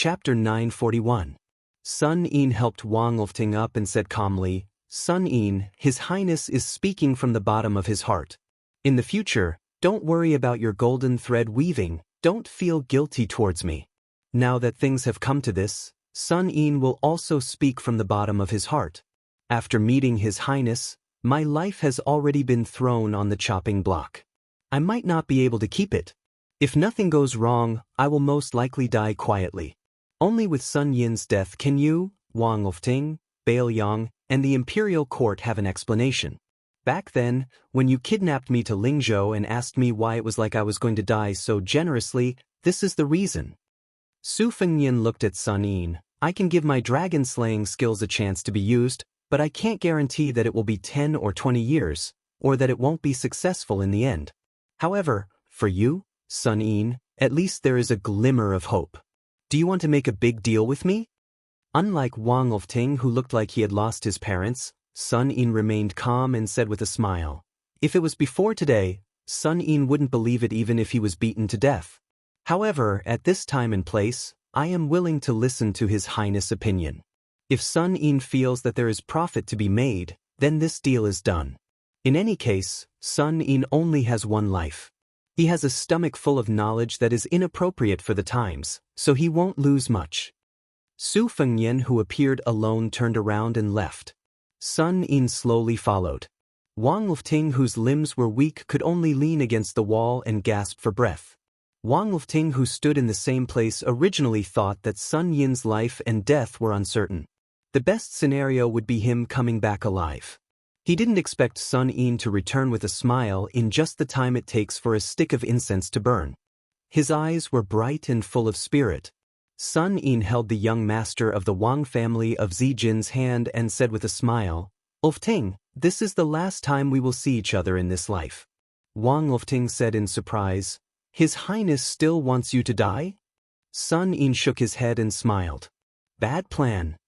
Chapter 941. Sun Yin helped Wang Lifting up and said calmly, Sun Yin, His Highness is speaking from the bottom of his heart. In the future, don't worry about your golden thread weaving, don't feel guilty towards me. Now that things have come to this, Sun Yin will also speak from the bottom of his heart. After meeting His Highness, my life has already been thrown on the chopping block. I might not be able to keep it. If nothing goes wrong, I will most likely die quietly. Only with Sun Yin's death can you, Wang Lifting, Bailiang, and the imperial court have an explanation. Back then, when you kidnapped me to Lingzhou and asked me why it was like I was going to die so generously, this is the reason. Su Fengnian looked at Sun Yin. I can give my dragon-slaying skills a chance to be used, but I can't guarantee that it will be 10 or 20 years, or that it won't be successful in the end. However, for you, Sun Yin, at least there is a glimmer of hope. Do you want to make a big deal with me? Unlike Wang Lifting, who looked like he had lost his parents, Sun Yin remained calm and said with a smile, if it was before today, Sun Yin wouldn't believe it even if he was beaten to death. However, at this time and place, I am willing to listen to His Highness' opinion. If Sun Yin feels that there is profit to be made, then this deal is done. In any case, Sun Yin only has one life. He has a stomach full of knowledge that is inappropriate for the times, so he won't lose much. Su Fengnian, who appeared alone, turned around and left. Sun Yin slowly followed. Wang Lifting, whose limbs were weak, could only lean against the wall and gasp for breath. Wang Lifting, who stood in the same place, originally thought that Sun Yin's life and death were uncertain. The best scenario would be him coming back alive. He didn't expect Sun Yin to return with a smile in just the time it takes for a stick of incense to burn. His eyes were bright and full of spirit. Sun Yin held the young master of the Wang family of Zijin's hand and said with a smile, Lifting, this is the last time we will see each other in this life. Wang Lifting said in surprise, His Highness still wants you to die? Sun Yin shook his head and smiled. Bad plan.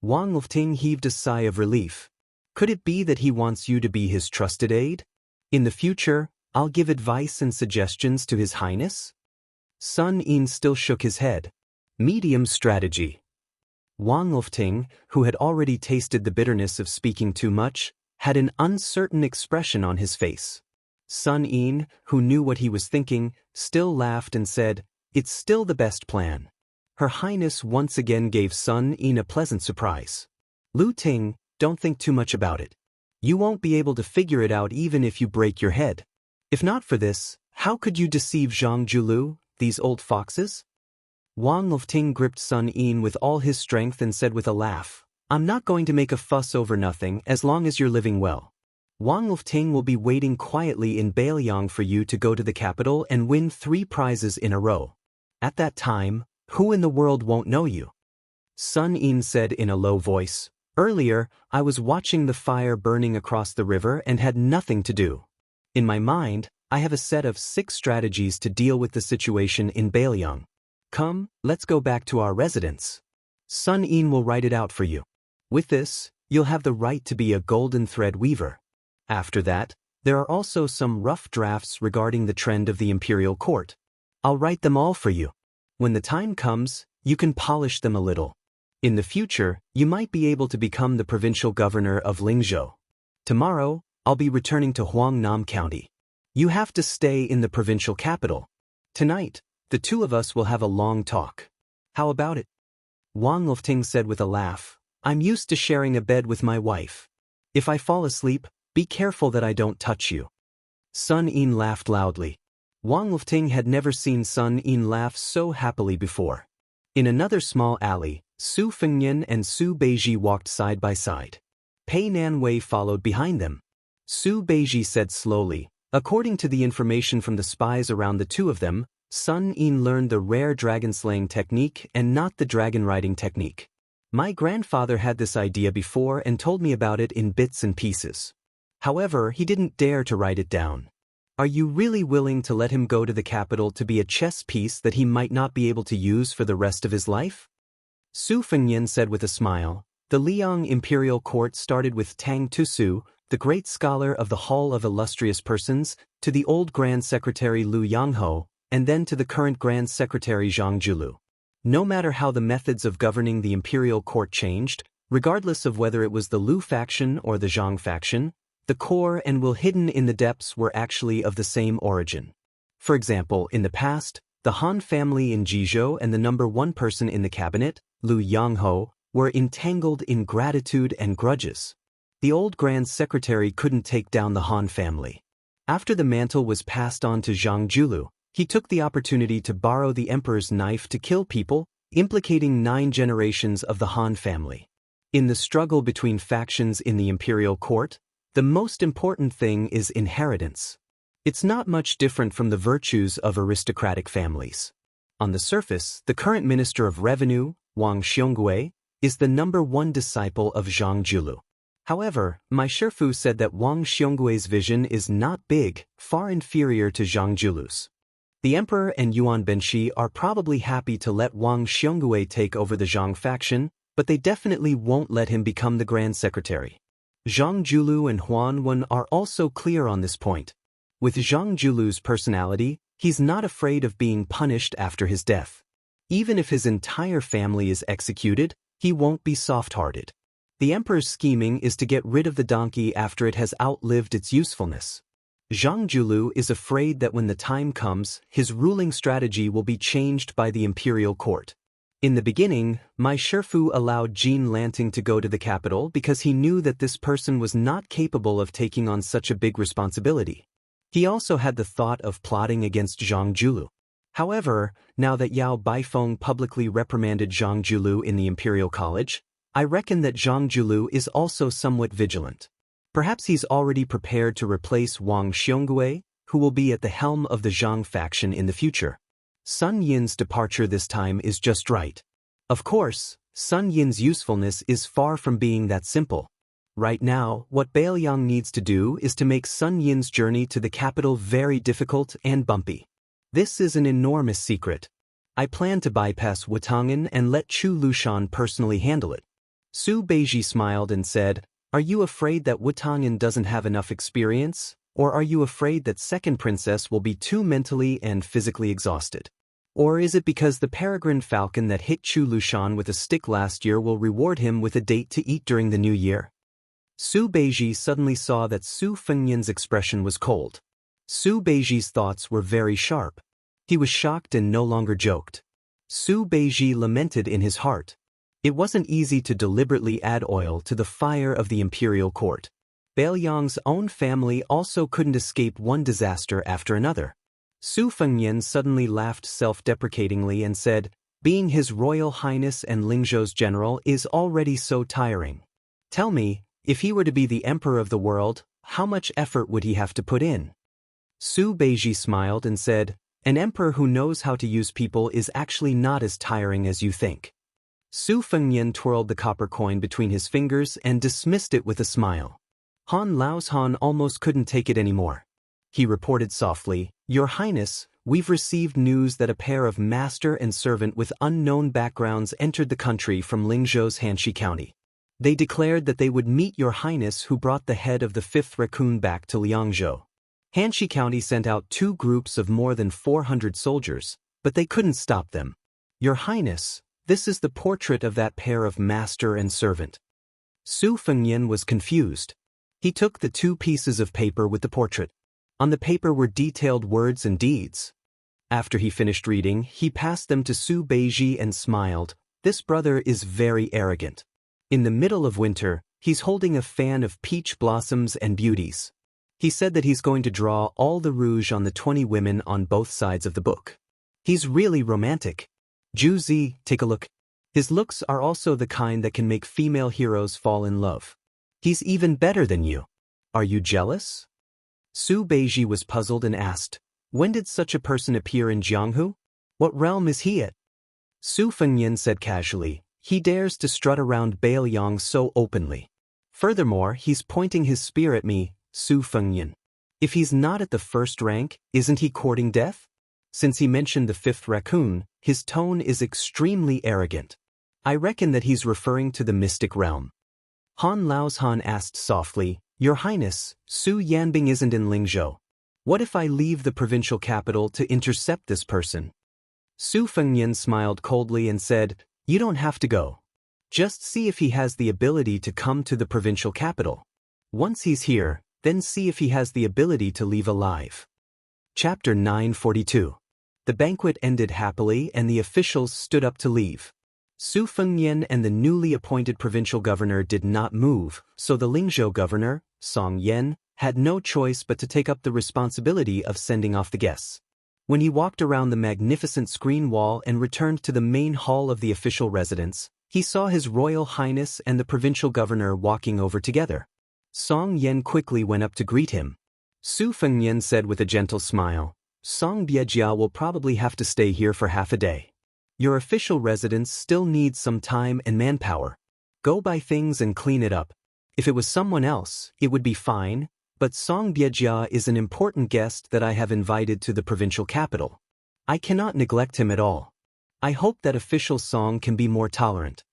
Wang Lifting heaved a sigh of relief. Could it be that he wants you to be his trusted aide? In the future, I'll give advice and suggestions to His Highness? Sun Yin still shook his head. Medium strategy. Wang Lifting, who had already tasted the bitterness of speaking too much, had an uncertain expression on his face. Sun Yin, who knew what he was thinking, still laughed and said, It's still the best plan. Her Highness once again gave Sun Yin a pleasant surprise. Lu Ting, don't think too much about it. You won't be able to figure it out even if you break your head. If not for this, how could you deceive Zhang Julu, these old foxes? Wang Lifting gripped Sun Yin with all his strength and said with a laugh, I'm not going to make a fuss over nothing as long as you're living well. Wang Lifting will be waiting quietly in Bailiang for you to go to the capital and win 3 prizes in a row. At that time, who in the world won't know you? Sun Yin said in a low voice, Earlier, I was watching the fire burning across the river and had nothing to do. In my mind, I have a set of 6 strategies to deal with the situation in Bailiang. Come, let's go back to our residence. Sun Yin will write it out for you. With this, you'll have the right to be a golden thread weaver. After that, there are also some rough drafts regarding the trend of the imperial court. I'll write them all for you. When the time comes, you can polish them a little. In the future, you might be able to become the provincial governor of Lingzhou. Tomorrow, I'll be returning to Huangnam County. You have to stay in the provincial capital. Tonight, the 2 of us will have a long talk. How about it? Wang Lifting said with a laugh, I'm used to sharing a bed with my wife. If I fall asleep, be careful that I don't touch you. Sun Yin laughed loudly. Wang Lifting had never seen Sun Yin laugh so happily before. In another small alley, Su Fengnian and Su Beiji walked side by side. Pei Nanwei followed behind them. Su Beiji said slowly, according to the information from the spies around the 2 of them, Sun Yin learned the rare dragon-slaying technique and not the dragon-riding technique. My grandfather had this idea before and told me about it in bits and pieces. However, he didn't dare to write it down. Are you really willing to let him go to the capital to be a chess piece that he might not be able to use for the rest of his life? Su Fengnian said with a smile, the Liang Imperial Court started with Tang Tusu, the great scholar of the Hall of Illustrious Persons, to the old Grand Secretary Lu Yangho, and then to the current Grand Secretary Zhang Julu. No matter how the methods of governing the imperial court changed, regardless of whether it was the Lu faction or the Zhang faction, the core and will hidden in the depths were actually of the same origin. For example, in the past, the Han family in Jizhou and the number one person in the cabinet, Lu Yangho, were entangled in gratitude and grudges. The old Grand Secretary couldn't take down the Han family. After the mantle was passed on to Zhang Julu, he took the opportunity to borrow the emperor's knife to kill people, implicating 9 generations of the Han family. In the struggle between factions in the imperial court, the most important thing is inheritance. It's not much different from the virtues of aristocratic families. On the surface, the current Minister of Revenue, Wang Xiongui, is the number one disciple of Zhang Julu. However, my Shifu said that Wang Xionggui's vision is not big, far inferior to Zhang Julu's. The Emperor and Yuan Benshi are probably happy to let Wang Xiongui take over the Zhang faction, but they definitely won't let him become the Grand Secretary. Zhang Julu and Huan Wen are also clear on this point. With Zhang Julu's personality, he's not afraid of being punished after his death. Even if his entire family is executed, he won't be soft-hearted. The emperor's scheming is to get rid of the donkey after it has outlived its usefulness. Zhang Julu is afraid that when the time comes, his ruling strategy will be changed by the imperial court. In the beginning, my Shifu allowed Jean Lanting to go to the capital because he knew that this person was not capable of taking on such a big responsibility. He also had the thought of plotting against Zhang Julu. However, now that Yao Baifeng publicly reprimanded Zhang Julu in the Imperial College, I reckon that Zhang Julu is also somewhat vigilant. Perhaps he's already prepared to replace Wang Xiongui, who will be at the helm of the Zhang faction in the future. Sun Yin's departure this time is just right. Of course, Sun Yin's usefulness is far from being that simple. Right now, what Bailiang needs to do is to make Sun Yin's journey to the capital very difficult and bumpy. This is an enormous secret. I plan to bypass Wutangen and let Chu Lushan personally handle it. Su Beiji smiled and said, "Are you afraid that Wutangen doesn't have enough experience, or are you afraid that Second Princess will be too mentally and physically exhausted? Or is it because the peregrine falcon that hit Chu Lushan with a stick last year will reward him with a date to eat during the new year?" Su Beiji suddenly saw that Su Fengyan's expression was cold. Su Beiji's thoughts were very sharp. He was shocked and no longer joked. Su Beiji lamented in his heart. It wasn't easy to deliberately add oil to the fire of the imperial court. Bailiang's own family also couldn't escape one disaster after another. Su Fengyan suddenly laughed self-deprecatingly and said, "Being His Royal Highness and Lingzhou's general is already so tiring. Tell me, if he were to be the emperor of the world, how much effort would he have to put in?" Su Beiji smiled and said, "An emperor who knows how to use people is actually not as tiring as you think." Su Fengyan twirled the copper coin between his fingers and dismissed it with a smile. Han Laoshan almost couldn't take it anymore. He reported softly, "Your Highness, we've received news that a pair of master and servant with unknown backgrounds entered the country from Lingzhou's Hanxi County. They declared that they would meet Your Highness who brought the head of the 5th Raccoon back to Liangzhou. Hanxi County sent out 2 groups of more than 400 soldiers, but they couldn't stop them. Your Highness, this is the portrait of that pair of master and servant." Su Fengyan was confused. He took the 2 pieces of paper with the portrait. On the paper were detailed words and deeds. After he finished reading, he passed them to Su Beiji and smiled. "This brother is very arrogant. In the middle of winter, he's holding a fan of peach blossoms and beauties. He said that he's going to draw all the rouge on the 20 women on both sides of the book. He's really romantic. Juzi, take a look. His looks are also the kind that can make female heroes fall in love. He's even better than you. Are you jealous?" Su Beiji was puzzled and asked, "When did such a person appear in Jianghu? What realm is he at?" Su Fengyan said casually, "He dares to strut around Bailiang so openly. Furthermore, he's pointing his spear at me, Su Fengyan. If he's not at the 1st rank, isn't he courting death? Since he mentioned the 5th Raccoon, his tone is extremely arrogant. I reckon that he's referring to the mystic realm." Han Laoshan asked softly, "Your Highness, Su Yanbing isn't in Lingzhou. What if I leave the provincial capital to intercept this person?" Su Fengnian smiled coldly and said, "You don't have to go. Just see if he has the ability to come to the provincial capital. Once he's here, then see if he has the ability to leave alive." Chapter 942. The banquet ended happily and the officials stood up to leave. Su Fengnian and the newly appointed provincial governor did not move, so the Lingzhou governor, Song Yan, had no choice but to take up the responsibility of sending off the guests. When he walked around the magnificent screen wall and returned to the main hall of the official residence, he saw His Royal Highness and the provincial governor walking over together. Song Yan quickly went up to greet him. Su Fengnian said with a gentle smile, "Song Biejia will probably have to stay here for half a day. Your official residence still needs some time and manpower. Go buy things and clean it up. If it was someone else, it would be fine, but Song Biejia is an important guest that I have invited to the provincial capital. I cannot neglect him at all. I hope that official Song can be more tolerant."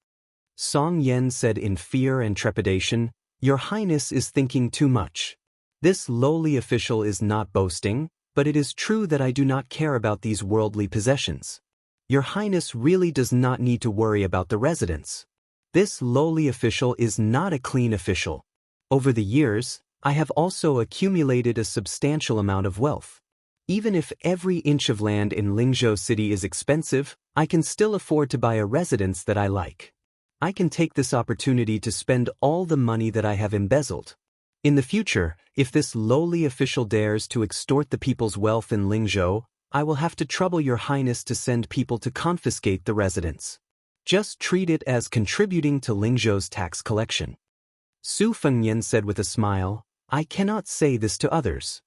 Song Yan said in fear and trepidation, "Your Highness is thinking too much. This lowly official is not boasting, but it is true that I do not care about these worldly possessions. Your Highness really does not need to worry about the residence. This lowly official is not a clean official. Over the years, I have also accumulated a substantial amount of wealth. Even if every inch of land in Lingzhou City is expensive, I can still afford to buy a residence that I like. I can take this opportunity to spend all the money that I have embezzled. In the future, if this lowly official dares to extort the people's wealth in Lingzhou, I will have to trouble your Highness to send people to confiscate the residence. Just treat it as contributing to Lingzhou's tax collection." Su Fengnian said with a smile, "I cannot say this to others.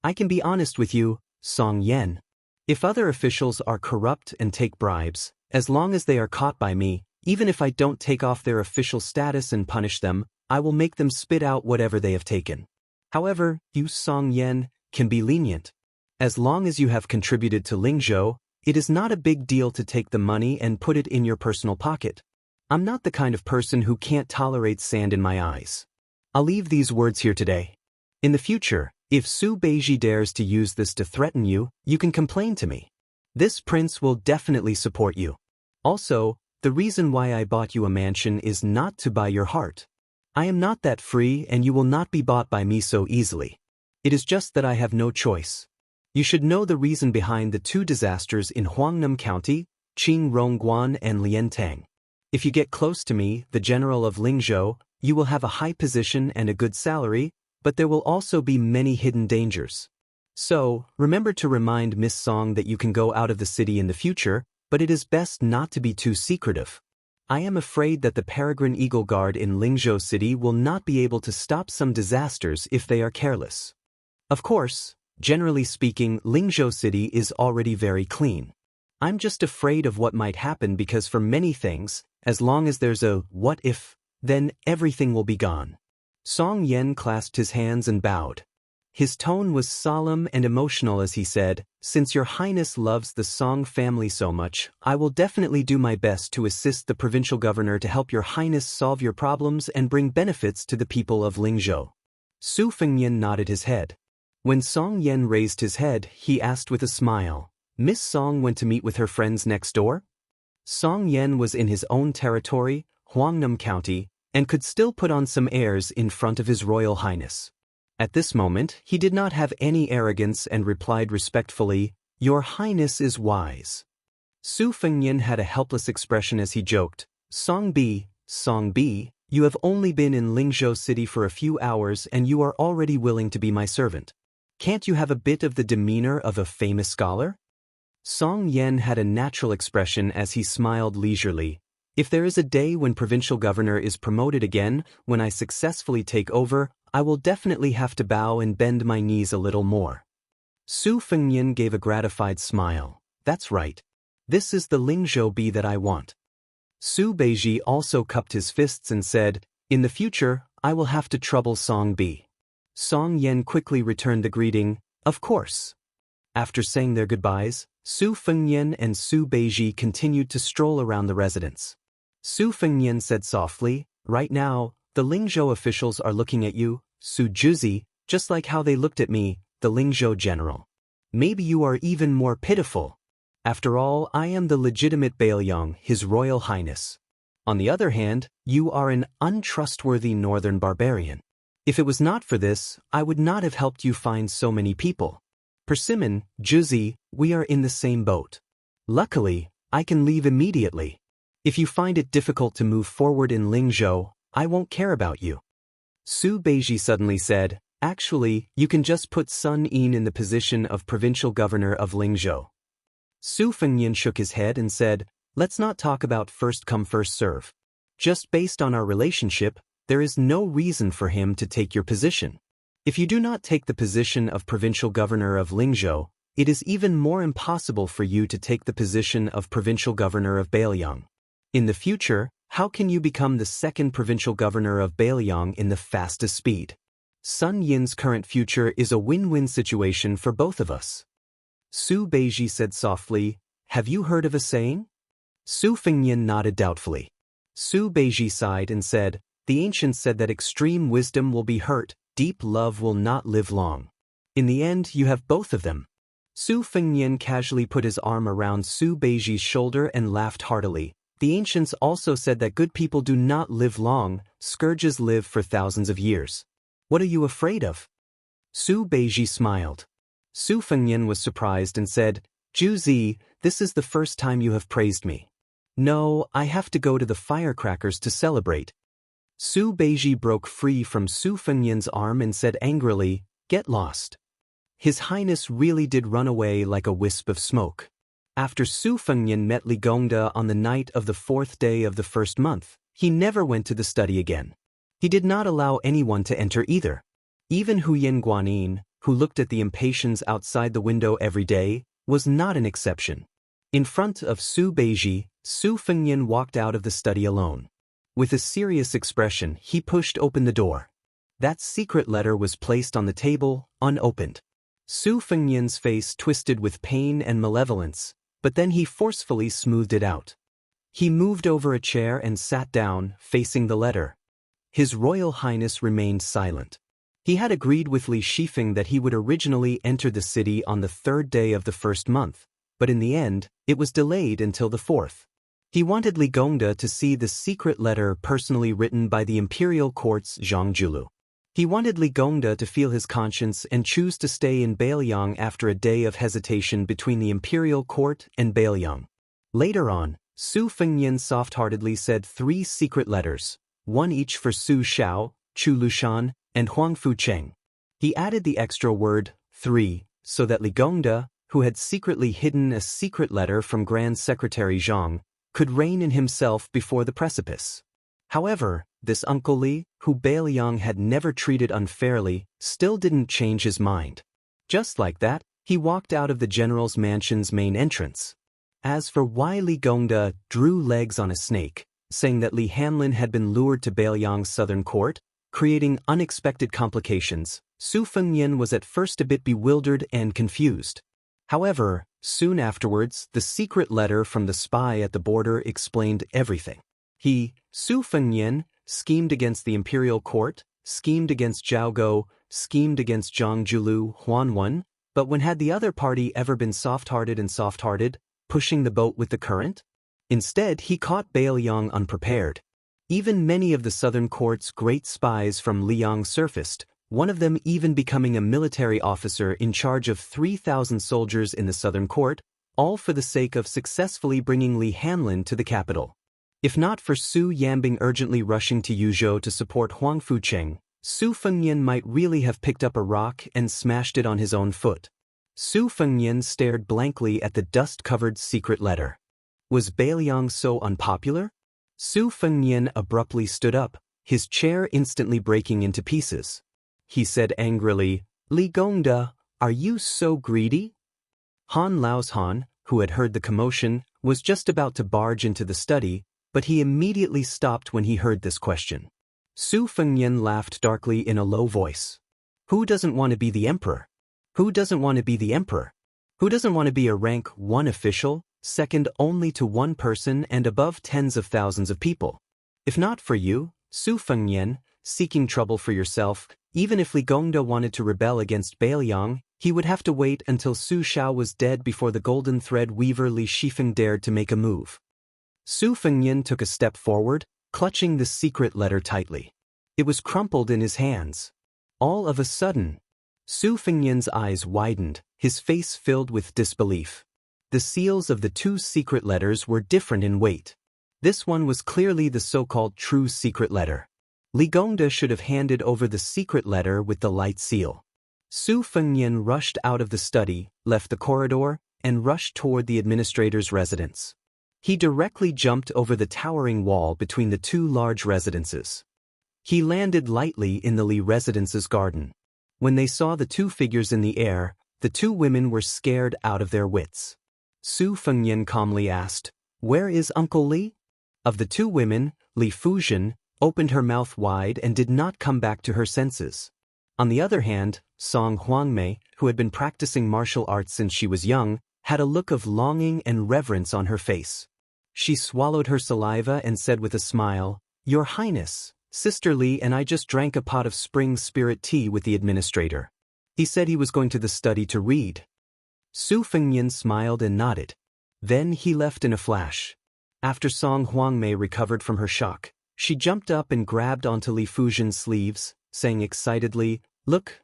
I can be honest with you, Song Yan. If other officials are corrupt and take bribes, as long as they are caught by me, even if I don't take off their official status and punish them, I will make them spit out whatever they have taken. However, you, Song Yan, can be lenient. As long as you have contributed to Lingzhou, it is not a big deal to take the money and put it in your personal pocket. I'm not the kind of person who can't tolerate sand in my eyes. I'll leave these words here today. In the future, if Su Beiji dares to use this to threaten you, you can complain to me. This prince will definitely support you. Also, the reason why I bought you a mansion is not to buy your heart. I am not that free and you will not be bought by me so easily. It is just that I have no choice. You should know the reason behind the two disasters in Huangnam County, Qing Rongguan and Liantang. If you get close to me, the general of Lingzhou, you will have a high position and a good salary, but there will also be many hidden dangers. So, remember to remind Miss Song that you can go out of the city in the future, but it is best not to be too secretive. I am afraid that the Peregrine Eagle Guard in Lingzhou City will not be able to stop some disasters if they are careless. Of course, generally speaking, Lingzhou City is already very clean. I'm just afraid of what might happen because for many things, as long as there's a what if, then everything will be gone." Song Yan clasped his hands and bowed. His tone was solemn and emotional as he said, "Since your Highness loves the Song family so much, I will definitely do my best to assist the provincial governor to help your Highness solve your problems and bring benefits to the people of Lingzhou." Su Fengnian nodded his head. When Song Yan raised his head, he asked with a smile, "Miss Song went to meet with her friends next door?" Song Yan was in his own territory, Huangnam County, and could still put on some airs in front of His Royal Highness. At this moment, he did not have any arrogance and replied respectfully, "Your Highness is wise." Su Fengnian had a helpless expression as he joked, Song B, you have only been in Lingzhou City for a few hours and you are already willing to be my servant. Can't you have a bit of the demeanor of a famous scholar?" Song Yan had a natural expression as he smiled leisurely. "If there is a day when provincial governor is promoted again, when I successfully take over, I will definitely have to bow and bend my knees a little more." Su Fengnian gave a gratified smile. "That's right. This is the Lingzhou B that I want." Su Beiji also cupped his fists and said, "In the future, I will have to trouble Song B." Song Yan quickly returned the greeting, "Of course." After saying their goodbyes, Su Fengnian and Su Beiji continued to stroll around the residence. Su Fengnian said softly, "Right now, the Lingzhou officials are looking at you, Su Juzi, just like how they looked at me, the Lingzhou general. Maybe you are even more pitiful." After all, I am the legitimate Baelyang, His Royal Highness. On the other hand, you are an untrustworthy northern barbarian. If it was not for this, I would not have helped you find so many people. Persimmon, Juzi, we are in the same boat. Luckily, I can leave immediately. If you find it difficult to move forward in Lingzhou, I won't care about you. Su Beiji suddenly said, actually, you can just put Sun Yin in the position of provincial governor of Lingzhou. Su Fengnian shook his head and said, let's not talk about first come first serve. Just based on our relationship, there is no reason for him to take your position. If you do not take the position of provincial governor of Lingzhou, it is even more impossible for you to take the position of provincial governor of Baelyang. In the future, how can you become the second provincial governor of Baelyang in the fastest speed? Sun Yin's current future is a win-win situation for both of us. Su Beiji said softly, have you heard of a saying? Su Fengnian nodded doubtfully. Su Beiji sighed and said, the ancients said that extreme wisdom will be hurt, deep love will not live long. In the end, you have both of them. Su Fengnian casually put his arm around Su Beiji's shoulder and laughed heartily. The ancients also said that good people do not live long, scourges live for thousands of years. What are you afraid of? Su Beiji smiled. Su Fengnian was surprised and said, Juzi, this is the first time you have praised me. No, I have to go to the firecrackers to celebrate. Su Beiji broke free from Su Fengnian's arm and said angrily, get lost. His Highness really did run away like a wisp of smoke. After Su Fengnian met Li Gongda on the night of the 4th day of the 1st month, he never went to the study again. He did not allow anyone to enter either. Even Huyen Guanyin, who looked at the impatiens outside the window every day, was not an exception. In front of Su Beiji, Su Fengnian walked out of the study alone. With a serious expression, he pushed open the door. That secret letter was placed on the table, unopened. Su Fengnian's face twisted with pain and malevolence, but then he forcefully smoothed it out. He moved over a chair and sat down, facing the letter. His Royal Highness remained silent. He had agreed with Li Shifeng that he would originally enter the city on the 3rd day of the 1st month, but in the end, it was delayed until the 4th. He wanted Li Gongda to see the secret letter personally written by the imperial court's Zhang Julu. He wanted Li Gongda to feel his conscience and choose to stay in Baelyang after a day of hesitation between the imperial court and Baelyang. Later on, Su Fengnian soft-heartedly said 3 secret letters, one each for Su Xiao, Chu Lushan, and Huang Fucheng. He added the extra word, 3, so that Li Gongda, who had secretly hidden a secret letter from Grand Secretary Zhang, could rein in himself before the precipice. However, this Uncle Li, who Baelyang had never treated unfairly, still didn't change his mind. Just like that, he walked out of the general's mansion's main entrance. As for why Li Gongda drew legs on a snake, saying that Li Hanlin had been lured to Baelyang's southern court, creating unexpected complications, Su Fengnian was at first a bit bewildered and confused. However, soon afterwards, the secret letter from the spy at the border explained everything. He, Su Fengnian, schemed against the imperial court, schemed against Zhao Go, schemed against Zhang Julu, Huanwen, but when had the other party ever been soft-hearted, pushing the boat with the current? Instead, he caught Baelyang unprepared. Even many of the southern court's great spies from Liang surfaced, one of them even becoming a military officer in charge of 3,000 soldiers in the southern court, all for the sake of successfully bringing Li Hanlin to the capital. If not for Su Yambing urgently rushing to Yuzhou to support Huang Fucheng, Su Fengnian might really have picked up a rock and smashed it on his own foot. Su Fengnian stared blankly at the dust-covered secret letter. Was Baelyang so unpopular? Su Fengnian abruptly stood up, his chair instantly breaking into pieces. He said angrily, Li Gongda, are you so greedy? Han Laoshan, who had heard the commotion, was just about to barge into the study, but he immediately stopped when he heard this question. Su Fengnian laughed darkly in a low voice. Who doesn't want to be the emperor? Who doesn't want to be the emperor? Who doesn't want to be a rank 1 official, second only to one person and above tens of thousands of people? If not for you, Su Fengnian, seeking trouble for yourself, even if Li Gongda wanted to rebel against Baelyang, He would have to wait until Su Xiao was dead before the golden thread weaver Li Shifeng dared to make a move. Su Fengnian took a step forward, clutching the secret letter tightly. It was crumpled in his hands. All of a sudden, Su Fengnian's eyes widened, his face filled with disbelief. The seals of the two secret letters were different in weight. This one was clearly the so-called true secret letter. Li Gongda should have handed over the secret letter with the light seal. Su Fengnian rushed out of the study, left the corridor, and rushed toward the administrator's residence. He directly jumped over the towering wall between the two large residences. He landed lightly in the Li residence's garden. When they saw the two figures in the air, the two women were scared out of their wits. Su Fengnian calmly asked, "Where is Uncle Li?" Of the two women, Li Fuzhen opened her mouth wide and did not come back to her senses. On the other hand, Song Huangmei, who had been practicing martial arts since she was young, had a look of longing and reverence on her face. She swallowed her saliva and said with a smile, "Your Highness, Sister Li and I just drank a pot of spring spirit tea with the administrator. He said he was going to the study to read." Su Fengnian smiled and nodded. Then he left in a flash. After Song Huangmei recovered from her shock, she jumped up and grabbed onto Li Fuzhen's sleeves, saying excitedly, Look,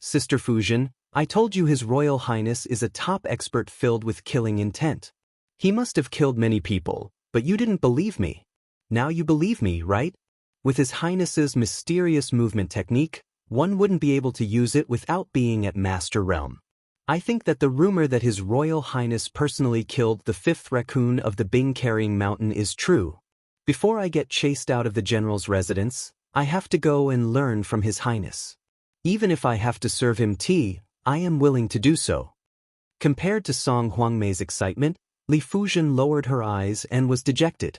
Sister Fuzhen, I told you His Royal Highness is a top expert filled with killing intent. He must have killed many people, but you didn't believe me. Now you believe me, right? With His Highness's mysterious movement technique, one wouldn't be able to use it without being at Master Realm. I think that the rumor that His Royal Highness personally killed the fifth raccoon of the Bing-carrying mountain is true. Before I get chased out of the general's residence, I have to go and learn from His Highness. Even if I have to serve him tea, I am willing to do so. Compared to Song Huangmei's excitement, Li Fuzhen lowered her eyes and was dejected.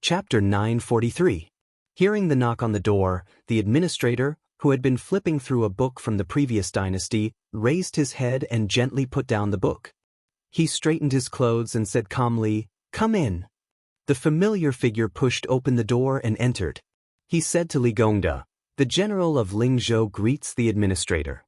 Chapter 943. Hearing the knock on the door, the administrator, who had been flipping through a book from the previous dynasty, raised his head and gently put down the book. He straightened his clothes and said calmly, "Come in." The familiar figure pushed open the door and entered. He said to Li Gongda, "The general of Lingzhou greets the administrator."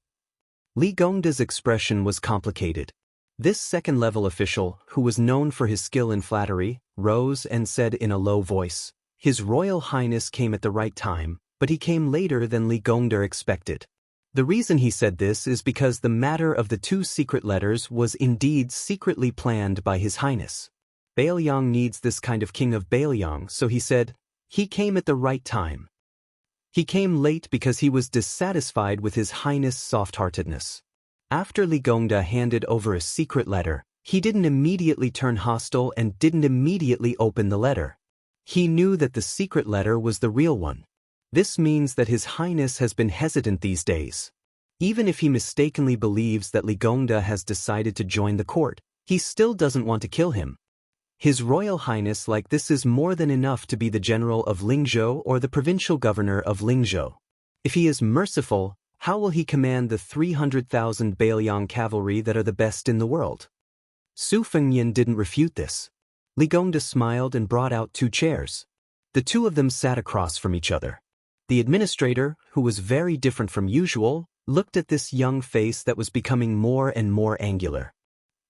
Li Gongda's expression was complicated. This second-level official, who was known for his skill in flattery, rose and said in a low voice, "His Royal Highness came at the right time, but he came later than Li Gongda expected." The reason he said this is because the matter of the two secret letters was indeed secretly planned by His Highness. Bailiang needs this kind of king of Bailiang, so he said, "He came at the right time." He came late because he was dissatisfied with His Highness' soft-heartedness. After Li Gongda handed over a secret letter, he didn't immediately turn hostile and didn't immediately open the letter. He knew that the secret letter was the real one. This means that His Highness has been hesitant these days. Even if he mistakenly believes that Li Gongda has decided to join the court, he still doesn't want to kill him. His Royal Highness like this is more than enough to be the general of Lingzhou or the provincial governor of Lingzhou. If he is merciful, how will he command the 300,000 Bailiang cavalry that are the best in the world? Su Fengnian didn't refute this. Li Gongda smiled and brought out two chairs. The two of them sat across from each other. The administrator, who was very different from usual, looked at this young face that was becoming more and more angular.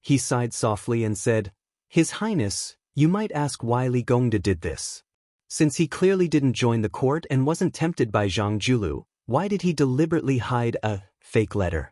He sighed softly and said, "His Highness, you might ask why Li Gongda did this. Since he clearly didn't join the court and wasn't tempted by Zhang Julu, why did he deliberately hide a fake letter?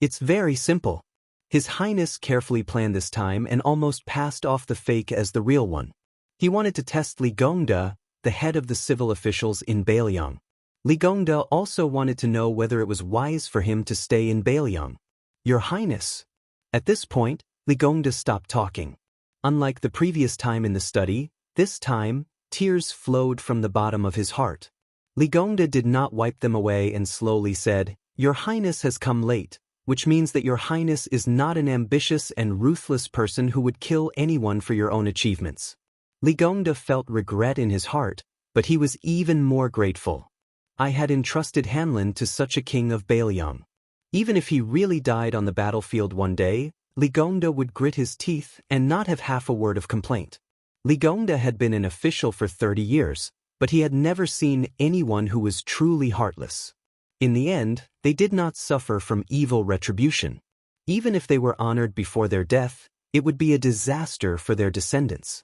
It's very simple. His Highness carefully planned this time and almost passed off the fake as the real one. He wanted to test Li Gongda, the head of the civil officials in Bailiang. Li Gongda also wanted to know whether it was wise for him to stay in Bailiang. Your Highness." At this point, Li Gongda stopped talking. Unlike the previous time in the study, this time, tears flowed from the bottom of his heart. Li Gongda did not wipe them away and slowly said, "Your Highness has come late, which means that Your Highness is not an ambitious and ruthless person who would kill anyone for your own achievements." Li Gongda felt regret in his heart, but he was even more grateful. I had entrusted Hanlin to such a king of Bailiang. Even if he really died on the battlefield one day, Li Gongda would grit his teeth and not have half a word of complaint. Li Gongda had been an official for 30 years, but he had never seen anyone who was truly heartless. In the end, they did not suffer from evil retribution. Even if they were honored before their death, it would be a disaster for their descendants.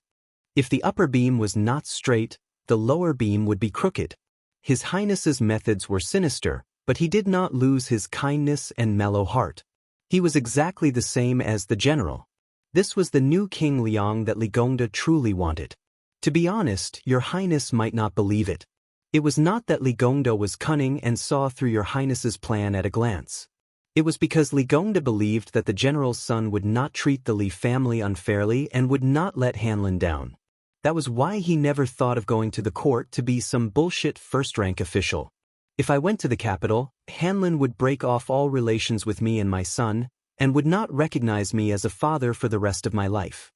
If the upper beam was not straight, the lower beam would be crooked. His Highness's methods were sinister, but he did not lose his kindness and mellow heart. He was exactly the same as the general. This was the new King Liang that Li Gongda truly wanted. To be honest, your Highness might not believe it. It was not that Li Gongda was cunning and saw through your Highness's plan at a glance. It was because Li Gongda believed that the general's son would not treat the Li family unfairly and would not let Hanlin down. That was why he never thought of going to the court to be some bullshit first-rank official. If I went to the capital, Hanlin would break off all relations with me and my son, and would not recognize me as a father for the rest of my life.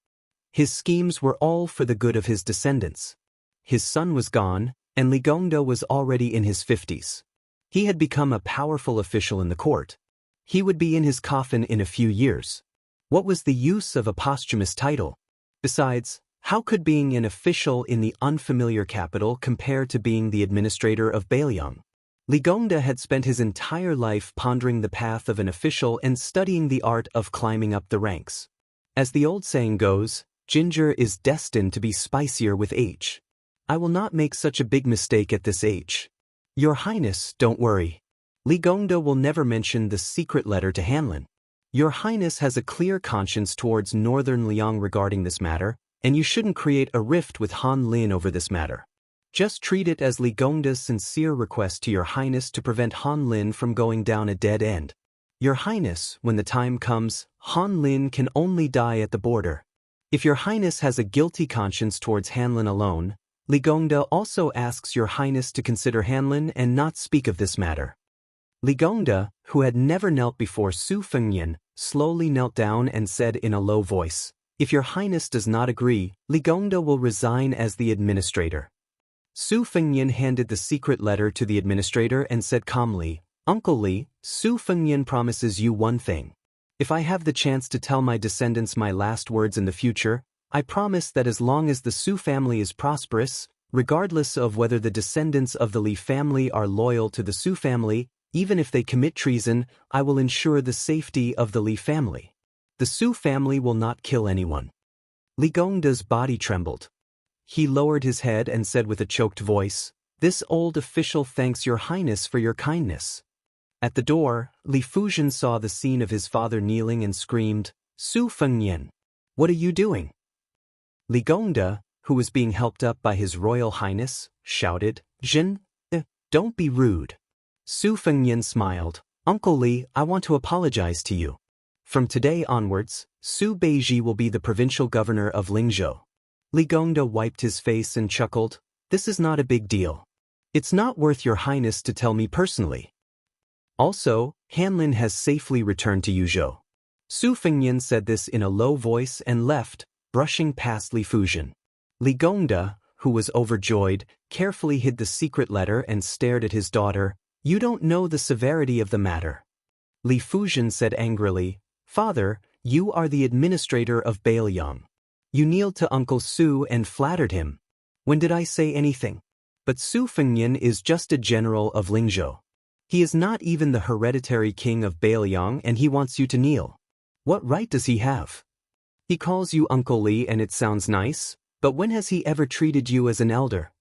His schemes were all for the good of his descendants. His son was gone, and Li Gongda was already in his 50s. He had become a powerful official in the court. He would be in his coffin in a few years. What was the use of a posthumous title? Besides, how could being an official in the unfamiliar capital compare to being the administrator of Bailiang? Li Gongda had spent his entire life pondering the path of an official and studying the art of climbing up the ranks. As the old saying goes, ginger is destined to be spicier with age. I will not make such a big mistake at this age. Your Highness, don't worry. Li Gongda will never mention the secret letter to Hanlin. Your Highness has a clear conscience towards Northern Liang regarding this matter, and you shouldn't create a rift with Han Lin over this matter. Just treat it as Li Gongda's sincere request to your Highness to prevent Han Lin from going down a dead end. Your Highness, when the time comes, Han Lin can only die at the border. If your Highness has a guilty conscience towards Hanlin alone, Li Gongda also asks your Highness to consider Hanlin and not speak of this matter. Li Gongda, who had never knelt before Su Fengnian, slowly knelt down and said in a low voice, "If your Highness does not agree, Li Gongda will resign as the administrator." Su Fengnian handed the secret letter to the administrator and said calmly, "Uncle Li, Su Fengnian promises you one thing. If I have the chance to tell my descendants my last words in the future, I promise that as long as the Su family is prosperous, regardless of whether the descendants of the Li family are loyal to the Su family, even if they commit treason, I will ensure the safety of the Li family. The Su family will not kill anyone." Li Gongda's body trembled. He lowered his head and said with a choked voice, "This old official thanks your Highness for your kindness." At the door, Li Fuzhen saw the scene of his father kneeling and screamed, "Su Fengnian, what are you doing?" Li Gongda, who was being helped up by his Royal Highness, shouted, "Jin, don't be rude." Su Fengnian smiled, "Uncle Li, I want to apologize to you. From today onwards, Su Beiji will be the provincial governor of Lingzhou." Li Gongda wiped his face and chuckled, "This is not a big deal. It's not worth your Highness to tell me personally. Also, Hanlin has safely returned to Yuzhou." Su Fengnian said this in a low voice and left, brushing past Li Fuzhen. Li Gongda, who was overjoyed, carefully hid the secret letter and stared at his daughter. "You don't know the severity of the matter." Li Fuzhen said angrily, "Father, you are the administrator of Bailiang. You kneeled to Uncle Su and flattered him. When did I say anything? But Su Fengnian is just a general of Lingzhou. He is not even the hereditary king of Bailiang and he wants you to kneel. What right does he have? He calls you Uncle Li and it sounds nice, but when has he ever treated you as an elder?"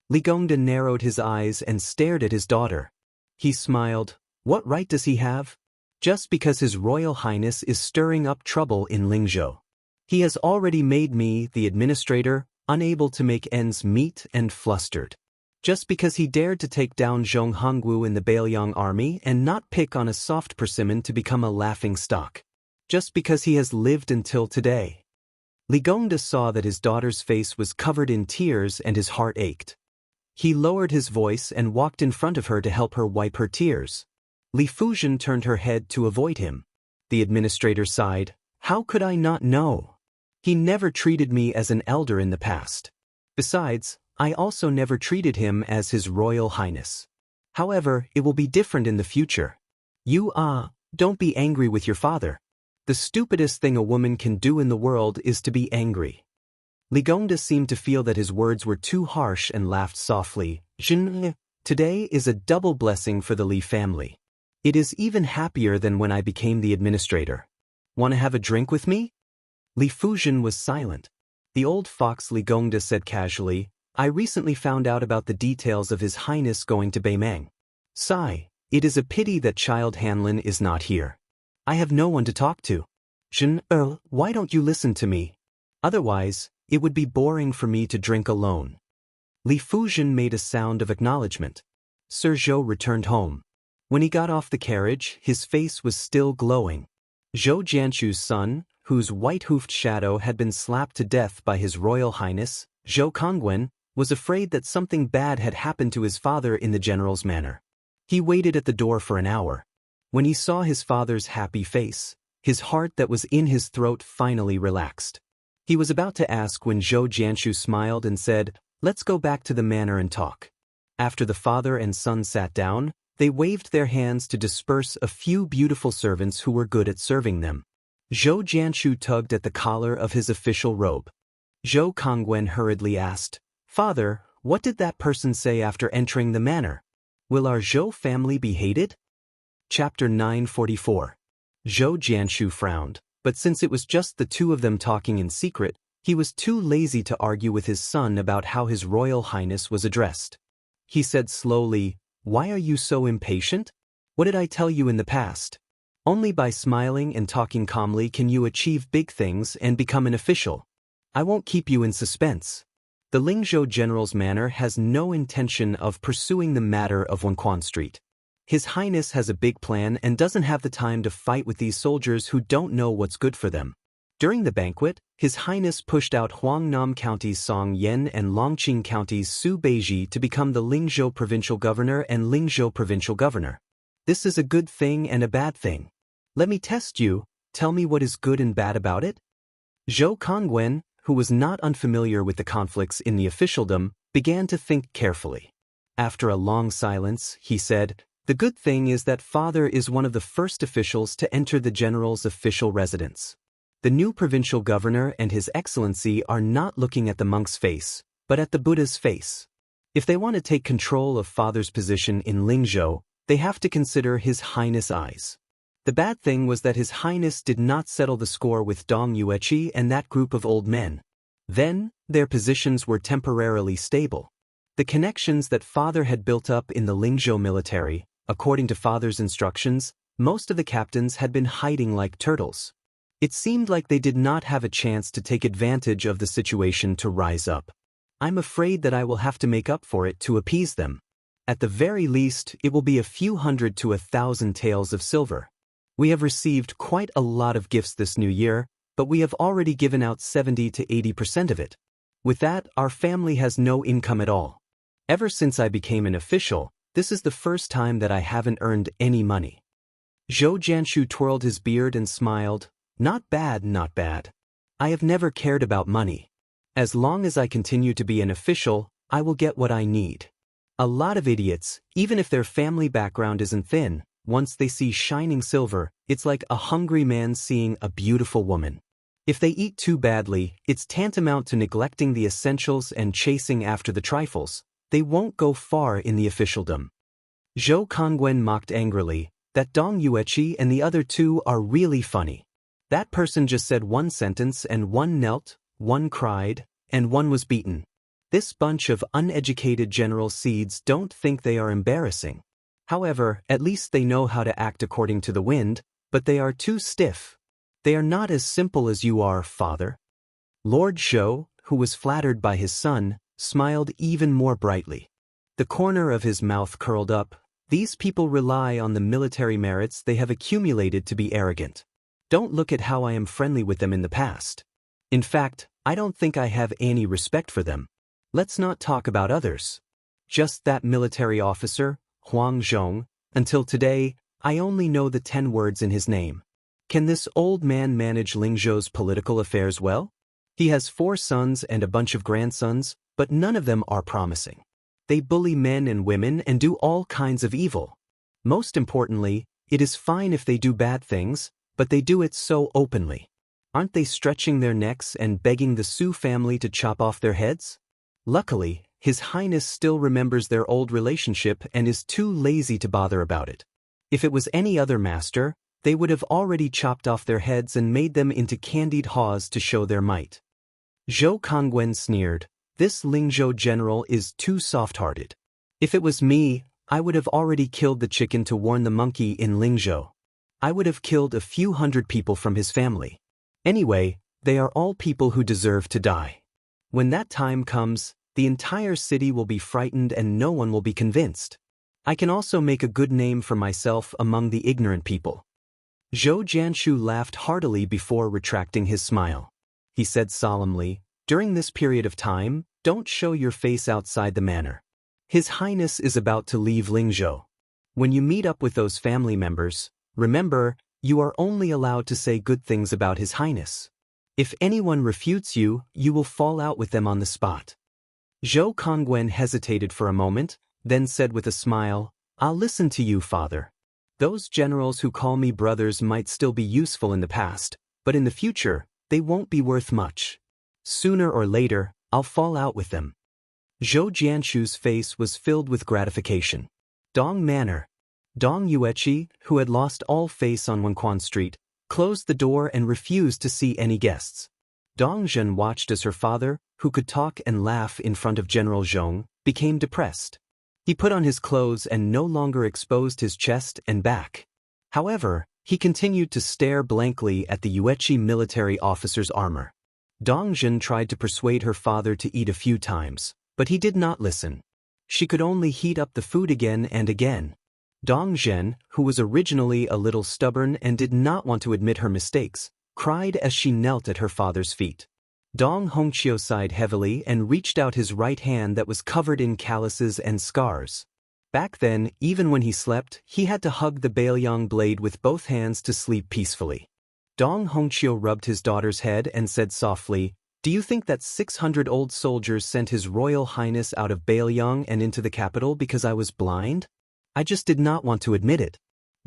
Li Gongda narrowed his eyes and stared at his daughter. He smiled. "What right does he have? Just because His Royal Highness is stirring up trouble in Lingzhou. He has already made me, the administrator, unable to make ends meet and flustered. Just because he dared to take down Zhong Hongwu in the Bailiang army and not pick on a soft persimmon to become a laughing stock. Just because he has lived until today." Li Gongda saw that his daughter's face was covered in tears and his heart ached. He lowered his voice and walked in front of her to help her wipe her tears. Li Fuzhen turned her head to avoid him. The administrator sighed, "How could I not know? He never treated me as an elder in the past. Besides, I also never treated him as His Royal Highness. However, it will be different in the future. You don't be angry with your father. The stupidest thing a woman can do in the world is to be angry." Li Gongda seemed to feel that his words were too harsh and laughed softly. "Jin, Today is a double blessing for the Li family. It is even happier than when I became the administrator. Want to have a drink with me? Li Fuzhen was silent. The old fox Li Gongda said casually, I recently found out about the details of His Highness going to Beimang. Sigh, it is a pity that Child Hanlin is not here. I have no one to talk to. Zhen, why don't you listen to me? Otherwise, it would be boring for me to drink alone. Li Fuzhen made a sound of acknowledgement. Sir Zhou returned home. When he got off the carriage, his face was still glowing. Zhou Jianchu's son, whose white-hoofed shadow had been slapped to death by His Royal Highness, Zhou Kongwen, was afraid that something bad had happened to his father in the general's manor. He waited at the door for an hour. When he saw his father's happy face, his heart that was in his throat finally relaxed. He was about to ask when Zhou Jianshu smiled and said, Let's go back to the manor and talk. After the father and son sat down, they waved their hands to disperse a few beautiful servants who were good at serving them. Zhou Jianshu tugged at the collar of his official robe. Zhou Kongwen hurriedly asked, Father, what did that person say after entering the manor? Will our Zhou family be hated? Chapter 944. Zhou Jianshu frowned, but since it was just the two of them talking in secret, he was too lazy to argue with his son about how His Royal Highness was addressed. He said slowly, Why are you so impatient? What did I tell you in the past? Only by smiling and talking calmly can you achieve big things and become an official. I won't keep you in suspense. The Lingzhou General's manor has no intention of pursuing the matter of Wenquan Street. His Highness has a big plan and doesn't have the time to fight with these soldiers who don't know what's good for them. During the banquet, His Highness pushed out Huangnam County's Song Yen and Longqing County's Su Beiji to become the Lingzhou Provincial Governor and Lingzhou Provincial Governor. This is a good thing and a bad thing. Let me test you, tell me what is good and bad about it? Zhou Kongwen, who was not unfamiliar with the conflicts in the officialdom, began to think carefully. After a long silence, he said, The good thing is that Father is one of the first officials to enter the general's official residence. The new provincial governor and His Excellency are not looking at the monk's face, but at the Buddha's face. If they want to take control of Father's position in Lingzhou, they have to consider His Highness' eyes. The bad thing was that His Highness did not settle the score with Dong Yueqi and that group of old men. Then, their positions were temporarily stable. The connections that Father had built up in the Lingzhou military, according to Father's instructions, most of the captains had been hiding like turtles. It seemed like they did not have a chance to take advantage of the situation to rise up. I'm afraid that I will have to make up for it to appease them. At the very least, it will be a few hundred to 1,000 taels of silver. We have received quite a lot of gifts this new year, but we have already given out 70 to 80% of it. With that, our family has no income at all. Ever since I became an official, this is the first time that I haven't earned any money. Zhou Jianshu twirled his beard and smiled, Not bad, not bad. I have never cared about money. As long as I continue to be an official, I will get what I need. A lot of idiots, even if their family background isn't thin, once they see shining silver, it's like a hungry man seeing a beautiful woman. If they eat too badly, it's tantamount to neglecting the essentials and chasing after the trifles. They won't go far in the officialdom. Zhou Kongwen mocked angrily, That Dong Yueqi and the other two are really funny. That person just said one sentence and one knelt, one cried, and one was beaten. This bunch of uneducated general seeds don't think they are embarrassing. However, at least they know how to act according to the wind, but they are too stiff. They are not as simple as you are, Father. Lord Zhou, who was flattered by his son, smiled even more brightly. The corner of his mouth curled up. These people rely on the military merits they have accumulated to be arrogant. Don't look at how I am friendly with them in the past. In fact, I don't think I have any respect for them. Let's not talk about others. Just that military officer, Huang Zhong, until today, I only know the 10 words in his name. Can this old man manage Lingzhou's political affairs well? He has 4 sons and a bunch of grandsons, but none of them are promising. They bully men and women and do all kinds of evil. Most importantly, it is fine if they do bad things, but they do it so openly. Aren't they stretching their necks and begging the Su family to chop off their heads? Luckily, His Highness still remembers their old relationship and is too lazy to bother about it. If it was any other master, they would have already chopped off their heads and made them into candied haws to show their might. Zhou Kongwen sneered, "This Lingzhou general is too soft-hearted. If it was me, I would have already killed the chicken to warn the monkey in Lingzhou. I would have killed a few hundred people from his family. Anyway, they are all people who deserve to die. When that time comes, the entire city will be frightened and no one will be convinced. I can also make a good name for myself among the ignorant people." Zhou Jianshu laughed heartily before retracting his smile. He said solemnly, "During this period of time, don't show your face outside the manor. His Highness is about to leave Lingzhou. When you meet up with those family members, remember, you are only allowed to say good things about His Highness. If anyone refutes you, you will fall out with them on the spot." Zhou Kongwen hesitated for a moment, then said with a smile, "I'll listen to you, father. Those generals who call me brothers might still be useful in the past, but in the future, they won't be worth much. Sooner or later, I'll fall out with them." Zhou Jianshu's face was filled with gratification. Dong Manor. Dong Yueqi, who had lost all face on Wenquan Street, closed the door and refused to see any guests. Dong Zhen watched as her father, who could talk and laugh in front of General Zhong, became depressed. He put on his clothes and no longer exposed his chest and back. However, he continued to stare blankly at the Yueqi military officer's armor. Dong Zhen tried to persuade her father to eat a few times, but he did not listen. She could only heat up the food again and again. Dong Zhen, who was originally a little stubborn and did not want to admit her mistakes, cried as she knelt at her father's feet. Dong Hongqiu sighed heavily and reached out his right hand that was covered in calluses and scars. Back then, even when he slept, he had to hug the Baoyang blade with both hands to sleep peacefully. Dong Hongqiu rubbed his daughter's head and said softly, "Do you think that 600 old soldiers sent His Royal Highness out of Baoyang and into the capital because I was blind? I just did not want to admit it.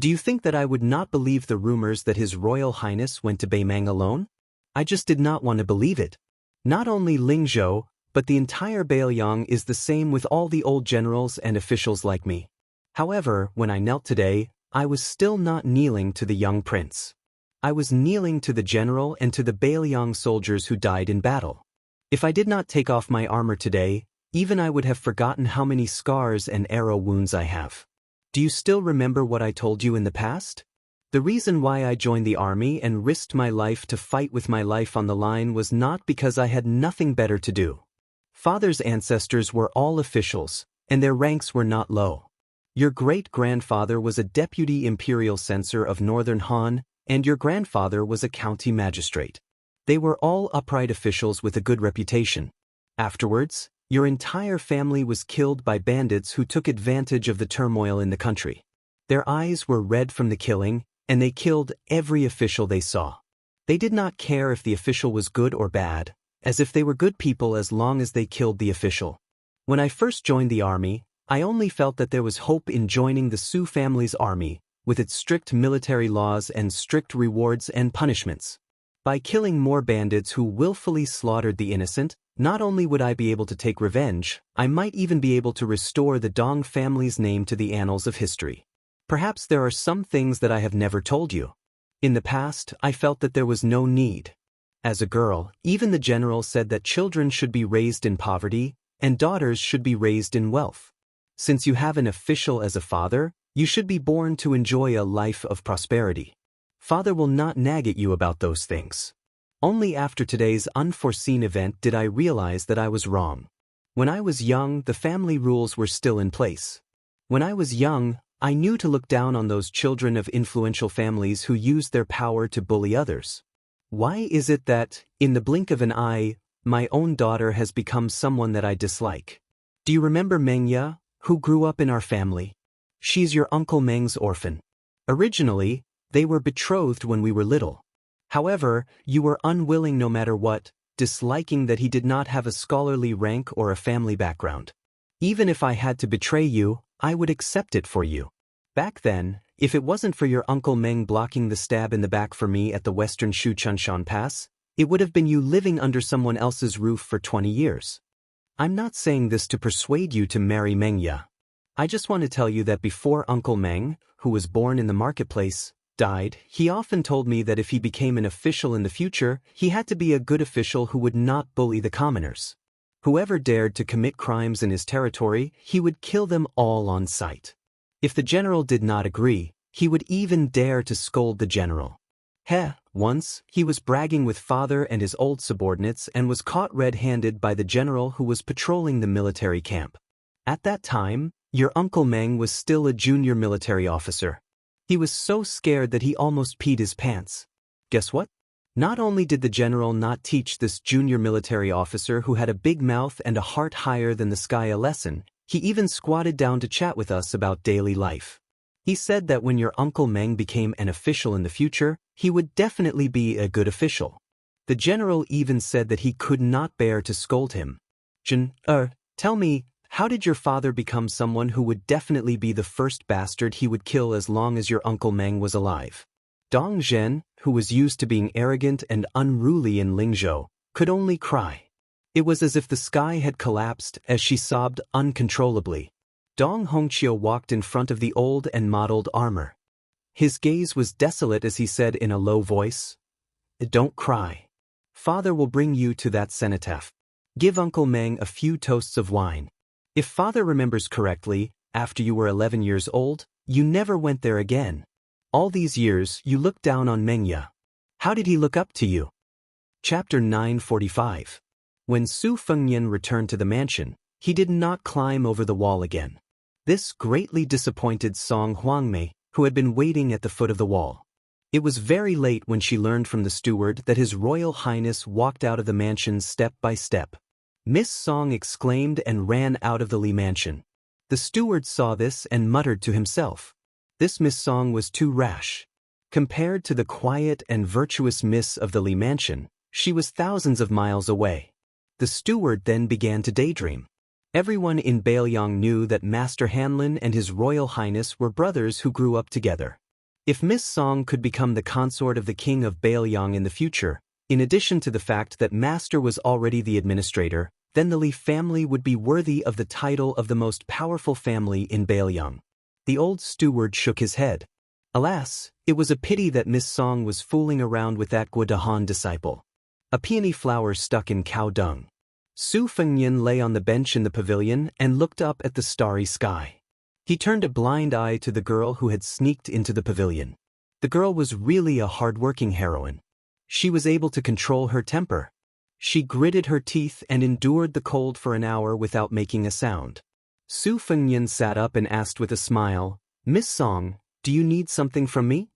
Do you think that I would not believe the rumors that His Royal Highness went to Beimang alone? I just did not want to believe it. Not only Lingzhou, but the entire Baoyang is the same with all the old generals and officials like me. However, when I knelt today, I was still not kneeling to the young prince. I was kneeling to the general and to the Baoyang soldiers who died in battle. If I did not take off my armor today, even I would have forgotten how many scars and arrow wounds I have. Do you still remember what I told you in the past? The reason why I joined the army and risked my life to fight with my life on the line was not because I had nothing better to do. Father's ancestors were all officials, and their ranks were not low. Your great-grandfather was a deputy imperial censor of Northern Han, and your grandfather was a county magistrate. They were all upright officials with a good reputation. Afterwards, your entire family was killed by bandits who took advantage of the turmoil in the country. Their eyes were red from the killing, and they killed every official they saw. They did not care if the official was good or bad, as if they were good people as long as they killed the official. When I first joined the army, I only felt that there was hope in joining the Su family's army, with its strict military laws and strict rewards and punishments. By killing more bandits who willfully slaughtered the innocent, not only would I be able to take revenge, I might even be able to restore the Dong family's name to the annals of history. Perhaps there are some things that I have never told you. In the past, I felt that there was no need. As a girl, even the general said that children should be raised in poverty, and daughters should be raised in wealth. Since you have an official as a father, you should be born to enjoy a life of prosperity. Father will not nag at you about those things. Only after today's unforeseen event did I realize that I was wrong. When I was young, the family rules were still in place. When I was young, I knew to look down on those children of influential families who used their power to bully others. Why is it that, in the blink of an eye, my own daughter has become someone that I dislike? Do you remember Meng Ya, who grew up in our family? She's your Uncle Meng's orphan. Originally, they were betrothed when we were little. However, you were unwilling no matter what, disliking that he did not have a scholarly rank or a family background. Even if I had to betray you, I would accept it for you. Back then, if it wasn't for your Uncle Meng blocking the stab in the back for me at the western Shuchunshan Pass, it would have been you living under someone else's roof for 20 years. I'm not saying this to persuade you to marry Mengya. I just want to tell you that before Uncle Meng, who was born in the marketplace, died, he often told me that if he became an official in the future, he had to be a good official who would not bully the commoners. Whoever dared to commit crimes in his territory, he would kill them all on sight. If the general did not agree, he would even dare to scold the general. Once, he was bragging with father and his old subordinates and was caught red-handed by the general who was patrolling the military camp. At that time, your Uncle Meng was still a junior military officer. He was so scared that he almost peed his pants. Guess what? Not only did the general not teach this junior military officer who had a big mouth and a heart higher than the sky a lesson, he even squatted down to chat with us about daily life. He said that when your Uncle Meng became an official in the future, he would definitely be a good official. The general even said that he could not bear to scold him. Tell me, how did your father become someone who would definitely be the first bastard he would kill as long as your Uncle Meng was alive? Dong Zhen, who was used to being arrogant and unruly in Lingzhou, could only cry. It was as if the sky had collapsed as she sobbed uncontrollably. Dong Hongqiu walked in front of the old and mottled armor. His gaze was desolate as he said in a low voice, "Don't cry. Father will bring you to that cenotaph. Give Uncle Meng a few toasts of wine. If father remembers correctly, after you were 11 years old, you never went there again. All these years you looked down on Mengya. How did he look up to you?" Chapter 945. When Su Fengnian returned to the mansion, he did not climb over the wall again. This greatly disappointed Song Huangmei, who had been waiting at the foot of the wall. It was very late when she learned from the steward that His Royal Highness walked out of the mansion step by step. Miss Song exclaimed and ran out of the Li mansion. The steward saw this and muttered to himself. This Miss Song was too rash. Compared to the quiet and virtuous Miss of the Li mansion, she was thousands of miles away. The steward then began to daydream. Everyone in Bailiang knew that Master Hanlin and His Royal Highness were brothers who grew up together. If Miss Song could become the consort of the king of Bailiang in the future, in addition to the fact that Master was already the administrator, then the Li family would be worthy of the title of the most powerful family in Bailiang. The old steward shook his head. Alas, it was a pity that Miss Song was fooling around with that Guodahan disciple. A peony flower stuck in cow dung. Su Fengnian lay on the bench in the pavilion and looked up at the starry sky. He turned a blind eye to the girl who had sneaked into the pavilion. The girl was really a hard-working heroine. She was able to control her temper. She gritted her teeth and endured the cold for an hour without making a sound. Su Fengnian sat up and asked with a smile, "Miss Song, do you need something from me?"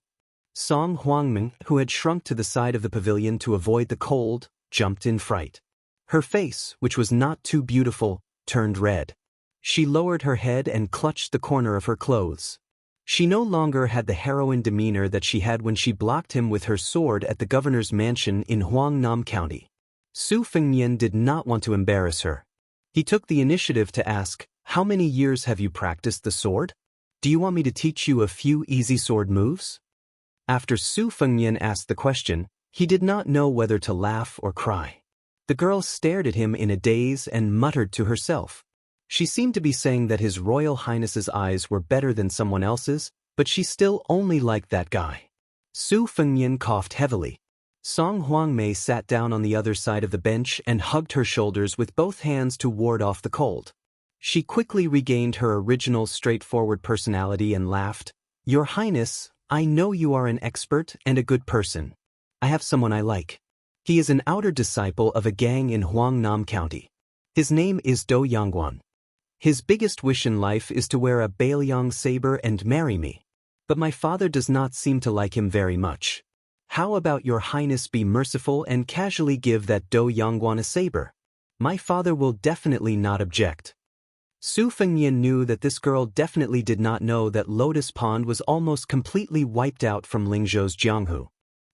Song Huangming, who had shrunk to the side of the pavilion to avoid the cold, jumped in fright. Her face, which was not too beautiful, turned red. She lowered her head and clutched the corner of her clothes. She no longer had the heroine demeanor that she had when she blocked him with her sword at the governor's mansion in Huangnam County. Su Fengnian did not want to embarrass her. He took the initiative to ask, "How many years have you practiced the sword? Do you want me to teach you a few easy sword moves?" After Su Fengnian asked the question, he did not know whether to laugh or cry. The girl stared at him in a daze and muttered to herself. She seemed to be saying that His Royal Highness's eyes were better than someone else's, but she still only liked that guy. Su Fengnian coughed heavily. Song Huangmei sat down on the other side of the bench and hugged her shoulders with both hands to ward off the cold. She quickly regained her original straightforward personality and laughed. "Your Highness, I know you are an expert and a good person. I have someone I like. He is an outer disciple of a gang in Huangnam County. His name is Do Yangguan. His biggest wish in life is to wear a Bailiang saber and marry me. But my father does not seem to like him very much. How about your Highness be merciful and casually give that Do Yangguan a saber? My father will definitely not object." Su Fengnian knew that this girl definitely did not know that Lotus Pond was almost completely wiped out from Lingzhou's Jianghu.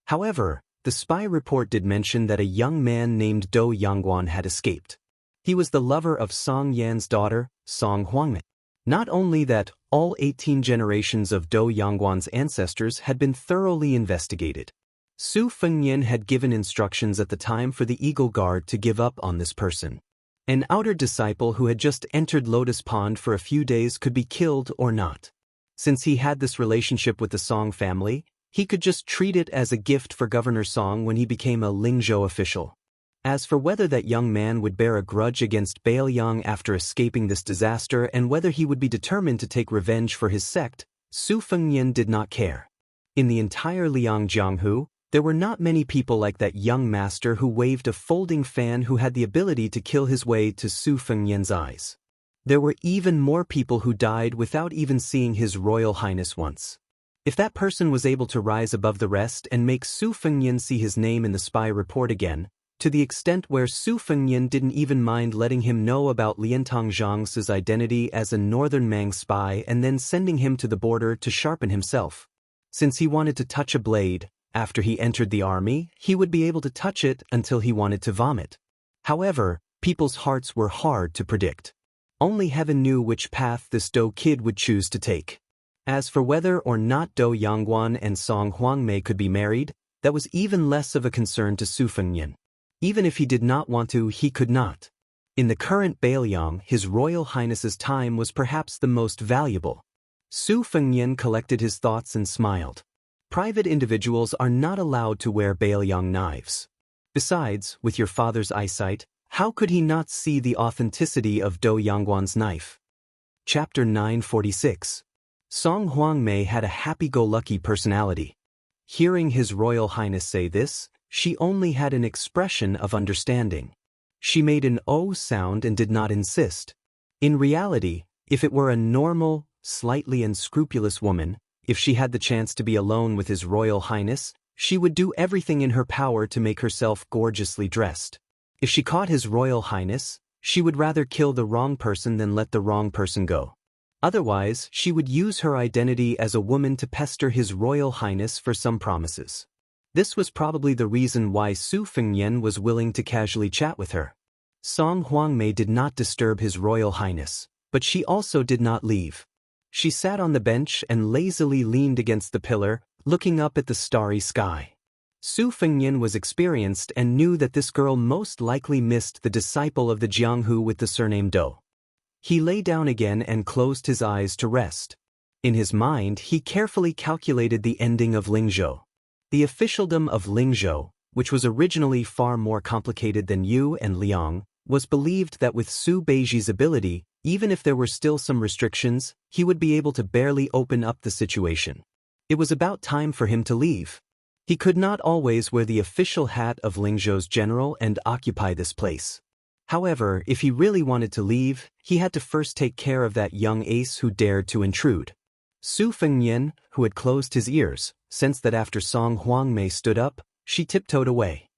However, the spy report did mention that a young man named Do Yangguan had escaped. He was the lover of Song Yan's daughter, Song Huangmei. Not only that, all 18 generations of Do Yangguan's ancestors had been thoroughly investigated. Su Fengnian had given instructions at the time for the Eagle Guard to give up on this person. An outer disciple who had just entered Lotus Pond for a few days could be killed or not. Since he had this relationship with the Song family, he could just treat it as a gift for Governor Song when he became a Lingzhou official. As for whether that young man would bear a grudge against Bailiang after escaping this disaster and whether he would be determined to take revenge for his sect, Su Fengnian did not care. In the entire Liangjianghu, there were not many people like that young master who waved a folding fan who had the ability to kill his way to Su Fengnian's eyes. There were even more people who died without even seeing His Royal Highness once. If that person was able to rise above the rest and make Su Fengnian see his name in the spy report again, to the extent where Su Fengnian didn't even mind letting him know about Liantong Zhang's identity as a northern Mang spy and then sending him to the border to sharpen himself. Since he wanted to touch a blade, after he entered the army, he would be able to touch it until he wanted to vomit. However, people's hearts were hard to predict. Only heaven knew which path this Dou kid would choose to take. As for whether or not Dou Yangguan and Song Huangmei could be married, that was even less of a concern to Su Fengnian. Even if he did not want to, he could not. In the current Bailiang, His Royal Highness's time was perhaps the most valuable. Su Fengnian collected his thoughts and smiled. Private individuals are not allowed to wear Bailiang knives. Besides, with your father's eyesight, how could he not see the authenticity of Dou Yangguan's knife? Chapter 946. Song Huangmei had a happy-go-lucky personality. Hearing His Royal Highness say this, she only had an expression of understanding. She made an O sound and did not insist. In reality, if it were a normal, slightly unscrupulous woman, if she had the chance to be alone with His Royal Highness, she would do everything in her power to make herself gorgeously dressed. If she caught His Royal Highness, she would rather kill the wrong person than let the wrong person go. Otherwise, she would use her identity as a woman to pester His Royal Highness for some promises. This was probably the reason why Su Fengnian was willing to casually chat with her. Song Huangmei did not disturb His Royal Highness, but she also did not leave. She sat on the bench and lazily leaned against the pillar, looking up at the starry sky. Su Fengnian was experienced and knew that this girl most likely missed the disciple of the Jianghu with the surname Dou. He lay down again and closed his eyes to rest. In his mind, he carefully calculated the ending of Lingzhou. The officialdom of Lingzhou, which was originally far more complicated than Yu and Liang, was believed that with Su Beiji's ability, even if there were still some restrictions, he would be able to barely open up the situation. It was about time for him to leave. He could not always wear the official hat of Lingzhou's general and occupy this place. However, if he really wanted to leave, he had to first take care of that young ace who dared to intrude. Su Fengnian, who had closed his ears, sensed that after Song Huangmei stood up, she tiptoed away.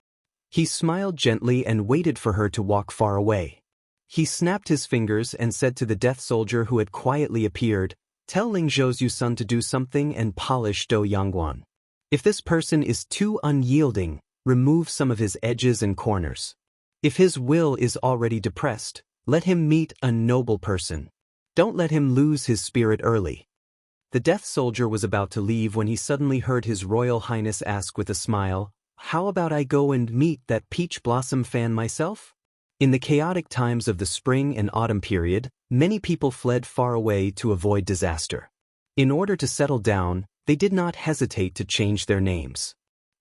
He smiled gently and waited for her to walk far away. He snapped his fingers and said to the death soldier who had quietly appeared, "Tell Lingzhou's Yusun to do something and polish Dou Yangguan. If this person is too unyielding, remove some of his edges and corners. If his will is already depressed, let him meet a noble person. Don't let him lose his spirit early." The death soldier was about to leave when he suddenly heard His Royal Highness ask with a smile, "How about I go and meet that peach blossom fan myself?" In the chaotic times of the spring and autumn period, many people fled far away to avoid disaster. In order to settle down, they did not hesitate to change their names.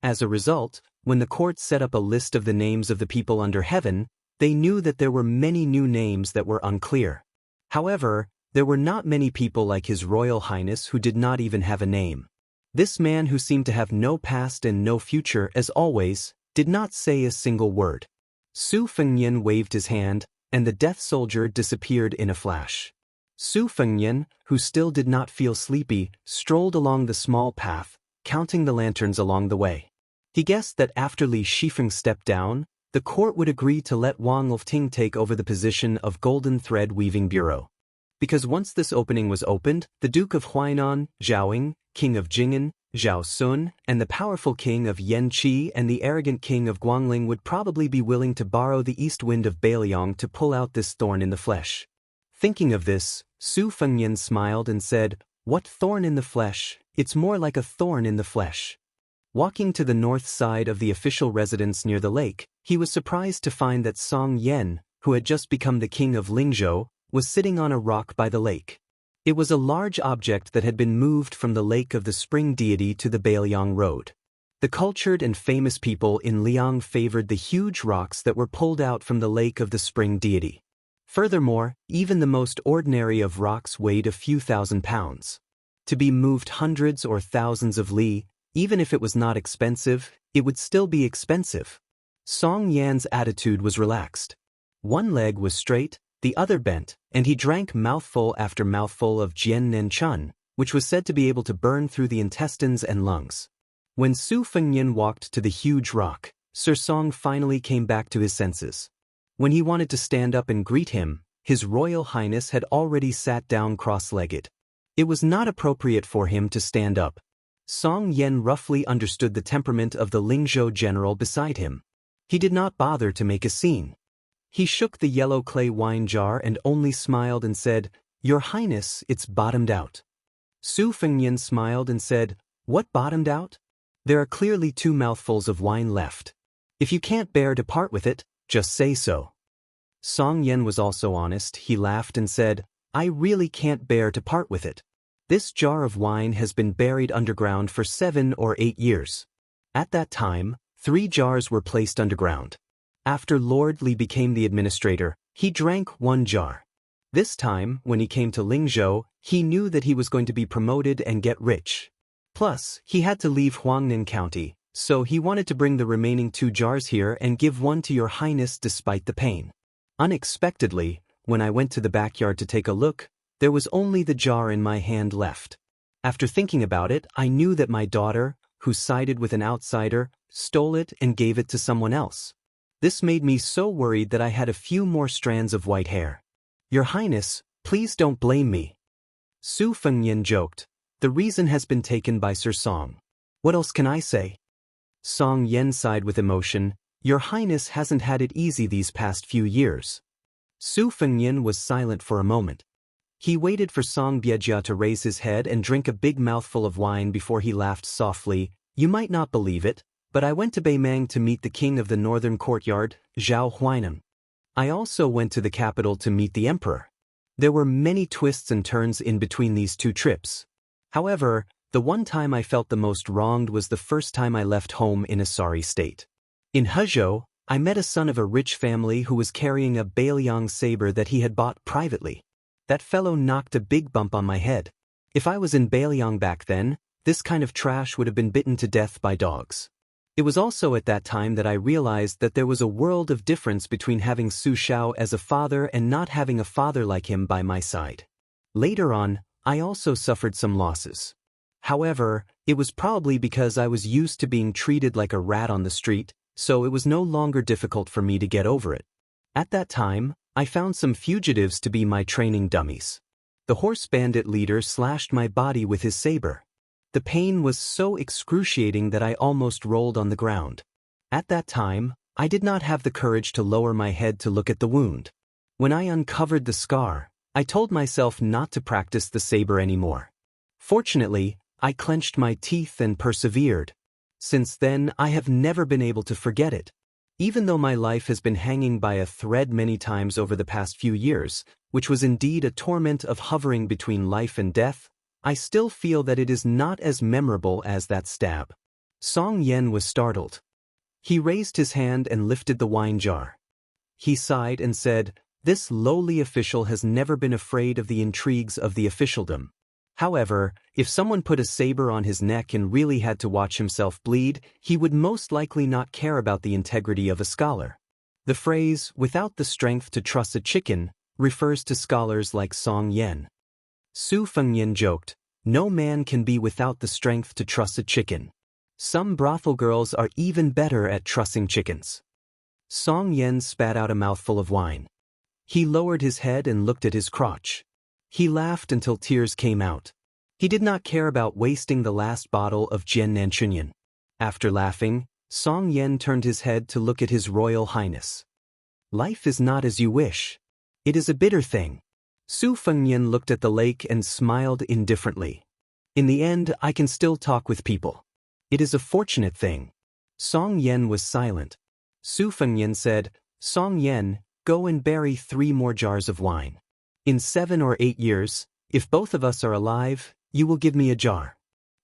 As a result, when the court set up a list of the names of the people under heaven, they knew that there were many new names that were unclear. However, there were not many people like His Royal Highness who did not even have a name. This man, who seemed to have no past and no future as always, did not say a single word. Su Fengnian waved his hand, and the death soldier disappeared in a flash. Su Fengnian, who still did not feel sleepy, strolled along the small path, counting the lanterns along the way. He guessed that after Li Shifeng stepped down, the court would agree to let Wang Lifting take over the position of Golden Thread Weaving Bureau. Because once this opening was opened, the Duke of Huainan, Zhaoying, King of Jing'an, Zhao Sun, and the powerful King of Yanqi and the arrogant King of Guangling would probably be willing to borrow the east wind of Bailiang to pull out this thorn in the flesh. Thinking of this, Su Fengnian smiled and said, "What thorn in the flesh? It's more like a thorn in the flesh." Walking to the north side of the official residence near the lake, he was surprised to find that Song Yen, who had just become the king of Lingzhou, was sitting on a rock by the lake. It was a large object that had been moved from the lake of the spring deity to the Bailiang Road. The cultured and famous people in Liang favored the huge rocks that were pulled out from the lake of the spring deity. Furthermore, even the most ordinary of rocks weighed a few thousand pounds. To be moved hundreds or thousands of li, even if it was not expensive, it would still be expensive. Song Yan's attitude was relaxed. One leg was straight, the other bent, and he drank mouthful after mouthful of Jian Nen Chun, which was said to be able to burn through the intestines and lungs. When Su Fengnian walked to the huge rock, Sir Song finally came back to his senses. When he wanted to stand up and greet him, His Royal Highness had already sat down cross-legged. It was not appropriate for him to stand up. Song Yan roughly understood the temperament of the Lingzhou general beside him. He did not bother to make a scene. He shook the yellow clay wine jar and only smiled and said, "Your Highness, it's bottomed out." Su Fengnian smiled and said, "What bottomed out? There are clearly 2 mouthfuls of wine left. If you can't bear to part with it, just say so." Song Yan was also honest. He laughed and said, "I really can't bear to part with it. This jar of wine has been buried underground for 7 or 8 years. At that time, 3 jars were placed underground. After Lord Li became the administrator, he drank 1 jar. This time, when he came to Lingzhou, he knew that he was going to be promoted and get rich. Plus, he had to leave Huangnan County, so he wanted to bring the remaining 2 jars here and give one to Your Highness despite the pain. Unexpectedly, when I went to the backyard to take a look, there was only the jar in my hand left. After thinking about it, I knew that my daughter, who sided with an outsider, stole it and gave it to someone else. This made me so worried that I had a few more strands of white hair. Your Highness, please don't blame me." Su Fengnian joked. "The reason has been taken by Sir Song. What else can I say?" Song Yan sighed with emotion. "Your Highness hasn't had it easy these past few years." Su Fengnian was silent for a moment. He waited for Song Biejia to raise his head and drink a big mouthful of wine before he laughed softly. "You might not believe it, but I went to Beimang to meet the king of the northern courtyard, Zhao Huainan. I also went to the capital to meet the emperor. There were many twists and turns in between these 2 trips. However, the one time I felt the most wronged was the first time I left home in a sorry state. In Hezhou, I met a son of a rich family who was carrying a Bailiang saber that he had bought privately. That fellow knocked a big bump on my head. If I was in Bailiang back then, this kind of trash would have been bitten to death by dogs. It was also at that time that I realized that there was a world of difference between having Su Xiao as a father and not having a father like him by my side. Later on, I also suffered some losses. However, it was probably because I was used to being treated like a rat on the street, so it was no longer difficult for me to get over it. At that time, I found some fugitives to be my training dummies. The horse bandit leader slashed my body with his saber. The pain was so excruciating that I almost rolled on the ground. At that time, I did not have the courage to lower my head to look at the wound. When I uncovered the scar, I told myself not to practice the saber anymore. Fortunately, I clenched my teeth and persevered. Since then, I have never been able to forget it. Even though my life has been hanging by a thread many times over the past few years, which was indeed a torment of hovering between life and death, I still feel that it is not as memorable as that stab. Song Yan was startled. He raised his hand and lifted the wine jar. He sighed and said, "This lowly official has never been afraid of the intrigues of the officialdom. However, if someone put a saber on his neck and really had to watch himself bleed, he would most likely not care about the integrity of a scholar." The phrase, "without the strength to truss a chicken," refers to scholars like Song Yan. Su Fengnian joked, "No man can be without the strength to truss a chicken. Some brothel girls are even better at trussing chickens." Song Yan spat out a mouthful of wine. He lowered his head and looked at his crotch. He laughed until tears came out. He did not care about wasting the last bottle of Jian Nanchunyan. After laughing, Song Yan turned his head to look at His Royal Highness. "Life is not as you wish. It is a bitter thing." Su Fengnian looked at the lake and smiled indifferently. "In the end, I can still talk with people. It is a fortunate thing." Song Yan was silent. Su Fengnian said, "Song Yan, go and bury 3 more jars of wine. In 7 or 8 years, if both of us are alive, you will give me a jar.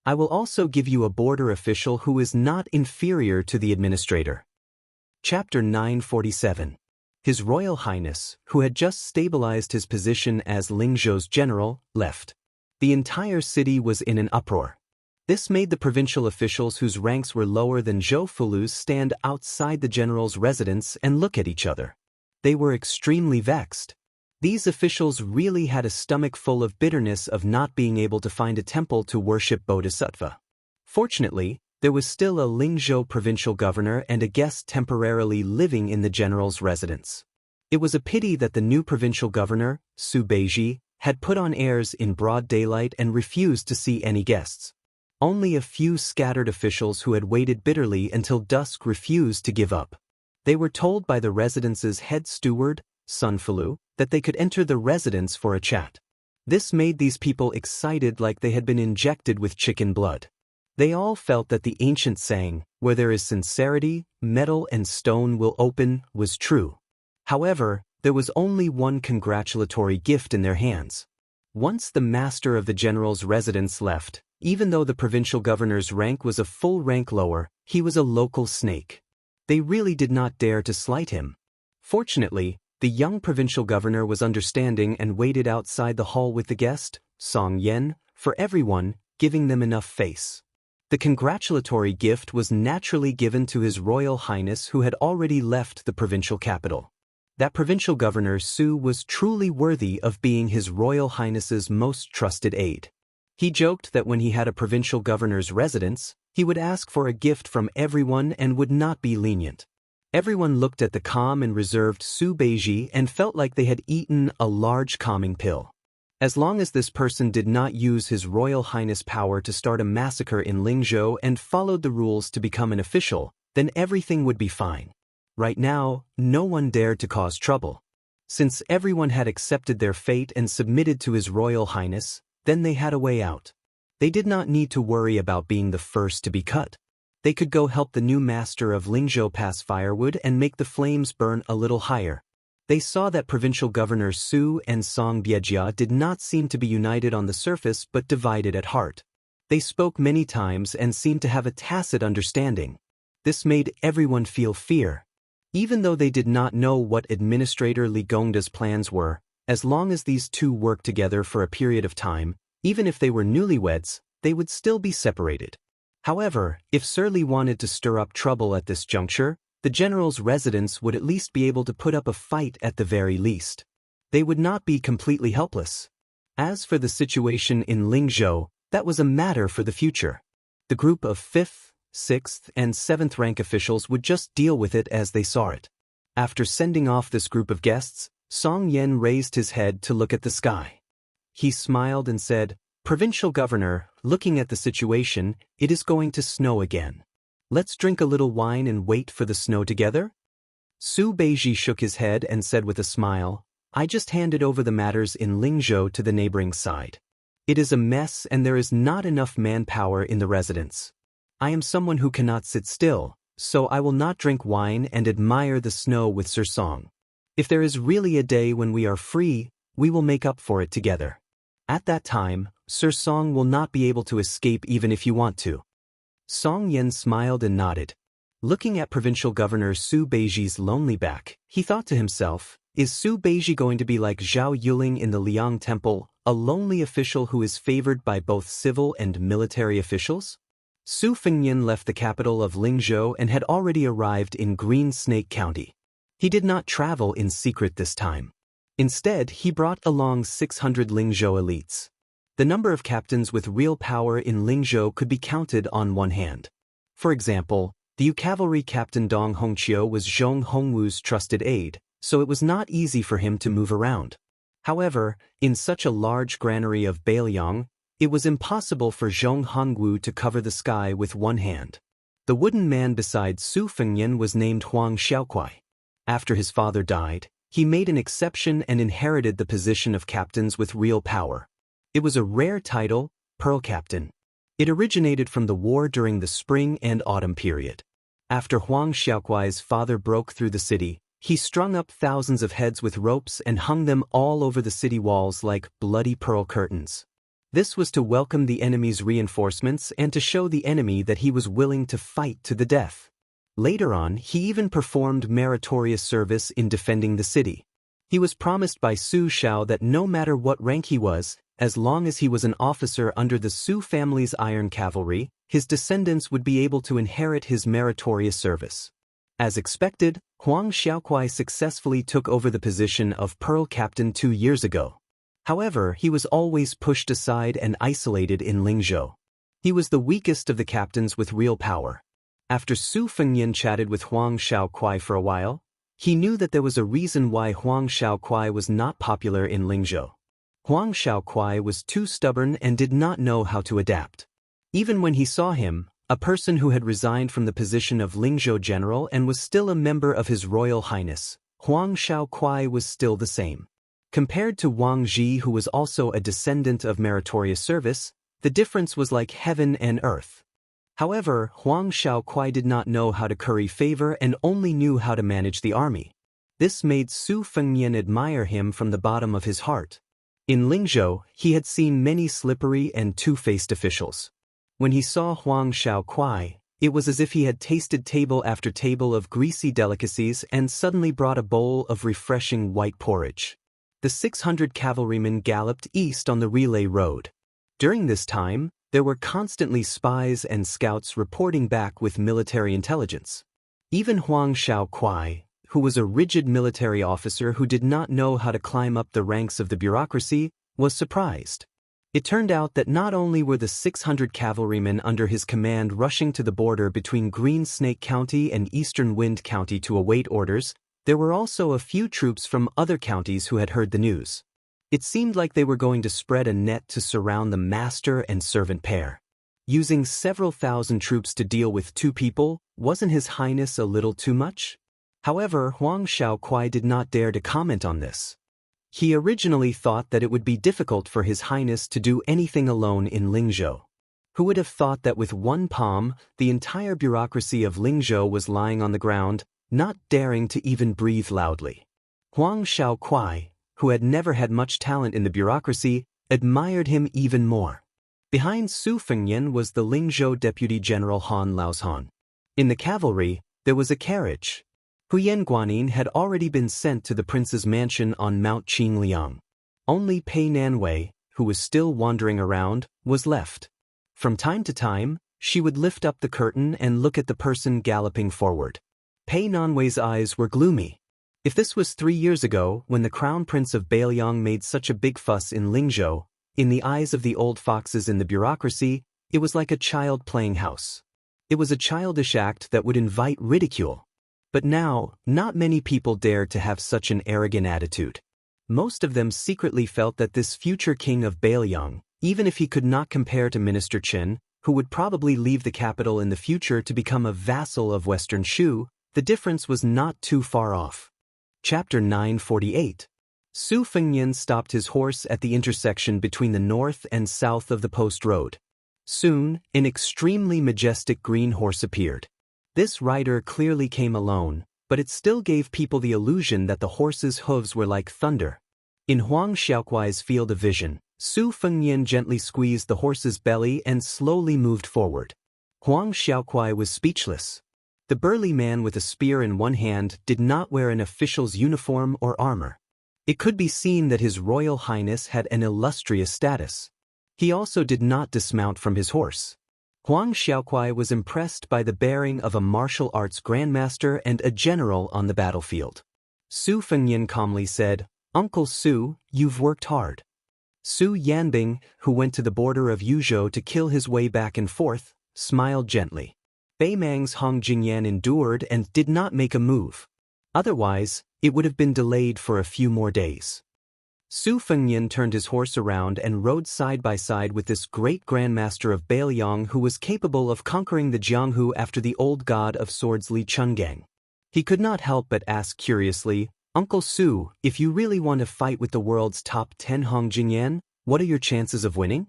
I will also give you a border official who is not inferior to the administrator. Chapter 947. His Royal Highness, who had just stabilized his position as Lingzhou's general, left. The entire city was in an uproar. This made the provincial officials whose ranks were lower than Zhou Fulu's stand outside the general's residence and look at each other. They were extremely vexed. These officials really had a stomach full of bitterness of not being able to find a temple to worship Bodhisattva. Fortunately, there was still a Lingzhou provincial governor and a guest temporarily living in the general's residence. It was a pity that the new provincial governor, Su Beiji, had put on airs in broad daylight and refused to see any guests. Only a few scattered officials who had waited bitterly until dusk refused to give up. They were told by the residence's head steward, Sun Fulu, that they could enter the residence for a chat. This made these people excited like they had been injected with chicken blood. They all felt that the ancient saying, "Where there is sincerity, metal and stone will open," was true. However, there was only one congratulatory gift in their hands. Once the master of the general's residence left, even though the provincial governor's rank was a full rank lower, he was a local snake. They really did not dare to slight him. Fortunately, the young provincial governor was understanding and waited outside the hall with the guest, Song Yan, for everyone, giving them enough face. The congratulatory gift was naturally given to His Royal Highness who had already left the provincial capital. That provincial governor Su was truly worthy of being His Royal Highness's most trusted aide. He joked that when he had a provincial governor's residence, he would ask for a gift from everyone and would not be lenient. Everyone looked at the calm and reserved Su Beiji and felt like they had eaten a large calming pill. As long as this person did not use His Royal Highness power to start a massacre in Lingzhou and followed the rules to become an official, then everything would be fine. Right now, no one dared to cause trouble. Since everyone had accepted their fate and submitted to His Royal Highness, then they had a way out. They did not need to worry about being the first to be cut. They could go help the new master of Lingzhou pass firewood and make the flames burn a little higher. They saw that provincial governor Su and Song Biejia did not seem to be united on the surface but divided at heart. They spoke many times and seemed to have a tacit understanding. This made everyone feel fear. Even though they did not know what Administrator Li Gongda's plans were, as long as these two worked together for a period of time, even if they were newlyweds, they would still be separated. However, if Sir Li wanted to stir up trouble at this juncture, the general's residence would at least be able to put up a fight at the very least. They would not be completely helpless. As for the situation in Lingzhou, that was a matter for the future. The group of 5th, 6th, and 7th rank officials would just deal with it as they saw it. After sending off this group of guests, Song Yan raised his head to look at the sky. He smiled and said, "Provincial Governor, looking at the situation, it is going to snow again. Let's drink a little wine and wait for the snow together?" Su Beiji shook his head and said with a smile, "I just handed over the matters in Lingzhou to the neighboring side. It is a mess and there is not enough manpower in the residence. I am someone who cannot sit still, so I will not drink wine and admire the snow with Sir Song. If there is really a day when we are free, we will make up for it together. At that time, Sir Song will not be able to escape even if you want to." Song Yan smiled and nodded. Looking at Provincial Governor Su Beiji's lonely back, he thought to himself, is Su Beiji going to be like Zhao Yuling in the Liang Temple, a lonely official who is favored by both civil and military officials? Su Fengnian left the capital of Lingzhou and had already arrived in Green Snake County. He did not travel in secret this time. Instead, he brought along 600 Lingzhou elites. The number of captains with real power in Lingzhou could be counted on one hand. For example, the cavalry captain Dong Hongqiu was Zhong Hongwu's trusted aide, so it was not easy for him to move around. However, in such a large granary of Bailiang, it was impossible for Zhong Hongwu to cover the sky with one hand. The wooden man beside Su Fengnian was named Huang Xiaokuai. After his father died, he made an exception and inherited the position of captains with real power. It was a rare title, Pearl Captain. It originated from the war during the spring and autumn period. After Huang Xiaokuai's father broke through the city, He strung up thousands of heads with ropes and hung them all over the city walls like bloody pearl curtains. This was to welcome the enemy's reinforcements and to show the enemy that he was willing to fight to the death. Later on, he even performed meritorious service in defending the city. He was promised by Su Shao that no matter what rank he was, as long as he was an officer under the Su family's iron cavalry, his descendants would be able to inherit his meritorious service. As expected, Huang Xiaokuai successfully took over the position of Pearl Captain 2 years ago. However, he was always pushed aside and isolated in Lingzhou. He was the weakest of the captains with real power. After Su Fengyan chatted with Huang Xiaokuai for a while, he knew that there was a reason why Huang Xiaokuai was not popular in Lingzhou. Huang Xiaokuai was too stubborn and did not know how to adapt. Even when he saw him, a person who had resigned from the position of Lingzhou general and was still a member of His Royal Highness, Huang Xiaokuai was still the same. Compared to Wang Ji, who was also a descendant of meritorious service, the difference was like heaven and earth. However, Huang Xiaokuai did not know how to curry favor and only knew how to manage the army. This made Su Fengyan admire him from the bottom of his heart. In Lingzhou, he had seen many slippery and two-faced officials. When he saw Huang Xiaokuai, it was as if he had tasted table after table of greasy delicacies and suddenly brought a bowl of refreshing white porridge. The 600 cavalrymen galloped east on the relay road. During this time, there were constantly spies and scouts reporting back with military intelligence. Even Huang Xiaokuai, who was a rigid military officer who did not know how to climb up the ranks of the bureaucracy, was surprised. It turned out that not only were the 600 cavalrymen under his command rushing to the border between Green Snake County and Eastern Wind County to await orders, there were also a few troops from other counties who had heard the news. It seemed like they were going to spread a net to surround the master and servant pair. Using several thousand troops to deal with 2 people, wasn't His Highness a little too much? However, Huang Xiaokuai did not dare to comment on this. He originally thought that it would be difficult for His Highness to do anything alone in Lingzhou. Who would have thought that with one palm, the entire bureaucracy of Lingzhou was lying on the ground, not daring to even breathe loudly? Huang Xiaokuai, who had never had much talent in the bureaucracy, admired him even more. Behind Su Fengyan was the Lingzhou Deputy General Han Laozhan. In the cavalry, there was a carriage. Huyen Guanyin had already been sent to the prince's mansion on Mount Qingliang. Only Pei Nanwei, who was still wandering around, was left. From time to time, she would lift up the curtain and look at the person galloping forward. Pei Nanwei's eyes were gloomy. If this was 3 years ago, when the crown prince of Bailiang made such a big fuss in Lingzhou, in the eyes of the old foxes in the bureaucracy, it was like a child playing house. It was a childish act that would invite ridicule. But now, not many people dared to have such an arrogant attitude. Most of them secretly felt that this future king of Bailiang, even if he could not compare to Minister Chen, who would probably leave the capital in the future to become a vassal of Western Shu, the difference was not too far off. Chapter 948. Su Fengyan stopped his horse at the intersection between the north and south of the post road. Soon, an extremely majestic green horse appeared. This rider clearly came alone, but it still gave people the illusion that the horse's hooves were like thunder. In Huang Xiaokuai's field of vision, Su Fengyan gently squeezed the horse's belly and slowly moved forward. Huang Xiaokuai was speechless. The burly man with a spear in one hand did not wear an official's uniform or armor. It could be seen that His Royal Highness had an illustrious status. He also did not dismount from his horse. Huang Xiaokuai was impressed by the bearing of a martial arts grandmaster and a general on the battlefield. Su Fengyan calmly said, "Uncle Su, you've worked hard." Su Yanbing, who went to the border of Yuzhou to kill his way back and forth, smiled gently. Beimang's Hong Jingyan endured and did not make a move. Otherwise, it would have been delayed for a few more days. Su Fengyan turned his horse around and rode side by side with this great grandmaster of Bailiang who was capable of conquering the Jianghu after the old god of swords Li Chungang. He could not help but ask curiously, "Uncle Su, if you really want to fight with the world's top 10 Hong Jingyan, what are your chances of winning?"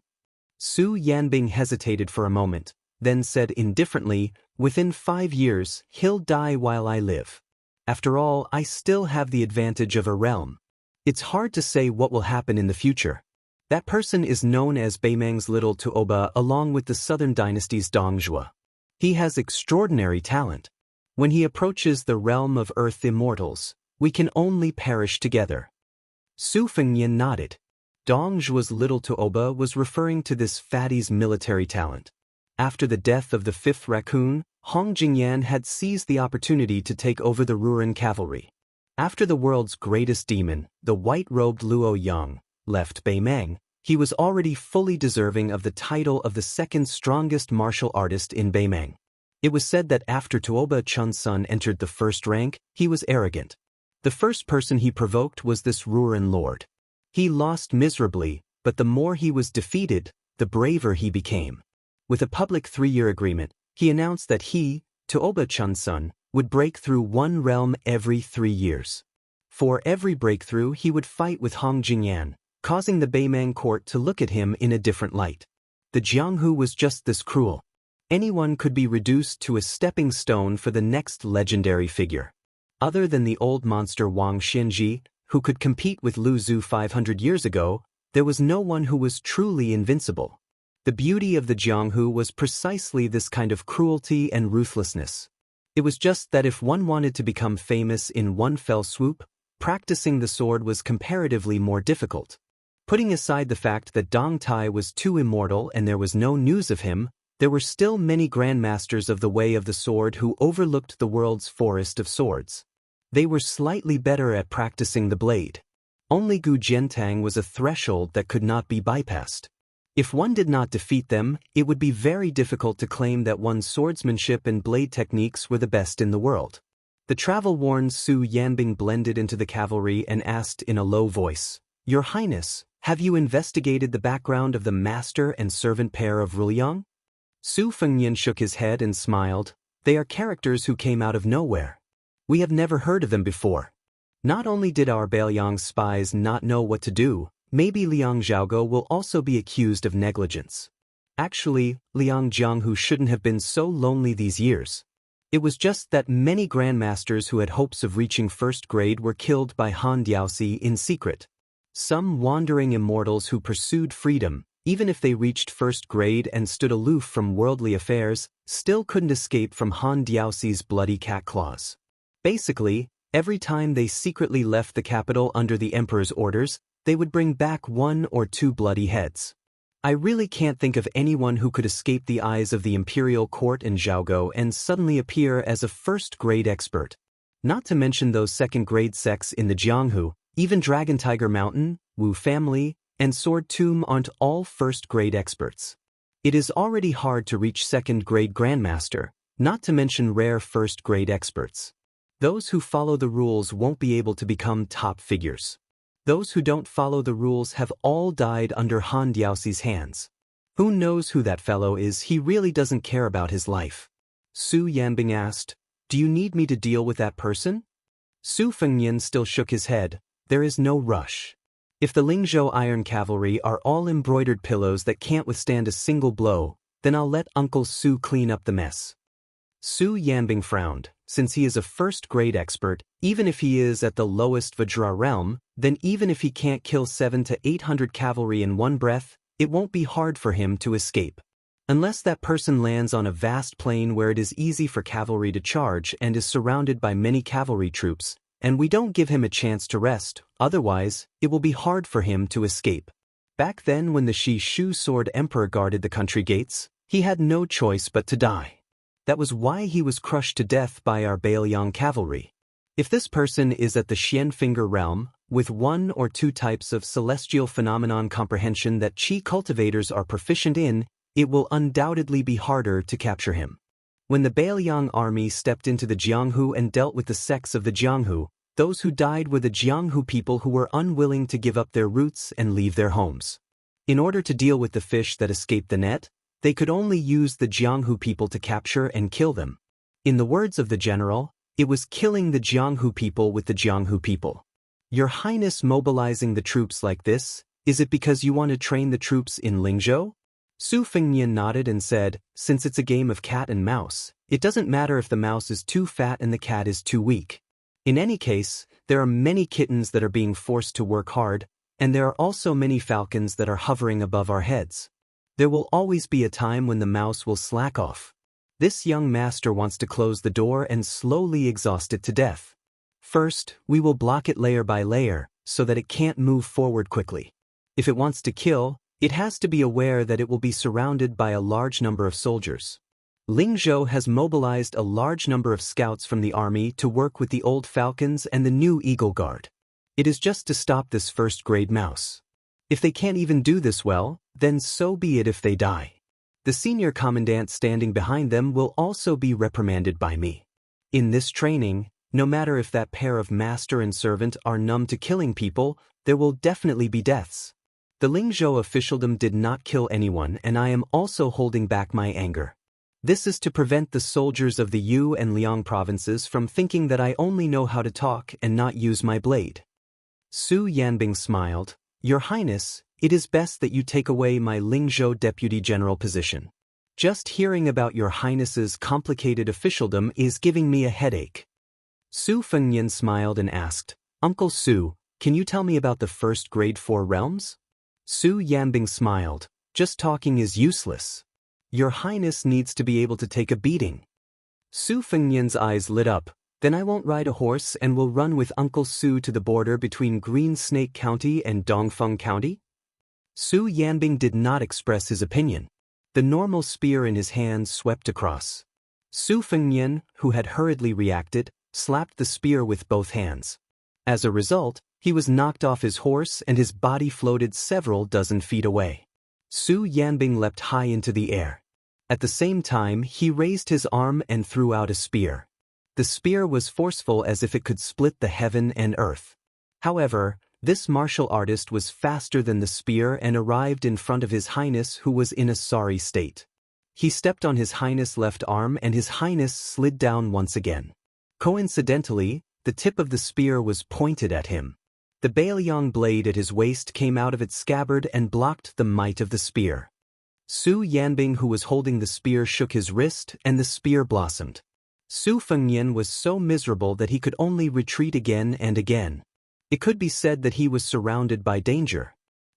Su Yanbing hesitated for a moment, then said indifferently, "Within 5 years, he'll die while I live." After all, I still have the advantage of a realm. It's hard to say what will happen in the future. That person is known as Beimeng's little Tuoba along with the southern dynasty's Dongjua. He has extraordinary talent. When he approaches the realm of earth immortals, we can only perish together. Su Fengnian nodded. Dongjua's little Tuoba was referring to this fatty's military talent. After the death of the fifth raccoon, Hong Jingyan had seized the opportunity to take over the Ruren cavalry. After the world's greatest demon, the white-robed Luo Yang, left Beimeng, he was already fully deserving of the title of the second strongest martial artist in Beimeng. It was said that after Tuoba Chun's son entered the first rank, he was arrogant. The first person he provoked was this Ruren lord. He lost miserably, but the more he was defeated, the braver he became. With a public 3-year agreement, he announced that he, Tuoba Chun's son, would break through one realm every 3 years. For every breakthrough he would fight with Hong Jingyan, causing the Beimeng court to look at him in a different light. The Jianghu was just this cruel. Anyone could be reduced to a stepping stone for the next legendary figure. Other than the old monster Wang Xianji, who could compete with Lu Zhu 500 years ago, there was no one who was truly invincible. The beauty of the Jianghu was precisely this kind of cruelty and ruthlessness. It was just that if one wanted to become famous in one fell swoop, practicing the sword was comparatively more difficult. Putting aside the fact that Dong Tai was too immortal and there was no news of him, there were still many grandmasters of the way of the sword who overlooked the world's forest of swords. They were slightly better at practicing the blade. Only Gu Jiantang was a threshold that could not be bypassed. If one did not defeat them, it would be very difficult to claim that one's swordsmanship and blade techniques were the best in the world. The travel-worn Su Yanbing blended into the cavalry and asked in a low voice, "Your Highness, have you investigated the background of the master and servant pair of Ruliang?" Su Fengnian shook his head and smiled. "They are characters who came out of nowhere. We have never heard of them before. Not only did our Bailiang spies not know what to do, maybe Liang Xiaogo will also be accused of negligence. Actually, Liang Jianghu shouldn't have been so lonely these years. It was just that many grandmasters who had hopes of reaching first grade were killed by Han Diaoxi in secret. Some wandering immortals who pursued freedom, even if they reached first grade and stood aloof from worldly affairs, still couldn't escape from Han Diaoxi's bloody cat claws. Basically, every time they secretly left the capital under the emperor's orders, they would bring back 1 or 2 bloody heads. I really can't think of anyone who could escape the eyes of the imperial court in Xiaogo and suddenly appear as a first-grade expert. Not to mention those second-grade sects in the Jianghu. Even Dragon Tiger Mountain, Wu Family, and Sword Tomb aren't all first-grade experts. It is already hard to reach second-grade Grandmaster, not to mention rare first-grade experts. Those who follow the rules won't be able to become top figures. Those who don't follow the rules have all died under Han Diaoxi's hands. Who knows who that fellow is? He really doesn't care about his life. Su Yanbing asked, "Do you need me to deal with that person?" Su Fengnian still shook his head. "There is no rush. If the Lingzhou Iron Cavalry are all embroidered pillows that can't withstand a single blow, then I'll let Uncle Su clean up the mess." Su Yanbing frowned. Since he is a first-grade expert, even if he is at the lowest Vajra realm, then even if he can't kill 700 to 800 cavalry in one breath, it won't be hard for him to escape. Unless that person lands on a vast plain where it is easy for cavalry to charge and is surrounded by many cavalry troops, and we don't give him a chance to rest, otherwise, it will be hard for him to escape. Back then when the Shi Shu Sword Emperor guarded the country gates, he had no choice but to die. That was why he was crushed to death by our Bailiang cavalry. If this person is at the Xian Finger realm, with 1 or 2 types of celestial phenomenon comprehension that Qi cultivators are proficient in, it will undoubtedly be harder to capture him. When the Bailiang army stepped into the Jianghu and dealt with the sects of the Jianghu, those who died were the Jianghu people who were unwilling to give up their roots and leave their homes. In order to deal with the fish that escaped the net, they could only use the Jianghu people to capture and kill them. In the words of the general, it was killing the Jianghu people with the Jianghu people. Your Highness mobilizing the troops like this, is it because you want to train the troops in Lingzhou? Su Fengnian nodded and said, "Since it's a game of cat and mouse, it doesn't matter if the mouse is too fat and the cat is too weak. In any case, there are many kittens that are being forced to work hard, and there are also many falcons that are hovering above our heads. There will always be a time when the mouse will slack off. This young master wants to close the door and slowly exhaust it to death. First, we will block it layer by layer, so that it can't move forward quickly. If it wants to kill, it has to be aware that it will be surrounded by a large number of soldiers. Ling Zhou has mobilized a large number of scouts from the army to work with the old falcons and the new Eagle Guard. It is just to stop this first-grade mouse. If they can't even do this well, then so be it if they die. The senior commandant standing behind them will also be reprimanded by me. In this training, no matter if that pair of master and servant are numb to killing people, there will definitely be deaths. The Lingzhou officialdom did not kill anyone, and I am also holding back my anger. This is to prevent the soldiers of the Yu and Liang provinces from thinking that I only know how to talk and not use my blade. Su Yanbing smiled. Your Highness, it is best that you take away my Lingzhou Deputy General position. Just hearing about your Highness's complicated officialdom is giving me a headache. Su Fengnian smiled and asked, Uncle Su, can you tell me about the first grade 4 realms? Su Yanbing smiled. Just talking is useless. Your Highness needs to be able to take a beating. Su Fengnian's eyes lit up. Then I won't ride a horse and will run with Uncle Su to the border between Green Snake County and Dongfeng County? Su Yanbing did not express his opinion. The normal spear in his hand swept across. Su Fengnian, who had hurriedly reacted, slapped the spear with both hands. As a result, he was knocked off his horse and his body floated several dozen feet away. Su Yanbing leapt high into the air. At the same time, he raised his arm and threw out a spear. The spear was forceful as if it could split the heaven and earth. However, this martial artist was faster than the spear and arrived in front of His Highness, who was in a sorry state. He stepped on His Highness' left arm and His Highness slid down once again. Coincidentally, the tip of the spear was pointed at him. The Bailiang blade at his waist came out of its scabbard and blocked the might of the spear. Su Yanbing, who was holding the spear, shook his wrist and the spear blossomed. Su Fengnian was so miserable that he could only retreat again and again. It could be said that he was surrounded by danger.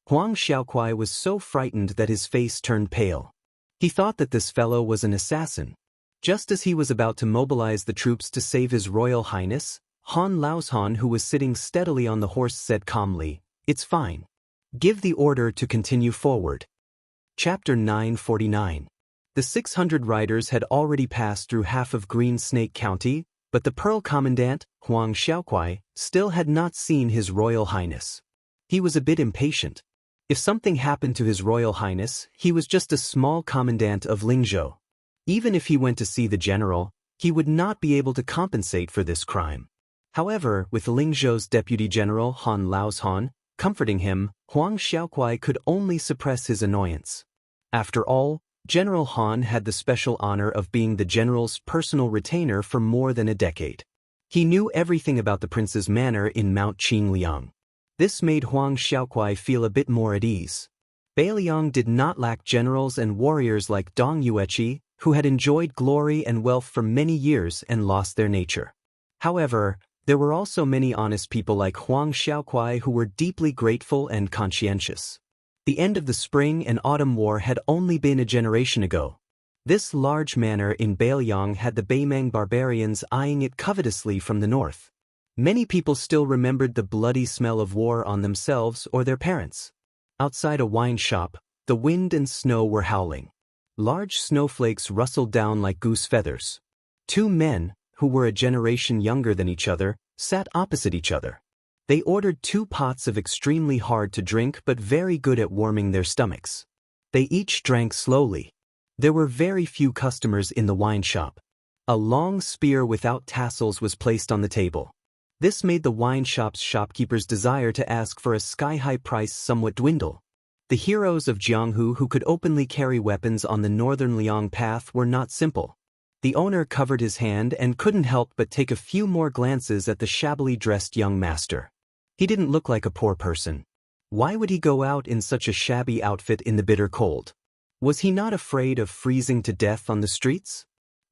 Huang Xiaokuai was so frightened that his face turned pale. He thought that this fellow was an assassin. Just as he was about to mobilize the troops to save His Royal Highness, Han Laoshan, who was sitting steadily on the horse, said calmly, It's fine. Give the order to continue forward. Chapter 949. The 600 riders had already passed through half of Green Snake County, but the Pearl Commandant, Huang Xiaokuai, still had not seen His Royal Highness. He was a bit impatient. If something happened to His Royal Highness, he was just a small commandant of Lingzhou. Even if he went to see the general, he would not be able to compensate for this crime. However, with Lingzhou's Deputy General Han Laoshan comforting him, Huang Xiaokuai could only suppress his annoyance. After all, General Han had the special honor of being the general's personal retainer for more than a decade. He knew everything about the prince's manor in Mount Qingliang. This made Huang Xiaokuai feel a bit more at ease. Bailiang did not lack generals and warriors like Dong Yueqi, who had enjoyed glory and wealth for many years and lost their nature. However, there were also many honest people like Huang Xiaokuai who were deeply grateful and conscientious. The end of the Spring and Autumn War had only been a generation ago. This large manor in Bailiang had the Baimang barbarians eyeing it covetously from the north. Many people still remembered the bloody smell of war on themselves or their parents. Outside a wine shop, the wind and snow were howling. Large snowflakes rustled down like goose feathers. Two men, who were a generation younger than each other, sat opposite each other. They ordered 2 pots of extremely hard to drink but very good at warming their stomachs. They each drank slowly. There were very few customers in the wine shop. A long spear without tassels was placed on the table. This made the wine shop's shopkeeper's desire to ask for a sky-high price somewhat dwindle. The heroes of Jianghu who could openly carry weapons on the northern Liang path were not simple. The owner covered his hand and couldn't help but take a few more glances at the shabbily dressed young master. He didn't look like a poor person. Why would he go out in such a shabby outfit in the bitter cold? Was he not afraid of freezing to death on the streets?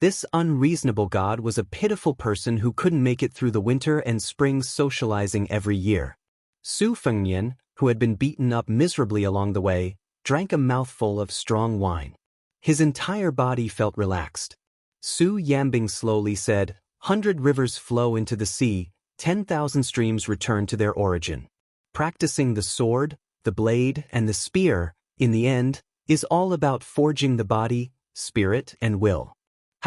This unreasonable god was a pitiful person who couldn't make it through the winter and spring socializing every year. Su Fengnian, who had been beaten up miserably along the way, drank a mouthful of strong wine. His entire body felt relaxed. Su Yambing slowly said, "100 rivers flow into the sea, 10,000 streams return to their origin. Practicing the sword, the blade, and the spear, in the end, is all about forging the body, spirit, and will.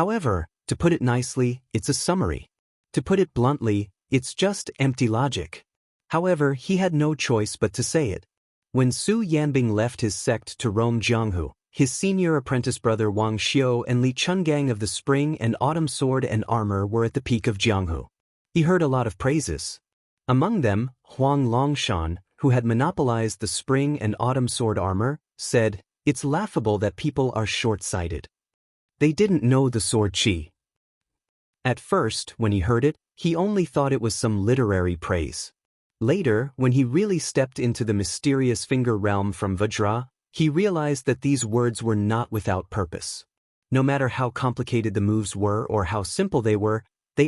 However, to put it nicely, it's a summary. To put it bluntly, it's just empty logic." However, he had no choice but to say it. When Su Yanbing left his sect to roam Jianghu, his senior apprentice brother Wang Xiu and Li Chungang of the Spring and Autumn Sword and Armor were at the peak of Jianghu. He heard a lot of praises. Among them, Huang Longshan, who had monopolized the Spring and Autumn Sword Armor, said, "It's laughable that people are short-sighted. They didn't know the sword qi." At first, when he heard it, he only thought it was some literary praise. Later, when he really stepped into the mysterious finger realm from Vajra, he realized that these words were not without purpose. No matter how complicated the moves were or how simple they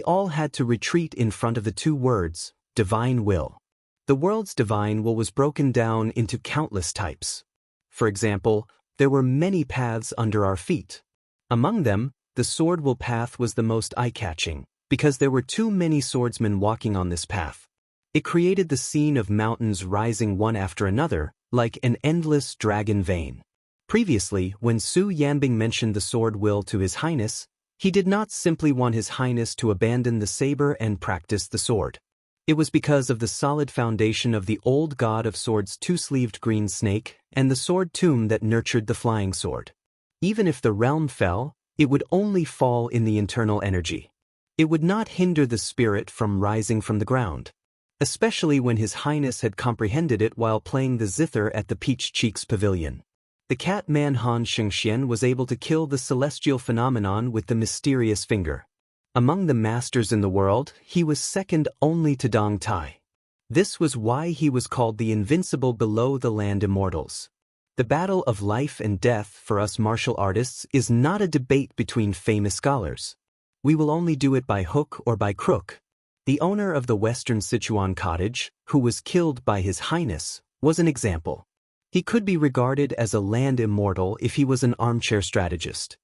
all had to retreat in front of the two words, divine will. The world's divine will was broken down into countless types. For example, there were many paths under our feet. Among them, the sword will path was the most eye-catching, because there were too many swordsmen walking on this path. It created the scene of mountains rising one after another, like an endless dragon vein. Previously, when Su Yanbing mentioned the sword will to His Highness, he did not simply want His Highness to abandon the saber and practice the sword. It was because of the solid foundation of the old god of swords two-sleeved green snake and the sword tomb that nurtured the flying sword. Even if the realm fell, it would only fall in the internal energy. It would not hinder the spirit from rising from the ground. Especially when His Highness had comprehended it while playing the zither at the Peach Cheeks Pavilion. The cat-man Han Shengxian was able to kill the celestial phenomenon with the mysterious finger. Among the masters in the world, he was second only to Dong Tai. This was why he was called the invincible below the land immortals. The battle of life and death for us martial artists is not a debate between famous scholars. We will only do it by hook or by crook. The owner of the Western Sichuan cottage, who was killed by His Highness, was an example. He could be regarded as a land immortal if he was an armchair strategist.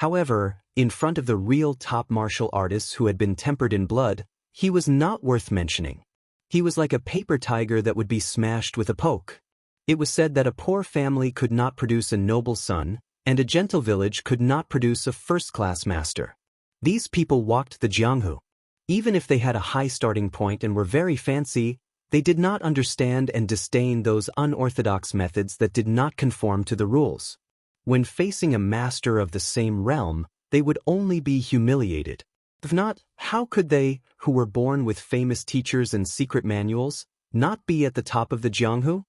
However, in front of the real top martial artists who had been tempered in blood, he was not worth mentioning. He was like a paper tiger that would be smashed with a poke. It was said that a poor family could not produce a noble son, and a gentle village could not produce a first-class master. These people walked the Jianghu. Even if they had a high starting point and were very fancy, they did not understand and disdain those unorthodox methods that did not conform to the rules. When facing a master of the same realm, they would only be humiliated. If not, how could they, who were born with famous teachers and secret manuals, not be at the top of the Jianghu?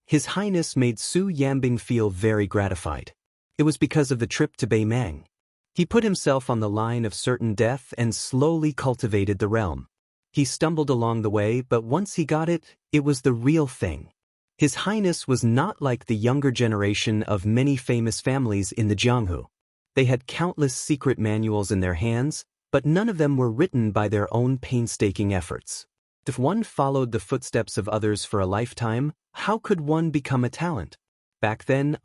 His Highness made Su Yanbing feel very gratified. It was because of the trip to Beimang. He put himself on the line of certain death and slowly cultivated the realm. He stumbled along the way, but once he got it, it was the real thing. His Highness was not like the younger generation of many famous families in the Jianghu. They had countless secret manuals in their hands, but none of them were written by their own painstaking efforts. If one followed the footsteps of others for a lifetime, how could one become a talent? Back then,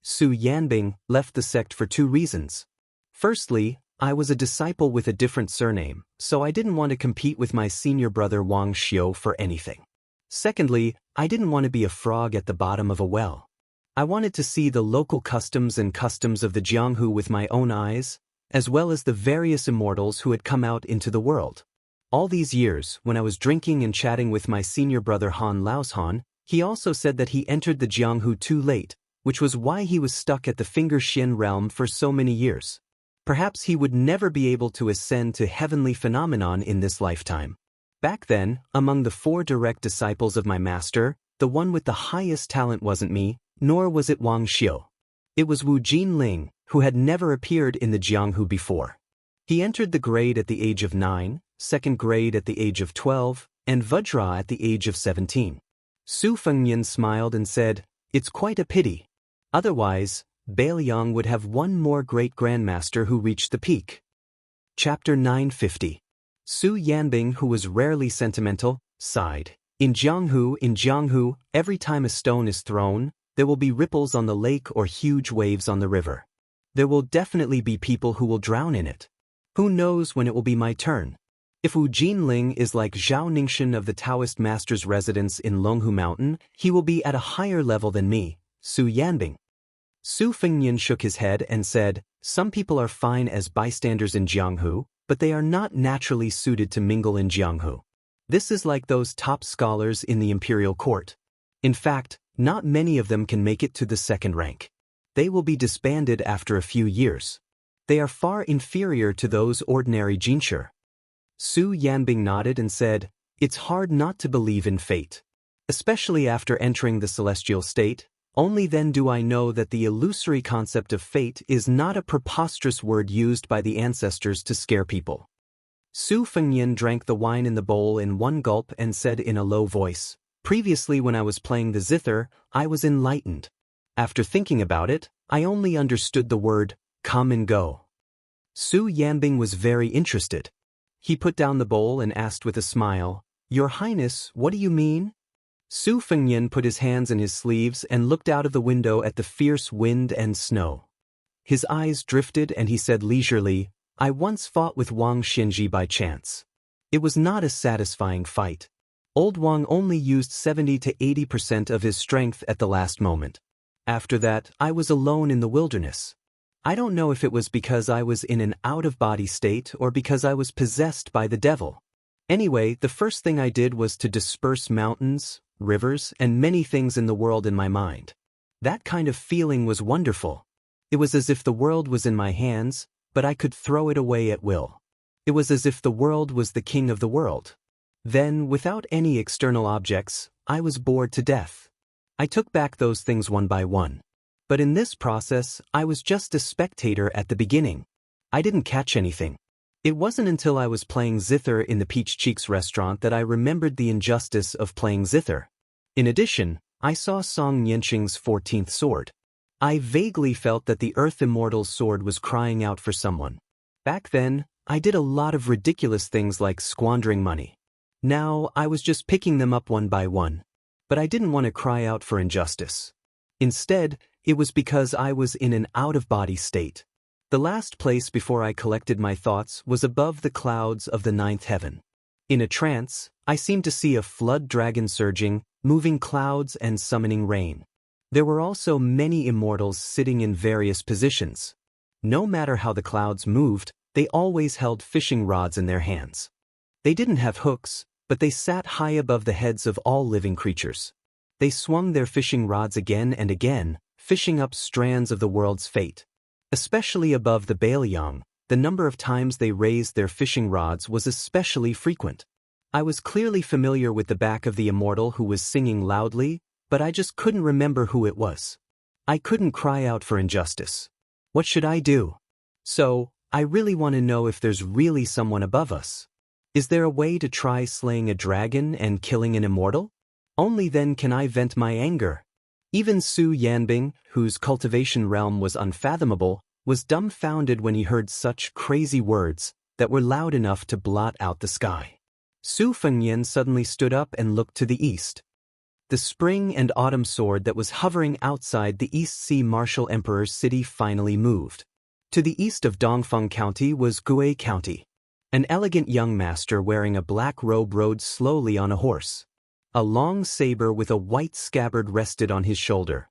Su Yanbing, left the sect for two reasons. Firstly, I was a disciple with a different surname, so I didn't want to compete with my senior brother Wang Xiu for anything. Secondly, I didn't want to be a frog at the bottom of a well. I wanted to see the local customs and customs of the Jianghu with my own eyes, as well as the various immortals who had come out into the world. All these years, when I was drinking and chatting with my senior brother Han Laoshan, he also said that he entered the Jianghu too late, which was why he was stuck at the Finger Xian realm for so many years. Perhaps he would never be able to ascend to heavenly phenomenon in this lifetime. Back then, among the 4 direct disciples of my master, the one with the highest talent wasn't me, nor was it Wang Xiu. It was Wu Jinling, who had never appeared in the Jianghu before. He entered the grade at the age of 9, second grade at the age of 12, and Vajra at the age of 17. Su Fengnian smiled and said, "It's quite a pity. Otherwise, Bailiang would have one more great grandmaster who reached the peak." Chapter 950. Su Yanbing, who was rarely sentimental, sighed. In Jianghu, every time a stone is thrown, there will be ripples on the lake or huge waves on the river. There will definitely be people who will drown in it. Who knows when it will be my turn? If Wu Jinling is like Zhao Ningxin of the Taoist master's residence in Longhu Mountain, he will be at a higher level than me, Su Yanbing. Su Fengnian shook his head and said, some people are fine as bystanders in Jianghu, but they are not naturally suited to mingle in Jianghu. This is like those top scholars in the imperial court. In fact, not many of them can make it to the second rank. They will be disbanded after a few years. They are far inferior to those ordinary jinshi. Su Yanbing nodded and said, it's hard not to believe in fate. Especially after entering the celestial state, only then do I know that the illusory concept of fate is not a preposterous word used by the ancestors to scare people. Su Fengnian drank the wine in the bowl in one gulp and said in a low voice, previously when I was playing the zither, I was enlightened. After thinking about it, I only understood the word, come and go. Su Yanbing was very interested. He put down the bowl and asked with a smile, Your Highness, what do you mean? Su Fengnian put his hands in his sleeves and looked out of the window at the fierce wind and snow. His eyes drifted and he said leisurely, I once fought with Wang Xinji by chance. It was not a satisfying fight. Old Wang only used 70 to 80% of his strength at the last moment. After that, I was alone in the wilderness. I don't know if it was because I was in an out-of-body state or because I was possessed by the devil. Anyway, the first thing I did was to disperse mountains, rivers, and many things in the world in my mind. That kind of feeling was wonderful. It was as if the world was in my hands, but I could throw it away at will. It was as if the world was the king of the world. Then, without any external objects, I was bored to death. I took back those things one by one. But in this process, I was just a spectator at the beginning. I didn't catch anything. It wasn't until I was playing zither in the Peach Cheeks restaurant that I remembered the injustice of playing zither. In addition, I saw Song Nianqing's 14th sword. I vaguely felt that the Earth Immortal's sword was crying out for someone. Back then, I did a lot of ridiculous things like squandering money. Now, I was just picking them up one by one. But I didn't want to cry out for injustice. Instead, it was because I was in an out-of-body state. The last place before I collected my thoughts was above the clouds of the ninth heaven. In a trance, I seemed to see a flood dragon surging, moving clouds and summoning rain. There were also many immortals sitting in various positions. No matter how the clouds moved, they always held fishing rods in their hands. They didn't have hooks, but they sat high above the heads of all living creatures. They swung their fishing rods again and again, fishing up strands of the world's fate. Especially above the Bailiang, the number of times they raised their fishing rods was especially frequent. I was clearly familiar with the back of the immortal who was singing loudly, but I just couldn't remember who it was. I couldn't cry out for injustice. What should I do? So, I really want to know if there's really someone above us. Is there a way to try slaying a dragon and killing an immortal? Only then can I vent my anger. Even Su Yanbing, whose cultivation realm was unfathomable, was dumbfounded when he heard such crazy words that were loud enough to blot out the sky. Su Fengnian suddenly stood up and looked to the east. The spring and autumn sword that was hovering outside the East Sea Martial Emperor's city finally moved. To the east of Dongfeng County was Gui County. An elegant young master wearing a black robe rode slowly on a horse. A long saber with a white scabbard rested on his shoulder.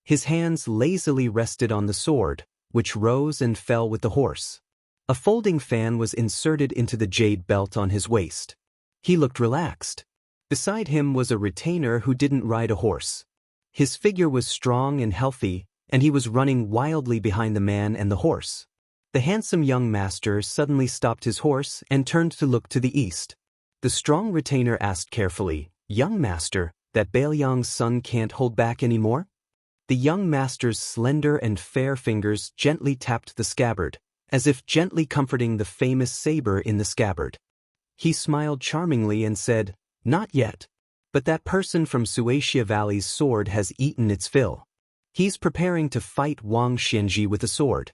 His hands lazily rested on the sword, which rose and fell with the horse. A folding fan was inserted into the jade belt on his waist. He looked relaxed. Beside him was a retainer who didn't ride a horse. His figure was strong and healthy, and he was running wildly behind the man and the horse. The handsome young master suddenly stopped his horse and turned to look to the east. The strong retainer asked carefully, Young master, that Bailiang's son can't hold back anymore? The young master's slender and fair fingers gently tapped the scabbard, as if gently comforting the famous saber in the scabbard. He smiled charmingly and said, Not yet. But that person from Suacia Valley's sword has eaten its fill. He's preparing to fight Wang Xinji with a sword.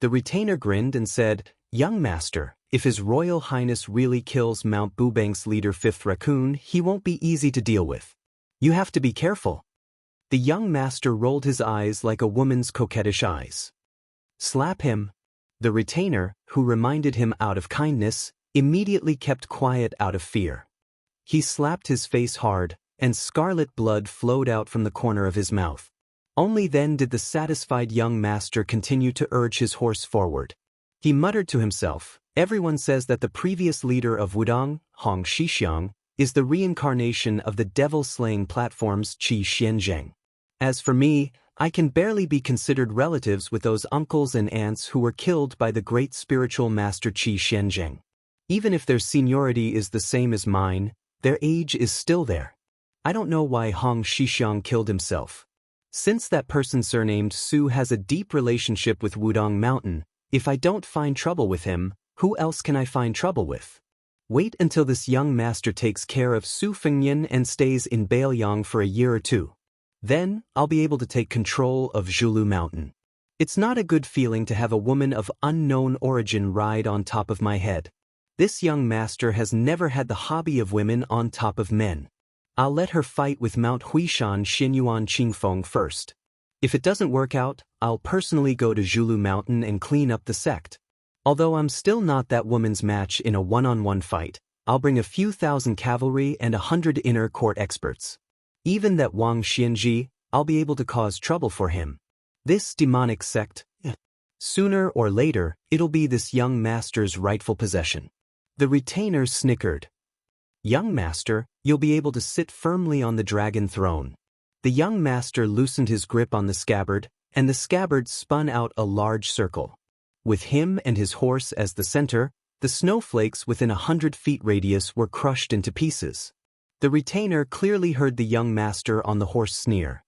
The retainer grinned and said, Young master, if His Royal Highness really kills Mount Bubank's leader 5th Raccoon, he won't be easy to deal with. You have to be careful. The young master rolled his eyes like a woman's coquettish eyes. Slap him. The retainer, who reminded him out of kindness, immediately kept quiet out of fear. He slapped his face hard, and scarlet blood flowed out from the corner of his mouth. Only then did the satisfied young master continue to urge his horse forward. He muttered to himself, "Everyone says that the previous leader of Wudong, Hong Shixiang, is the reincarnation of the devil-slaying platform's Qi Xianzheng. As for me, I can barely be considered relatives with those uncles and aunts who were killed by the great spiritual master Qi Xianzheng. Even if their seniority is the same as mine, their age is still there. I don't know why Hong Shixiang killed himself. Since that person surnamed Su has a deep relationship with Wudong Mountain, if I don't find trouble with him, who else can I find trouble with? Wait until this young master takes care of Su Fengyan and stays in Bailiang for a year or two. Then, I'll be able to take control of Zhulu Mountain. It's not a good feeling to have a woman of unknown origin ride on top of my head. This young master has never had the hobby of women on top of men. I'll let her fight with Mount Huishan Xinyuan Qingfeng first. If it doesn't work out, I'll personally go to Zhulu Mountain and clean up the sect. Although I'm still not that woman's match in a one-on-one fight, I'll bring a few thousand cavalry and 100 inner court experts. Even that Wang Xianji, I'll be able to cause trouble for him. This demonic sect, sooner or later, it'll be this young master's rightful possession." The retainer snickered. "Young master, you'll be able to sit firmly on the dragon throne." The young master loosened his grip on the scabbard, and the scabbard spun out a large circle. With him and his horse as the center, the snowflakes within 100 feet radius were crushed into pieces. The retainer clearly heard the young master on the horse sneer.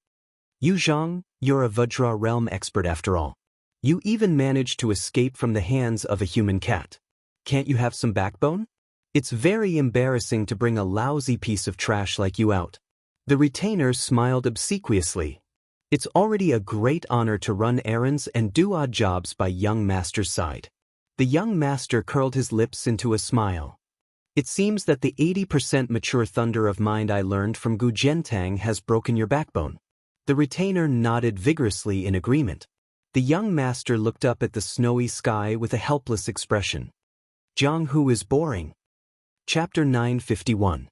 "You Zhang, you're a Vajra realm expert after all. You even managed to escape from the hands of a human cat. Can't you have some backbone? It's very embarrassing to bring a lousy piece of trash like you out." The retainer smiled obsequiously. It's already a great honor to run errands and do odd jobs by young master's side. The young master curled his lips into a smile. "It seems that the 80% mature thunder of mind I learned from Gu Jiantang has broken your backbone." The retainer nodded vigorously in agreement. The young master looked up at the snowy sky with a helpless expression. Jiang Hu is boring. Chapter 951.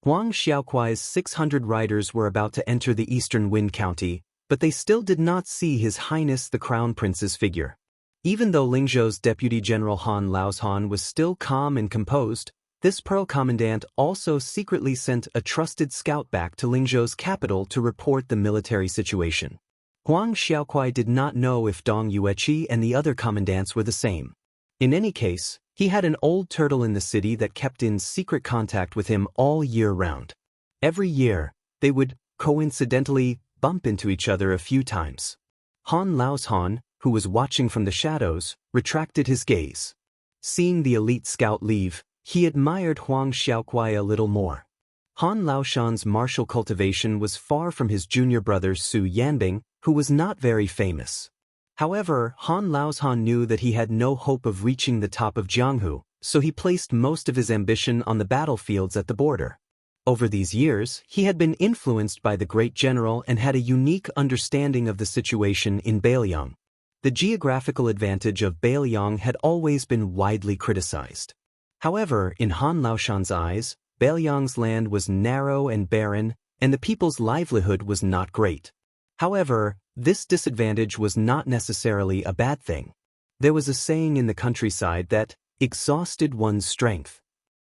Huang Xiaokuai's 600 riders were about to enter the eastern Wind County, but they still did not see His Highness the Crown Prince's figure. Even though Lingzhou's Deputy General Han Laoshan was still calm and composed, this Pearl Commandant also secretly sent a trusted scout back to Lingzhou's capital to report the military situation. Huang Xiaokuai did not know if Dong Yueqi and the other commandants were the same. In any case, he had an old turtle in the city that kept in secret contact with him all year round. Every year, they would, coincidentally, bump into each other a few times. Han Laoshan, who was watching from the shadows, retracted his gaze. Seeing the elite scout leave, he admired Huang Xiaokuai a little more. Han Laoshan's martial cultivation was far from his junior brother Su Yanbing, who was not very famous. However, Han Laoshan knew that he had no hope of reaching the top of Jianghu, so he placed most of his ambition on the battlefields at the border. Over these years, he had been influenced by the great general and had a unique understanding of the situation in Bailiang. The geographical advantage of Bailiang had always been widely criticized. However, in Han Laoshan's eyes, Bailiang's land was narrow and barren, and the people's livelihood was not great. However, this disadvantage was not necessarily a bad thing. There was a saying in the countryside that exhausted one's strength.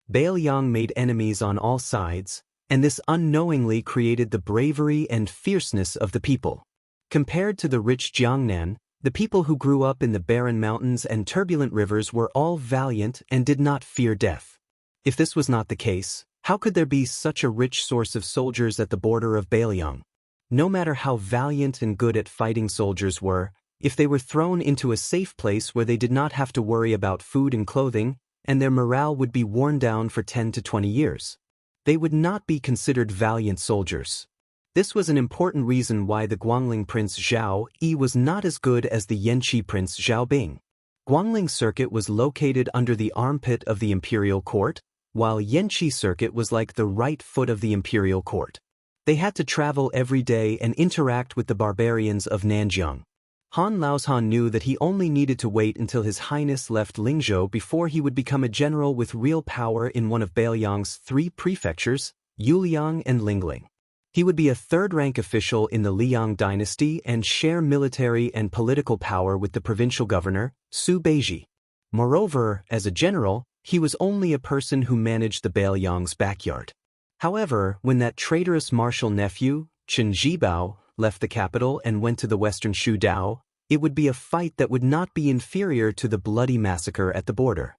Bailiang made enemies on all sides, and this unknowingly created the bravery and fierceness of the people. Compared to the rich Jiangnan, the people who grew up in the barren mountains and turbulent rivers were all valiant and did not fear death. If this was not the case, how could there be such a rich source of soldiers at the border of Bailiang? No matter how valiant and good at fighting soldiers were, if they were thrown into a safe place where they did not have to worry about food and clothing, and their morale would be worn down for 10 to 20 years, they would not be considered valiant soldiers. This was an important reason why the Guangling Prince Zhao Yi was not as good as the Yanqi Prince Zhao Bing. Guangling Circuit was located under the armpit of the imperial court, while Yanqi Circuit was like the right foot of the imperial court. They had to travel every day and interact with the barbarians of Nanjiang. Han Laozhan knew that he only needed to wait until His Highness left Lingzhou before he would become a general with real power in one of Beiliang's 3 prefectures, Yuliang and Lingling. He would be a third-rank official in the Liang dynasty and share military and political power with the provincial governor, Su Beiji. Moreover, as a general, he was only a person who managed the Beiliang's backyard. However, when that traitorous martial nephew, Chen Zhibao, left the capital and went to the western Shu Dao, it would be a fight that would not be inferior to the bloody massacre at the border.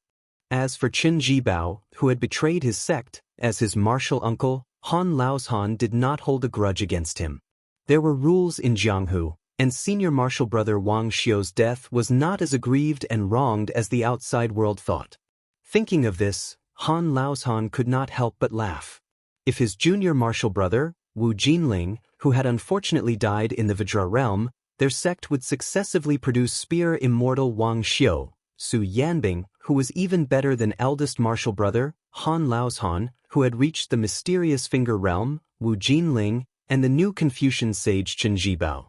As for Chen Zhibao, who had betrayed his sect, as his martial uncle, Han Laozhan did not hold a grudge against him. There were rules in Jianghu, and senior martial brother Wang Xiu's death was not as aggrieved and wronged as the outside world thought. Thinking of this, Han Laozhan could not help but laugh. If his junior martial brother, Wu Jinling, who had unfortunately died in the Vajra realm, their sect would successively produce spear immortal Wang Xiu, Su Yanbing, who was even better than eldest martial brother, Han Laozhan, who had reached the mysterious finger realm, Wu Jinling, and the new Confucian sage Chen Zhibao.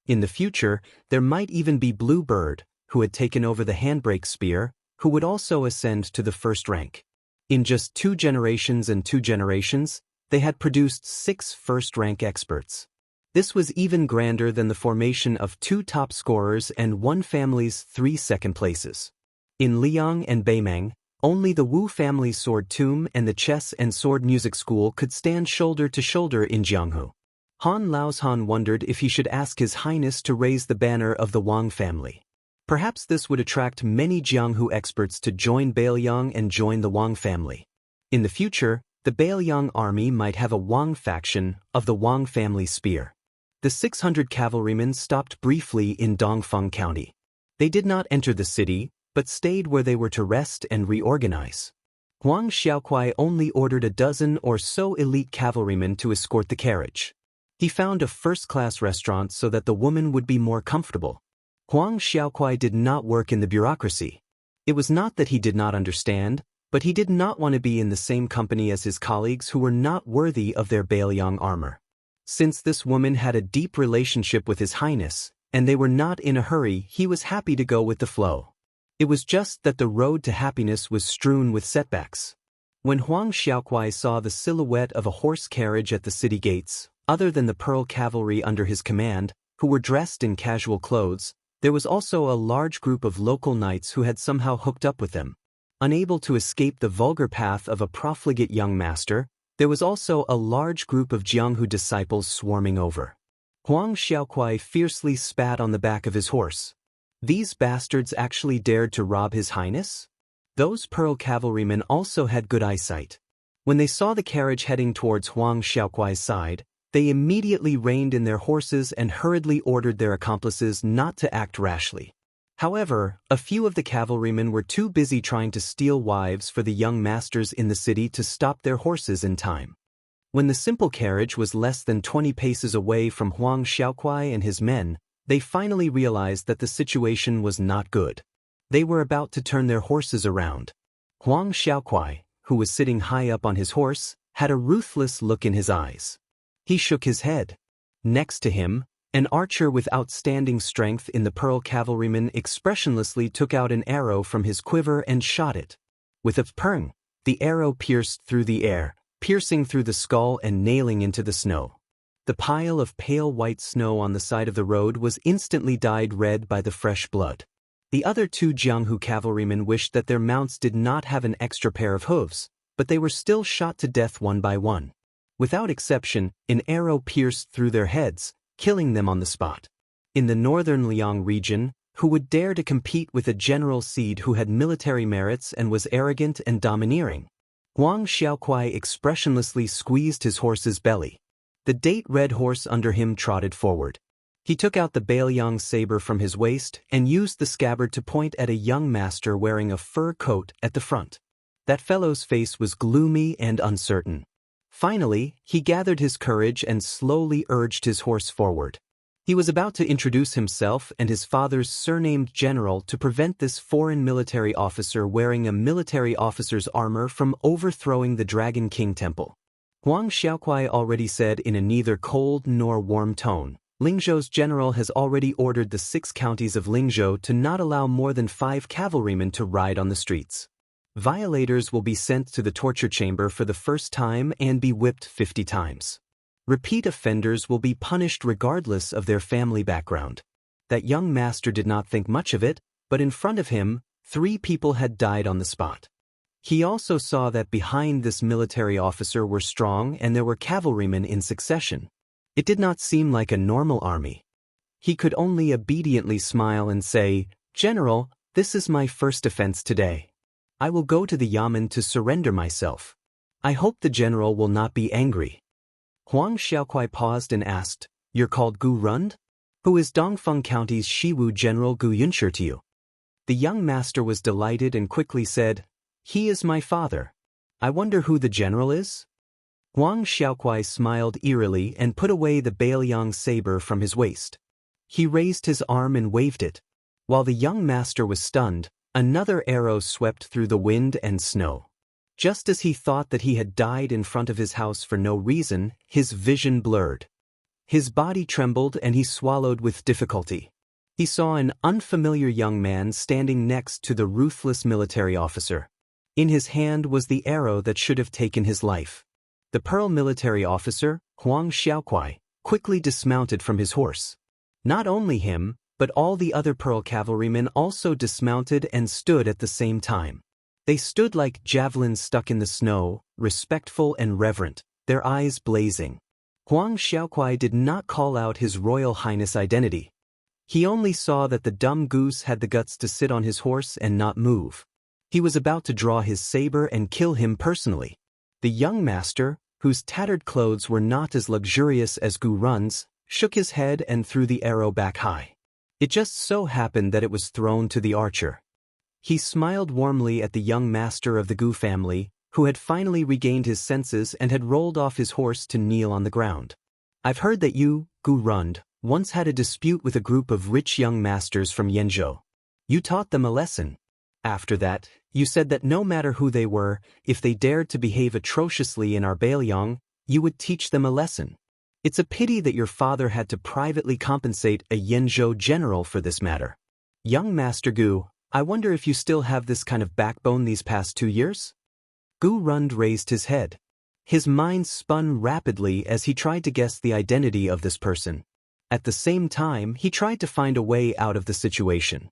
In the future, there might even be Blue Bird, who had taken over the handbrake spear, who would also ascend to the first rank. In just 2 generations and 2 generations, they had produced 6 first-rank experts. This was even grander than the formation of 2 top scorers and one family's 3 second places. In Liang and Beimang, only the Wu family sword tomb and the chess and sword music school could stand shoulder to shoulder in Jianghu. Han Laozhan wondered if he should ask His Highness to raise the banner of the Wang family. Perhaps this would attract many Jianghu experts to join Beiliang and join the Wang family. In the future, the Beiliang army might have a Wang faction of the Wang family spear. The 600 cavalrymen stopped briefly in Dongfeng County. They did not enter the city, but stayed where they were to rest and reorganize. Huang Xiaokuai only ordered a dozen or so elite cavalrymen to escort the carriage. He found a first-class restaurant so that the woman would be more comfortable. Huang Xiaokuai did not work in the bureaucracy. It was not that he did not understand, but he did not want to be in the same company as his colleagues who were not worthy of their Beiliang armor. Since this woman had a deep relationship with His Highness, and they were not in a hurry, he was happy to go with the flow. It was just that the road to happiness was strewn with setbacks. When Huang Xiaokuai saw the silhouette of a horse carriage at the city gates, other than the Pearl Cavalry under his command, who were dressed in casual clothes, there was also a large group of local knights who had somehow hooked up with them. Unable to escape the vulgar path of a profligate young master, there was also a large group of Jianghu disciples swarming over. Huang Xiaokuai fiercely spat on the back of his horse. These bastards actually dared to rob His Highness? Those Pearl cavalrymen also had good eyesight. When they saw the carriage heading towards Huang Xiaokuai's side, they immediately reined in their horses and hurriedly ordered their accomplices not to act rashly. However, a few of the cavalrymen were too busy trying to steal wives for the young masters in the city to stop their horses in time. When the simple carriage was less than 20 paces away from Huang Xiaokuai and his men, they finally realized that the situation was not good. They were about to turn their horses around. Huang Xiaokuai, who was sitting high up on his horse, had a ruthless look in his eyes. He shook his head. Next to him, an archer with outstanding strength in the Pearl cavalryman expressionlessly took out an arrow from his quiver and shot it. With a peng, the arrow pierced through the air, piercing through the skull and nailing into the snow. The pile of pale white snow on the side of the road was instantly dyed red by the fresh blood. The other 2 Jianghu cavalrymen wished that their mounts did not have an extra pair of hooves, but they were still shot to death one by one. Without exception, an arrow pierced through their heads, killing them on the spot. In the northern Liang region, who would dare to compete with a general seed who had military merits and was arrogant and domineering? Huang Xiaokuai expressionlessly squeezed his horse's belly. The date-red horse under him trotted forward. He took out the Beiliang saber from his waist and used the scabbard to point at a young master wearing a fur coat at the front. That fellow's face was gloomy and uncertain. Finally, he gathered his courage and slowly urged his horse forward. He was about to introduce himself and his father's surnamed general to prevent this foreign military officer wearing a military officer's armor from overthrowing the Dragon King temple. Huang Xiaokuai already said in a neither cold nor warm tone, Lingzhou's general has already ordered the 6 counties of Lingzhou to not allow more than 5 cavalrymen to ride on the streets. Violators will be sent to the torture chamber for the first time and be whipped 50 times. Repeat offenders will be punished regardless of their family background. That young master did not think much of it, but in front of him, 3 people had died on the spot. He also saw that behind this military officer were strong and there were cavalrymen in succession. It did not seem like a normal army. He could only obediently smile and say, "General, this is my first offense today. I will go to the yamen to surrender myself. I hope the general will not be angry." Huang Xiaokuai paused and asked, "You're called Gu Rund? Who is Dongfeng County's Shiwu General Gu Yunshi to you?" The young master was delighted and quickly said, "He is my father. I wonder who the general is?" Huang Xiaokuai smiled eerily and put away the Bailiang saber from his waist. He raised his arm and waved it. While the young master was stunned, another arrow swept through the wind and snow. Just as he thought that he had died in front of his house for no reason, his vision blurred. His body trembled and he swallowed with difficulty. He saw an unfamiliar young man standing next to the ruthless military officer. In his hand was the arrow that should have taken his life. The Pearl military officer, Huang Xiaokuai, quickly dismounted from his horse. Not only him, but all the other Pearl cavalrymen also dismounted and stood at the same time. They stood like javelins stuck in the snow, respectful and reverent, their eyes blazing. Huang Xiaokuai did not call out His Royal Highness' identity. He only saw that the dumb goose had the guts to sit on his horse and not move. He was about to draw his saber and kill him personally. The young master, whose tattered clothes were not as luxurious as Gu Run's, shook his head and threw the arrow back high. It just so happened that it was thrown to the archer. He smiled warmly at the young master of the Gu family, who had finally regained his senses and had rolled off his horse to kneel on the ground. "I've heard that you, Gu Rund, once had a dispute with a group of rich young masters from Yenzhou. You taught them a lesson. After that, you said that no matter who they were, if they dared to behave atrociously in our Bailiang, you would teach them a lesson. It's a pity that your father had to privately compensate a Yenzhou general for this matter. Young Master Gu, I wonder if you still have this kind of backbone these past 2 years?" Gu Rund raised his head. His mind spun rapidly as he tried to guess the identity of this person. At the same time, he tried to find a way out of the situation.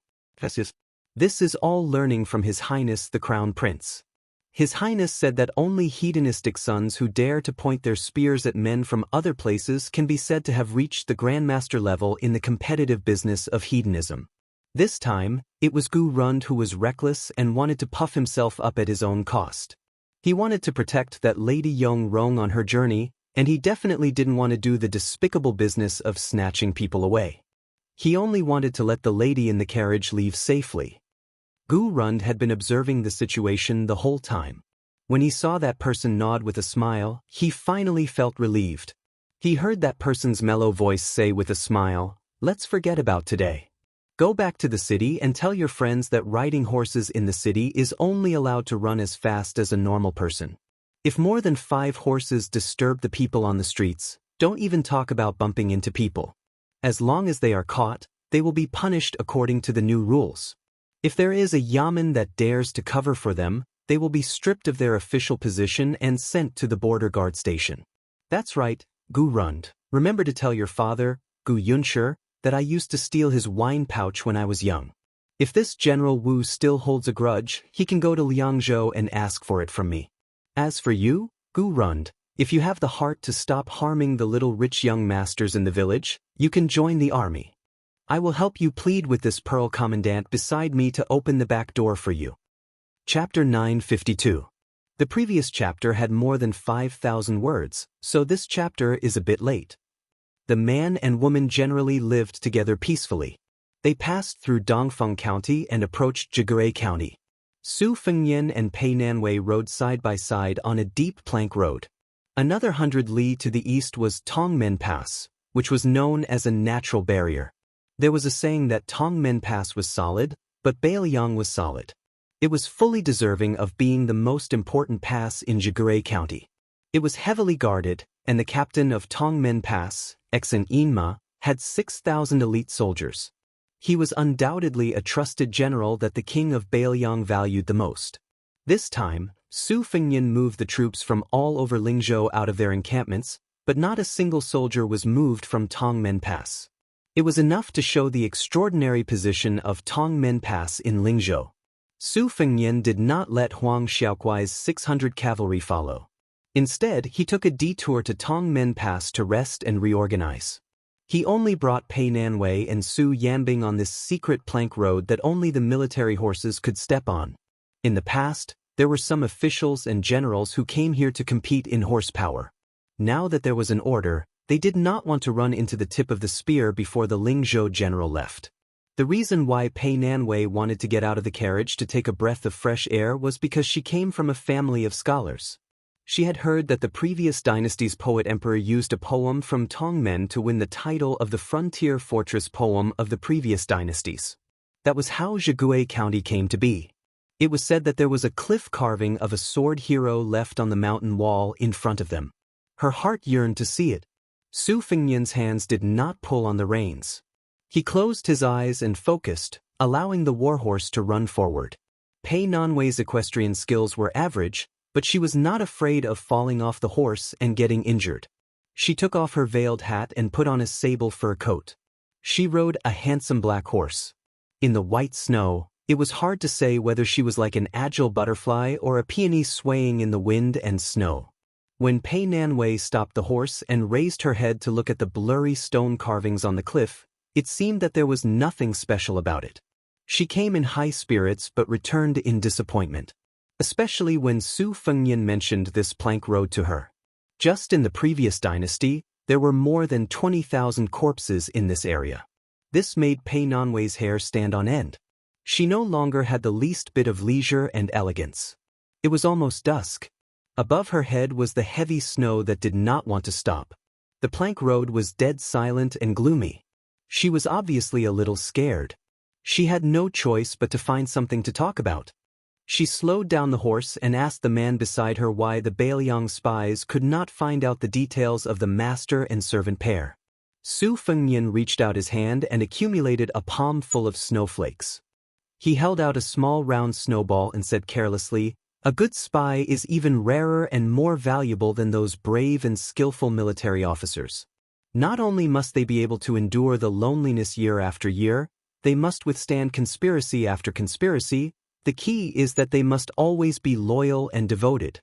This is all learning from His Highness the Crown Prince. His Highness said that only hedonistic sons who dare to point their spears at men from other places can be said to have reached the Grandmaster level in the competitive business of hedonism. This time, it was Gu Rund who was reckless and wanted to puff himself up at his own cost. He wanted to protect that Lady Yong Rong on her journey, and he definitely didn't want to do the despicable business of snatching people away. He only wanted to let the lady in the carriage leave safely. Gu Rund had been observing the situation the whole time. When he saw that person nod with a smile, he finally felt relieved. He heard that person's mellow voice say with a smile, "Let's forget about today. Go back to the city and tell your friends that riding horses in the city is only allowed to run as fast as a normal person. If more than 5 horses disturb the people on the streets, don't even talk about bumping into people. As long as they are caught, they will be punished according to the new rules. If there is a yamen that dares to cover for them, they will be stripped of their official position and sent to the border guard station. That's right, Gu Rund. Remember to tell your father, Gu Yunshi, that I used to steal his wine pouch when I was young. If this General Wu still holds a grudge, he can go to Liangzhou and ask for it from me. As for you, Gu Rund, if you have the heart to stop harming the little rich young masters in the village, you can join the army. I will help you plead with this Pearl Commandant beside me to open the back door for you." Chapter 952. The previous chapter had more than 5,000 words, so this chapter is a bit late. The man and woman generally lived together peacefully. They passed through Dongfeng County and approached Jigure County. Su Fengyan and Pei Nanwei rode side by side on a deep plank road. Another 100 li to the east was Tongmen Pass, which was known as a natural barrier. There was a saying that Tongmen Pass was solid, but Bailiang was solid. It was fully deserving of being the most important pass in Jigure County. It was heavily guarded, and the captain of Tongmen Pass, Exen Inma, had 6,000 elite soldiers. He was undoubtedly a trusted general that the king of Bailiang valued the most. This time, Su Fengnian moved the troops from all over Lingzhou out of their encampments, but not a single soldier was moved from Tongmen Pass. It was enough to show the extraordinary position of Tongmen Pass in Lingzhou. Su Fengnian did not let Huang Xiaokuai's 600 cavalry follow. Instead, he took a detour to Tongmen Pass to rest and reorganize. He only brought Pei Nanwei and Su Yanbing on this secret plank road that only the military horses could step on. In the past, there were some officials and generals who came here to compete in horsepower. Now that there was an order, they did not want to run into the tip of the spear before the Lingzhou general left. The reason why Pei Nanwei wanted to get out of the carriage to take a breath of fresh air was because she came from a family of scholars. She had heard that the previous dynasty's poet-emperor used a poem from Tongmen to win the title of the frontier fortress poem of the previous dynasties. That was how Jigue County came to be. It was said that there was a cliff carving of a sword hero left on the mountain wall in front of them. Her heart yearned to see it. Su Fengnian's hands did not pull on the reins. He closed his eyes and focused, allowing the warhorse to run forward. Pei Nanwei's equestrian skills were average, but she was not afraid of falling off the horse and getting injured. She took off her veiled hat and put on a sable fur coat. She rode a handsome black horse. In the white snow, it was hard to say whether she was like an agile butterfly or a peony swaying in the wind and snow. When Pei Nanwei stopped the horse and raised her head to look at the blurry stone carvings on the cliff, it seemed that there was nothing special about it. She came in high spirits but returned in disappointment. Especially when Su Fengnian mentioned this plank road to her. Just in the previous dynasty, there were more than 20,000 corpses in this area. This made Pei Nanwei's hair stand on end. She no longer had the least bit of leisure and elegance. It was almost dusk. Above her head was the heavy snow that did not want to stop. The plank road was dead silent and gloomy. She was obviously a little scared. She had no choice but to find something to talk about. She slowed down the horse and asked the man beside her why the Bailiang spies could not find out the details of the master and servant pair. Su Fengnian reached out his hand and accumulated a palm full of snowflakes. He held out a small round snowball and said carelessly, "A good spy is even rarer and more valuable than those brave and skillful military officers. Not only must they be able to endure the loneliness year after year, they must withstand conspiracy after conspiracy. The key is that they must always be loyal and devoted.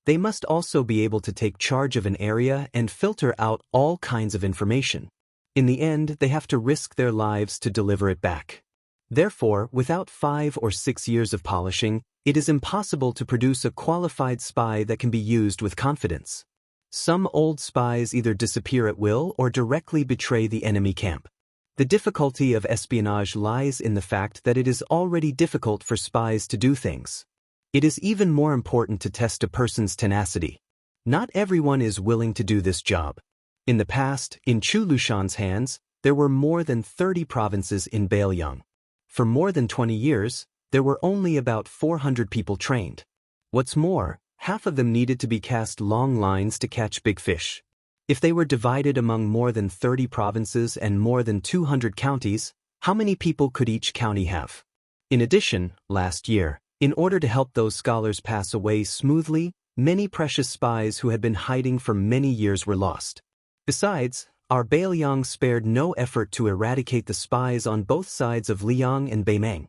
They must also be able to take charge of an area and filter out all kinds of information. In the end, they have to risk their lives to deliver it back. Therefore, without 5 or 6 years of polishing, it is impossible to produce a qualified spy that can be used with confidence. Some old spies either disappear at will or directly betray the enemy camp. The difficulty of espionage lies in the fact that it is already difficult for spies to do things. It is even more important to test a person's tenacity. Not everyone is willing to do this job. In the past, in Chu Lushan's hands, there were more than 30 provinces in Bailiang. For more than 20 years, there were only about 400 people trained. What's more, half of them needed to be cast long lines to catch big fish. If they were divided among more than 30 provinces and more than 200 counties, how many people could each county have? In addition, last year, in order to help those scholars pass away smoothly, many precious spies who had been hiding for many years were lost. Besides, our Bailiang spared no effort to eradicate the spies on both sides of Liang and Beimeng.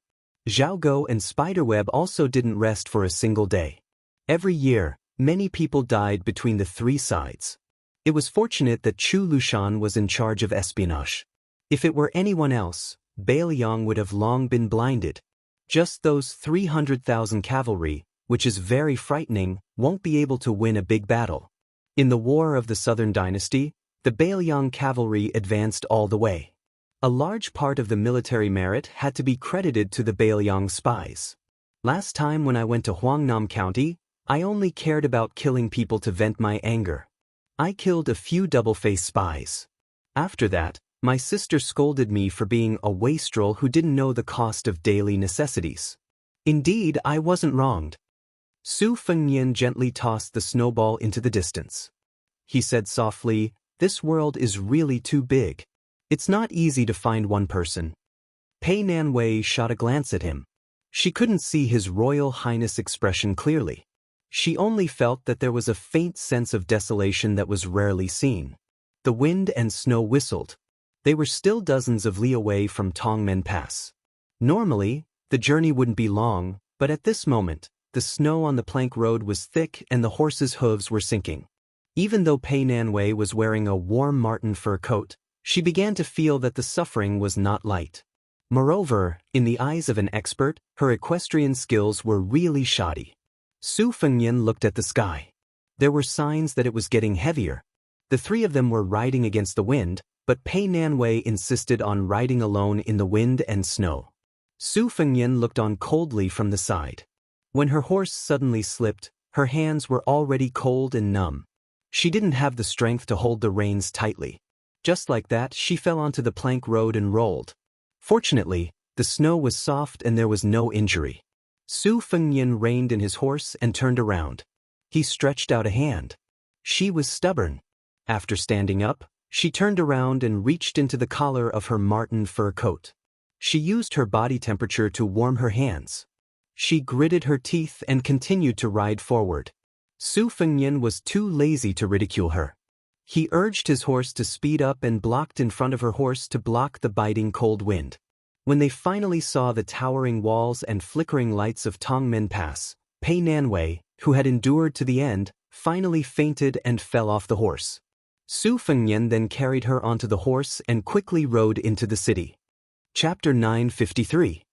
Zhaogo and Spiderweb also didn't rest for a single day. Every year, many people died between the three sides. It was fortunate that Chu Lushan was in charge of espionage. If it were anyone else, Bailiang would have long been blinded. Just those 300,000 cavalry, which is very frightening, won't be able to win a big battle. In the War of the Southern Dynasty, the Bailiang cavalry advanced all the way. A large part of the military merit had to be credited to the Bailiang spies. Last time when I went to Huangnam County, I only cared about killing people to vent my anger. I killed a few double-faced spies. After that, my sister scolded me for being a wastrel who didn't know the cost of daily necessities. Indeed, I wasn't wronged. Su Fengnian gently tossed the snowball into the distance. He said softly, "This world is really too big. It's not easy to find one person." Pei Nanwei shot a glance at him. She couldn't see his Royal Highness expression clearly. She only felt that there was a faint sense of desolation that was rarely seen. The wind and snow whistled. They were still dozens of li away from Tongmen Pass. Normally, the journey wouldn't be long, but at this moment, the snow on the plank road was thick and the horses' hooves were sinking. Even though Pei Nanwei was wearing a warm marten fur coat, she began to feel that the suffering was not light. Moreover, in the eyes of an expert, her equestrian skills were really shoddy. Su Fengnian looked at the sky. There were signs that it was getting heavier. The three of them were riding against the wind, but Pei Nanwei insisted on riding alone in the wind and snow. Su Fengnian looked on coldly from the side. When her horse suddenly slipped, her hands were already cold and numb. She didn't have the strength to hold the reins tightly. Just like that, she fell onto the plank road and rolled. Fortunately, the snow was soft and there was no injury. Su Fengnian reined in his horse and turned around. He stretched out a hand. She was stubborn. After standing up, she turned around and reached into the collar of her marten fur coat. She used her body temperature to warm her hands. She gritted her teeth and continued to ride forward. Su Fengnian was too lazy to ridicule her. He urged his horse to speed up and blocked in front of her horse to block the biting cold wind. When they finally saw the towering walls and flickering lights of Tongmen Pass, Pei Nanwei, who had endured to the end, finally fainted and fell off the horse. Su Fengnian then carried her onto the horse and quickly rode into the city. Chapter 953.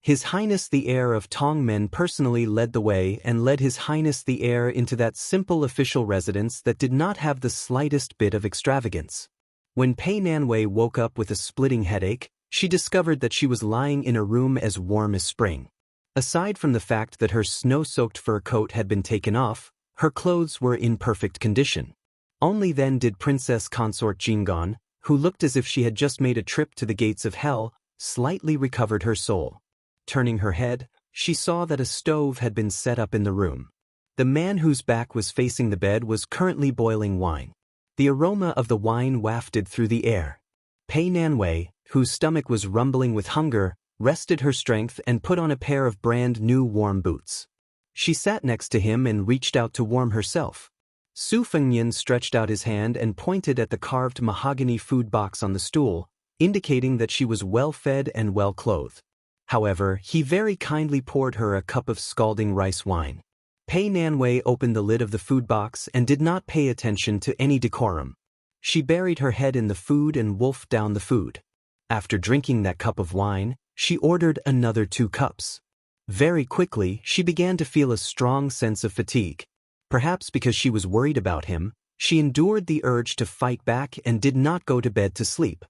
His Highness the Heir of Tongmen personally led the way and led His Highness the Heir into that simple official residence that did not have the slightest bit of extravagance. When Pei Nanwei woke up with a splitting headache, she discovered that she was lying in a room as warm as spring. Aside from the fact that her snow-soaked fur coat had been taken off, her clothes were in perfect condition. Only then did Princess Consort Jingon, who looked as if she had just made a trip to the gates of hell, slightly recovered her soul. Turning her head, she saw that a stove had been set up in the room. The man whose back was facing the bed was currently boiling wine. The aroma of the wine wafted through the air. Pei Nanwei, whose stomach was rumbling with hunger, rested her strength and put on a pair of brand new warm boots. She sat next to him and reached out to warm herself. Su Fengnian stretched out his hand and pointed at the carved mahogany food box on the stool, indicating that she was well fed and well clothed. However, he very kindly poured her a cup of scalding rice wine. Pei Nanwei opened the lid of the food box and did not pay attention to any decorum. She buried her head in the food and wolfed down the food. After drinking that cup of wine, she ordered another 2 cups. Very quickly, she began to feel a strong sense of fatigue. Perhaps because she was worried about him, she endured the urge to fight back and did not go to bed to sleep.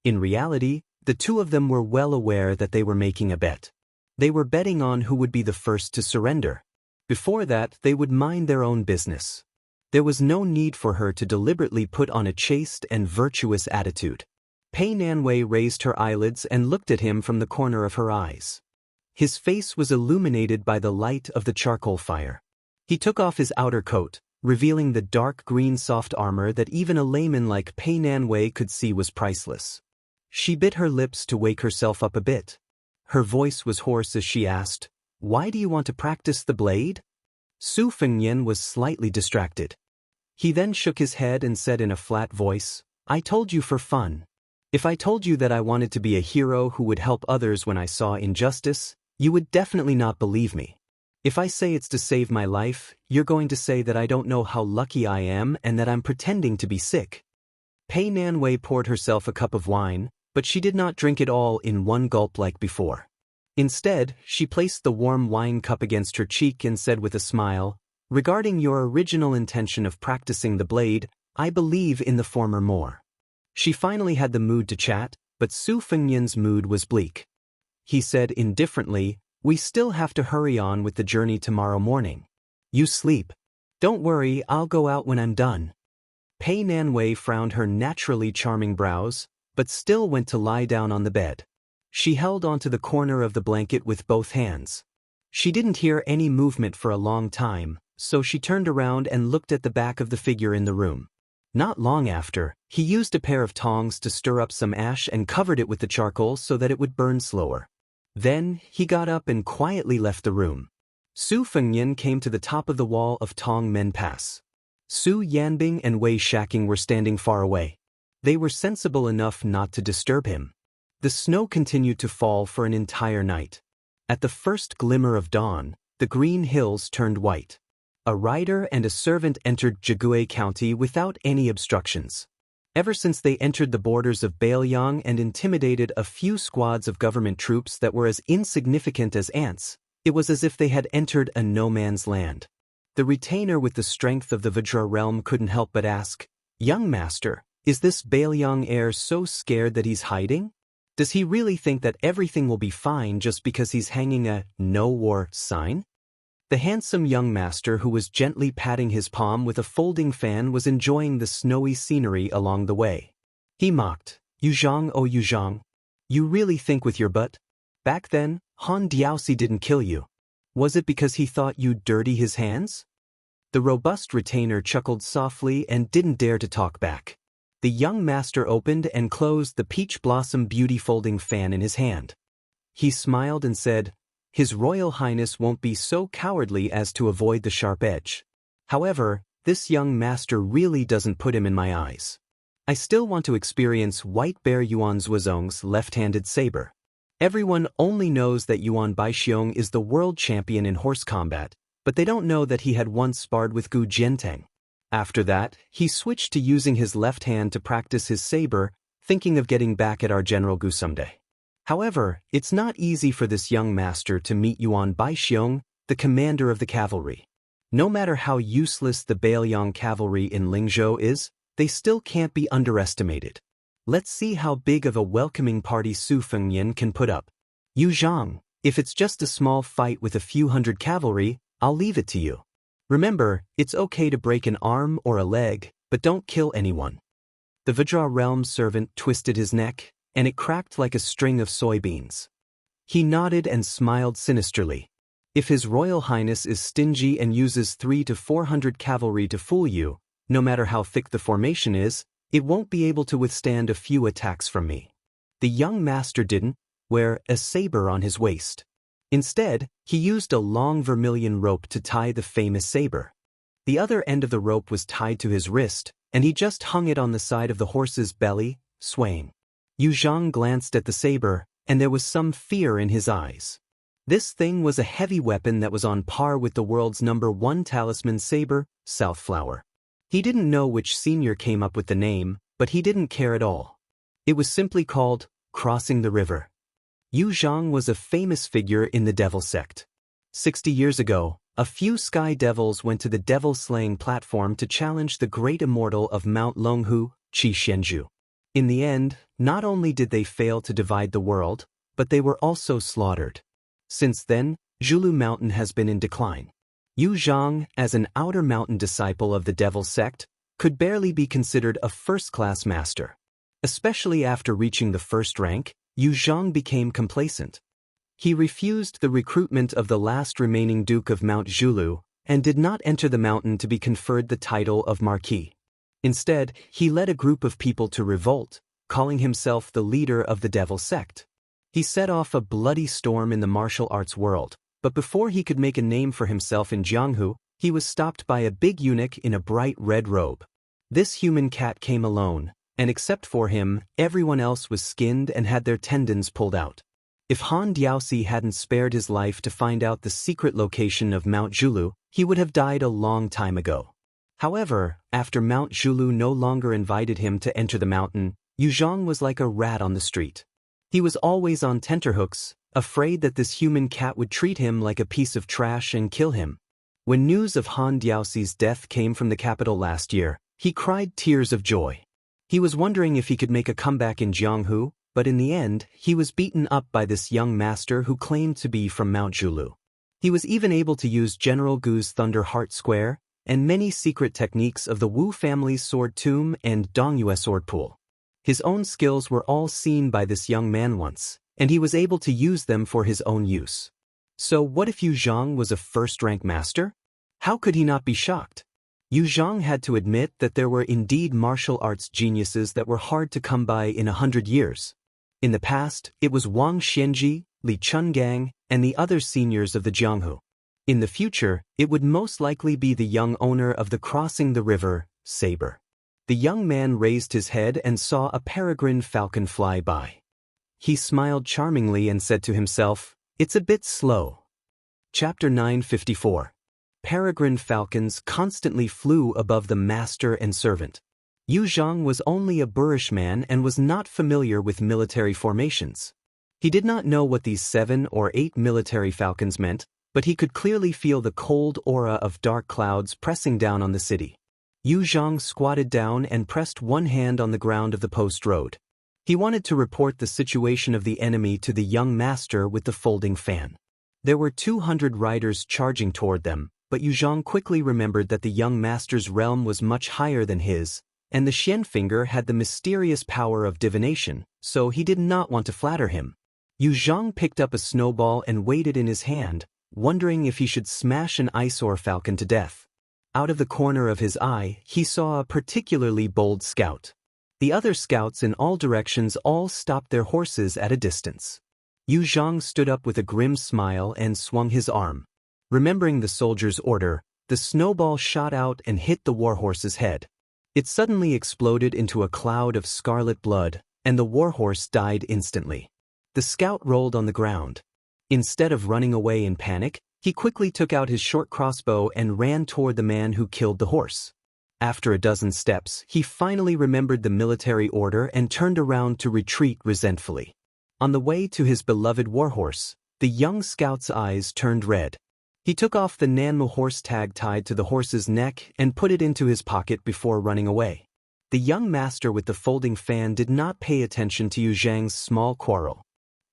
In reality, the two of them were well aware that they were making a bet. They were betting on who would be the first to surrender. Before that, they would mind their own business. There was no need for her to deliberately put on a chaste and virtuous attitude. Pei Nanwei raised her eyelids and looked at him from the corner of her eyes. His face was illuminated by the light of the charcoal fire. He took off his outer coat, revealing the dark green soft armor that even a layman like Pei Nanwei could see was priceless. She bit her lips to wake herself up a bit. Her voice was hoarse as she asked, "Why do you want to practice the blade?" Su Fengnian was slightly distracted. He then shook his head and said in a flat voice, "I told you for fun. If I told you that I wanted to be a hero who would help others when I saw injustice, you would definitely not believe me. If I say it's to save my life, you're going to say that I don't know how lucky I am and that I'm pretending to be sick." Pei Nanwei poured herself a cup of wine, but she did not drink it all in one gulp like before. Instead, she placed the warm wine cup against her cheek and said with a smile, "Regarding your original intention of practicing the blade, I believe in the former more." She finally had the mood to chat, but Su Fengnian's mood was bleak. He said indifferently, "We still have to hurry on with the journey tomorrow morning. You sleep. Don't worry, I'll go out when I'm done." Pei Nanwei frowned her naturally charming brows, but still went to lie down on the bed. She held onto the corner of the blanket with both hands. She didn't hear any movement for a long time, so she turned around and looked at the back of the figure in the room. Not long after, he used a pair of tongs to stir up some ash and covered it with the charcoal so that it would burn slower. Then, he got up and quietly left the room. Su Fengnian came to the top of the wall of Tong Men Pass. Su Yanbing and Wei Shaking were standing far away. They were sensible enough not to disturb him. The snow continued to fall for an entire night. At the first glimmer of dawn, the green hills turned white. A rider and a servant entered Jigui County without any obstructions. Ever since they entered the borders of Bailiang and intimidated a few squads of government troops that were as insignificant as ants, it was as if they had entered a no-man's land. The retainer with the strength of the Vajra realm couldn't help but ask, "Young master, is this Bailiang heir so scared that he's hiding? Does he really think that everything will be fine just because he's hanging a no-war sign?" The handsome young master who was gently patting his palm with a folding fan was enjoying the snowy scenery along the way. He mocked, "Yuzhang, oh Yuzhang, you really think with your butt? Back then, Han Diaoxi didn't kill you. Was it because he thought you'd dirty his hands?" The robust retainer chuckled softly and didn't dare to talk back. The young master opened and closed the peach blossom beauty folding fan in his hand. He smiled and said, "His Royal Highness won't be so cowardly as to avoid the sharp edge. However, this young master really doesn't put him in my eyes. I still want to experience White Bear Yuan Zuozong's left-handed saber. Everyone only knows that Yuan Baixiong is the world champion in horse combat, but they don't know that he had once sparred with Gu Jianteng. After that, he switched to using his left hand to practice his saber, thinking of getting back at our General Gu someday. However, it's not easy for this young master to meet Yuan Baixiong, the commander of the cavalry. No matter how useless the Bailiang cavalry in Lingzhou is, they still can't be underestimated. Let's see how big of a welcoming party Su Fengnian can put up. Yu Zhang, if it's just a small fight with a few hundred cavalry, I'll leave it to you. Remember, it's okay to break an arm or a leg, but don't kill anyone." The Vajra realm servant twisted his neck, and it cracked like a string of soybeans. He nodded and smiled sinisterly. "If His Royal Highness is stingy and uses 300 to 400 cavalry to fool you, no matter how thick the formation is, it won't be able to withstand a few attacks from me." The young master didn't wear a saber on his waist. Instead, he used a long vermilion rope to tie the famous saber. The other end of the rope was tied to his wrist, and he just hung it on the side of the horse's belly, swaying. Yu Zhang glanced at the saber, and there was some fear in his eyes. This thing was a heavy weapon that was on par with the world's #1 talisman saber, Southflower. He didn't know which senior came up with the name, but he didn't care at all. It was simply called Crossing the River. Yu Zhang was a famous figure in the Devil sect. 60 years ago, a few sky devils went to the devil-slaying platform to challenge the great immortal of Mount Longhu, Qi Xianzhu. In the end, not only did they fail to divide the world, but they were also slaughtered. Since then, Zhulu Mountain has been in decline. Yu Zhang, as an outer mountain disciple of the Devil sect, could barely be considered a first-class master. Especially after reaching the first rank, Yu Zhang became complacent. He refused the recruitment of the last remaining Duke of Mount Zhulu and did not enter the mountain to be conferred the title of Marquis. Instead, he led a group of people to revolt, calling himself the leader of the Devil sect. He set off a bloody storm in the martial arts world, but before he could make a name for himself in Jianghu, he was stopped by a big eunuch in a bright red robe. This human cat came alone, and except for him, everyone else was skinned and had their tendons pulled out. If Han Diaoxi hadn't spared his life to find out the secret location of Mount Zhulu, he would have died a long time ago. However, after Mount Zhulu no longer invited him to enter the mountain, Yu Zhang was like a rat on the street. He was always on tenterhooks, afraid that this human cat would treat him like a piece of trash and kill him. When news of Han Diaoxi's death came from the capital last year, he cried tears of joy. He was wondering if he could make a comeback in Jianghu, but in the end, he was beaten up by this young master who claimed to be from Mount Zhulu. He was even able to use General Gu's Thunder Heart Square, and many secret techniques of the Wu family's sword tomb and Dongyue sword pool. His own skills were all seen by this young man once, and he was able to use them for his own use. So what if Yu Zhang was a first-rank master? How could he not be shocked? Yu Zhang had to admit that there were indeed martial arts geniuses that were hard to come by in 100 years. In the past, it was Wang Xianji, Li Chungang, and the other seniors of the Jianghu. In the future, it would most likely be the young owner of the crossing the river, Saber. The young man raised his head and saw a peregrine falcon fly by. He smiled charmingly and said to himself, "It's a bit slow." Chapter 954. Peregrine falcons constantly flew above the master and servant. Yu Zhang was only a boorish man and was not familiar with military formations. He did not know what these 7 or 8 military falcons meant, but he could clearly feel the cold aura of dark clouds pressing down on the city. Yu Zhang squatted down and pressed one hand on the ground of the post road. He wanted to report the situation of the enemy to the young master with the folding fan. There were 200 riders charging toward them, but Yu Zhang quickly remembered that the young master's realm was much higher than his, and the Xian finger had the mysterious power of divination, so he did not want to flatter him. Yu Zhang picked up a snowball and weighed it in his hand, wondering if he should smash an eyesore falcon to death. Out of the corner of his eye, he saw a particularly bold scout. The other scouts in all directions all stopped their horses at a distance. Yu Zhang stood up with a grim smile and swung his arm. Remembering the soldier's order, the snowball shot out and hit the warhorse's head. It suddenly exploded into a cloud of scarlet blood, and the warhorse died instantly. The scout rolled on the ground. Instead of running away in panic, he quickly took out his short crossbow and ran toward the man who killed the horse. After a dozen steps, he finally remembered the military order and turned around to retreat resentfully. On the way to his beloved warhorse, the young scout's eyes turned red. He took off the Nanmu horse tag tied to the horse's neck and put it into his pocket before running away. The young master with the folding fan did not pay attention to Yu Zhang's small quarrel.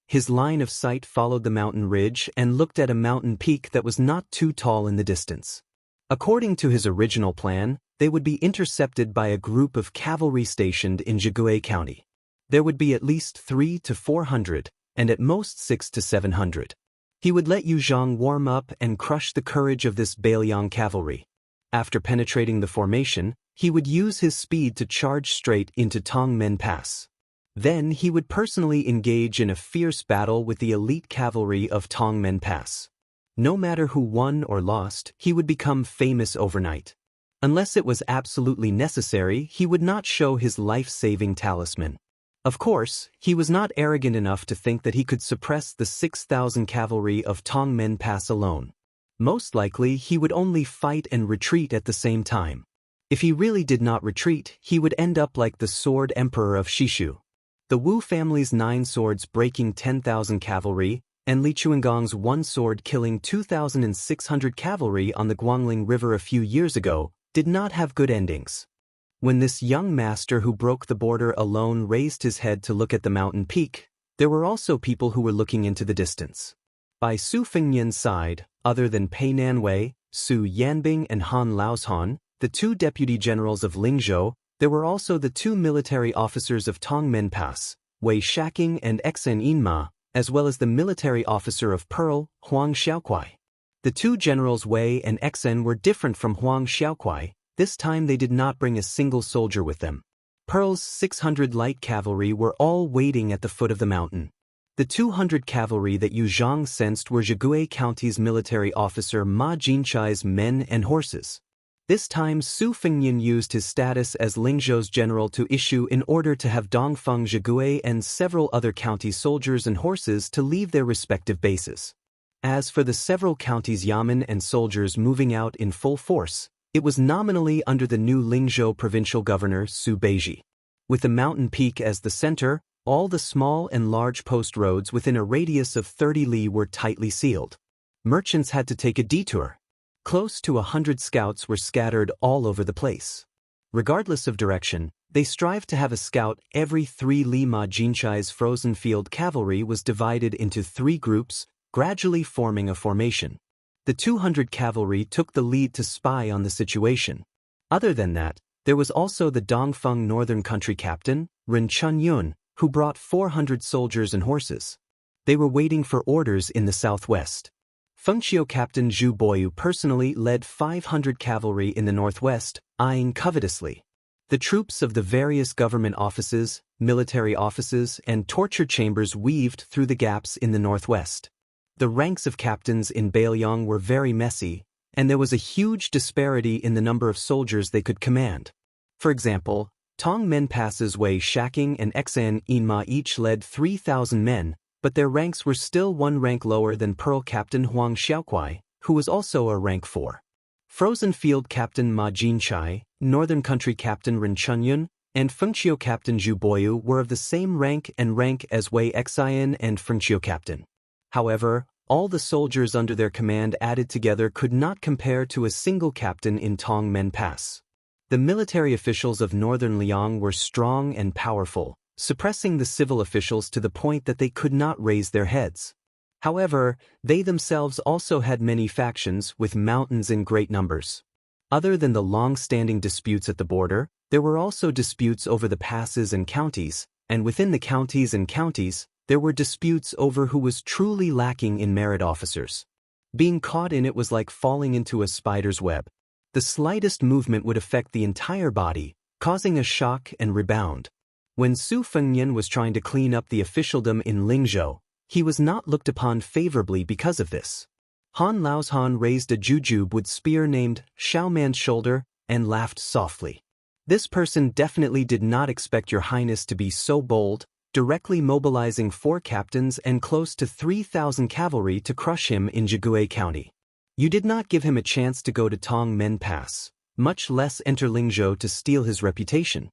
His line of sight followed the mountain ridge and looked at a mountain peak that was not too tall in the distance. According to his original plan, they would be intercepted by a group of cavalry stationed in Zhigui County. There would be at least 300 to 400, and at most 600 to 700. He would let Yu Zhang warm up and crush the courage of this Bailiang cavalry. After penetrating the formation, he would use his speed to charge straight into Tongmen Pass. Then he would personally engage in a fierce battle with the elite cavalry of Tongmen Pass. No matter who won or lost, he would become famous overnight. Unless it was absolutely necessary, he would not show his life-saving talisman. Of course, he was not arrogant enough to think that he could suppress the 6,000 cavalry of Tongmen Pass alone. Most likely, he would only fight and retreat at the same time. If he really did not retreat, he would end up like the Sword Emperor of Shishu. The Wu family's 9 swords breaking 10,000 cavalry, and Li Chuangong's 1 sword killing 2,600 cavalry on the Guangling River a few years ago, did not have good endings. When this young master who broke the border alone raised his head to look at the mountain peak, there were also people who were looking into the distance. By Su Fengnian's side, other than Pei Nanwei, Su Yanbing and Han Laozhan, the 2 deputy generals of Lingzhou, there were also the 2 military officers of Tongmen Pass, Wei Shaking and Xen Yinma, as well as the military officer of Pearl, Huang Xiaokuai. The 2 generals Wei and Xen were different from Huang Xiaokuai. This time they did not bring a single soldier with them. Pearl's 600 light cavalry were all waiting at the foot of the mountain. The 200 cavalry that Yu Zhang sensed were Zhigui County's military officer Ma Jinchai's men and horses. This time Su Fengnian used his status as Lingzhou's general to issue an order to have Dongfeng Zhigui and several other county soldiers and horses to leave their respective bases. As for the several counties' yamen and soldiers moving out in full force, it was nominally under the new Lingzhou provincial governor Su Beiji. With the mountain peak as the center, all the small and large post roads within a radius of 30 li were tightly sealed. Merchants had to take a detour. Close to 100 scouts were scattered all over the place. Regardless of direction, they strived to have a scout every 3 li. Ma Jinchai's frozen field cavalry was divided into 3 groups, gradually forming a formation. The 200 cavalry took the lead to spy on the situation. Other than that, there was also the Dongfeng Northern Country captain, Ren Chunyun, who brought 400 soldiers and horses. They were waiting for orders in the southwest. Fengqiu captain Zhu Boyu personally led 500 cavalry in the northwest, eyeing covetously. The troops of the various government offices, military offices, and torture chambers weaved through the gaps in the northwest. The ranks of captains in Bailiang were very messy, and there was a huge disparity in the number of soldiers they could command. For example, Tong Menpas's Wei Shaking and Xan Yinma each led 3,000 men, but their ranks were still one rank lower than Pearl Captain Huang Xiaokuai, who was also a rank 4. Frozen Field Captain Ma Jinchai, Northern Country Captain Ren Chunyun, and Fengqiu Captain Zhu Boyu were of the same rank as Wei Xian and Fengqiu Captain. However, all the soldiers under their command added together could not compare to a single captain in Tong Men Pass. The military officials of northern Liang were strong and powerful, suppressing the civil officials to the point that they could not raise their heads. However, they themselves also had many factions with mountains in great numbers. Other than the long-standing disputes at the border, there were also disputes over the passes and counties, and within the counties there were disputes over who was truly lacking in merit officers. Being caught in it was like falling into a spider's web. The slightest movement would affect the entire body, causing a shock and rebound. When Su Fengnian was trying to clean up the officialdom in Lingzhou, he was not looked upon favorably because of this. Han Laozhan raised a jujube with spear named Xiaoman's shoulder and laughed softly. This person definitely did not expect your highness to be so bold, directly mobilizing 4 captains and close to 3,000 cavalry to crush him in Jigui County. You did not give him a chance to go to Tong Men Pass, much less enter Lingzhou to steal his reputation.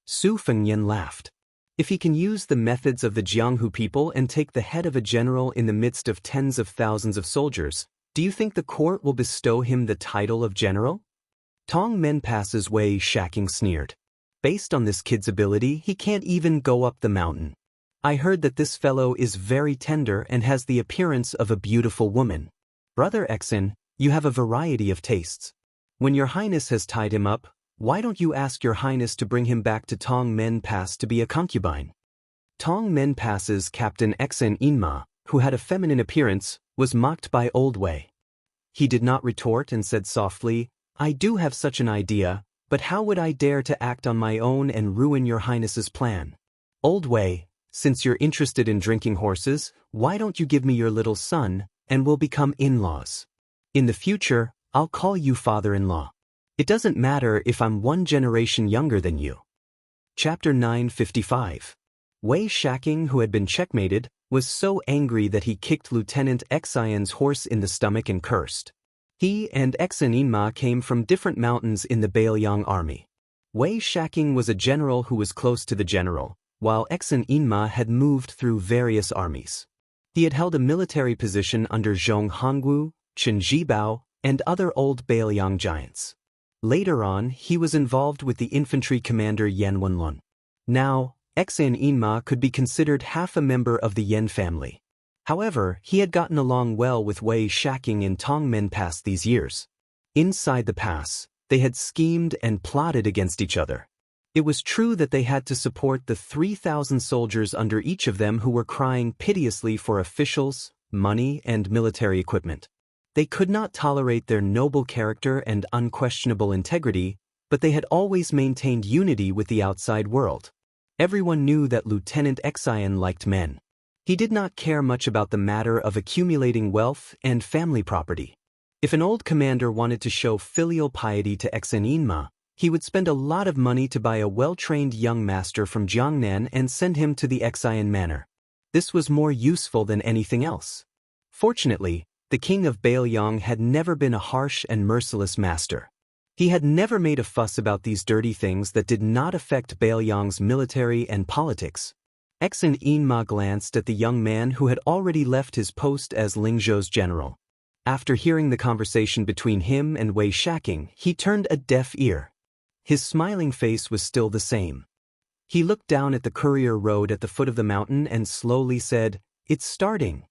Su Fengnian laughed. If he can use the methods of the Jianghu people and take the head of a general in the midst of tens of thousands of soldiers, do you think the court will bestow him the title of general? Tong Men Pass's Wei Shaking sneered. Based on this kid's ability, he can't even go up the mountain. I heard that this fellow is very tender and has the appearance of a beautiful woman. Brother Exin, you have a variety of tastes. When your highness has tied him up, why don't you ask your highness to bring him back to Tong Men Pass to be a concubine? Tong Men Pass's Captain Xen Yinma, who had a feminine appearance, was mocked by Old Wei. He did not retort and said softly, I do have such an idea, but how would I dare to act on my own and ruin your highness's plan? Old Wei, since you're interested in drinking horses, why don't you give me your little son, and we'll become in-laws? In the future, I'll call you father-in-law. It doesn't matter if I'm 1 generation younger than you. Chapter 955. Wei Shaking, who had been checkmated, was so angry that he kicked Lieutenant Xian's horse in the stomach and cursed. He and Xen Yinma came from different mountains in the Bailiang army. Wei Shaking was a general who was close to the general, while Xen Yinma had moved through various armies. He had held a military position under Zhong Hongwu, Chen Zhibao, and other old Bailiang giants. Later on, he was involved with the infantry commander Yan Wenlun. Now, Xen Yinma could be considered half a member of the Yan family. However, he had gotten along well with Wei Shaking in Tong Men Pass these years. Inside the pass, they had schemed and plotted against each other. It was true that they had to support the 3,000 soldiers under each of them who were crying piteously for officials, money, and military equipment. They could not tolerate their noble character and unquestionable integrity, but they had always maintained unity with the outside world. Everyone knew that Lieutenant Xian liked men. He did not care much about the matter of accumulating wealth and family property. If an old commander wanted to show filial piety to Xen Yinma, he would spend a lot of money to buy a well-trained young master from Jiangnan and send him to the Xian manor. This was more useful than anything else. Fortunately, the king of Bailiang had never been a harsh and merciless master. He had never made a fuss about these dirty things that did not affect Bailiang's military and politics. Xen Yinma glanced at the young man who had already left his post as Lingzhou's general. After hearing the conversation between him and Wei Shaking, he turned a deaf ear. His smiling face was still the same. He looked down at the courier road at the foot of the mountain and slowly said, "It's starting."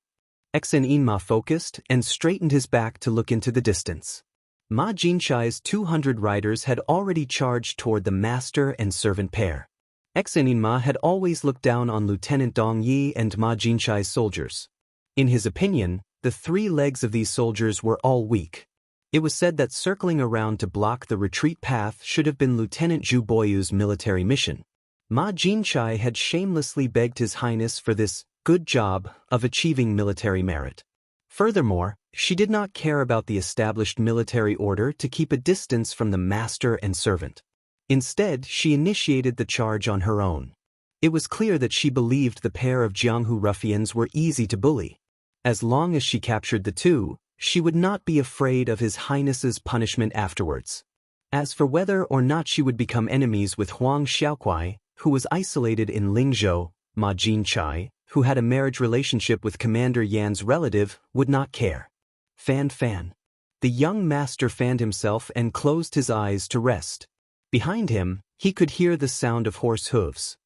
Exen focused and straightened his back to look into the distance. Ma Jinchai's 200 riders had already charged toward the master and servant pair. Exen had always looked down on Lieutenant Dong Yi and Ma Jinchai's soldiers. In his opinion, the 3 legs of these soldiers were all weak. It was said that circling around to block the retreat path should have been Lieutenant Zhu Boyu's military mission. Ma Jinchai had shamelessly begged His Highness for this good job of achieving military merit. Furthermore, she did not care about the established military order to keep a distance from the master and servant. Instead, she initiated the charge on her own. It was clear that she believed the pair of Jianghu ruffians were easy to bully. As long as she captured the 2, she would not be afraid of His Highness's punishment afterwards. As for whether or not she would become enemies with Huang Xiaokuai, who was isolated in Lingzhou, Ma Jinchai, who had a marriage relationship with Commander Yan's relative, would not care. Fan. The young master fanned himself and closed his eyes to rest. Behind him, he could hear the sound of horse hooves.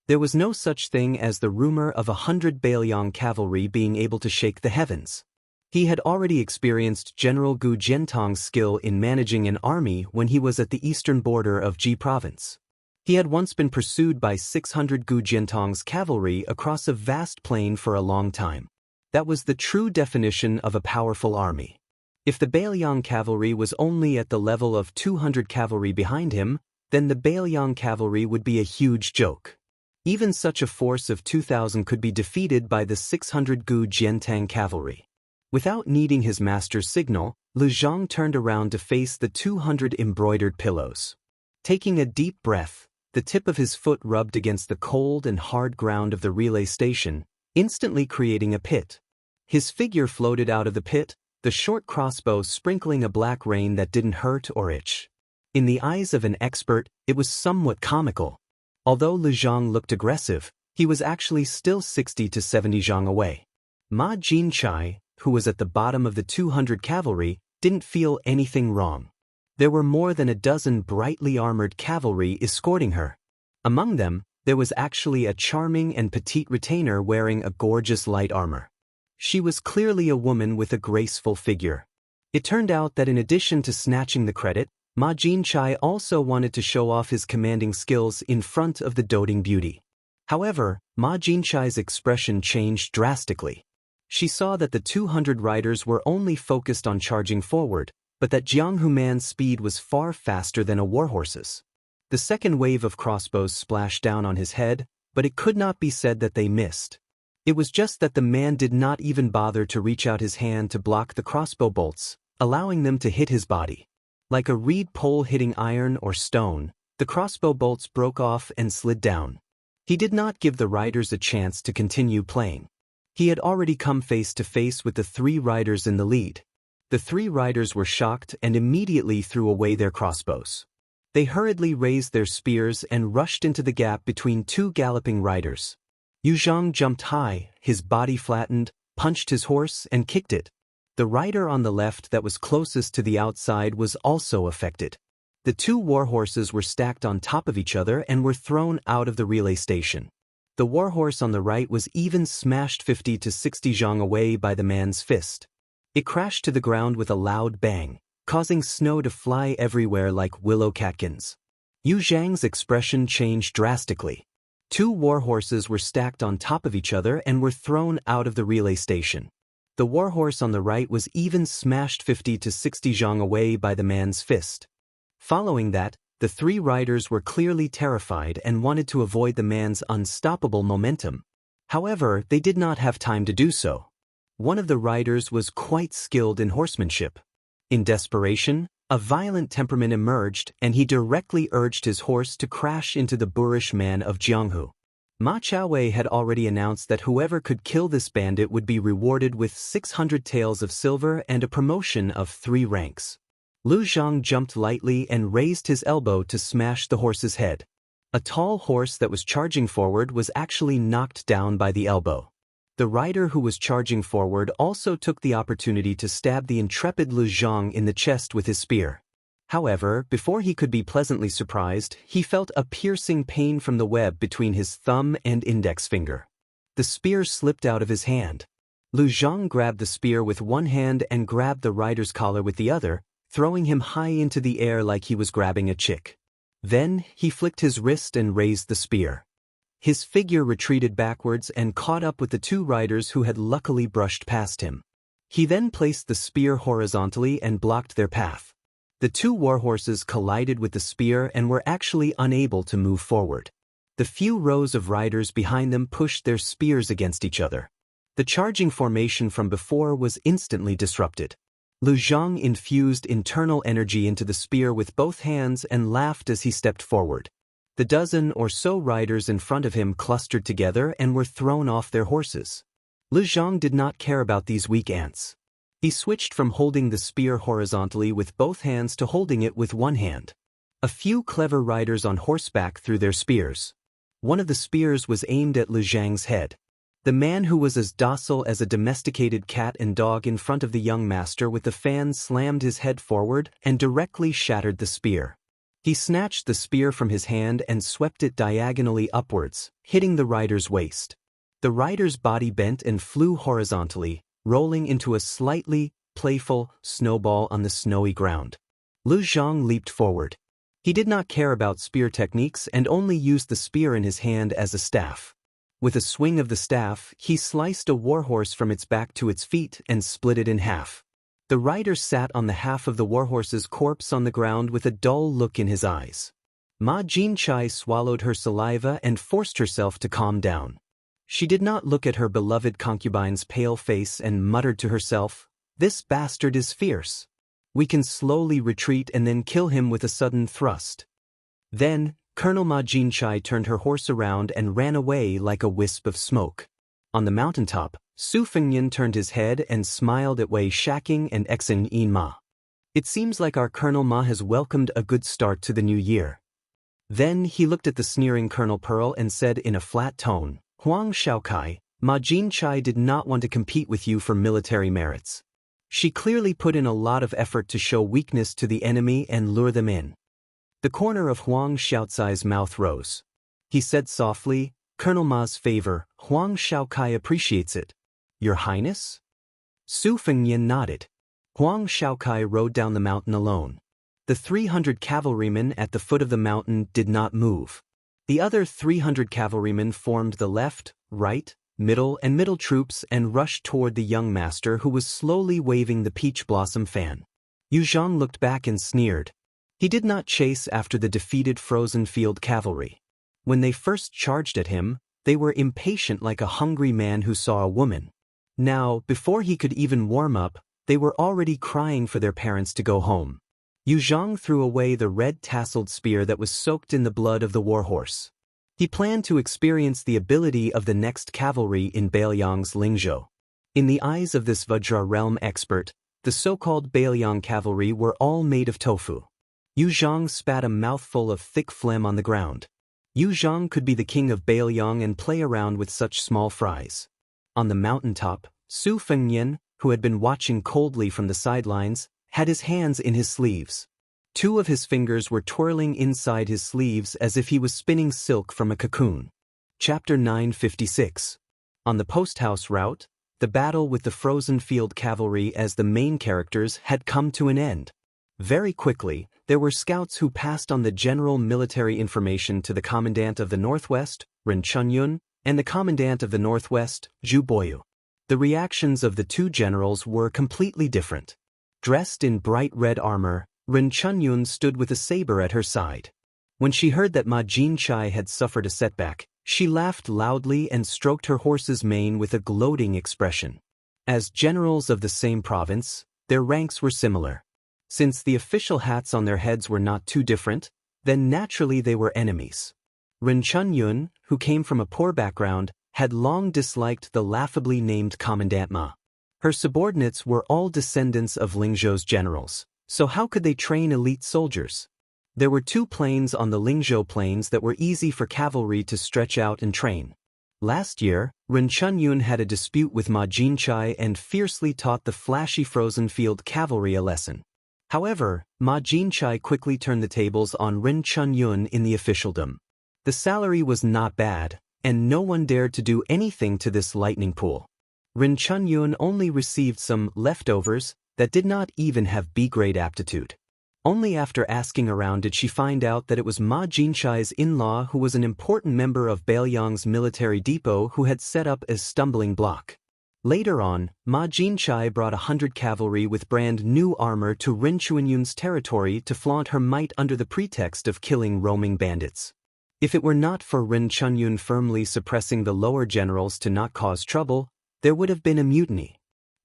There was no such thing as the rumor of 100 Bailiang cavalry being able to shake the heavens. He had already experienced General Gu Jiantong's skill in managing an army when he was at the eastern border of Ji province. He had once been pursued by 600 Gu Jiantong's cavalry across a vast plain for a long time. That was the true definition of a powerful army. If the Bailiang cavalry was only at the level of 200 cavalry behind him, then the Bailiang cavalry would be a huge joke. Even such a force of 2,000 could be defeated by the 600 Gu Jiantang cavalry. Without needing his master's signal, Lu Zhang turned around to face the 200 embroidered pillows. Taking a deep breath, the tip of his foot rubbed against the cold and hard ground of the relay station, instantly creating a pit. His figure floated out of the pit, the short crossbow sprinkling a black rain that didn't hurt or itch. In the eyes of an expert, it was somewhat comical. Although Lu Zhang looked aggressive, he was actually still 60 to 70 zhang away. Ma Jinchai, who was at the bottom of the 200 cavalry, didn't feel anything wrong. There were more than a dozen brightly armored cavalry escorting her. Among them, there was actually a charming and petite retainer wearing a gorgeous light armor. She was clearly a woman with a graceful figure. It turned out that in addition to snatching the credit, Ma Jinchai also wanted to show off his commanding skills in front of the doting beauty. However, Ma Jinchai's expression changed drastically. She saw that the 200 riders were only focused on charging forward, but that Jianghu man's speed was far faster than a warhorse's. The second wave of crossbows splashed down on his head, but it could not be said that they missed. It was just that the man did not even bother to reach out his hand to block the crossbow bolts, allowing them to hit his body. Like a reed pole hitting iron or stone, the crossbow bolts broke off and slid down. He did not give the riders a chance to continue playing. He had already come face to face with the 3 riders in the lead. The 3 riders were shocked and immediately threw away their crossbows. They hurriedly raised their spears and rushed into the gap between 2 galloping riders. Yu Zhang jumped high, his body flattened, punched his horse and kicked it. The rider on the left that was closest to the outside was also affected. The 2 warhorses were stacked on top of each other and were thrown out of the relay station. The warhorse on the right was even smashed 50 to 60 zhang away by the man's fist. It crashed to the ground with a loud bang, causing snow to fly everywhere like willow catkins. Yu Zhang's expression changed drastically. 2 warhorses were stacked on top of each other and were thrown out of the relay station. The warhorse on the right was even smashed 50 to 60 zhang away by the man's fist. Following that, the 3 riders were clearly terrified and wanted to avoid the man's unstoppable momentum. However, they did not have time to do so. One of the riders was quite skilled in horsemanship. In desperation, a violent temperament emerged and he directly urged his horse to crash into the boorish man of Jianghu. Ma Chaowei had already announced that whoever could kill this bandit would be rewarded with 600 taels of silver and a promotion of 3 ranks. Lu Zhang jumped lightly and raised his elbow to smash the horse's head. A tall horse that was charging forward was actually knocked down by the elbow. The rider who was charging forward also took the opportunity to stab the intrepid Lu Zhang in the chest with his spear. However, before he could be pleasantly surprised, he felt a piercing pain from the web between his thumb and index finger. The spear slipped out of his hand. Lu Zhang grabbed the spear with one hand and grabbed the rider's collar with the other, throwing him high into the air like he was grabbing a chick. Then, he flicked his wrist and raised the spear. His figure retreated backwards and caught up with the two riders who had luckily brushed past him. He then placed the spear horizontally and blocked their path. The two warhorses collided with the spear and were actually unable to move forward. The few rows of riders behind them pushed their spears against each other. The charging formation from before was instantly disrupted. Lu Zhang infused internal energy into the spear with both hands and laughed as he stepped forward. The dozen or so riders in front of him clustered together and were thrown off their horses. Lu Zhang did not care about these weak ants. He switched from holding the spear horizontally with both hands to holding it with one hand. A few clever riders on horseback threw their spears. One of the spears was aimed at Lu Zhang's head. The man who was as docile as a domesticated cat and dog in front of the young master with the fan slammed his head forward and directly shattered the spear. He snatched the spear from his hand and swept it diagonally upwards, hitting the rider's waist. The rider's body bent and flew horizontally, rolling into a slightly playful snowball on the snowy ground. Lu Zhang leaped forward. He did not care about spear techniques and only used the spear in his hand as a staff. With a swing of the staff, he sliced a warhorse from its back to its feet and split it in half. The rider sat on the half of the warhorse's corpse on the ground with a dull look in his eyes. Ma Jinchai swallowed her saliva and forced herself to calm down. She did not look at her beloved concubine's pale face and muttered to herself, "This bastard is fierce. We can slowly retreat and then kill him with a sudden thrust." Then, Colonel Ma Jinchai turned her horse around and ran away like a wisp of smoke. On the mountaintop, Su Fengyan turned his head and smiled at Wei Shaking and Exin Yin Ma. "It seems like our Colonel Ma has welcomed a good start to the new year." Then he looked at the sneering Colonel Pearl and said in a flat tone, "Huang Shaokai, Ma Jinchai did not want to compete with you for military merits. She clearly put in a lot of effort to show weakness to the enemy and lure them in." The corner of Huang Shaocai's mouth rose. He said softly, "Colonel Ma's favor, Huang Shaokai appreciates it." "Your Highness?" Su Fengyan nodded. Huang Shaokai rode down the mountain alone. The 300 cavalrymen at the foot of the mountain did not move. The other 300 cavalrymen formed the left, right, middle troops and rushed toward the young master who was slowly waving the peach blossom fan. Yu Zhang looked back and sneered. He did not chase after the defeated frozen field cavalry. When they first charged at him, they were impatient like a hungry man who saw a woman. Now, before he could even warm up, they were already crying for their parents to go home. Yu Zhang threw away the red-tasseled spear that was soaked in the blood of the warhorse. He planned to experience the ability of the next cavalry in Bailiang's Lingzhou. In the eyes of this Vajra realm expert, the so-called Bailiang cavalry were all made of tofu. Yu Zhang spat a mouthful of thick phlegm on the ground. Yu Zhang could be the king of Bailiang and play around with such small fries. On the mountaintop, Su Fengyan, who had been watching coldly from the sidelines, had his hands in his sleeves. Two of his fingers were twirling inside his sleeves as if he was spinning silk from a cocoon. Chapter 956. On the post-house route, the battle with the frozen field cavalry as the main characters had come to an end. Very quickly, there were scouts who passed on the general military information to the Commandant of the Northwest, Ren Chunyun, and the Commandant of the Northwest, Zhu Boyu. The reactions of the two generals were completely different. Dressed in bright red armor, Ren Chunyun stood with a saber at her side. When she heard that Ma Jinchai had suffered a setback, she laughed loudly and stroked her horse's mane with a gloating expression. As generals of the same province, their ranks were similar. Since the official hats on their heads were not too different, then naturally they were enemies. Ren Chunyun, who came from a poor background, had long disliked the laughably named Commandant Ma. Her subordinates were all descendants of Lingzhou's generals, so how could they train elite soldiers? There were two plains on the Lingzhou plains that were easy for cavalry to stretch out and train. Last year, Ren Chunyun had a dispute with Ma Jinchai and fiercely taught the flashy frozen field cavalry a lesson. However, Ma Jinchai quickly turned the tables on Ren Chunyun in the officialdom. The salary was not bad, and no one dared to do anything to this lightning pool. Rin Chunyun only received some leftovers that did not even have B-grade aptitude. Only after asking around did she find out that it was Ma Jinchai's in-law who was an important member of Baelyang's military depot who had set up as stumbling block. Later on, Ma Jinchai brought 100 cavalry with brand new armor to Rin Chunyun's territory to flaunt her might under the pretext of killing roaming bandits. If it were not for Rin Chunyun firmly suppressing the lower generals to not cause trouble, there would have been a mutiny.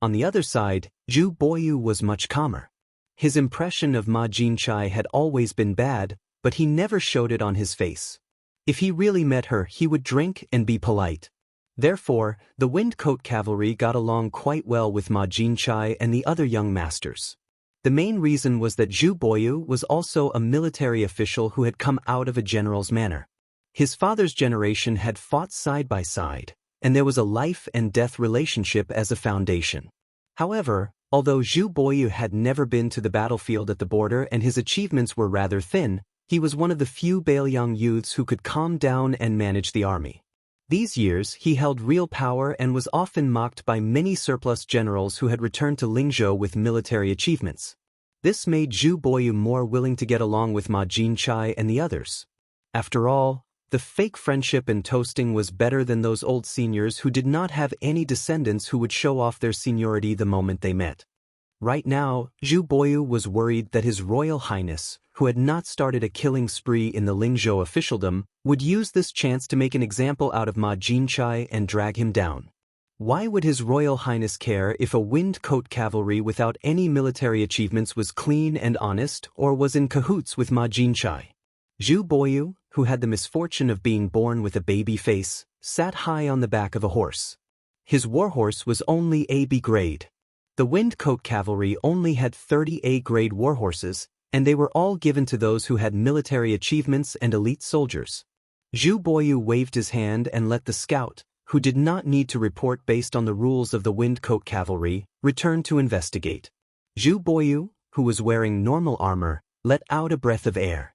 On the other side, Zhu Boyu was much calmer. His impression of Ma Jinchai had always been bad, but he never showed it on his face. If he really met her, he would drink and be polite. Therefore, the Windcoat cavalry got along quite well with Ma Jinchai and the other young masters. The main reason was that Zhu Boyu was also a military official who had come out of a general's manor. His father's generation had fought side by side, and there was a life and death relationship as a foundation. However, although Zhu Boyu had never been to the battlefield at the border and his achievements were rather thin, he was one of the few Baelyang youths who could calm down and manage the army. These years, he held real power and was often mocked by many surplus generals who had returned to Lingzhou with military achievements. This made Zhu Boyu more willing to get along with Ma Jinchai and the others. After all, the fake friendship and toasting was better than those old seniors who did not have any descendants who would show off their seniority the moment they met. Right now, Zhu Boyu was worried that His Royal Highness, who had not started a killing spree in the Lingzhou officialdom, would use this chance to make an example out of Ma Jinchai and drag him down. Why would His Royal Highness care if a Windcoat cavalry without any military achievements was clean and honest or was in cahoots with Ma Jinchai? Zhu Boyu, who had the misfortune of being born with a baby face, sat high on the back of a horse. His warhorse was only AB grade. The Windcoat cavalry only had 30 A-grade warhorses, and they were all given to those who had military achievements and elite soldiers. Zhu Boyu waved his hand and let the scout, who did not need to report based on the rules of the Windcoat cavalry, return to investigate. Zhu Boyu, who was wearing normal armor, let out a breath of air.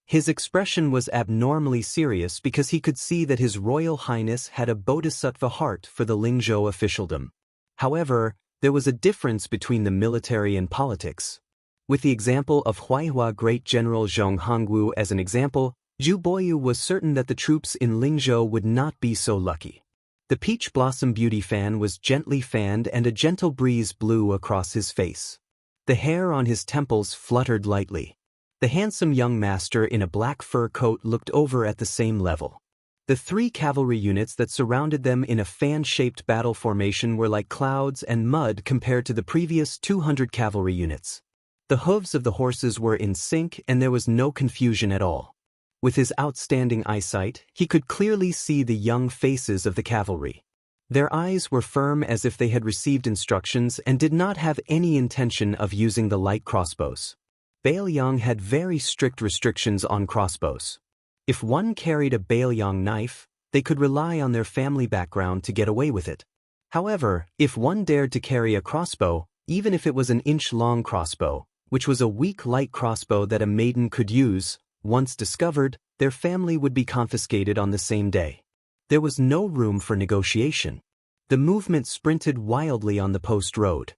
His expression was abnormally serious because he could see that His Royal Highness had a bodhisattva heart for the Lingzhou officialdom. However, there was a difference between the military and politics. With the example of Huaihua Great General Zhong Hongwu as an example, Zhu Boyu was certain that the troops in Lingzhou would not be so lucky. The peach blossom beauty fan was gently fanned and a gentle breeze blew across his face. The hair on his temples fluttered lightly. The handsome young master in a black fur coat looked over at the same level. The 3 cavalry units that surrounded them in a fan-shaped battle formation were like clouds and mud compared to the previous 200 cavalry units. The hooves of the horses were in sync and there was no confusion at all. With his outstanding eyesight, he could clearly see the young faces of the cavalry. Their eyes were firm as if they had received instructions and did not have any intention of using the light crossbows. Baelyang had very strict restrictions on crossbows. If one carried a Baelyang knife, they could rely on their family background to get away with it. However, if one dared to carry a crossbow, even if it was an inch-long crossbow, which was a weak light crossbow that a maiden could use, once discovered, their family would be confiscated on the same day. There was no room for negotiation. The movement sprinted wildly on the post road.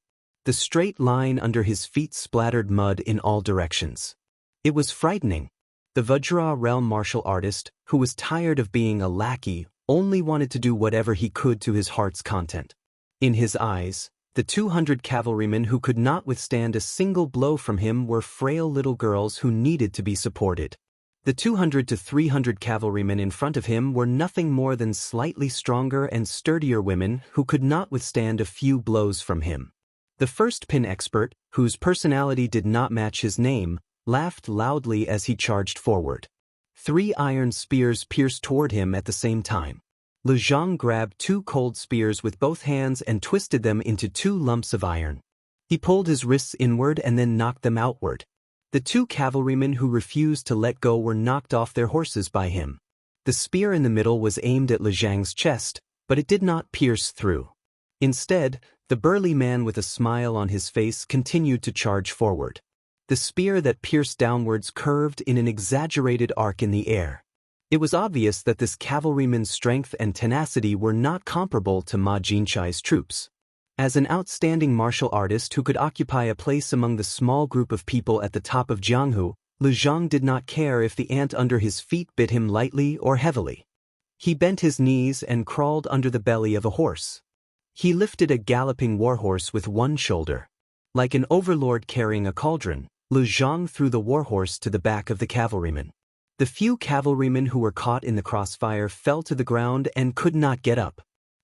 The straight line under his feet splattered mud in all directions. It was frightening. The Vajra realm martial artist, who was tired of being a lackey, only wanted to do whatever he could to his heart's content. In his eyes, the 200 cavalrymen who could not withstand a single blow from him were frail little girls who needed to be supported. The 200 to 300 cavalrymen in front of him were nothing more than slightly stronger and sturdier women who could not withstand a few blows from him. The first pin expert, whose personality did not match his name, laughed loudly as he charged forward. 3 iron spears pierced toward him at the same time. Lu Zhang grabbed 2 cold spears with both hands and twisted them into 2 lumps of iron. He pulled his wrists inward and then knocked them outward. The 2 cavalrymen who refused to let go were knocked off their horses by him. The spear in the middle was aimed at Lu Zhang's chest, but it did not pierce through. Instead, the burly man with a smile on his face continued to charge forward. The spear that pierced downwards curved in an exaggerated arc in the air. It was obvious that this cavalryman's strength and tenacity were not comparable to Ma Jinchai's troops. As an outstanding martial artist who could occupy a place among the small group of people at the top of Jianghu, Lu Zhang did not care if the ant under his feet bit him lightly or heavily. He bent his knees and crawled under the belly of a horse. He lifted a galloping warhorse with one shoulder. Like an overlord carrying a cauldron, Lu Zhang threw the warhorse to the back of the cavalryman. The few cavalrymen who were caught in the crossfire fell to the ground and could not get up.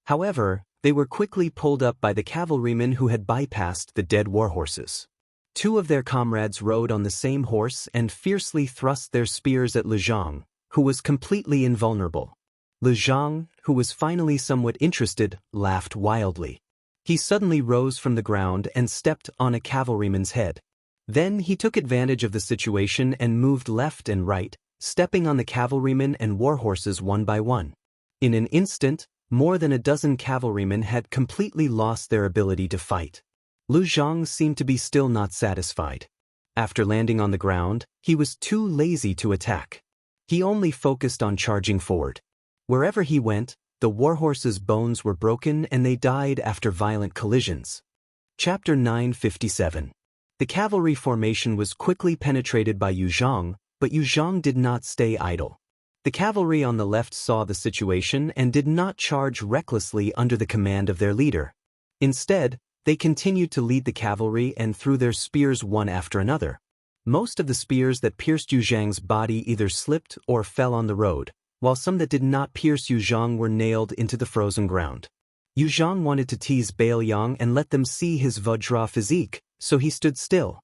However, they were quickly pulled up by the cavalrymen who had bypassed the dead warhorses. Two of their comrades rode on the same horse and fiercely thrust their spears at Lu Zhang, who was completely invulnerable. Lu Zhang, who was finally somewhat interested, laughed wildly. He suddenly rose from the ground and stepped on a cavalryman's head. Then he took advantage of the situation and moved left and right, stepping on the cavalrymen and warhorses one by one. In an instant, more than a dozen cavalrymen had completely lost their ability to fight. Lu Zhang seemed to be still not satisfied. After landing on the ground, he was too lazy to attack. He only focused on charging forward. Wherever he went, the warhorses' bones were broken and they died after violent collisions. Chapter 957. The cavalry formation was quickly penetrated by Yu Zhang, but Yu Zhang did not stay idle. The cavalry on the left saw the situation and did not charge recklessly under the command of their leader. Instead, they continued to lead the cavalry and threw their spears one after another. Most of the spears that pierced Yu Zhang's body either slipped or fell on the road, while some that did not pierce Yu Zhang were nailed into the frozen ground. Yu Zhang wanted to tease Bailiang and let them see his Vajra physique, so he stood still.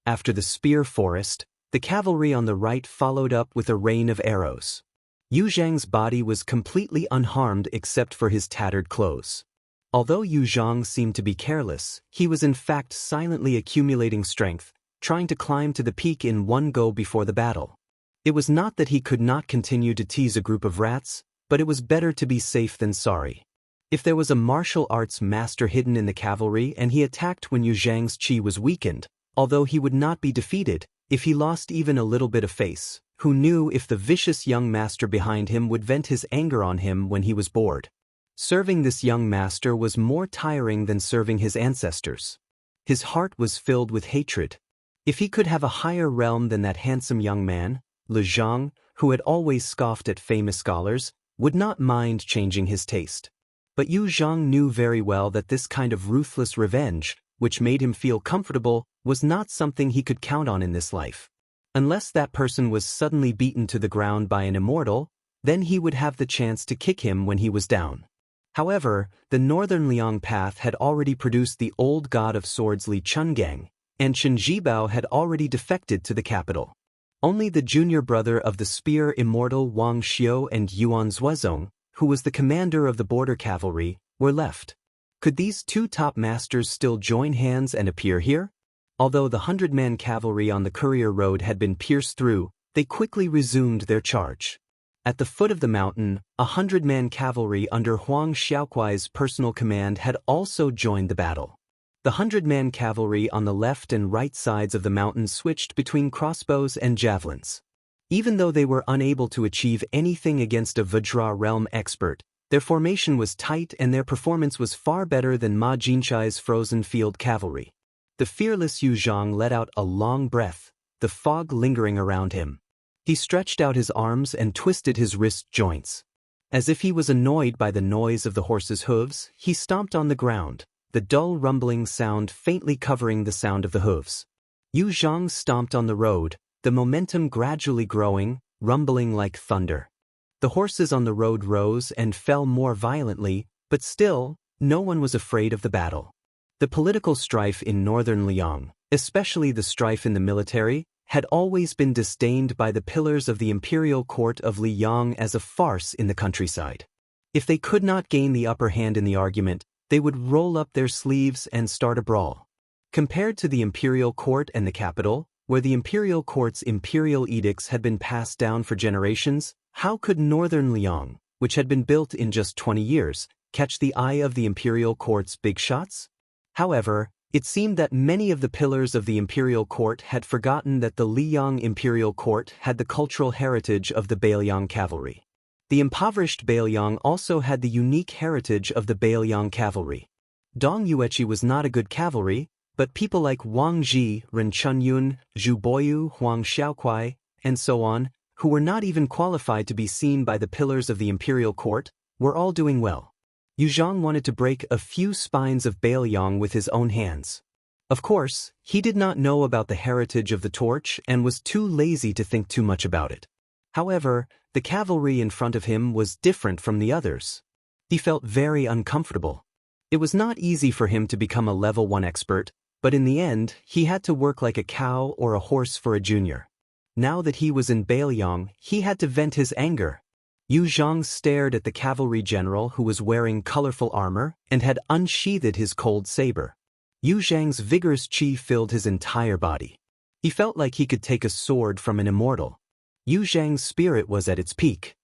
After the spear forest, the cavalry on the right followed up with a rain of arrows. Yu Zhang's body was completely unharmed except for his tattered clothes. Although Yu Zhang seemed to be careless, he was in fact silently accumulating strength, trying to climb to the peak in one go before the battle. It was not that he could not continue to tease a group of rats, but it was better to be safe than sorry. If there was a martial arts master hidden in the cavalry and he attacked when Yu Zhang's chi was weakened, although he would not be defeated, if he lost even a little bit of face, who knew if the vicious young master behind him would vent his anger on him when he was bored. Serving this young master was more tiring than serving his ancestors. His heart was filled with hatred. If he could have a higher realm than that handsome young man, Lu Zhang, who had always scoffed at famous scholars, would not mind changing his taste. But Yu Zhang knew very well that this kind of ruthless revenge, which made him feel comfortable, was not something he could count on in this life. Unless that person was suddenly beaten to the ground by an immortal, then he would have the chance to kick him when he was down. However, the northern Liang path had already produced the old god of swords Li Chungang, and Chen Zhibao had already defected to the capital. Only the junior brother of the spear immortal Wang Xiu and Yuan Zuozong, who was the commander of the border cavalry, were left. Could these two top masters still join hands and appear here? Although the 100-man cavalry on the courier road had been pierced through, they quickly resumed their charge. At the foot of the mountain, 100-man cavalry under Huang Xiaokuai's personal command had also joined the battle. The 100-man cavalry on the left and right sides of the mountain switched between crossbows and javelins. Even though they were unable to achieve anything against a Vajra realm expert, their formation was tight and their performance was far better than Ma Jinchai's frozen field cavalry. The fearless Yu Zhang let out a long breath, the fog lingering around him. He stretched out his arms and twisted his wrist joints. As if he was annoyed by the noise of the horse's hooves, he stomped on the ground, the dull rumbling sound faintly covering the sound of the hooves. Yu Zhang stomped on the road, the momentum gradually growing, rumbling like thunder. The horses on the road rose and fell more violently, but still, no one was afraid of the battle. The political strife in northern Liang, especially the strife in the military, had always been disdained by the pillars of the imperial court of Liang as a farce in the countryside. If they could not gain the upper hand in the argument, they would roll up their sleeves and start a brawl. Compared to the imperial court and the capital, where the imperial court's imperial edicts had been passed down for generations, how could northern Liang, which had been built in just 20 years, catch the eye of the imperial court's big shots? However, It seemed that many of the pillars of the imperial court had forgotten that the Liang imperial court had the cultural heritage of the Bailiang cavalry. The impoverished Bailiang also had the unique heritage of the Bailiang cavalry. Dong Yueqi was not a good cavalry, but people like Wang Ji, Ren Chunyun, Zhu Boyu, Huang Xiaokuai, and so on, who were not even qualified to be seen by the pillars of the imperial court, were all doing well. Yu Zhang wanted to break a few spines of Bailiang with his own hands. Of course, he did not know about the heritage of the torch and was too lazy to think too much about it. However, the cavalry in front of him was different from the others. He felt very uncomfortable. It was not easy for him to become a level 1 expert, but in the end, he had to work like a cow or a horse for a junior. Now that he was in Bailiang, he had to vent his anger. Yu Zhang stared at the cavalry general who was wearing colorful armor and had unsheathed his cold saber. Yu Zhang's vigorous qi filled his entire body. He felt like he could take a sword from an immortal. Yu Zhang's spirit was at its peak.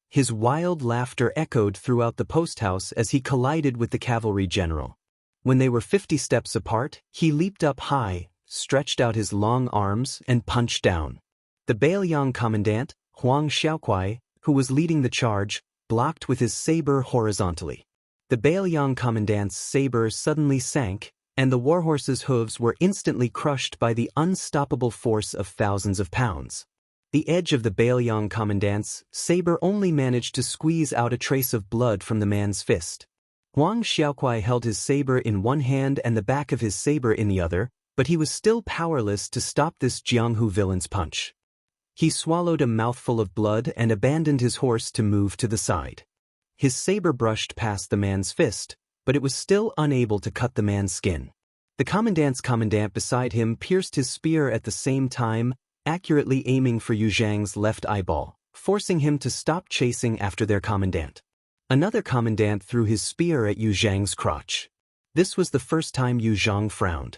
His wild laughter echoed throughout the post house as he collided with the cavalry general. When they were 50 steps apart, he leaped up high, stretched out his long arms, and punched down. The Bailiang commandant, Huang Xiaokuai, who was leading the charge, blocked with his saber horizontally. The Bailiang commandant's saber suddenly sank, and the warhorse's hooves were instantly crushed by the unstoppable force of thousands of pounds. The edge of the Bailiang commandant's saber only managed to squeeze out a trace of blood from the man's fist. Huang Xiaokuai held his saber in one hand and the back of his saber in the other, but he was still powerless to stop this Jianghu villain's punch. He swallowed a mouthful of blood and abandoned his horse to move to the side. His saber brushed past the man's fist, but it was still unable to cut the man's skin. The commandant's commandant beside him pierced his spear at the same time, accurately aiming for Yu Zhang's left eyeball, forcing him to stop chasing after their commandant. Another commandant threw his spear at Yu Zhang's crotch. This was the first time Yu Zhang frowned.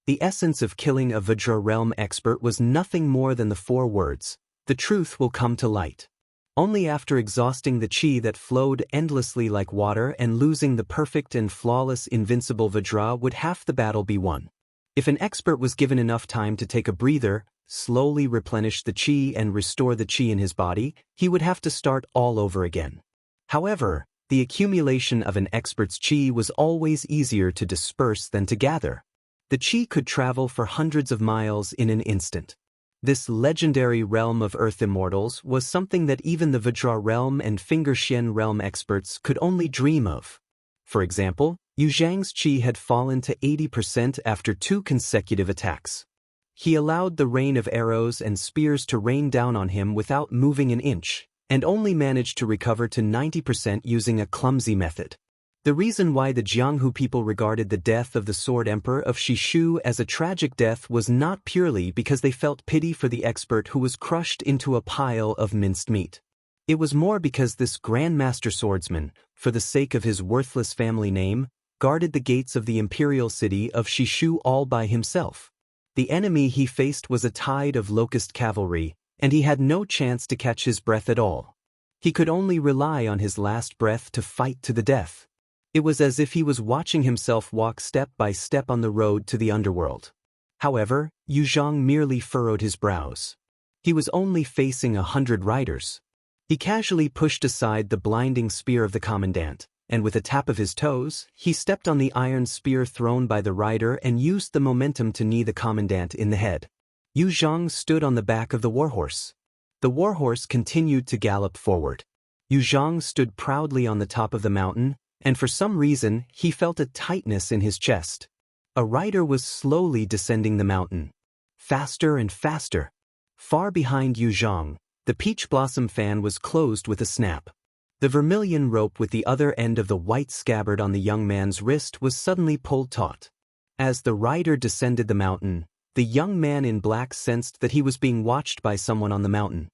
The essence of killing a Vajra realm expert was nothing more than the 4 words, "The truth will come to light." Only after exhausting the qi that flowed endlessly like water and losing the perfect and flawless invincible Vajra would half the battle be won. If an expert was given enough time to take a breather, slowly replenish the qi and restore the qi in his body, he would have to start all over again. However, the accumulation of an expert's qi was always easier to disperse than to gather. The qi could travel for hundreds of miles in an instant. This legendary realm of Earth Immortals was something that even the Vajra realm and Finger Xian realm experts could only dream of. For example, Yu Zhang's qi had fallen to 80% after 2 consecutive attacks. He allowed the rain of arrows and spears to rain down on him without moving an inch, and only managed to recover to 90% using a clumsy method. The reason why the Jianghu people regarded the death of the Sword Emperor of Shishu as a tragic death was not purely because they felt pity for the expert who was crushed into a pile of minced meat. It was more because this Grandmaster Swordsman, for the sake of his worthless family name, guarded the gates of the imperial city of Shishu all by himself. The enemy he faced was a tide of locust cavalry, and he had no chance to catch his breath at all. He could only rely on his last breath to fight to the death. It was as if he was watching himself walk step by step on the road to the underworld. However, Yu Zhang merely furrowed his brows. He was only facing 100 riders. He casually pushed aside the blinding spear of the commandant, and with a tap of his toes, he stepped on the iron spear thrown by the rider and used the momentum to knee the commandant in the head. Yu Zhang stood on the back of the warhorse. The warhorse continued to gallop forward. Yu Zhang stood proudly on the top of the mountain, and for some reason, he felt a tightness in his chest. A rider was slowly descending the mountain. Faster and faster. Far behind Yu Zhang, the peach blossom fan was closed with a snap. The vermilion rope with the other end of the white scabbard on the young man's wrist was suddenly pulled taut. As the rider descended the mountain, the young man in black sensed that he was being watched by someone on the mountain.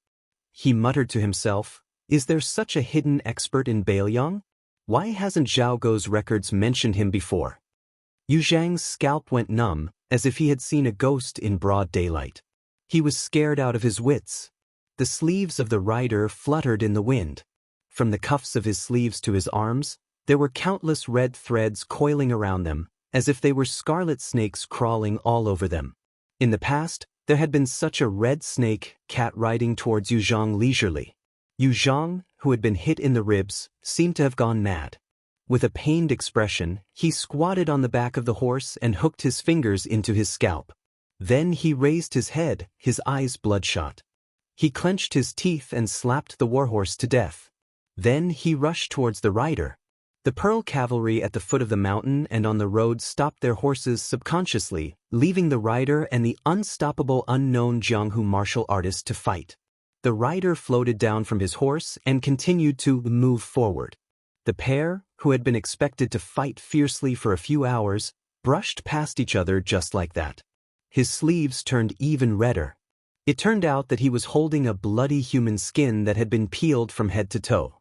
He muttered to himself, "Is there such a hidden expert in Bailiang? Why hasn't Zhao Guo's records mentioned him before?" Yu Zhang's scalp went numb, as if he had seen a ghost in broad daylight. He was scared out of his wits. The sleeves of the rider fluttered in the wind. From the cuffs of his sleeves to his arms, there were countless red threads coiling around them, as if they were scarlet snakes crawling all over them. In the past, there had been such a red snake cat riding towards Yu Zhang leisurely. Yu Zhang, who had been hit in the ribs, seemed to have gone mad. With a pained expression, he squatted on the back of the horse and hooked his fingers into his scalp. Then he raised his head, his eyes bloodshot. He clenched his teeth and slapped the warhorse to death. Then he rushed towards the rider. The Pearl cavalry at the foot of the mountain and on the road stopped their horses subconsciously, leaving the rider and the unstoppable unknown Jianghu martial artist to fight. The rider floated down from his horse and continued to move forward. The pair, who had been expected to fight fiercely for a few hours, brushed past each other just like that. His sleeves turned even redder. It turned out that he was holding a bloody human skin that had been peeled from head to toe.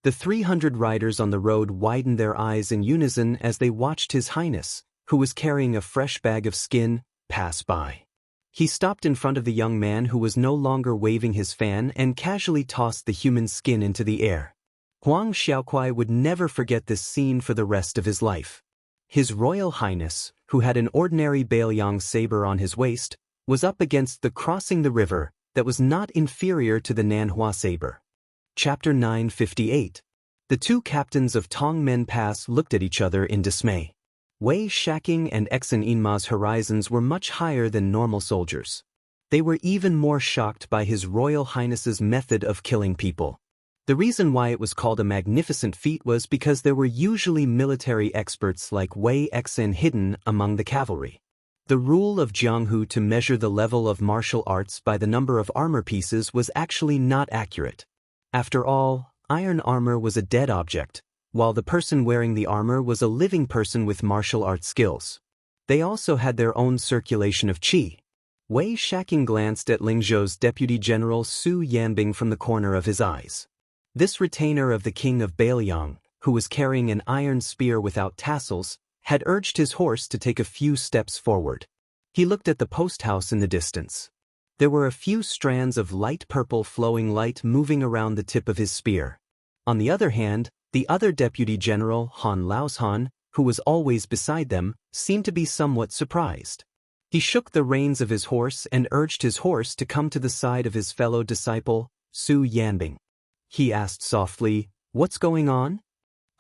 The 300 riders on the road widened their eyes in unison as they watched His Highness, who was carrying a fresh bag of skin, pass by. He stopped in front of the young man who was no longer waving his fan and casually tossed the human skin into the air. Huang Xiaokuai would never forget this scene for the rest of his life. His Royal Highness, who had an ordinary Bailiang saber on his waist, was up against the crossing the river that was not inferior to the Nanhua saber. Chapter 958. The two captains of Tongmen Pass looked at each other in dismay. Wei Shaking and Exon Inma's horizons were much higher than normal soldiers. They were even more shocked by His Royal Highness's method of killing people. The reason why it was called a magnificent feat was because there were usually military experts like Wei Exon hidden among the cavalry. The rule of Jianghu to measure the level of martial arts by the number of armor pieces was actually not accurate. After all, iron armor was a dead object, while the person wearing the armor was a living person with martial arts skills. They also had their own circulation of qi. Wei Shaking glanced at Lingzhou's Deputy General Su Yanbing from the corner of his eyes. This retainer of the king of Bailiang, who was carrying an iron spear without tassels, had urged his horse to take a few steps forward. He looked at the post house in the distance. There were a few strands of light purple flowing light moving around the tip of his spear. On the other hand, the other deputy general, Han Laoshan, who was always beside them, seemed to be somewhat surprised. He shook the reins of his horse and urged his horse to come to the side of his fellow disciple, Su Yanbing. He asked softly, "What's going on?"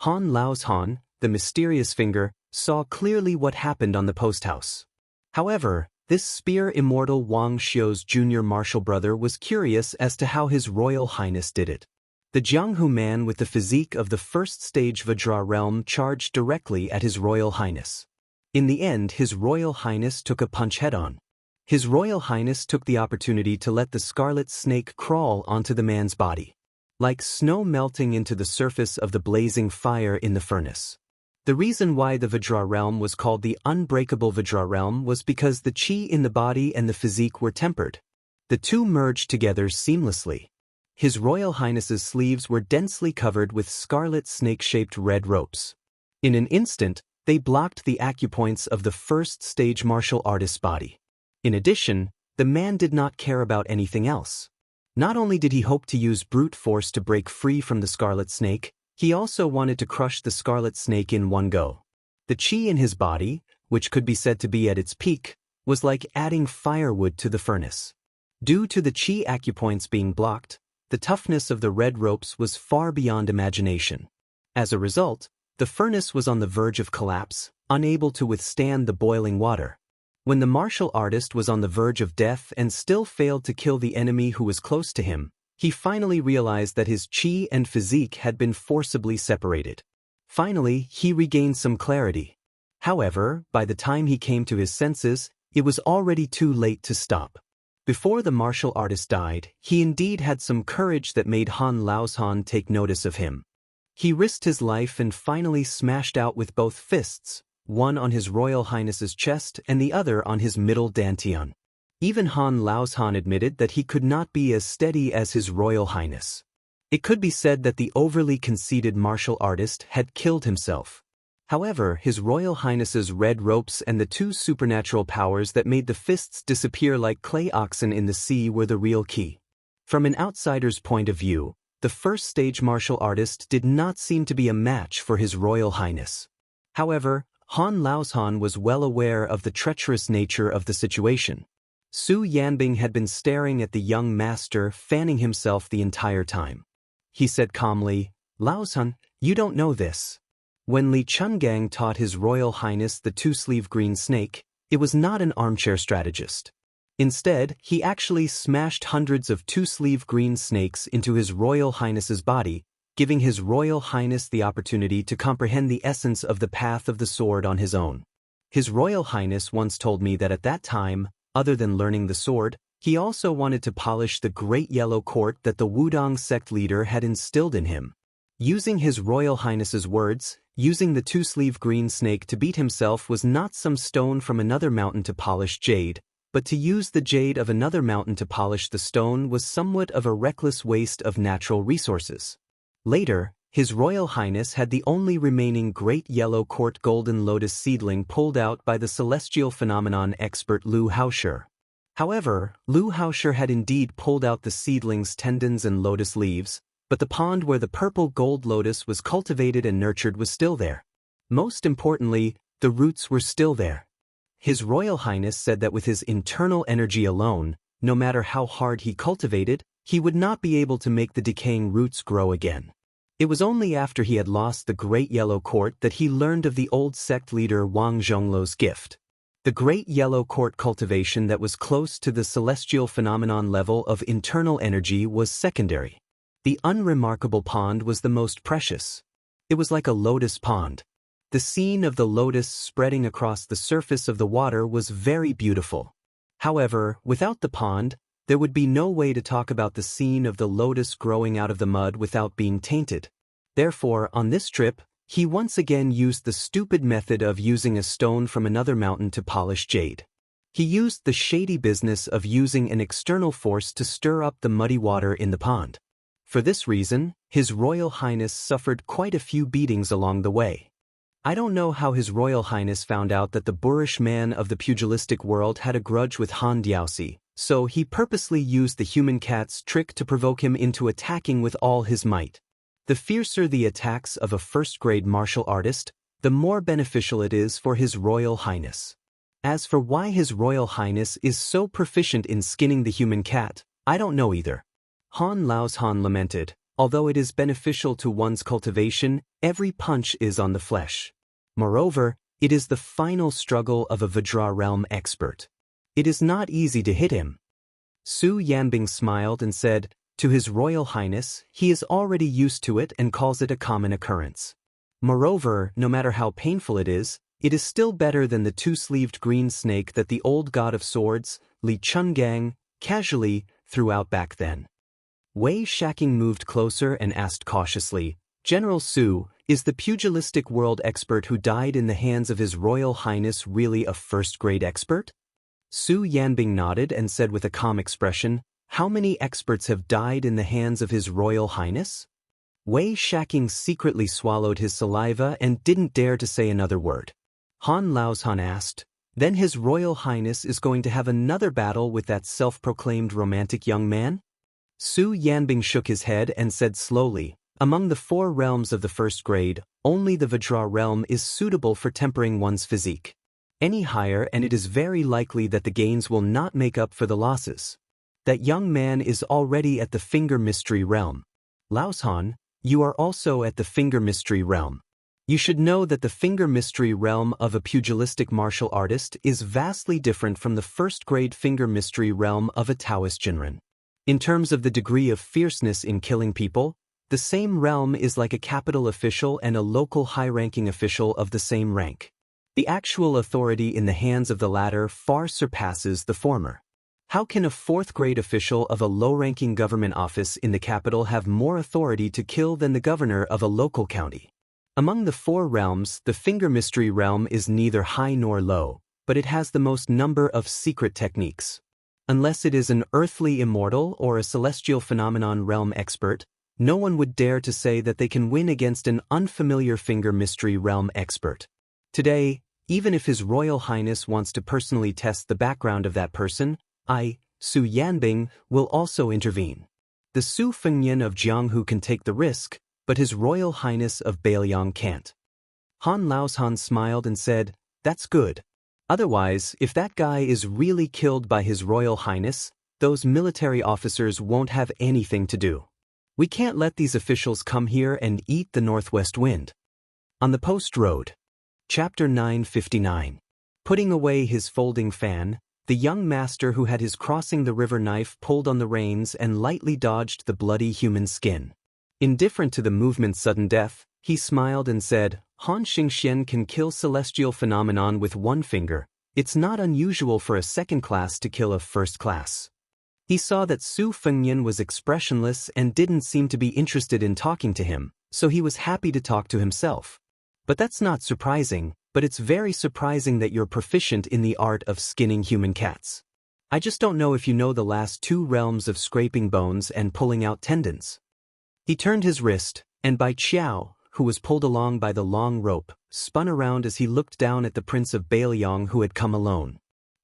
Han Laoshan, the mysterious finger, saw clearly what happened on the post house. However, this spear immortal Wang Xiu's junior martial brother was curious as to how His Royal Highness did it. The Jianghu man with the physique of the first stage Vajra realm charged directly at His Royal Highness. In the end, His Royal Highness took a punch head-on. His Royal Highness took the opportunity to let the scarlet snake crawl onto the man's body, like snow melting into the surface of the blazing fire in the furnace. The reason why the Vajra realm was called the unbreakable Vajra realm was because the qi in the body and the physique were tempered. The two merged together seamlessly. His Royal Highness's sleeves were densely covered with scarlet snake-shaped red ropes. In an instant, they blocked the acupoints of the first stage martial artist's body. In addition, the man did not care about anything else. Not only did he hope to use brute force to break free from the scarlet snake, he also wanted to crush the scarlet snake in one go. The qi in his body, which could be said to be at its peak, was like adding firewood to the furnace. Due to the qi acupoints being blocked, the toughness of the red ropes was far beyond imagination. As a result, the furnace was on the verge of collapse, unable to withstand the boiling water. When the martial artist was on the verge of death and still failed to kill the enemy who was close to him, he finally realized that his qi and physique had been forcibly separated. Finally, he regained some clarity. However, by the time he came to his senses, it was already too late to stop. Before the martial artist died, he indeed had some courage that made Han Laoshan take notice of him. He risked his life and finally smashed out with both fists, one on His Royal Highness's chest and the other on his middle dantian. Even Han Laoshan admitted that he could not be as steady as His Royal Highness. It could be said that the overly conceited martial artist had killed himself. However, His Royal Highness's red ropes and the two supernatural powers that made the fists disappear like clay oxen in the sea were the real key. From an outsider's point of view, the first stage martial artist did not seem to be a match for His Royal Highness. However, Han Laozhan was well aware of the treacherous nature of the situation. Su Yanbing had been staring at the young master, fanning himself the entire time. He said calmly, "Laozhan, you don't know this. When Li Chungang taught His Royal Highness the two-sleeve green snake, it was not an armchair strategist. Instead, he actually smashed hundreds of two-sleeve green snakes into His Royal Highness's body, giving His Royal Highness the opportunity to comprehend the essence of the path of the sword on his own. His Royal Highness once told me that at that time, other than learning the sword, he also wanted to polish the great yellow court that the Wudong sect leader had instilled in him. Using His Royal Highness's words, using the two-sleeve green snake to beat himself was not some stone from another mountain to polish jade, but to use the jade of another mountain to polish the stone was somewhat of a reckless waste of natural resources. Later, His Royal Highness had the only remaining great yellow court golden lotus seedling pulled out by the celestial phenomenon expert Lu Haoshi. However, Lu Haoshi had indeed pulled out the seedling's tendons and lotus leaves, but the pond where the purple gold lotus was cultivated and nurtured was still there. Most importantly, the roots were still there. His Royal Highness said that with his internal energy alone, no matter how hard he cultivated, he would not be able to make the decaying roots grow again. It was only after he had lost the Great Yellow Court that he learned of the old sect leader Wang Zhongluo's gift. The Great Yellow Court cultivation that was close to the celestial phenomenon level of internal energy was secondary. The unremarkable pond was the most precious. It was like a lotus pond. The scene of the lotus spreading across the surface of the water was very beautiful. However, without the pond, there would be no way to talk about the scene of the lotus growing out of the mud without being tainted. Therefore, on this trip, he once again used the stupid method of using a stone from another mountain to polish jade. He used the shady business of using an external force to stir up the muddy water in the pond. For this reason, His Royal Highness suffered quite a few beatings along the way. I don't know how His Royal Highness found out that the boorish man of the pugilistic world had a grudge with Han Diaosi, so he purposely used the human cat's trick to provoke him into attacking with all his might. The fiercer the attacks of a first-grade martial artist, the more beneficial it is for His Royal Highness. As for why His Royal Highness is so proficient in skinning the human cat, I don't know either. Han Laozhan lamented, although it is beneficial to one's cultivation, every punch is on the flesh. Moreover, it is the final struggle of a Vajra realm expert. It is not easy to hit him. Su Yanbing smiled and said, to His Royal Highness, he is already used to it and calls it a common occurrence. Moreover, no matter how painful it is still better than the two-sleeved green snake that the old god of swords, Li Chungang, casually threw out back then. Wei Shaking moved closer and asked cautiously, General Su, is the pugilistic world expert who died in the hands of His Royal Highness really a first-grade expert? Su Yanbing nodded and said with a calm expression, how many experts have died in the hands of His Royal Highness? Wei Shaking secretly swallowed his saliva and didn't dare to say another word. Han Laozhan asked, then His Royal Highness is going to have another battle with that self-proclaimed romantic young man? Su Yanbing shook his head and said slowly, among the 4 realms of the first grade, only the Vajra realm is suitable for tempering one's physique. Any higher and it is very likely that the gains will not make up for the losses. That young man is already at the finger mystery realm. Laozhan, you are also at the finger mystery realm. You should know that the finger mystery realm of a pugilistic martial artist is vastly different from the first-grade finger mystery realm of a Taoist Jinren. In terms of the degree of fierceness in killing people, the same realm is like a capital official and a local high-ranking official of the same rank. The actual authority in the hands of the latter far surpasses the former. How can a 4th-grade official of a low-ranking government office in the capital have more authority to kill than the governor of a local county? Among the 4 realms, the finger mystery realm is neither high nor low, but it has the most number of secret techniques. Unless it is an earthly immortal or a celestial phenomenon realm expert, no one would dare to say that they can win against an unfamiliar finger mystery realm expert. Today, even if His Royal Highness wants to personally test the background of that person, I, Su Yanbing, will also intervene. The Su Fengnian of Jianghu can take the risk, but His Royal Highness of Beiliang can't. Han Laoshan smiled and said, "That's good. Otherwise, if that guy is really killed by His Royal Highness, those military officers won't have anything to do. We can't let these officials come here and eat the northwest wind." On the post road. Chapter 959. Putting away his folding fan, the young master who had his crossing the river knife pulled on the reins and lightly dodged the bloody human skin. Indifferent to the movement's sudden death, he smiled and said, "Han Xingxian can kill celestial phenomenon with one finger. It's not unusual for a second class to kill a first class." He saw that Su Fengnian was expressionless and didn't seem to be interested in talking to him, so he was happy to talk to himself. "But that's not surprising, but it's very surprising that you're proficient in the art of skinning human cats. I just don't know if you know the last two realms of scraping bones and pulling out tendons." He turned his wrist, and Bai Qiao, who was pulled along by the long rope, spun around as he looked down at the Prince of Bailiang who had come alone.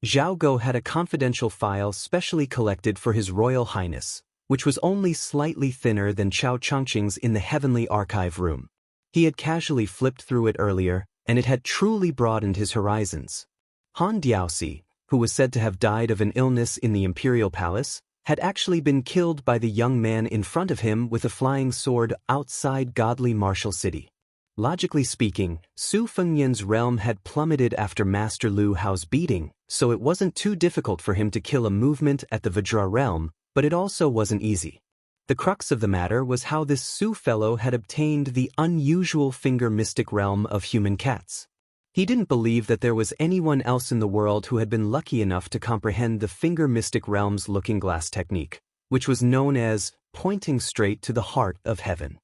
Zhao Go had a confidential file specially collected for His Royal Highness, which was only slightly thinner than Chao Changqing's in the Heavenly Archive room. He had casually flipped through it earlier, and it had truly broadened his horizons. Han Diaoxi, who was said to have died of an illness in the Imperial Palace, had actually been killed by the young man in front of him with a flying sword outside godly martial city. Logically speaking, Su Fengnian's realm had plummeted after Master Lu Hao's beating, so it wasn't too difficult for him to kill a movement at the Vajra realm, but it also wasn't easy. The crux of the matter was how this Su fellow had obtained the unusual finger mystic realm of human cats. He didn't believe that there was anyone else in the world who had been lucky enough to comprehend the finger mystic realm's looking glass technique, which was known as pointing straight to the heart of heaven.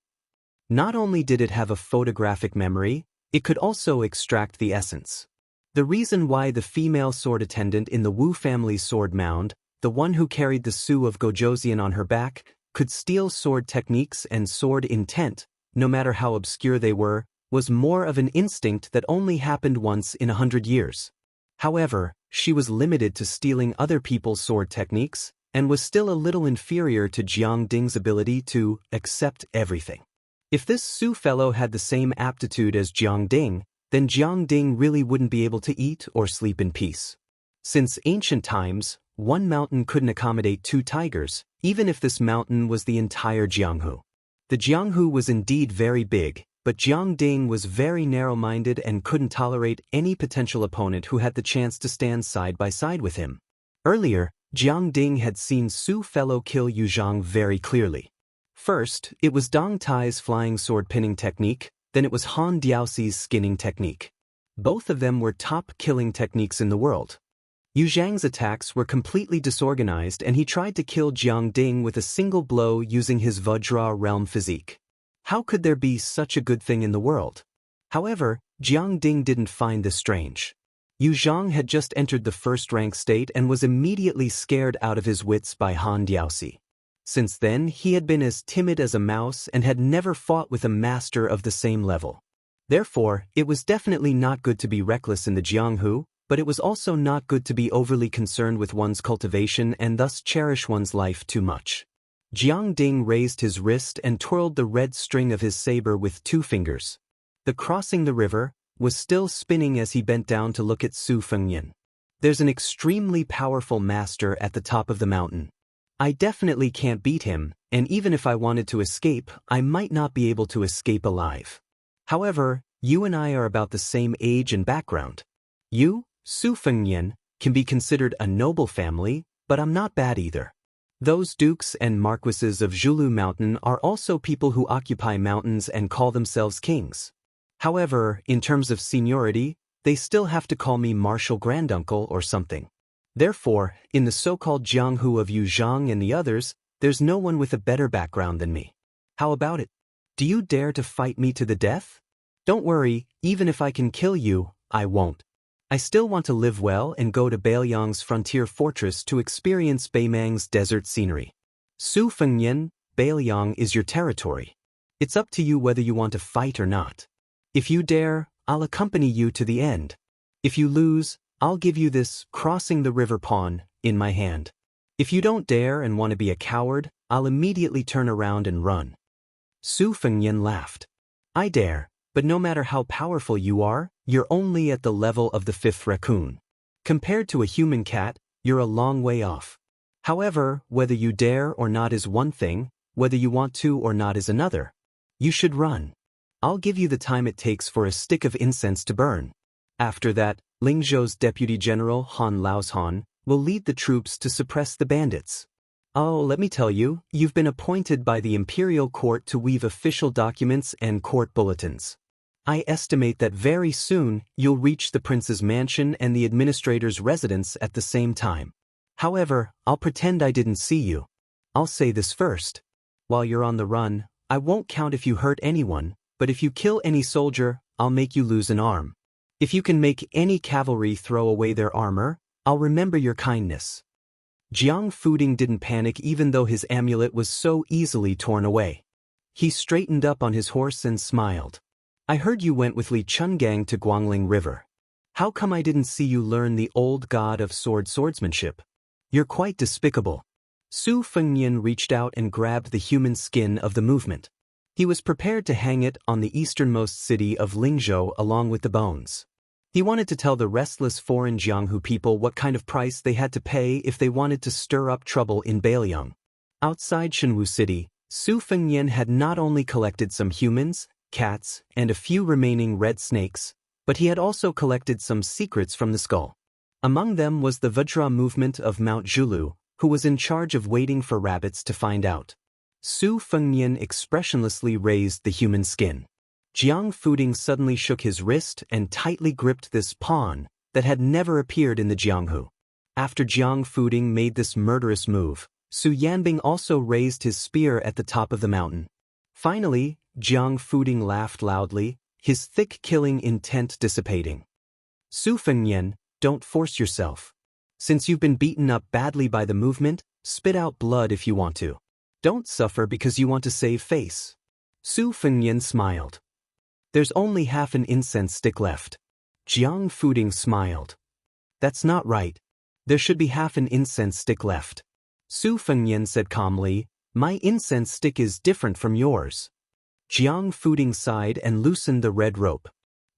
Not only did it have a photographic memory, it could also extract the essence. The reason why the female sword attendant in the Wu family's sword mound, the one who carried the Su of Gojoseon on her back, could steal sword techniques and sword intent, no matter how obscure they were, was more of an instinct that only happened once in 100 years. However, she was limited to stealing other people's sword techniques, and was still a little inferior to Jiang Ding's ability to accept everything. If this Su fellow had the same aptitude as Jiang Ding, then Jiang Ding really wouldn't be able to eat or sleep in peace. Since ancient times, one mountain couldn't accommodate two tigers, even if this mountain was the entire Jianghu. The Jianghu was indeed very big, but Jiang Ding was very narrow-minded and couldn't tolerate any potential opponent who had the chance to stand side by side with him. Earlier, Jiang Ding had seen Su fellow kill Yu Zhang very clearly. First, it was Dong Tai's flying sword pinning technique, then it was Han Diaoxi's skinning technique. Both of them were top killing techniques in the world. Yu Zhang's attacks were completely disorganized and he tried to kill Jiang Ding with a single blow using his Vajra realm physique. How could there be such a good thing in the world? However, Jiang Ding didn't find this strange. Yu Zhang had just entered the first-rank state and was immediately scared out of his wits by Han Diaoxi. Since then, he had been as timid as a mouse and had never fought with a master of the same level. Therefore, it was definitely not good to be reckless in the Jianghu, but it was also not good to be overly concerned with one's cultivation and thus cherish one's life too much. Jiang Ding raised his wrist and twirled the red string of his saber with 2 fingers. The crossing the river was still spinning as he bent down to look at Su Fengnian. "There's an extremely powerful master at the top of the mountain. I definitely can't beat him, and even if I wanted to escape, I might not be able to escape alive. However, you and I are about the same age and background. You, Su Fengnian, can be considered a noble family, but I'm not bad either. Those dukes and marquises of Zhulu Mountain are also people who occupy mountains and call themselves kings. However, in terms of seniority, they still have to call me martial granduncle or something. Therefore, in the so-called Jianghu of Yu Zhang and the others, there's no one with a better background than me. How about it? Do you dare to fight me to the death? Don't worry, even if I can kill you, I won't. I still want to live well and go to Bailiang's frontier fortress to experience Beimang's desert scenery. Su Fengnian, Bailiang is your territory. It's up to you whether you want to fight or not. If you dare, I'll accompany you to the end. If you lose, I'll give you this crossing the river pawn in my hand. If you don't dare and want to be a coward, I'll immediately turn around and run." Su Fengnian laughed. "I dare. But no matter how powerful you are, you're only at the level of the 5th raccoon. Compared to a human cat, you're a long way off. However, whether you dare or not is one thing, whether you want to or not is another. You should run. I'll give you the time it takes for a stick of incense to burn. After that, Lingzhou's Deputy General Han Laoshan will lead the troops to suppress the bandits. Oh, let me tell you, you've been appointed by the imperial court to weave official documents and court bulletins. I estimate that very soon you'll reach the prince's mansion and the administrator's residence at the same time. However, I'll pretend I didn't see you. I'll say this first. While you're on the run, I won't count if you hurt anyone, but if you kill any soldier, I'll make you lose an arm. If you can make any cavalry throw away their armor, I'll remember your kindness. Jiang Fuding didn't panic even though his amulet was so easily torn away. He straightened up on his horse and smiled. I heard you went with Li Chungang to Guangling River. How come I didn't see you learn the old god of swordsmanship? You're quite despicable. Su Fengnian reached out and grabbed the human skin of the movement. He was prepared to hang it on the easternmost city of Lingzhou along with the bones. He wanted to tell the restless foreign Jianghu people what kind of price they had to pay if they wanted to stir up trouble in Beiliang. Outside Shenwu City, Su Fengnian had not only collected some humans, cats, and a few remaining red snakes, but he had also collected some secrets from the skull. Among them was the Vajra movement of Mount Zhulu, who was in charge of waiting for rabbits to find out. Su Fengnian expressionlessly raised the human skin. Jiang Fuding suddenly shook his wrist and tightly gripped this pawn that had never appeared in the Jianghu. After Jiang Fuding made this murderous move, Su Yanbing also raised his spear at the top of the mountain. Finally, Jiang Fuding laughed loudly, his thick killing intent dissipating. Su Fengnian, don't force yourself. Since you've been beaten up badly by the movement, spit out blood if you want to. Don't suffer because you want to save face. Su Fengnian smiled. There's only half an incense stick left. Jiang Fuding smiled. That's not right. There should be half an incense stick left. Su Fengnian said calmly, my incense stick is different from yours. Jiang Fuding sighed and loosened the red rope.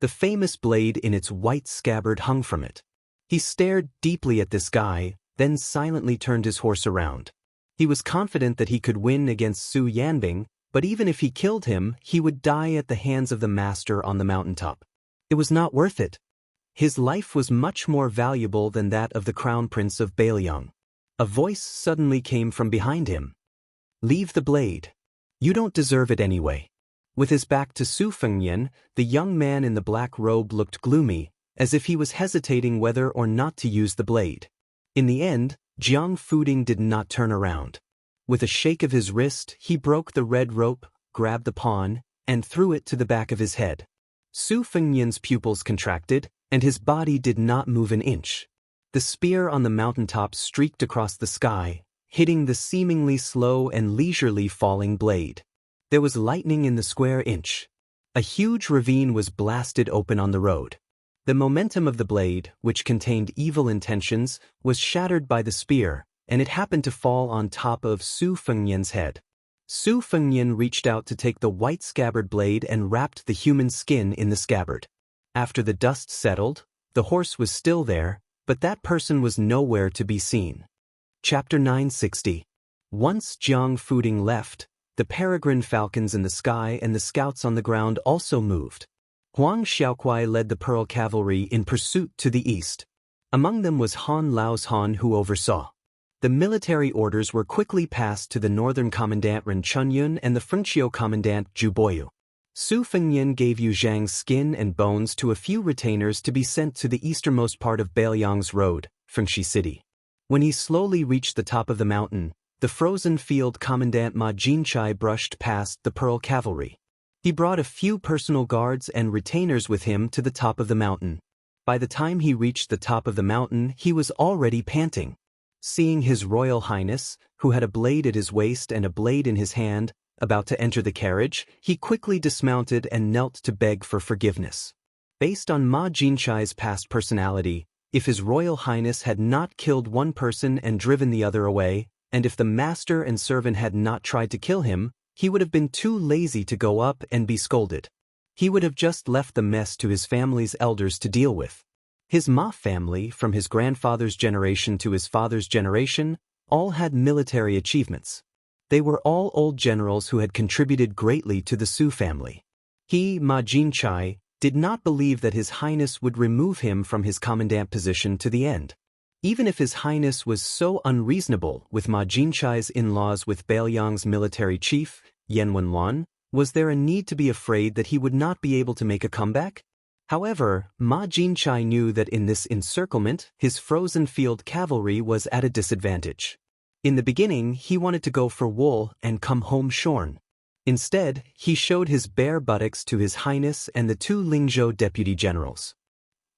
The famous blade in its white scabbard hung from it. He stared deeply at this guy, then silently turned his horse around. He was confident that he could win against Su Yanbing, but even if he killed him, he would die at the hands of the master on the mountaintop. It was not worth it. His life was much more valuable than that of the crown prince of Beiliang. A voice suddenly came from behind him. Leave the blade. You don't deserve it anyway. With his back to Su Fengnian, the young man in the black robe looked gloomy, as if he was hesitating whether or not to use the blade. In the end, Jiang Fuding did not turn around. With a shake of his wrist, he broke the red rope, grabbed the pawn, and threw it to the back of his head. Su Fengnian's pupils contracted, and his body did not move an inch. The spear on the mountaintop streaked across the sky, hitting the seemingly slow and leisurely falling blade. There was lightning in the square inch. A huge ravine was blasted open on the road. The momentum of the blade, which contained evil intentions, was shattered by the spear, and it happened to fall on top of Su Fengnian's head. Su Fengnian reached out to take the white scabbard blade and wrapped the human skin in the scabbard. After the dust settled, the horse was still there, but that person was nowhere to be seen. Chapter 960. Once Jiang Fuding left, the peregrine falcons in the sky and the scouts on the ground also moved. Huang Xiaokuai led the Pearl Cavalry in pursuit to the east. Among them was Han Laoshan, who oversaw. The military orders were quickly passed to the northern commandant Ren Chunyun and the Fengqiu commandant Zhu Boyu. Su Fengnian gave Yu Zhang's skin and bones to a few retainers to be sent to the easternmost part of Beiliang's road, Fengxi City. When he slowly reached the top of the mountain, the frozen field commandant Ma Jinchai brushed past the Pearl Cavalry. He brought a few personal guards and retainers with him to the top of the mountain. By the time he reached the top of the mountain, he was already panting. Seeing His Royal Highness, who had a blade at his waist and a blade in his hand, about to enter the carriage, he quickly dismounted and knelt to beg for forgiveness. Based on Ma Jinchai's past personality, if His Royal Highness had not killed one person and driven the other away, and if the master and servant had not tried to kill him, he would have been too lazy to go up and be scolded. He would have just left the mess to his family's elders to deal with. His Ma family, from his grandfather's generation to his father's generation, all had military achievements. They were all old generals who had contributed greatly to the Su family. He, Ma Jinchai, did not believe that His Highness would remove him from his commandant position to the end. Even if His Highness was so unreasonable with Ma Jinchai's in-laws with Bailiang's military chief, Yen Wenlan, was there a need to be afraid that he would not be able to make a comeback? However, Ma Jinchai knew that in this encirclement, his frozen field cavalry was at a disadvantage. In the beginning, he wanted to go for wool and come home shorn. Instead, he showed his bare buttocks to His Highness and the two Lingzhou deputy generals.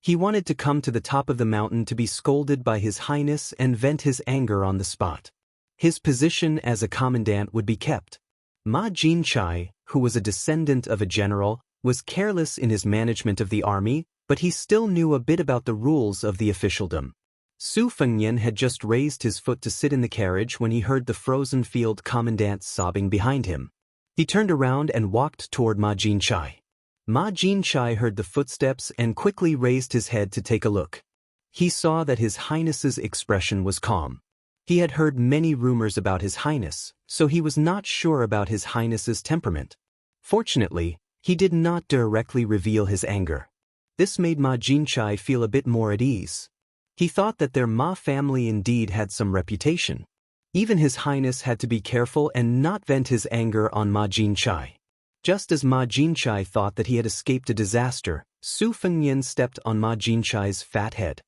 He wanted to come to the top of the mountain to be scolded by His Highness and vent his anger on the spot. His position as a commandant would be kept. Ma Jinchai, who was a descendant of a general, was careless in his management of the army, but he still knew a bit about the rules of the officialdom. Su Fengnian had just raised his foot to sit in the carriage when he heard the frozen field commandant sobbing behind him. He turned around and walked toward Ma Jinchai. Ma Jinchai heard the footsteps and quickly raised his head to take a look. He saw that His Highness's expression was calm. He had heard many rumors about His Highness, so he was not sure about His Highness's temperament. Fortunately, he did not directly reveal his anger. This made Ma Jinchai feel a bit more at ease. He thought that their Ma family indeed had some reputation. Even His Highness had to be careful and not vent his anger on Ma Jinchai. Just as Ma Jinchai thought that he had escaped a disaster, Su Fengnian stepped on Ma Jinchai's fat head.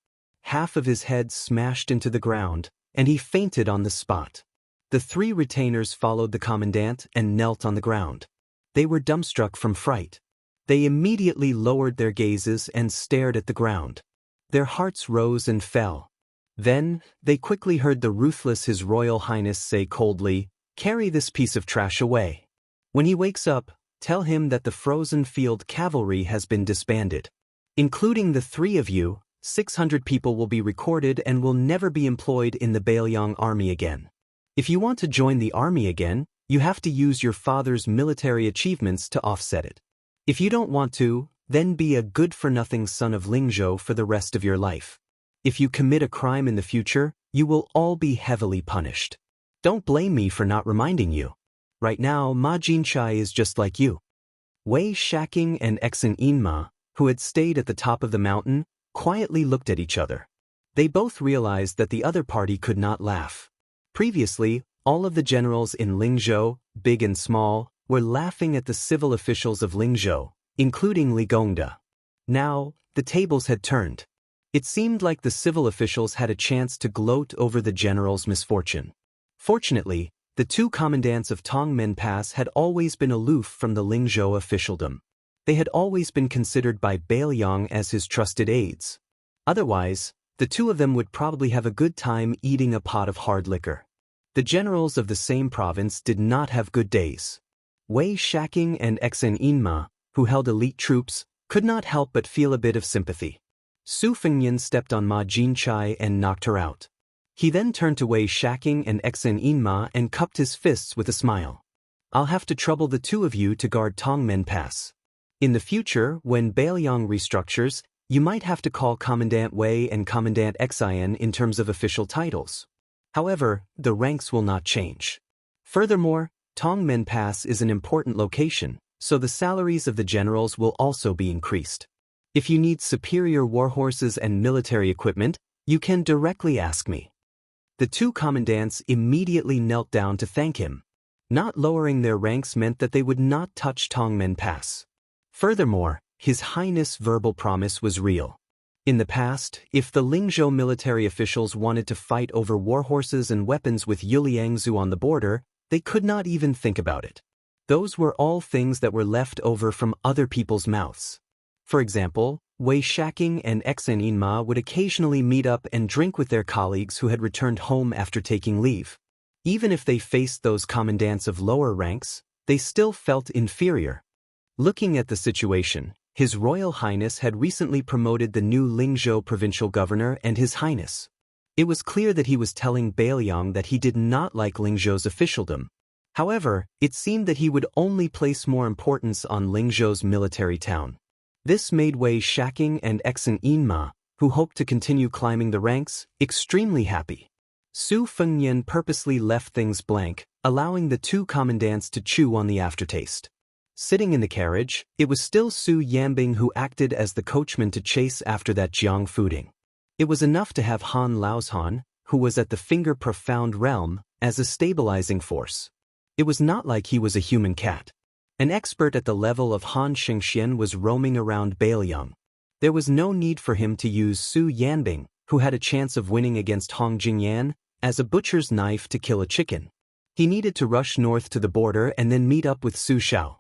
Half of his head smashed into the ground, and he fainted on the spot. The three retainers followed the commandant and knelt on the ground. They were dumbstruck from fright. They immediately lowered their gazes and stared at the ground. Their hearts rose and fell. Then, they quickly heard the ruthless His Royal Highness say coldly, "Carry this piece of trash away. When he wakes up, tell him that the frozen field cavalry has been disbanded. Including the three of you, 600 people will be recorded and will never be employed in the Bailiang army again. If you want to join the army again, you have to use your father's military achievements to offset it. If you don't want to, then be a good-for-nothing son of Lingzhou for the rest of your life. If you commit a crime in the future, you will all be heavily punished. Don't blame me for not reminding you. Right now, Ma Jinchai is just like you." Wei Shaking and Exen Inma, who had stayed at the top of the mountain, quietly looked at each other. They both realized that the other party could not laugh. Previously, all of the generals in Lingzhou, big and small, were laughing at the civil officials of Lingzhou, including Li Gongda. Now, the tables had turned. It seemed like the civil officials had a chance to gloat over the general's misfortune. Fortunately, the two commandants of Tongmen Pass had always been aloof from the Lingzhou officialdom. They had always been considered by Bailiang as his trusted aides. Otherwise, the two of them would probably have a good time eating a pot of hard liquor. The generals of the same province did not have good days. Wei Shaking and Exen Inma, who held elite troops, could not help but feel a bit of sympathy. Su Fengnian stepped on Ma Jinchai and knocked her out. He then turned to Wei Shaking and Exen Inma and cupped his fists with a smile. "I'll have to trouble the two of you to guard Tongmen Pass. In the future, when Bailiang restructures, you might have to call Commandant Wei and Commandant Xian in terms of official titles. However, the ranks will not change. Furthermore, Tongmen Pass is an important location, so the salaries of the generals will also be increased. If you need superior warhorses and military equipment, you can directly ask me." The two commandants immediately knelt down to thank him. Not lowering their ranks meant that they would not touch Tongmen Pass. Furthermore, His Highness' verbal promise was real. In the past, if the Lingzhou military officials wanted to fight over warhorses and weapons with Yuliangzu on the border, they could not even think about it. Those were all things that were left over from other people's mouths. For example, Wei Shaking and Exen Inma would occasionally meet up and drink with their colleagues who had returned home after taking leave. Even if they faced those commandants of lower ranks, they still felt inferior. Looking at the situation, His Royal Highness had recently promoted the new Lingzhou provincial governor and His Highness. It was clear that he was telling Bailiang that he did not like Lingzhou's officialdom. However, it seemed that he would only place more importance on Lingzhou's military town. This made Wei Shaking and Exen Yinma, who hoped to continue climbing the ranks, extremely happy. Su Fengnian purposely left things blank, allowing the two commandants to chew on the aftertaste. Sitting in the carriage, it was still Su Yambing who acted as the coachman to chase after that Jiang Fuding. It was enough to have Han Laozhan, who was at the finger-profound realm, as a stabilizing force. It was not like he was a human cat. An expert at the level of Han Shengxian was roaming around Bailiang. There was no need for him to use Su Yanbing, who had a chance of winning against Hong Jingyan, as a butcher's knife to kill a chicken. He needed to rush north to the border and then meet up with Su Shao.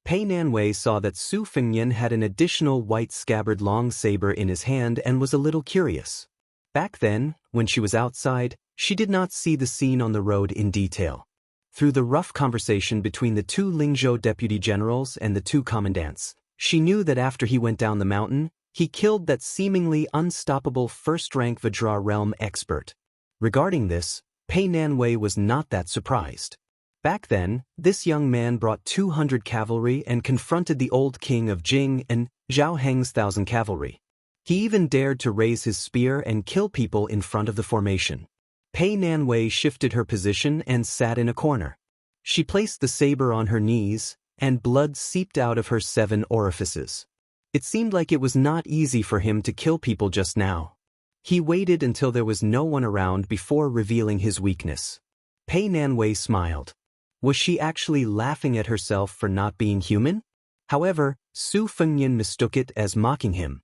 Pei Nanwei saw that Su Fengnian had an additional white scabbard long saber in his hand and was a little curious. Back then, when she was outside, she did not see the scene on the road in detail. Through the rough conversation between the two Lingzhou deputy generals and the two commandants, she knew that after he went down the mountain, he killed that seemingly unstoppable first-rank Vajra realm expert. Regarding this, Pei Nanwei was not that surprised. Back then, this young man brought 200 cavalry and confronted the old king of Jing and Zhao Heng's 1,000 cavalry. He even dared to raise his spear and kill people in front of the formation. Pei Nanwei shifted her position and sat in a corner. She placed the saber on her knees, and blood seeped out of her 7 orifices. It seemed like it was not easy for him to kill people just now. He waited until there was no one around before revealing his weakness. Pei Nanwei smiled. Was she actually laughing at herself for not being human? However, Su Fengnian mistook it as mocking him.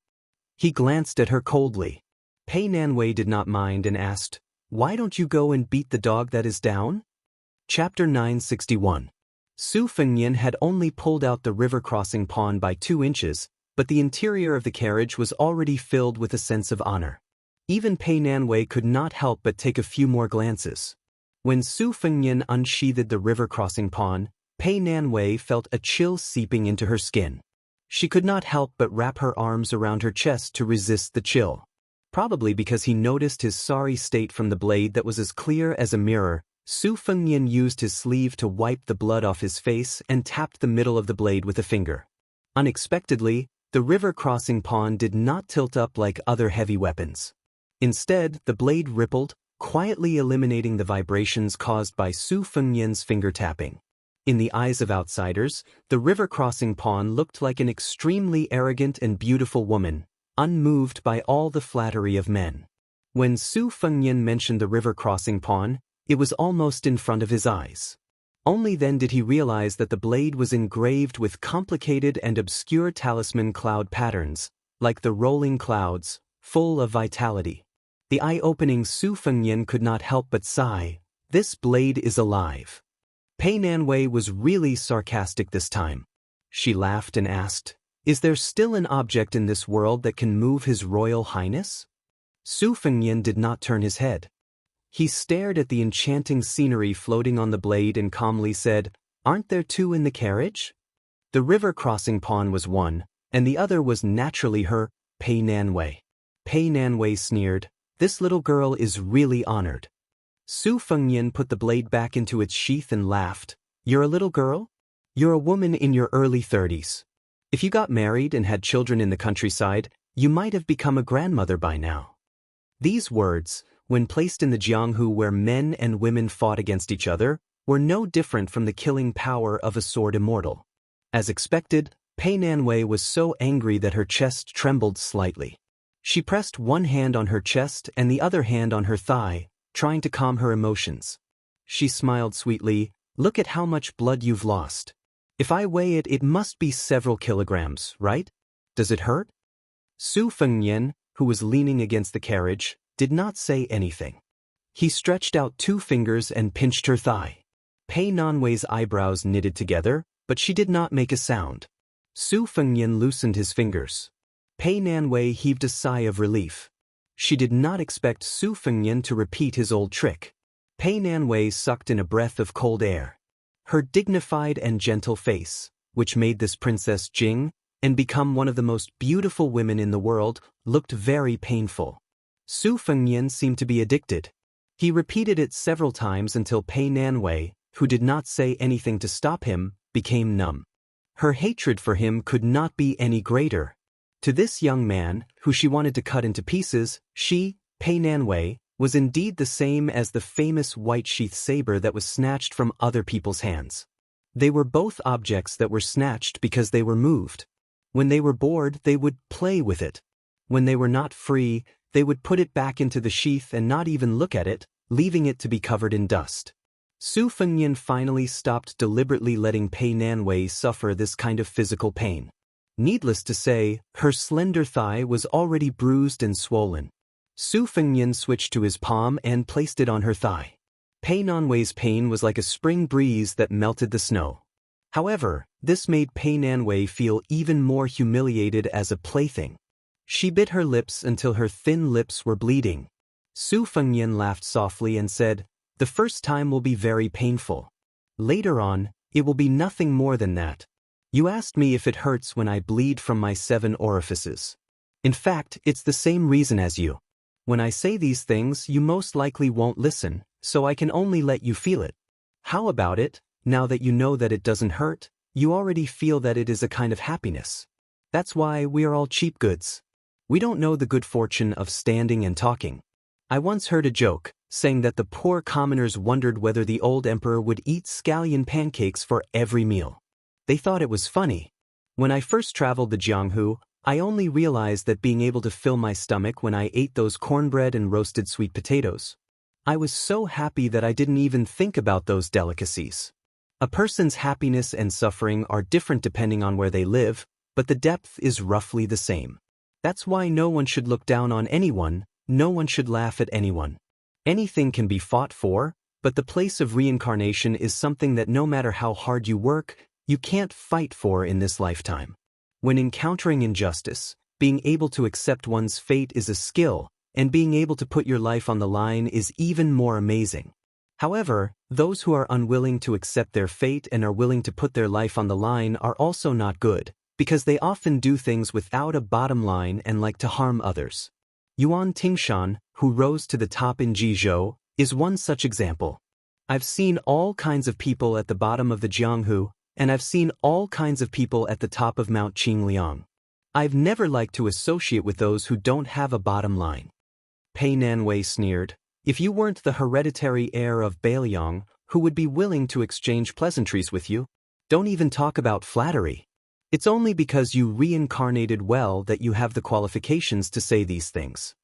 He glanced at her coldly. Pei Nanwei did not mind and asked, "Why don't you go and beat the dog that is down?" Chapter 961. Su Fengnian had only pulled out the river crossing pawn by 2 inches, but the interior of the carriage was already filled with a sense of honor. Even Pei Nanwei could not help but take a few more glances. When Su Fengnian unsheathed the river-crossing pawn, Pei Nanwei felt a chill seeping into her skin. She could not help but wrap her arms around her chest to resist the chill. Probably because he noticed his sorry state from the blade that was as clear as a mirror, Su Fengnian used his sleeve to wipe the blood off his face and tapped the middle of the blade with a finger. Unexpectedly, the river-crossing pawn did not tilt up like other heavy weapons. Instead, the blade rippled, quietly eliminating the vibrations caused by Su Fengnian's finger tapping. In the eyes of outsiders, the river-crossing pawn looked like an extremely arrogant and beautiful woman, unmoved by all the flattery of men. When Su Fengnian mentioned the river-crossing pawn, it was almost in front of his eyes. Only then did he realize that the blade was engraved with complicated and obscure talisman cloud patterns, like the rolling clouds, full of vitality. The eye-opening Su Fengnian could not help but sigh, "This blade is alive." Pei Nanwei was really sarcastic this time. She laughed and asked, "Is there still an object in this world that can move His Royal Highness?" Su Fengnian did not turn his head. He stared at the enchanting scenery floating on the blade and calmly said, "Aren't there 2 in the carriage?" The river-crossing pawn was one, and the other was naturally her, Pei Nanwei. Pei Nanwei sneered, "This little girl is really honored." Su Fengnian put the blade back into its sheath and laughed. "You're a little girl? You're a woman in your early 30s. If you got married and had children in the countryside, you might have become a grandmother by now." These words, when placed in the Jianghu where men and women fought against each other, were no different from the killing power of a sword immortal. As expected, Pei Nanwei was so angry that her chest trembled slightly. She pressed one hand on her chest and the other hand on her thigh, trying to calm her emotions. She smiled sweetly, "Look at how much blood you've lost. If I weigh it, it must be several kilograms, right? Does it hurt?" Su Fengnian, who was leaning against the carriage, did not say anything. He stretched out 2 fingers and pinched her thigh. Pei Nanwei's eyebrows knitted together, but she did not make a sound. Su Fengnian loosened his fingers. Pei Nanwei heaved a sigh of relief. She did not expect Su Fengnian to repeat his old trick. Pei Nanwei sucked in a breath of cold air. Her dignified and gentle face, which made this Princess Jing and become one of the most beautiful women in the world, looked very painful. Su Fengnian seemed to be addicted. He repeated it several times until Pei Nanwei, who did not say anything to stop him, became numb. Her hatred for him could not be any greater. To this young man, who she wanted to cut into pieces, she, Pei Nanwei, was indeed the same as the famous white sheath saber that was snatched from other people's hands. They were both objects that were snatched because they were moved. When they were bored, they would play with it. When they were not free, they would put it back into the sheath and not even look at it, leaving it to be covered in dust. Su Fengnian finally stopped deliberately letting Pei Nanwei suffer this kind of physical pain. Needless to say, her slender thigh was already bruised and swollen. Su Fengnian switched to his palm and placed it on her thigh. Pei Nanwei's pain was like a spring breeze that melted the snow. However, this made Pei Nanwei feel even more humiliated as a plaything. She bit her lips until her thin lips were bleeding. Su Fengnian laughed softly and said, "The first time will be very painful. Later on, it will be nothing more than that. You asked me if it hurts when I bleed from my 7 orifices. In fact, it's the same reason as you. When I say these things, you most likely won't listen, so I can only let you feel it. How about it, now that you know that it doesn't hurt, you already feel that it is a kind of happiness. That's why we are all cheap goods. We don't know the good fortune of standing and talking." I once heard a joke, saying that the poor commoners wondered whether the old emperor would eat scallion pancakes for every meal. They thought it was funny. When I first traveled the Jianghu, I only realized that being able to fill my stomach when I ate those cornbread and roasted sweet potatoes. I was so happy that I didn't even think about those delicacies. A person's happiness and suffering are different depending on where they live, but the depth is roughly the same. That's why no one should look down on anyone, no one should laugh at anyone. Anything can be fought for, but the place of reincarnation is something that no matter how hard you work, you can't fight for in this lifetime. When encountering injustice, being able to accept one's fate is a skill, and being able to put your life on the line is even more amazing. However, those who are unwilling to accept their fate and are willing to put their life on the line are also not good, because they often do things without a bottom line and like to harm others. Yuan Tingshan, who rose to the top in Jizhou, is one such example. I've seen all kinds of people at the bottom of the Jianghu, and I've seen all kinds of people at the top of Mount Qingliang. I've never liked to associate with those who don't have a bottom line. Pei Nanwei sneered, "If you weren't the hereditary heir of Bailiang, who would be willing to exchange pleasantries with you? Don't even talk about flattery. It's only because you reincarnated well that you have the qualifications to say these things."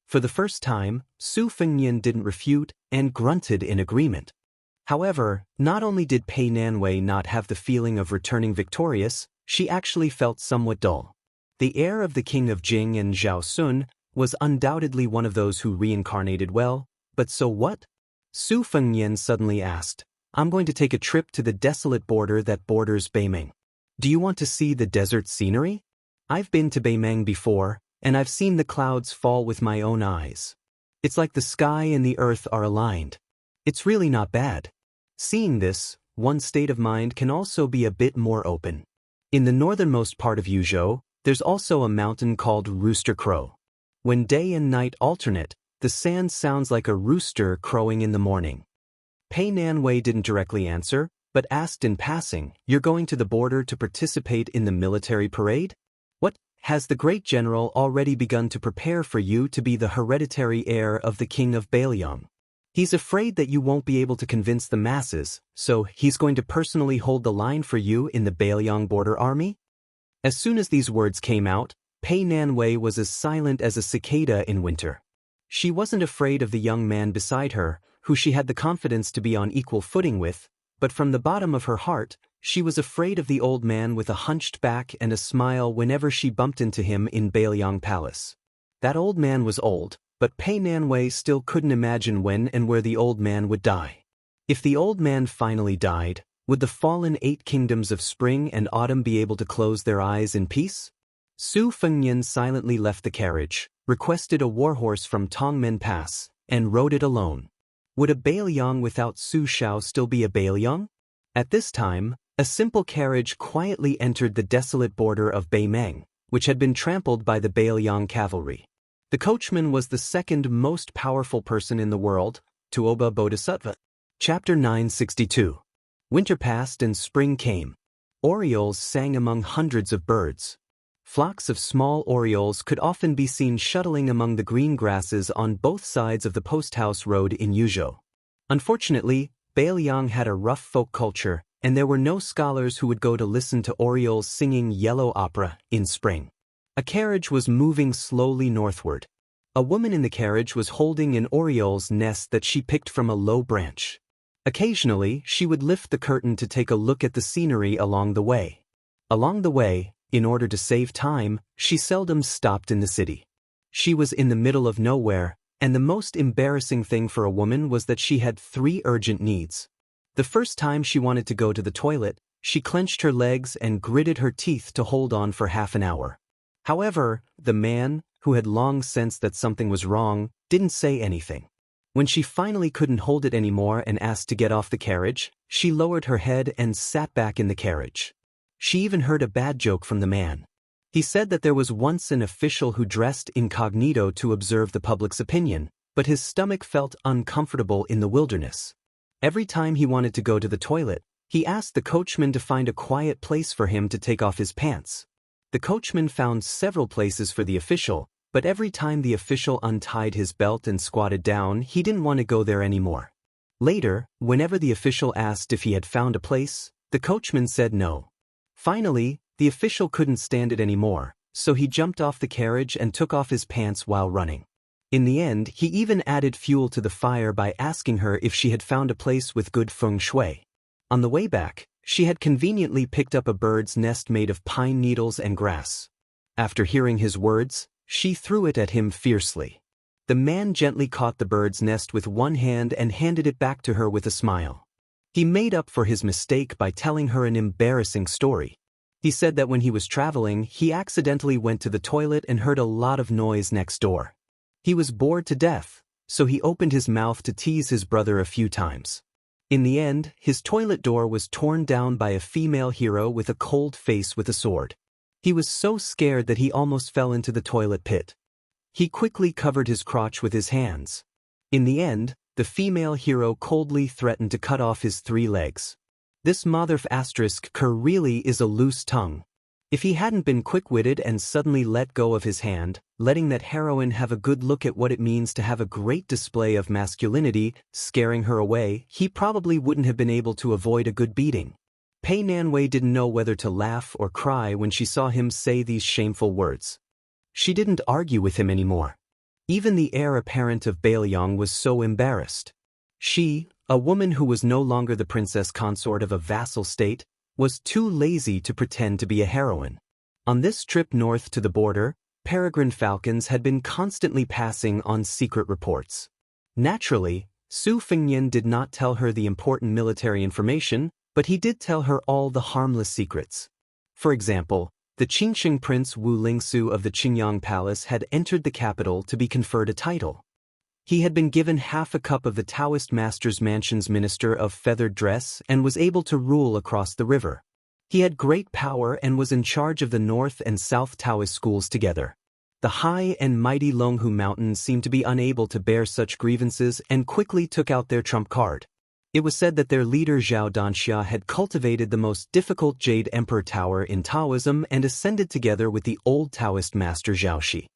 For the first time, Su Fengnian didn't refute and grunted in agreement. However, not only did Pei Nanwei not have the feeling of returning victorious, she actually felt somewhat dull. The heir of the king of Jing and Zhao Sun was undoubtedly one of those who reincarnated well, but so what? Su Fengnian suddenly asked, "I'm going to take a trip to the desolate border that borders Beimeng. Do you want to see the desert scenery? I've been to Beimeng before, and I've seen the clouds fall with my own eyes. It's like the sky and the earth are aligned. It's really not bad." Seeing this, one's state of mind can also be a bit more open. In the northernmost part of Yuzhou, there's also a mountain called Rooster Crow. When day and night alternate, the sand sounds like a rooster crowing in the morning. Pei Nanwei didn't directly answer, but asked in passing, "You're going to the border to participate in the military parade? What, has the great general already begun to prepare for you to be the hereditary heir of the king of Bailiang? He's afraid that you won't be able to convince the masses, so he's going to personally hold the line for you in the Bailiang border army?" As soon as these words came out, Pei Nanwei was as silent as a cicada in winter. She wasn't afraid of the young man beside her, who she had the confidence to be on equal footing with, but from the bottom of her heart, she was afraid of the old man with a hunched back and a smile whenever she bumped into him in Bailiang Palace. That old man was old, but Pei Nanwei still couldn't imagine when and where the old man would die. If the old man finally died, would the fallen 8 kingdoms of spring and autumn be able to close their eyes in peace? Su Fengnian silently left the carriage, requested a warhorse from Tongmen Pass, and rode it alone. Would a Bailiang without Su Shao still be a Bailiang? At this time, a simple carriage quietly entered the desolate border of Beimeng, which had been trampled by the Bailiang cavalry. The coachman was the second most powerful person in the world, Tuoba Bodhisattva. Chapter 962. Winter passed and spring came. Orioles sang among hundreds of birds. Flocks of small orioles could often be seen shuttling among the green grasses on both sides of the post-house road in Yuzhou. Unfortunately, Bailiang had a rough folk culture, and there were no scholars who would go to listen to orioles singing yellow opera in spring. A carriage was moving slowly northward. A woman in the carriage was holding an oriole's nest that she picked from a low branch. Occasionally, she would lift the curtain to take a look at the scenery along the way. Along the way, in order to save time, she seldom stopped in the city. She was in the middle of nowhere, and the most embarrassing thing for a woman was that she had 3 urgent needs. The first time she wanted to go to the toilet, she clenched her legs and gritted her teeth to hold on for half an hour. However, the man, who had long sensed that something was wrong, didn't say anything. When she finally couldn't hold it anymore and asked to get off the carriage, she lowered her head and sat back in the carriage. She even heard a bad joke from the man. He said that there was once an official who dressed incognito to observe the public's opinion, but his stomach felt uncomfortable in the wilderness. Every time he wanted to go to the toilet, he asked the coachman to find a quiet place for him to take off his pants. The coachman found several places for the official, but every time the official untied his belt and squatted down, he didn't want to go there anymore. Later, whenever the official asked if he had found a place, the coachman said no. Finally, the official couldn't stand it anymore, so he jumped off the carriage and took off his pants while running. In the end, he even added fuel to the fire by asking her if she had found a place with good feng shui. On the way back, she had conveniently picked up a bird's nest made of pine needles and grass. After hearing his words, she threw it at him fiercely. The man gently caught the bird's nest with one hand and handed it back to her with a smile. He made up for his mistake by telling her an embarrassing story. He said that when he was traveling, he accidentally went to the toilet and heard a lot of noise next door. He was bored to death, so he opened his mouth to tease his brother a few times. In the end, his toilet door was torn down by a female hero with a cold face with a sword. He was so scared that he almost fell into the toilet pit. He quickly covered his crotch with his hands. In the end, the female hero coldly threatened to cut off his 3 legs. This mother***ker really is a loose tongue. If he hadn't been quick-witted and suddenly let go of his hand, letting that heroine have a good look at what it means to have a great display of masculinity, scaring her away, he probably wouldn't have been able to avoid a good beating. Pei Nanwei didn't know whether to laugh or cry when she saw him say these shameful words. She didn't argue with him anymore. Even the heir apparent of Bailiang was so embarrassed. She, a woman who was no longer the princess consort of a vassal state, was too lazy to pretend to be a heroine. On this trip north to the border, peregrine falcons had been constantly passing on secret reports. Naturally, Su Fengnian did not tell her the important military information, but he did tell her all the harmless secrets. For example, the Qingsheng Prince Wu Lingsu of the Qingyang Palace had entered the capital to be conferred a title. He had been given half a cup of the Taoist master's mansion's minister of feathered dress and was able to rule across the river. He had great power and was in charge of the North and South Taoist schools together. The high and mighty Longhu Mountains seemed to be unable to bear such grievances and quickly took out their trump card. It was said that their leader Zhao Danxia had cultivated the most difficult Jade Emperor Tower in Taoism and ascended together with the old Taoist master Zhaoxi.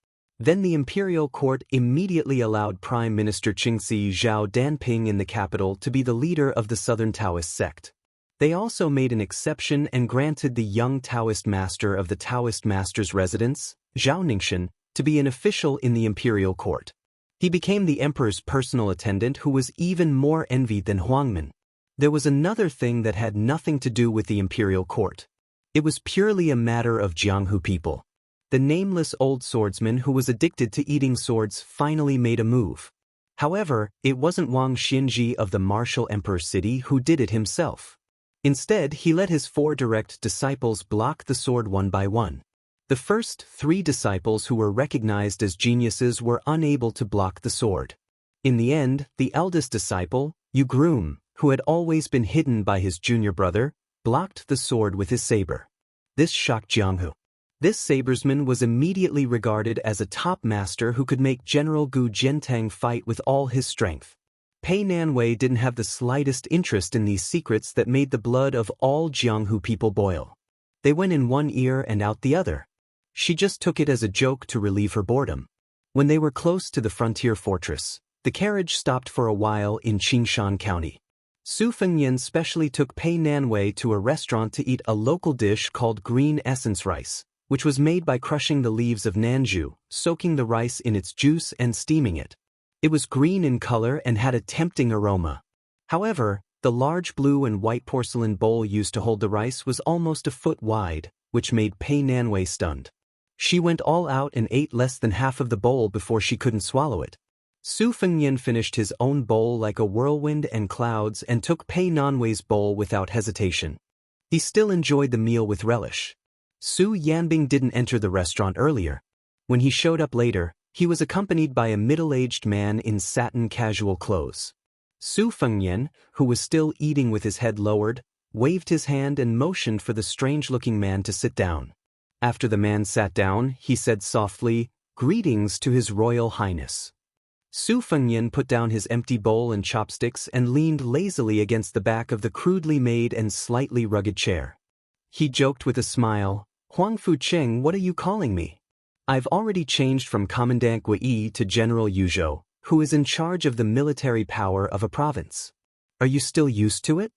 Then the imperial court immediately allowed Prime Minister Qingxi Zhao Danping in the capital to be the leader of the Southern Taoist sect. They also made an exception and granted the young Taoist master of the Taoist master's residence, Zhao Ningxin, to be an official in the imperial court. He became the emperor's personal attendant who was even more envied than Huangmin. There was another thing that had nothing to do with the imperial court. It was purely a matter of Jianghu people. The nameless old swordsman who was addicted to eating swords finally made a move. However, it wasn't Wang Xinji of the martial emperor city who did it himself. Instead, he let his 4 direct disciples block the sword one by one. The first 3 disciples who were recognized as geniuses were unable to block the sword. In the end, the eldest disciple, Yu Groom, who had always been hidden by his junior brother, blocked the sword with his saber. This shocked Jianghu. This sabersman was immediately regarded as a top master who could make General Gu Jiantang fight with all his strength. Pei Nanwei didn't have the slightest interest in these secrets that made the blood of all Jianghu people boil. They went in one ear and out the other. She just took it as a joke to relieve her boredom. When they were close to the frontier fortress, the carriage stopped for a while in Qingshan County. Su Fengyan specially took Pei Nanwei to a restaurant to eat a local dish called green essence rice, which was made by crushing the leaves of nanju, soaking the rice in its juice and steaming it. It was green in color and had a tempting aroma. However, the large blue and white porcelain bowl used to hold the rice was almost a foot wide, which made Pei Nanwei stunned. She went all out and ate less than half of the bowl before she couldn't swallow it. Su Fengyan finished his own bowl like a whirlwind and clouds and took Pei Nanwei's bowl without hesitation. He still enjoyed the meal with relish. Su Yanbing didn't enter the restaurant earlier. When he showed up later, he was accompanied by a middle-aged man in satin casual clothes. Su Fengyan, who was still eating with his head lowered, waved his hand and motioned for the strange-looking man to sit down. After the man sat down, he said softly, "Greetings to His Royal Highness." Su Fengyan put down his empty bowl and chopsticks and leaned lazily against the back of the crudely made and slightly rugged chair. He joked with a smile, "Huang Fucheng, what are you calling me? I've already changed from Commandant Gui to General Yuzhou, who is in charge of the military power of a province. Are you still used to it?"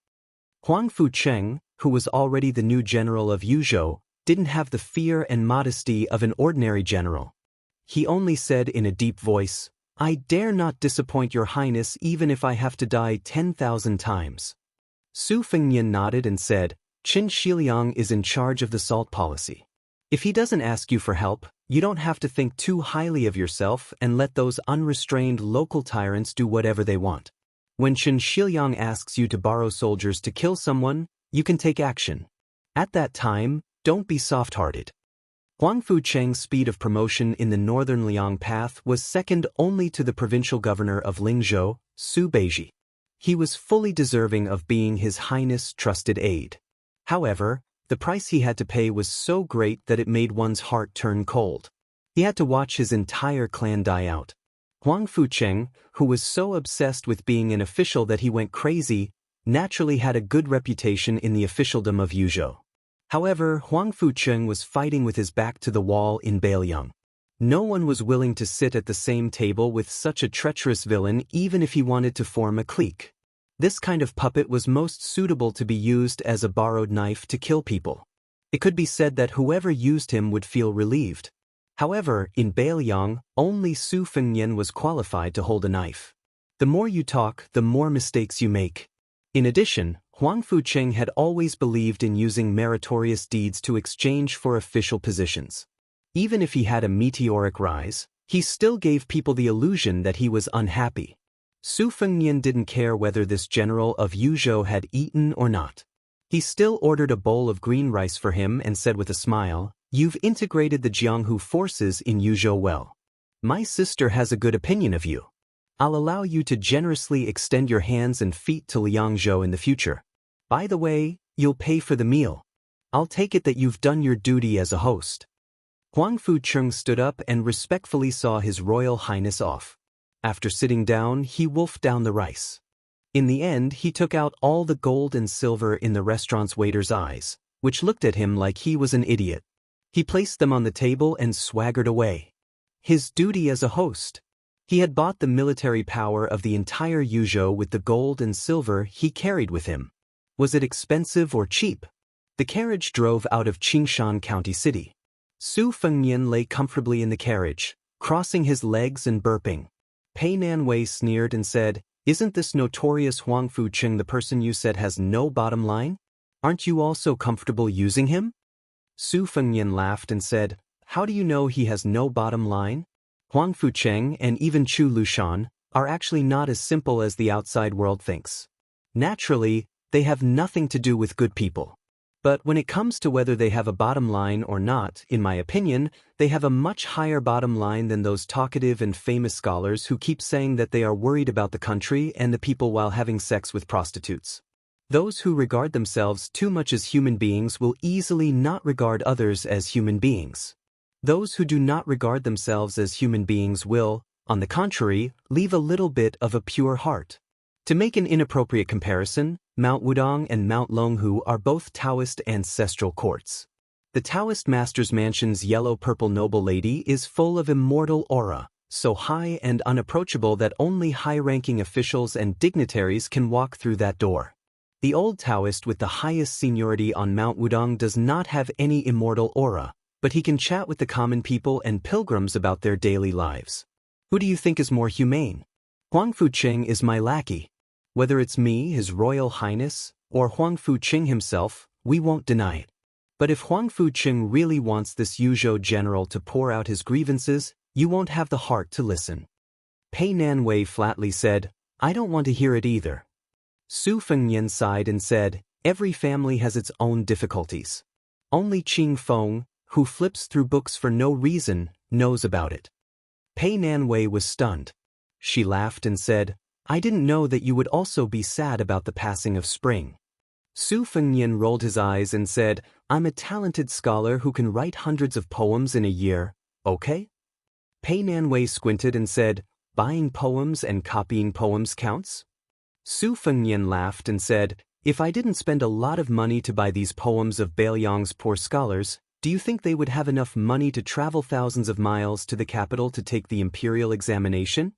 Huang Fucheng, who was already the new general of Yuzhou, didn't have the fear and modesty of an ordinary general. He only said in a deep voice, "I dare not disappoint your highness even if I have to die 10,000 times." Su Fengyan nodded and said, "Qin Shiliang is in charge of the salt policy. If he doesn't ask you for help, you don't have to think too highly of yourself and let those unrestrained local tyrants do whatever they want. When Qin Shiliang asks you to borrow soldiers to kill someone, you can take action. At that time, don't be soft-hearted." Huang Fucheng's speed of promotion in the northern Liang path was second only to the provincial governor of Lingzhou, Su Beiji. He was fully deserving of being His Highness' trusted aide. However, the price he had to pay was so great that it made one's heart turn cold. He had to watch his entire clan die out. Huang Fucheng, who was so obsessed with being an official that he went crazy, naturally had a good reputation in the officialdom of Yuzhou. However, Huang Fucheng was fighting with his back to the wall in Beiliang. No one was willing to sit at the same table with such a treacherous villain even if he wanted to form a clique. This kind of puppet was most suitable to be used as a borrowed knife to kill people. It could be said that whoever used him would feel relieved. However, in Beiliang, only Su Fengyan was qualified to hold a knife. The more you talk, the more mistakes you make. In addition, Huang Fucheng had always believed in using meritorious deeds to exchange for official positions. Even if he had a meteoric rise, he still gave people the illusion that he was unhappy. Su Fengyan didn't care whether this general of Yuzhou had eaten or not. He still ordered a bowl of green rice for him and said with a smile, "You've integrated the Jianghu forces in Yuzhou well. My sister has a good opinion of you. I'll allow you to generously extend your hands and feet to Liangzhou in the future. By the way, you'll pay for the meal. I'll take it that you've done your duty as a host." Huang Fucheng stood up and respectfully saw His Royal Highness off. After sitting down, he wolfed down the rice. In the end, he took out all the gold and silver in the restaurant's waiter's eyes, which looked at him like he was an idiot. He placed them on the table and swaggered away. His duty as a host. He had bought the military power of the entire Yuzhou with the gold and silver he carried with him. Was it expensive or cheap? The carriage drove out of Qingshan County City. Su Fengyan lay comfortably in the carriage, crossing his legs and burping. Pei Nanwei sneered and said, "Isn't this notorious Huang Fucheng the person you said has no bottom line? Aren't you also comfortable using him?" Su Fengyan laughed and said, "How do you know he has no bottom line? Huang Fucheng and even Chu Lushan are actually not as simple as the outside world thinks. Naturally, they have nothing to do with good people. But when it comes to whether they have a bottom line or not, in my opinion, they have a much higher bottom line than those talkative and famous scholars who keep saying that they are worried about the country and the people while having sex with prostitutes. Those who regard themselves too much as human beings will easily not regard others as human beings. Those who do not regard themselves as human beings will, on the contrary, leave a little bit of a pure heart. To make an inappropriate comparison, Mount Wudong and Mount Longhu are both Taoist ancestral courts. The Taoist master's mansion's yellow-purple noble lady is full of immortal aura, so high and unapproachable that only high-ranking officials and dignitaries can walk through that door. The old Taoist with the highest seniority on Mount Wudong does not have any immortal aura, but he can chat with the common people and pilgrims about their daily lives. Who do you think is more humane? Huang Fuqing is my lackey. Whether it's me, His Royal Highness, or Huang Fuqing himself, we won't deny it. But if Huang Fuqing really wants this Yuzhou general to pour out his grievances, you won't have the heart to listen. Pei Nanwei flatly said, I don't want to hear it either. Su Fengnian sighed and said, every family has its own difficulties. Only Qing Feng, who flips through books for no reason, knows about it. Pei Nanwei was stunned. She laughed and said, I didn't know that you would also be sad about the passing of spring. Su Fengnian rolled his eyes and said, I'm a talented scholar who can write hundreds of poems in a year, okay? Pei Nanwei squinted and said, buying poems and copying poems counts? Su Fengnian laughed and said, if I didn't spend a lot of money to buy these poems of Bailiang's poor scholars, do you think they would have enough money to travel thousands of miles to the capital to take the imperial examination?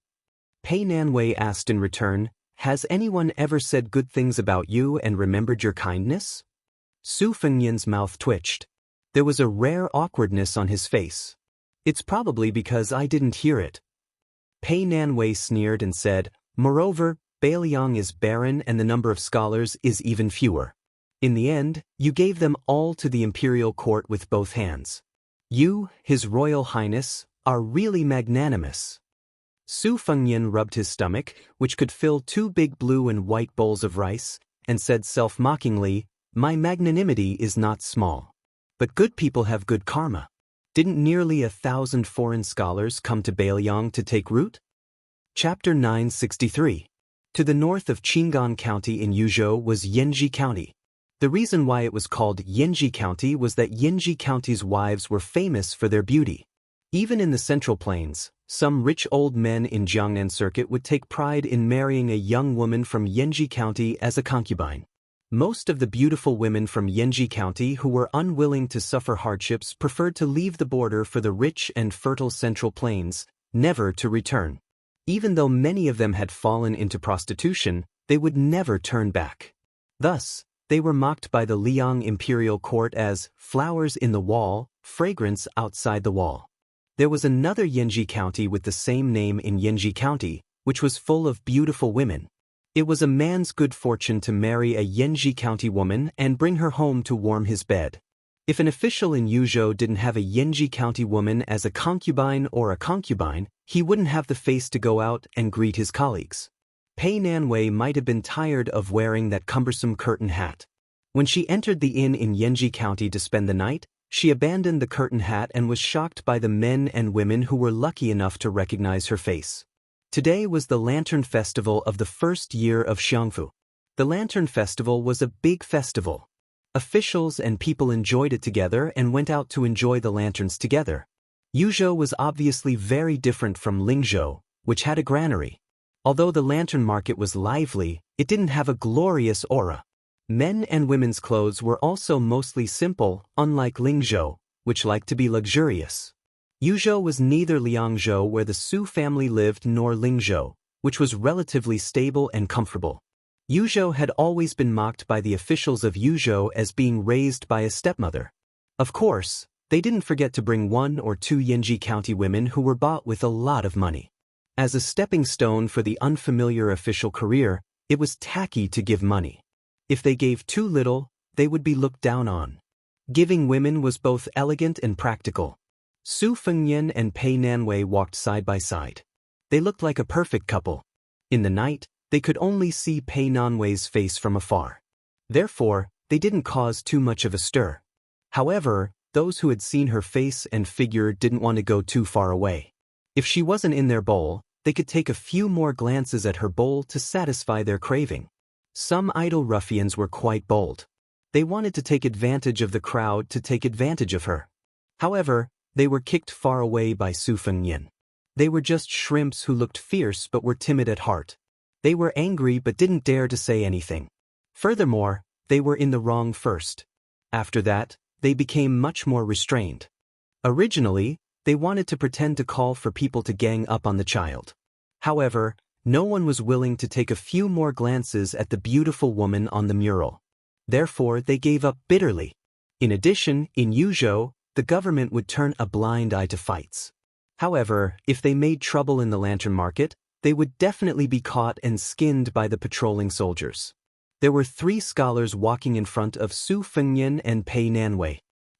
Pei Nanwei asked in return, has anyone ever said good things about you and remembered your kindness? Su Fengnian's mouth twitched. There was a rare awkwardness on his face. It's probably because I didn't hear it. Pei Nanwei sneered and said, moreover, Bailiang is barren and the number of scholars is even fewer. In the end, you gave them all to the imperial court with both hands. You, His Royal Highness, are really magnanimous. Su Fengnian rubbed his stomach, which could fill 2 big blue and white bowls of rice, and said self-mockingly, my magnanimity is not small. But good people have good karma. Didn't nearly 1,000 foreign scholars come to Bailiang to take root? Chapter 963. To the north of Qingan County in Yuzhou was Yanji County. The reason why it was called Yanji County was that Yanji County's wives were famous for their beauty. Even in the Central Plains, some rich old men in Jiangnan Circuit would take pride in marrying a young woman from Yanji County as a concubine. Most of the beautiful women from Yanji County who were unwilling to suffer hardships preferred to leave the border for the rich and fertile Central Plains, never to return. Even though many of them had fallen into prostitution, they would never turn back. Thus, they were mocked by the Liang imperial court as flowers in the wall, fragrance outside the wall. There was another Yanji County with the same name in Yanji County, which was full of beautiful women. It was a man's good fortune to marry a Yanji County woman and bring her home to warm his bed. If an official in Yuzhou didn't have a Yanji County woman as a concubine, he wouldn't have the face to go out and greet his colleagues. Pei Nanwei might have been tired of wearing that cumbersome curtain hat. When she entered the inn in Yanji County to spend the night, she abandoned the curtain hat and was shocked by the men and women who were lucky enough to recognize her face. Today was the Lantern Festival of the first year of Xiangfu. The Lantern Festival was a big festival. Officials and people enjoyed it together and went out to enjoy the lanterns together. Yuzhou was obviously very different from Lingzhou, which had a granary. Although the lantern market was lively, it didn't have a glorious aura. Men and women's clothes were also mostly simple, unlike Lingzhou, which liked to be luxurious. Yuzhou was neither Liangzhou, where the Su family lived, nor Lingzhou, which was relatively stable and comfortable. Yuzhou had always been mocked by the officials of Yuzhou as being raised by a stepmother. Of course, they didn't forget to bring 1 or 2 Yanji County women who were bought with a lot of money. As a stepping stone for the unfamiliar official career, it was tacky to give money. If they gave too little, they would be looked down on. Giving women was both elegant and practical. Su Fengnian and Pei Nanwei walked side by side. They looked like a perfect couple. In the night, they could only see Pei Nanwei's face from afar. Therefore, they didn't cause too much of a stir. However, those who had seen her face and figure didn't want to go too far away. If she wasn't in their bowl, they could take a few more glances at her bowl to satisfy their craving. Some idle ruffians were quite bold. They wanted to take advantage of the crowd to take advantage of her. However, they were kicked far away by Su Fengnian. They were just shrimps who looked fierce but were timid at heart. They were angry but didn't dare to say anything. Furthermore, they were in the wrong first. After that, they became much more restrained. Originally, they wanted to pretend to call for people to gang up on the child. However, no one was willing to take a few more glances at the beautiful woman on the mural. Therefore, they gave up bitterly. In addition, in Yuzhou, the government would turn a blind eye to fights. However, if they made trouble in the lantern market, they would definitely be caught and skinned by the patrolling soldiers. There were 3 scholars walking in front of Su Fengnian and Pei Nanwei.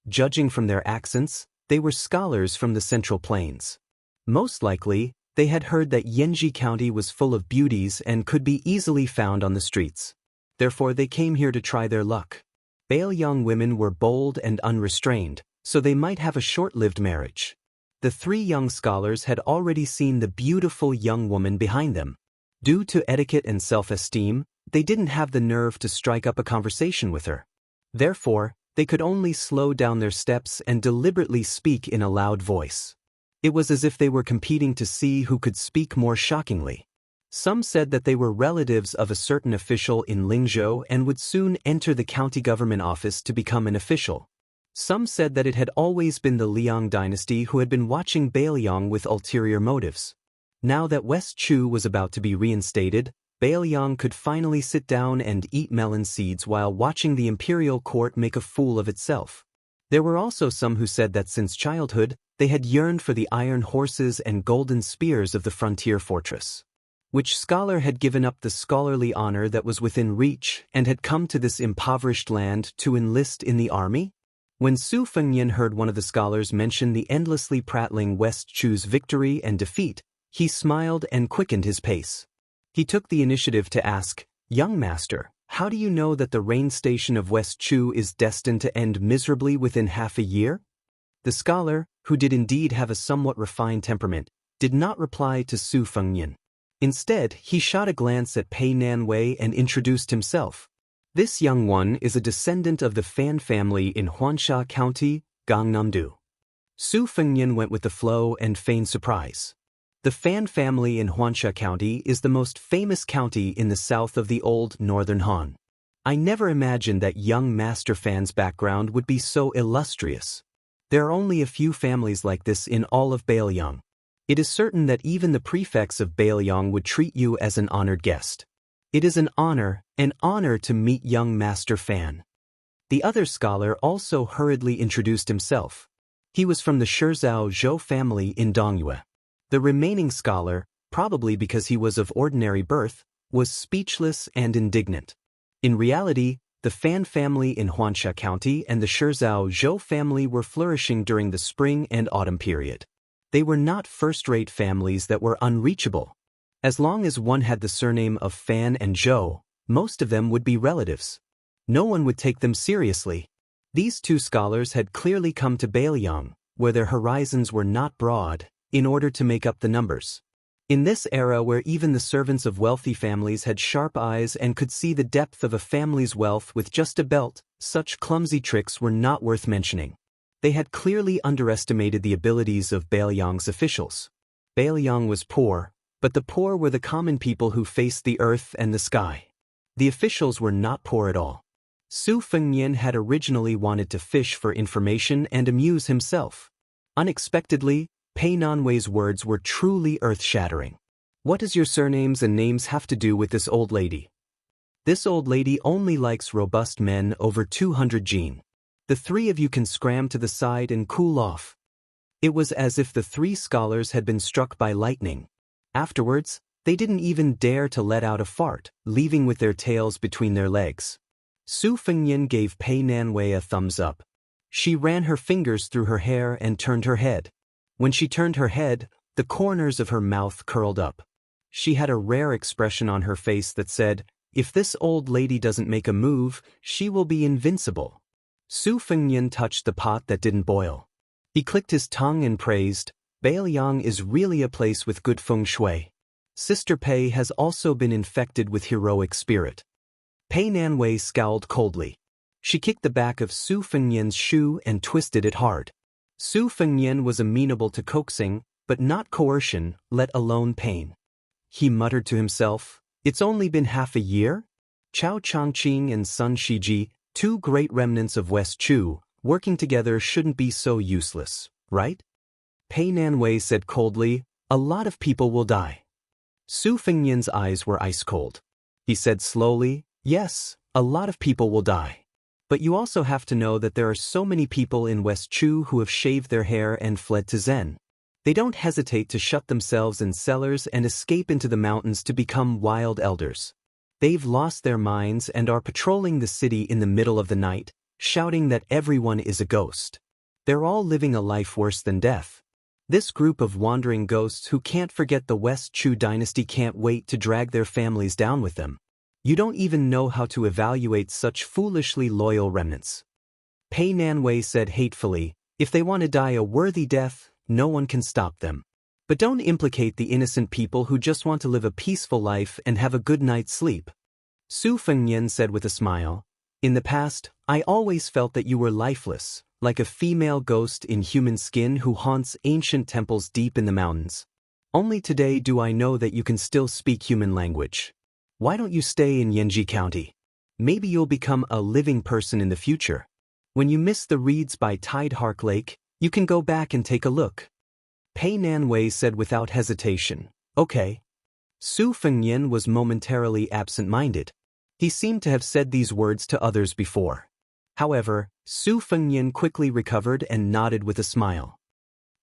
Judging from their accents, they were scholars from the Central Plains. Most likely, they had heard that Yanji County was full of beauties and could be easily found on the streets. Therefore, they came here to try their luck. Bailiang women were bold and unrestrained, so they might have a short-lived marriage. The 3 young scholars had already seen the beautiful young woman behind them. Due to etiquette and self-esteem, they didn't have the nerve to strike up a conversation with her. Therefore, they could only slow down their steps and deliberately speak in a loud voice. It was as if they were competing to see who could speak more shockingly. Some said that they were relatives of a certain official in Lingzhou and would soon enter the county government office to become an official. Some said that it had always been the Liang dynasty who had been watching Bailiang with ulterior motives. Now that West Chu was about to be reinstated, Bailiang could finally sit down and eat melon seeds while watching the imperial court make a fool of itself. There were also some who said that since childhood, they had yearned for the iron horses and golden spears of the frontier fortress. Which scholar had given up the scholarly honor that was within reach and had come to this impoverished land to enlist in the army? When Su Fengnian heard one of the scholars mention the endlessly prattling West Chu's victory and defeat, he smiled and quickened his pace. He took the initiative to ask, "Young master, how do you know that the rain station of West Chu is destined to end miserably within half a year?" The scholar, who did indeed have a somewhat refined temperament, did not reply to Su Fengnian. Instead, he shot a glance at Pei Nanwei and introduced himself. This young one is a descendant of the Fan family in Huansha County, Gangnam-do. Su Fengnian went with the flow and feigned surprise. The Fan family in Huansha County is the most famous county in the south of the old northern Han. I never imagined that young Master Fan's background would be so illustrious. There are only a few families like this in all of Bailiang. It is certain that even the prefects of Bailiang would treat you as an honored guest. It is an honor to meet young Master Fan. The other scholar also hurriedly introduced himself. He was from the Shizhao Zhou family in Dongyue. The remaining scholar, probably because he was of ordinary birth, was speechless and indignant. In reality, the Fan family in Huansha County and the Shizhao Zhou family were flourishing during the spring and autumn period. They were not first-rate families that were unreachable. As long as one had the surname of Fan and Zhou, most of them would be relatives. No one would take them seriously. These 2 scholars had clearly come to Bailiang, where their horizons were not broad, in order to make up the numbers. In this era where even the servants of wealthy families had sharp eyes and could see the depth of a family's wealth with just a belt, such clumsy tricks were not worth mentioning. They had clearly underestimated the abilities of Bailiang's officials. Bailiang was poor, but the poor were the common people who faced the earth and the sky. The officials were not poor at all. Su Fengnian had originally wanted to fish for information and amuse himself. Unexpectedly, Pei Nanwei's words were truly earth-shattering. "What does your surnames and names have to do with this old lady?" "This old lady only likes robust men over 200 jin. The 3 of you can scram to the side and cool off." It was as if the 3 scholars had been struck by lightning. Afterwards, they didn't even dare to let out a fart, leaving with their tails between their legs. Su Fengnian gave Pei Nanwei a thumbs up. She ran her fingers through her hair and turned her head. When she turned her head, the corners of her mouth curled up. She had a rare expression on her face that said, "If this old lady doesn't make a move, she will be invincible." Su Fengnian touched the pot that didn't boil. He clicked his tongue and praised, "Bailiang is really a place with good feng shui. Sister Pei has also been infected with heroic spirit." Pei Nanwei scowled coldly. She kicked the back of Su Fengnian's shoe and twisted it hard. Su Fengnian was amenable to coaxing, but not coercion, let alone pain. He muttered to himself, It's only been half a year? Chao Changqing and Sun Shiji, two great remnants of West Chu, working together shouldn't be so useless, right? Pei Nanwei said coldly, a lot of people will die. Su Fengnian's eyes were ice cold. He said slowly, yes, a lot of people will die. But you also have to know that there are so many people in West Chu who have shaved their hair and fled to Zen. They don't hesitate to shut themselves in cellars and escape into the mountains to become wild elders. They've lost their minds and are patrolling the city in the middle of the night, shouting that everyone is a ghost. They're all living a life worse than death. This group of wandering ghosts who can't forget the West Chu dynasty can't wait to drag their families down with them. You don't even know how to evaluate such foolishly loyal remnants. Pei Nanwei said hatefully, if they want to die a worthy death, no one can stop them. But don't implicate the innocent people who just want to live a peaceful life and have a good night's sleep. Su Fengnian said with a smile, in the past, I always felt that you were lifeless, like a female ghost in human skin who haunts ancient temples deep in the mountains. Only today do I know that you can still speak human language. Why don't you stay in Yanji County? Maybe you'll become a living person in the future. When you miss the reeds by Tide Hark Lake, you can go back and take a look. Pei Nanwei said without hesitation, okay. Su Fengnian was momentarily absent-minded. He seemed to have said these words to others before. However, Su Fengnian quickly recovered and nodded with a smile.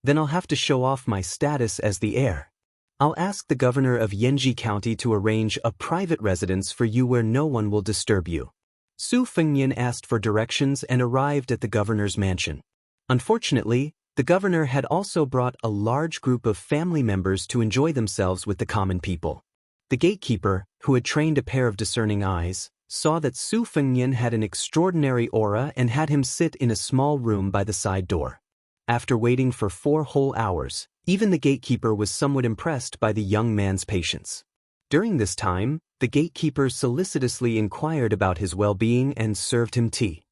Then I'll have to show off my status as the heir. I'll ask the governor of Yanji County to arrange a private residence for you where no one will disturb you. Su Fengnian asked for directions and arrived at the governor's mansion. Unfortunately, the governor had also brought a large group of family members to enjoy themselves with the common people. The gatekeeper, who had trained a pair of discerning eyes, saw that Su Fengnian had an extraordinary aura and had him sit in a small room by the side door. After waiting for 4 whole hours, even the gatekeeper was somewhat impressed by the young man's patience. During this time, the gatekeeper solicitously inquired about his well-being and served him tea.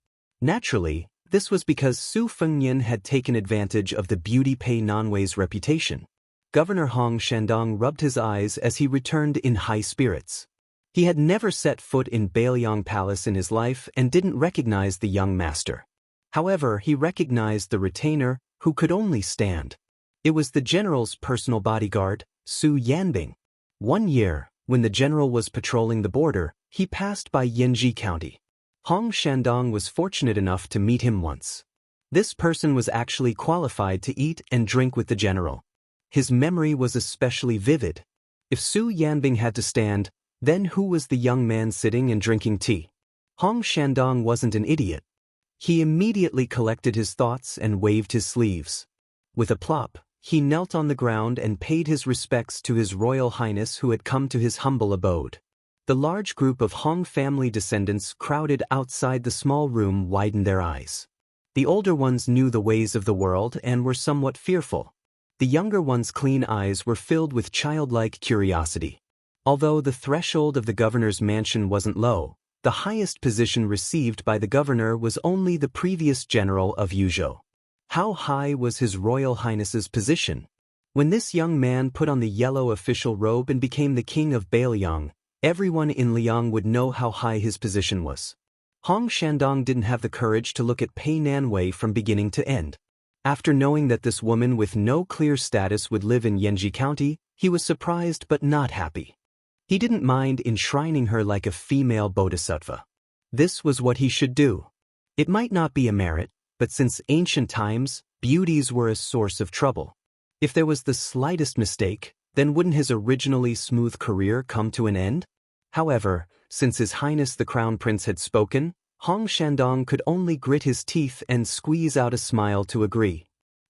Naturally, this was because Su Fengnian had taken advantage of the beauty Pei Nanwei's reputation. Governor Hong Shandong rubbed his eyes as he returned in high spirits. He had never set foot in Bailiang Palace in his life and didn't recognize the young master. However, he recognized the retainer, who could only stand. It was the general's personal bodyguard, Su Yanbing. One year, when the general was patrolling the border, he passed by Yanji County. Hong Shandong was fortunate enough to meet him once. This person was actually qualified to eat and drink with the general. His memory was especially vivid. If Su Yanbing had to stand, then who was the young man sitting and drinking tea? Hong Shandong wasn't an idiot. He immediately collected his thoughts and waved his sleeves. With a plop, he knelt on the ground and paid his respects to His Royal Highness who had come to his humble abode. The large group of Hong family descendants crowded outside the small room widened their eyes. The older ones knew the ways of the world and were somewhat fearful. The younger ones' clean eyes were filled with childlike curiosity. Although the threshold of the governor's mansion wasn't low, the highest position received by the governor was only the previous general of Yuzhou. How high was His Royal Highness's position? When this young man put on the yellow official robe and became the king of Bailiang, everyone in Liang would know how high his position was. Hong Shandong didn't have the courage to look at Pei Nanwei from beginning to end. After knowing that this woman with no clear status would live in Yanji County, he was surprised but not happy. He didn't mind enshrining her like a female bodhisattva. This was what he should do. It might not be a merit, but since ancient times, beauties were a source of trouble. If there was the slightest mistake, then wouldn't his originally smooth career come to an end? However, since His Highness the Crown Prince had spoken, Hong Shandong could only grit his teeth and squeeze out a smile to agree.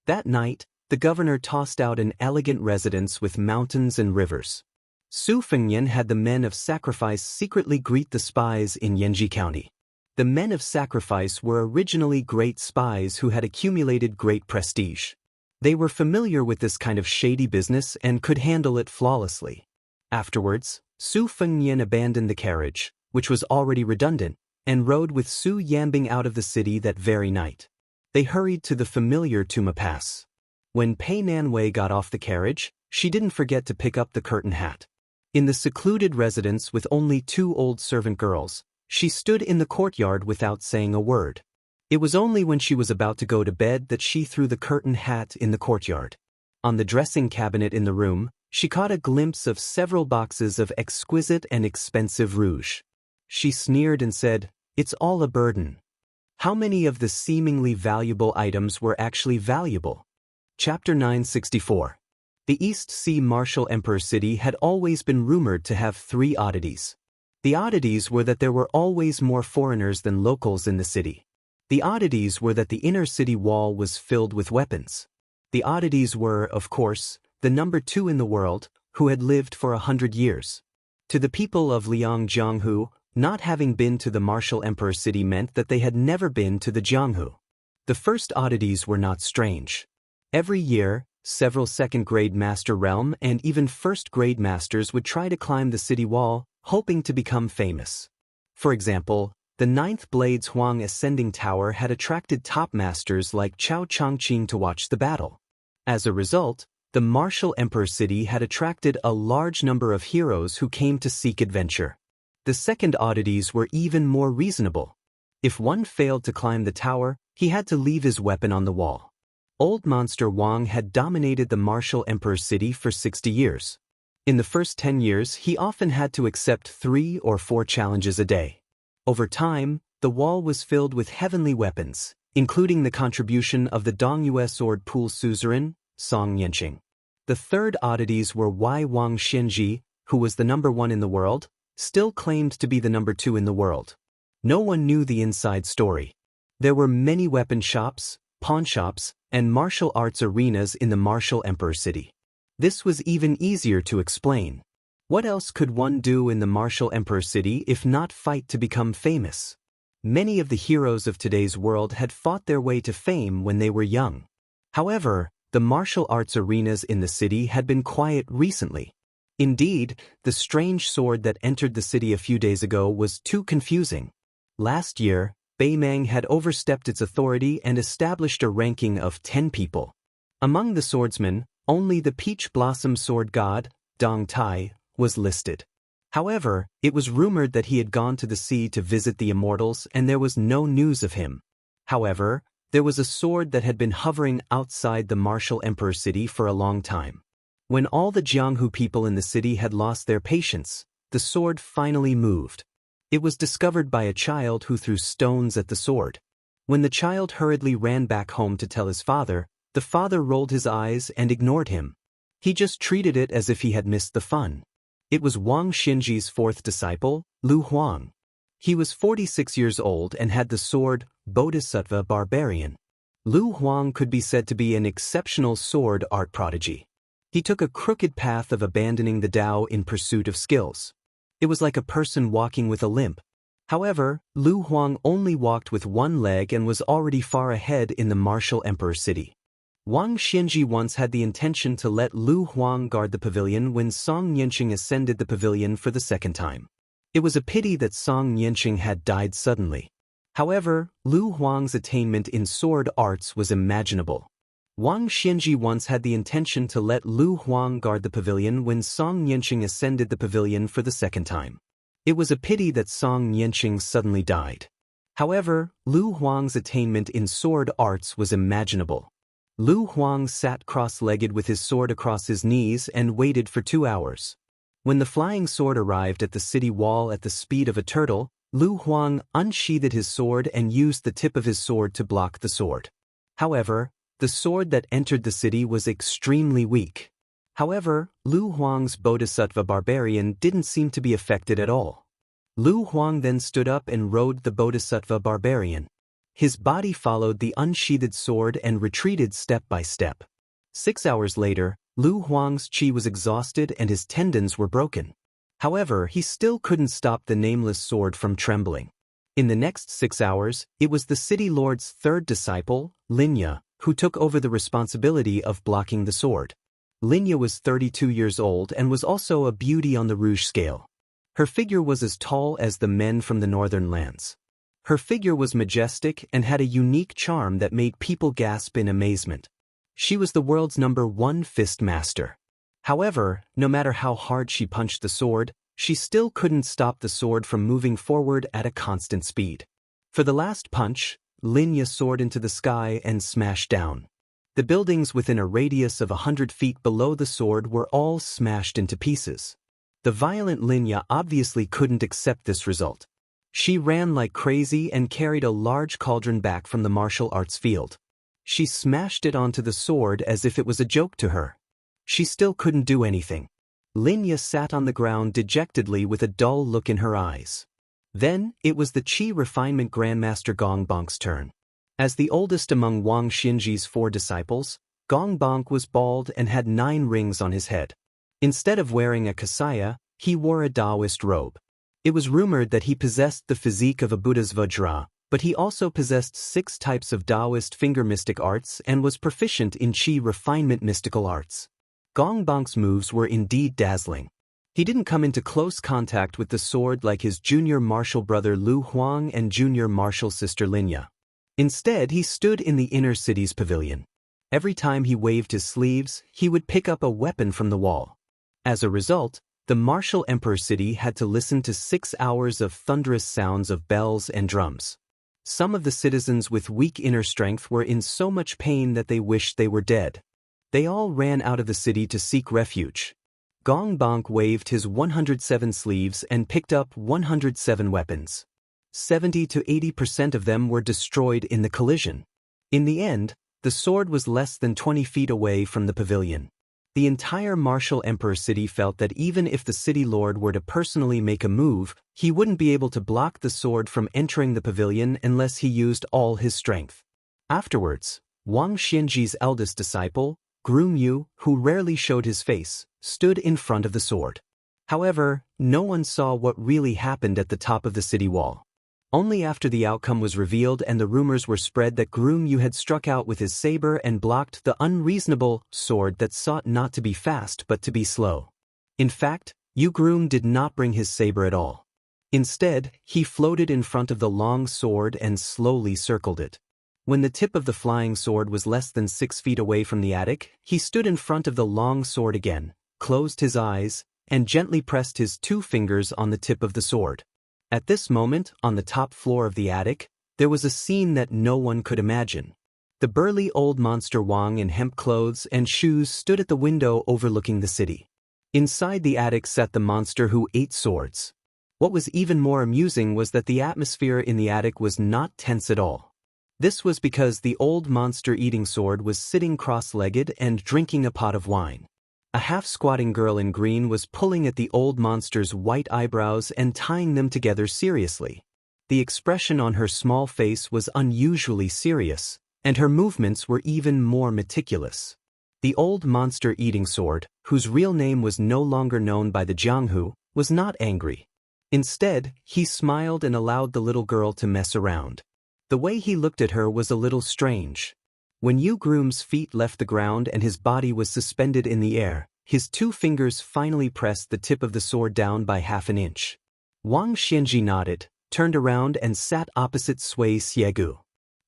That night, the governor tossed out an elegant residence with mountains and rivers. Su Fengnian had the men of sacrifice secretly greet the spies in Yanji County. The men of sacrifice were originally great spies who had accumulated great prestige. They were familiar with this kind of shady business and could handle it flawlessly. Afterwards, Su Fengnian abandoned the carriage, which was already redundant, and rode with Su Yanbing out of the city that very night. They hurried to the familiar Tuma Pass. When Pei Nanwei got off the carriage, she didn't forget to pick up the curtain hat. In the secluded residence with only 2 old servant girls, she stood in the courtyard without saying a word. It was only when she was about to go to bed that she threw the curtain hat in the courtyard. On the dressing cabinet in the room, she caught a glimpse of several boxes of exquisite and expensive rouge. She sneered and said, "It's all a burden." How many of the seemingly valuable items were actually valuable? Chapter 964. The East Sea Martial Emperor City had always been rumored to have 3 oddities. The oddities were that there were always more foreigners than locals in the city. The oddities were that the inner city wall was filled with weapons. The oddities were, of course, the number 2 in the world, who had lived for 100 years. To the people of Liangjianghu, not having been to the Martial Emperor City meant that they had never been to the Jianghu. The first oddities were not strange. Every year, several second-grade master realm and even first-grade masters would try to climb the city wall, hoping to become famous. For example, the 9th Blades Huang Ascending Tower had attracted top masters like Chao Changqing to watch the battle. As a result, the Martial Emperor City had attracted a large number of heroes who came to seek adventure. The second oddities were even more reasonable. If one failed to climb the tower, he had to leave his weapon on the wall. Old Monster Wang had dominated the Martial Emperor City for 60 years. In the first 10 years, he often had to accept 3 or 4 challenges a day. Over time, the wall was filled with heavenly weapons, including the contribution of the Dongyue sword pool suzerain, Song Yanqing. The third oddities were why Wang Xianji, who was the number 1 in the world, still claimed to be the number 2 in the world. No one knew the inside story. There were many weapon shops, pawn shops, and martial arts arenas in the Martial Emperor City. This was even easier to explain. What else could one do in the Martial Emperor City if not fight to become famous? Many of the heroes of today's world had fought their way to fame when they were young. However, the martial arts arenas in the city had been quiet recently. Indeed, the strange sword that entered the city a few days ago was too confusing. Last year, Beimang had overstepped its authority and established a ranking of 10 people. Among the swordsmen, only the Peach Blossom Sword God, Dong Tai, was listed. However, it was rumored that he had gone to the sea to visit the immortals and there was no news of him. However, there was a sword that had been hovering outside the Martial Emperor City for a long time. When all the Jianghu people in the city had lost their patience, the sword finally moved. It was discovered by a child who threw stones at the sword. When the child hurriedly ran back home to tell his father, the father rolled his eyes and ignored him. He just treated it as if he had missed the fun. It was Wang Xinji's 4th disciple, Lu Huang. He was 46 years old and had the sword Bodhisattva Barbarian. Lu Huang could be said to be an exceptional sword art prodigy. He took a crooked path of abandoning the Tao in pursuit of skills. It was like a person walking with a limp. However, Lu Huang only walked with one leg and was already far ahead in the Martial Emperor City. Wang Xianji once had the intention to let Lu Huang guard the pavilion when Song Yanqing ascended the pavilion for the 2nd time. It was a pity that Song Yanqing had died suddenly. However, Lu Huang's attainment in sword arts was imaginable. Wang Xianji once had the intention to let Lu Huang guard the pavilion when Song Yanqing ascended the pavilion for the 2nd time. It was a pity that Song Yanqing suddenly died. However, Lu Huang's attainment in sword arts was imaginable. Lu Huang sat cross-legged with his sword across his knees and waited for 2 hours. When the flying sword arrived at the city wall at the speed of a turtle, Lu Huang unsheathed his sword and used the tip of his sword to block the sword. However, the sword that entered the city was extremely weak. However, Lu Huang's Bodhisattva Barbarian didn't seem to be affected at all. Lu Huang then stood up and rode the Bodhisattva Barbarian. His body followed the unsheathed sword and retreated step by step. 6 hours later, Lu Huang's qi was exhausted and his tendons were broken. However, he still couldn't stop the nameless sword from trembling. In the next 6 hours, it was the city lord's 3rd disciple, Linya, who took over the responsibility of blocking the sword. Linya was 32 years old and was also a beauty on the rouge scale. Her figure was as tall as the men from the northern lands. Her figure was majestic and had a unique charm that made people gasp in amazement. She was the world's number 1 fist master. However, no matter how hard she punched the sword, she still couldn't stop the sword from moving forward at a constant speed. For the last punch, Linya soared into the sky and smashed down. The buildings within a radius of 100 feet below the sword were all smashed into pieces. The violent Linya obviously couldn't accept this result. She ran like crazy and carried a large cauldron back from the martial arts field. She smashed it onto the sword as if it was a joke to her. She still couldn't do anything. Linya sat on the ground dejectedly with a dull look in her eyes. Then, it was the Qi Refinement Grandmaster Gongbong's turn. As the oldest among Wang Xinji's 4 disciples, Gongbong was bald and had 9 rings on his head. Instead of wearing a kasaya, he wore a Taoist robe. It was rumored that he possessed the physique of a Buddha's Vajra, but he also possessed 6 types of Taoist finger mystic arts and was proficient in Qi Refinement mystical arts. Gongbong's moves were indeed dazzling. He didn't come into close contact with the sword like his junior martial brother Lu Huang and junior martial sister Linya. Instead, he stood in the inner city's pavilion. Every time he waved his sleeves, he would pick up a weapon from the wall. As a result, the martial emperor city had to listen to 6 hours of thunderous sounds of bells and drums. Some of the citizens with weak inner strength were in so much pain that they wished they were dead. They all ran out of the city to seek refuge. Gongbong waved his 107 sleeves and picked up 107 weapons. 70 to 80% of them were destroyed in the collision. In the end, the sword was less than 20 feet away from the pavilion. The entire martial emperor city felt that even if the city lord were to personally make a move, he wouldn't be able to block the sword from entering the pavilion unless he used all his strength. Afterwards, Wang Xinji's eldest disciple, Groom Yu, who rarely showed his face, stood in front of the sword. However, no one saw what really happened at the top of the city wall. Only after the outcome was revealed and the rumors were spread that Groom Yu had struck out with his saber and blocked the unreasonable sword that sought not to be fast but to be slow. In fact, Yu Groom did not bring his saber at all. Instead, he floated in front of the long sword and slowly circled it. When the tip of the flying sword was less than 6 feet away from the attic, he stood in front of the long sword again, closed his eyes, and gently pressed his 2 fingers on the tip of the sword. At this moment, on the top floor of the attic, there was a scene that no one could imagine. The burly old monster Wang in hemp clothes and shoes stood at the window overlooking the city. Inside the attic sat the monster who ate swords. What was even more amusing was that the atmosphere in the attic was not tense at all. This was because the old monster eating sword was sitting cross-legged and drinking a pot of wine. A half-squatting girl in green was pulling at the old monster's white eyebrows and tying them together seriously. The expression on her small face was unusually serious, and her movements were even more meticulous. The old monster eating sword, whose real name was no longer known by the Jianghu, was not angry. Instead, he smiled and allowed the little girl to mess around. The way he looked at her was a little strange. When Yu Groom's feet left the ground and his body was suspended in the air, his 2 fingers finally pressed the tip of the sword down by half an inch. Wang Xinji nodded, turned around and sat opposite Sui Xiegu.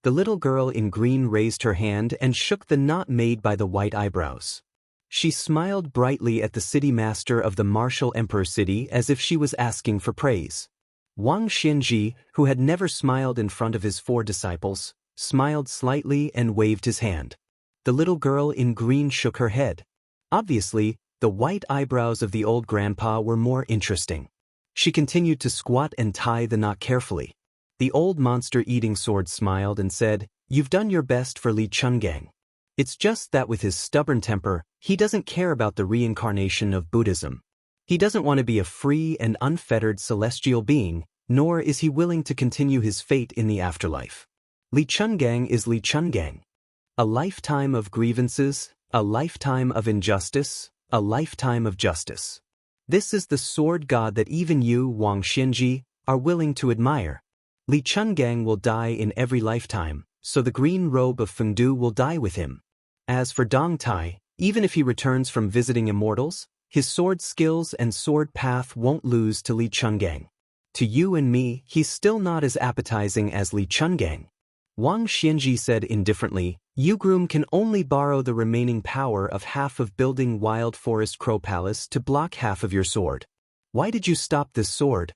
The little girl in green raised her hand and shook the knot made by the white eyebrows. She smiled brightly at the city master of the martial emperor city as if she was asking for praise. Wang Xinji, who had never smiled in front of his 4 disciples, smiled slightly and waved his hand. The little girl in green shook her head. Obviously, the white eyebrows of the old grandpa were more interesting. She continued to squat and tie the knot carefully. The old monster eating sword smiled and said, "You've done your best for Li Chungang. It's just that with his stubborn temper, he doesn't care about the reincarnation of Buddhism. He doesn't want to be a free and unfettered celestial being, nor is he willing to continue his fate in the afterlife. Li Chungang is Li Chungang. A lifetime of grievances, a lifetime of injustice, a lifetime of justice. This is the sword god that even you, Wang Xinji, are willing to admire. Li Chungang will die in every lifetime, so the green robe of Fengdu will die with him. As for Dong Tai, even if he returns from visiting immortals, his sword skills and sword path won't lose to Li Chungang. To you and me, he's still not as appetizing as Li Chungang." Wang Xianji said indifferently, "You groom can only borrow the remaining power of half of building Wild Forest Crow Palace to block half of your sword. Why did you stop this sword?"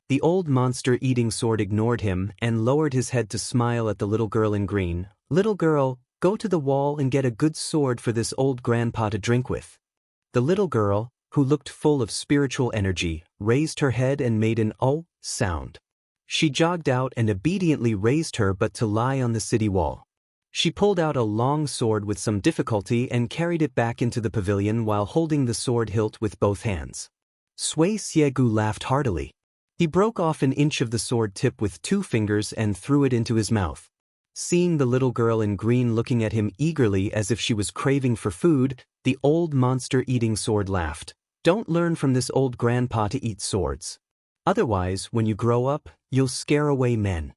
The old monster-eating sword ignored him and lowered his head to smile at the little girl in green. "Little girl, go to the wall and get a good sword for this old grandpa to drink with." The little girl, who looked full of spiritual energy, raised her head and made an "oh" sound. She jogged out and obediently raised her butt to lie on the city wall. She pulled out a long sword with some difficulty and carried it back into the pavilion while holding the sword hilt with both hands. Sui Xiegu laughed heartily. He broke off an inch of the sword tip with 2 fingers and threw it into his mouth. Seeing the little girl in green looking at him eagerly as if she was craving for food, the old monster-eating sword laughed. "Don't learn from this old grandpa to eat swords. Otherwise, when you grow up, you'll scare away men."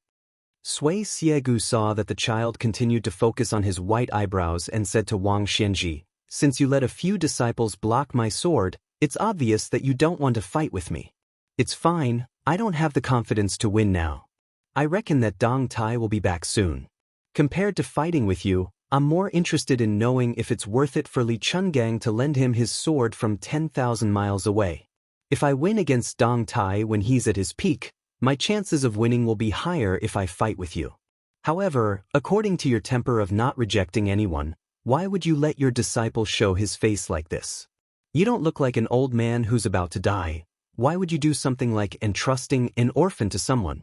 Sui Xiegu saw that the child continued to focus on his white eyebrows and said to Wang Xianji, "Since you let a few disciples block my sword, it's obvious that you don't want to fight with me. It's fine, I don't have the confidence to win now. I reckon that Dong Tai will be back soon. Compared to fighting with you, I'm more interested in knowing if it's worth it for Li Chungang to lend him his sword from 10,000 miles away. If I win against Dong Tai when he's at his peak, my chances of winning will be higher if I fight with you. However, according to your temper of not rejecting anyone, why would you let your disciple show his face like this? You don't look like an old man who's about to die. Why would you do something like entrusting an orphan to someone?"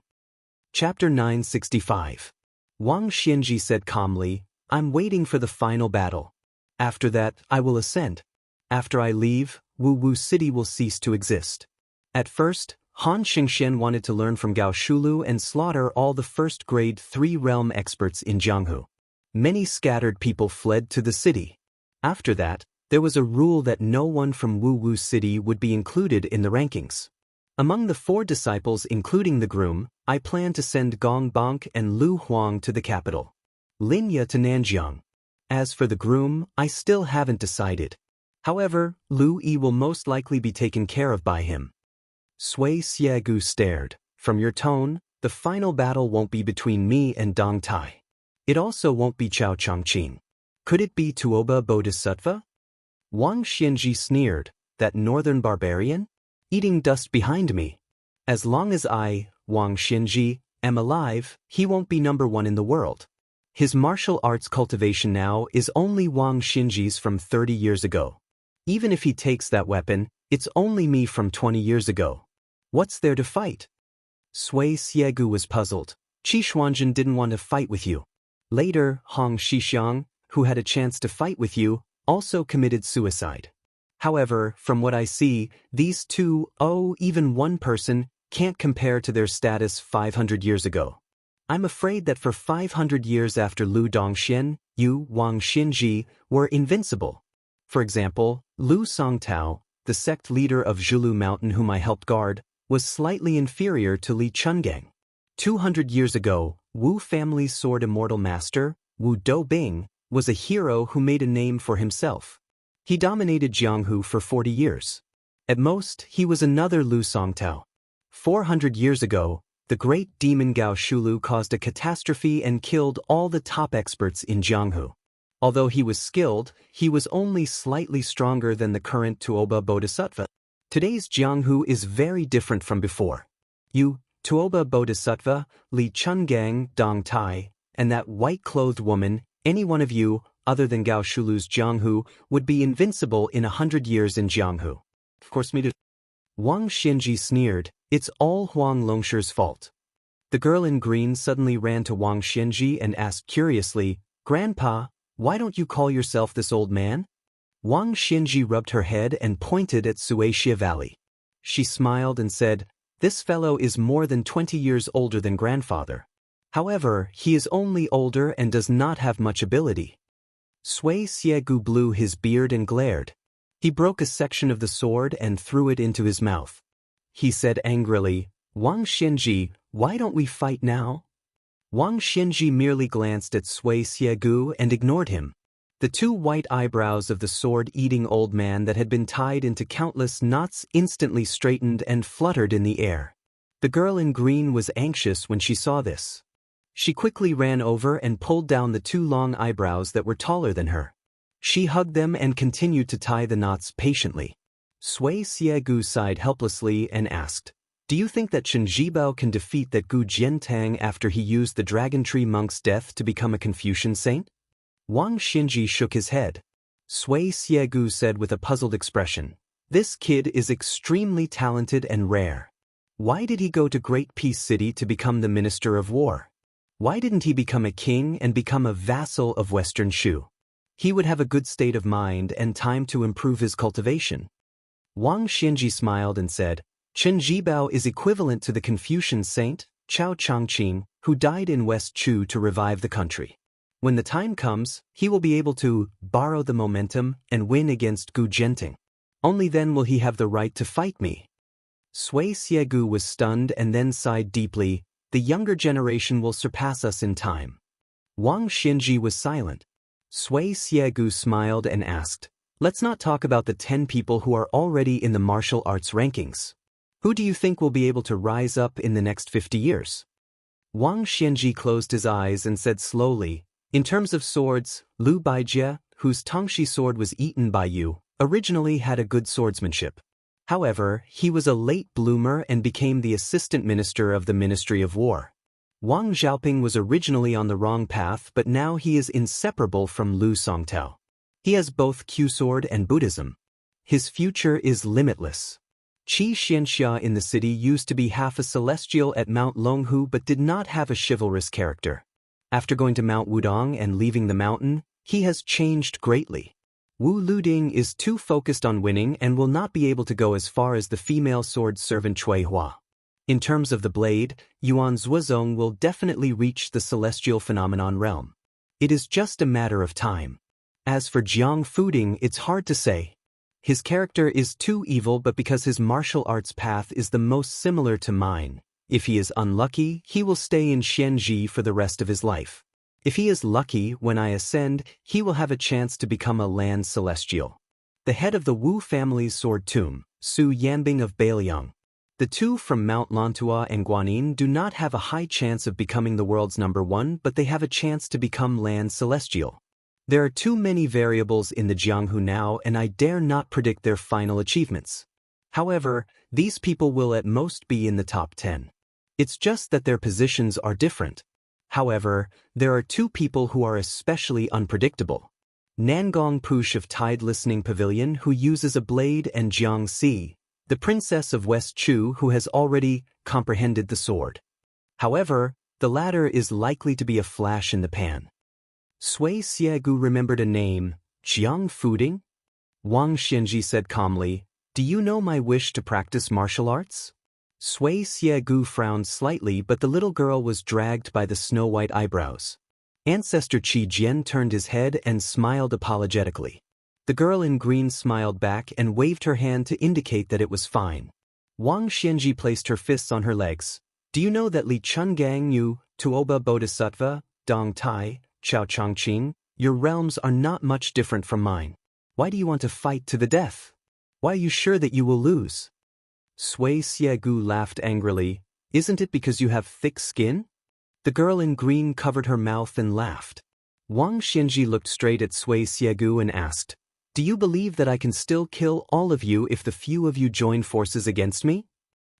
Chapter 965. Wang Xianji said calmly, "I'm waiting for the final battle. After that, I will ascend. After I leave, Wu Wu City will cease to exist." At first, Han Xingxian wanted to learn from Gao Shulu and slaughter all the first grade 3 realm experts in Jianghu. Many scattered people fled to the city. After that, there was a rule that no one from Wu Wu City would be included in the rankings. Among the 4 disciples including the groom, I plan to send Gong Bonk and Lu Huang to the capital, Linya to Nanjiang. As for the groom, I still haven't decided. However, Lu Yi will most likely be taken care of by him. Sui Xiegu stared. "From your tone, the final battle won't be between me and Dong Tai. It also won't be Chao Chongqing. Could it be Tuoba Bodhisattva?" Wang Xianji sneered. "That northern barbarian? Eating dust behind me. As long as I, Wang Xianji, am alive, he won't be number 1 in the world. His martial arts cultivation now is only Wang Xianji's from 30 years ago. Even if he takes that weapon, it's only me from 20 years ago. What's there to fight?" Sui Xiegu was puzzled. "Qi Xuanzhen didn't want to fight with you. Later, Hong Shixiang, who had a chance to fight with you, also committed suicide. However, from what I see, these 2, even 1 person, can't compare to their status 500 years ago. I'm afraid that for 500 years after Lu Dongxian, you, Wang Xinji, were invincible. For example, Lu Songtao, the sect leader of Zhulu Mountain whom I helped guard, was slightly inferior to Li Chungang. 200 years ago, Wu family's sword immortal master, Wu Doubing, was a hero who made a name for himself. He dominated Jianghu for 40 years. At most, he was another Lu Songtao. 400 years ago, the great demon Gao Shulu caused a catastrophe and killed all the top experts in Jianghu. Although he was skilled, he was only slightly stronger than the current Tuoba Bodhisattva. Today's Jianghu is very different from before. You, Tuoba Bodhisattva, Li Chungang, Dong Tai, and that white-clothed woman, any one of you, other than Gao Shulu's Jianghu, would be invincible in 100 years in Jianghu. Of course me too." Wang Xianji sneered. "It's all Huang Longshi's fault." The girl in green suddenly ran to Wang Xianji and asked curiously, "Grandpa, why don't you call yourself this old man?" Wang Xianji rubbed her head and pointed at Suishia Valley. She smiled and said, "This fellow is more than 20 years older than grandfather. However, he is only older and does not have much ability." Sui Xiegu blew his beard and glared. He broke a section of the sword and threw it into his mouth. He said angrily, "Wang Xianji, why don't we fight now?" Wang Xianji merely glanced at Sui Xiegu and ignored him. The 2 white eyebrows of the sword-eating old man that had been tied into countless knots instantly straightened and fluttered in the air. The girl in green was anxious when she saw this. She quickly ran over and pulled down the 2 long eyebrows that were taller than her. She hugged them and continued to tie the knots patiently. Sui Xiegu sighed helplessly and asked, "Do you think that Chen Zhibao can defeat that Gu Jiantang after he used the Dragon Tree monk's death to become a Confucian saint?" Wang Xinji shook his head. Sui Xiegu said with a puzzled expression, "This kid is extremely talented and rare. Why did he go to Great Peace City to become the Minister of War? Why didn't he become a king and become a vassal of Western Shu? He would have a good state of mind and time to improve his cultivation." Wang Xinji smiled and said, "Chen Zhibao is equivalent to the Confucian saint, Chao Changqing, who died in West Chu to revive the country. When the time comes, he will be able to borrow the momentum and win against Gu Jiantang. Only then will he have the right to fight me." Sui Xiegu was stunned and then sighed deeply. "The younger generation will surpass us in time." Wang Xinji was silent. Sui Xiegu smiled and asked, "Let's not talk about the 10 people who are already in the martial arts rankings. Who do you think will be able to rise up in the next 50 years? Wang Xinji closed his eyes and said slowly, "In terms of swords, Liu Baijie, whose Tongshi sword was eaten by you, originally had a good swordsmanship. However, he was a late bloomer and became the assistant minister of the Ministry of War. Wang Xiaoping was originally on the wrong path, but now he is inseparable from Lu Songtao. He has both Q-sword and Buddhism. His future is limitless. Qi Xianxia in the city used to be half a celestial at Mount Longhu but did not have a chivalrous character. After going to Mount Wudong and leaving the mountain, he has changed greatly. Wu Luding is too focused on winning and will not be able to go as far as the female sword servant Cui Hua. In terms of the blade, Yuan Zuozong will definitely reach the celestial phenomenon realm. It is just a matter of time. As for Jiang Fuding, it's hard to say. His character is too evil, but because his martial arts path is the most similar to mine, if he is unlucky, he will stay in Xianji for the rest of his life. If he is lucky, when I ascend, he will have a chance to become a land celestial. The head of the Wu family's sword tomb, Su Yanbing of Bailiang. The 2 from Mount Lantua and Guanyin do not have a high chance of becoming the world's #1, but they have a chance to become land celestial. There are too many variables in the Jianghu now, and I dare not predict their final achievements. However, these people will at most be in the top 10. It's just that their positions are different. However, there are 2 people who are especially unpredictable. Nangong Push of Tide Listening Pavilion, who uses a blade, and Jiang Si, the princess of West Chu, who has already comprehended the sword. However, the latter is likely to be a flash in the pan. Sui Xiegu remembered a name, Jiang Fuding? Wang Xinji said calmly, "Do you know my wish to practice martial arts?" Sui Xiegu frowned slightly, but the little girl was dragged by the snow-white eyebrows. Ancestor Qi Jian turned his head and smiled apologetically. The girl in green smiled back and waved her hand to indicate that it was fine. Wang Xinji placed her fists on her legs. "Do you know that Li Chungang Yu, Tuoba Bodhisattva, Dong Tai, Chao Changqing, your realms are not much different from mine. Why do you want to fight to the death? Why are you sure that you will lose?" Sui Xiegu laughed angrily. "Isn't it because you have thick skin?" The girl in green covered her mouth and laughed. Wang Xinji looked straight at Sui Xiegu and asked, "Do you believe that I can still kill all of you if the few of you join forces against me?"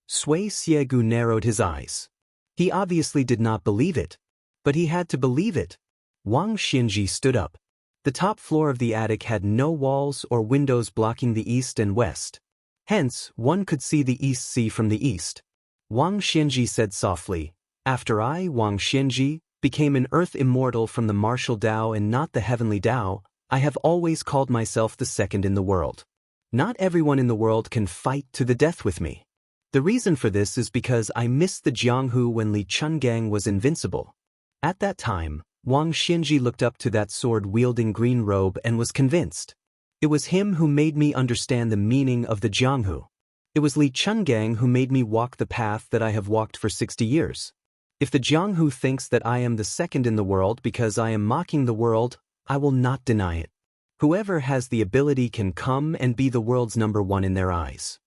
Sui Xiegu narrowed his eyes. He obviously did not believe it. But he had to believe it. Wang Xinji stood up. The top floor of the attic had no walls or windows blocking the east and west. Hence, one could see the East Sea from the east. Wang Xinji said softly, "After I, Wang Xinji, became an earth immortal from the martial Tao and not the heavenly Tao, I have always called myself the second in the world. Not everyone in the world can fight to the death with me. The reason for this is because I missed the Jianghu when Li Chungang was invincible. At that time, Wang Xinji looked up to that sword-wielding green robe and was convinced. It was him who made me understand the meaning of the Jianghu. It was Li Chungang who made me walk the path that I have walked for 60 years. If the Jianghu thinks that I am the second in the world because I am mocking the world, I will not deny it. Whoever has the ability can come and be the world's #1 in their eyes."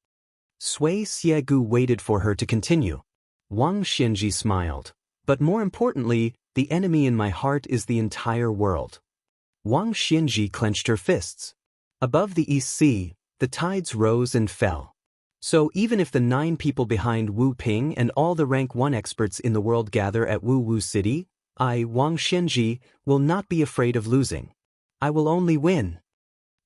Sui Xiegu waited for her to continue. Wang Xinji smiled. But more importantly, the enemy in my heart is the entire world. Wang Xianji clenched her fists. Above the East Sea, the tides rose and fell. So even if the 9 people behind Wu Ping and all the rank 1 experts in the world gather at Wu Wu City, I, Wang Xianji, will not be afraid of losing. I will only win.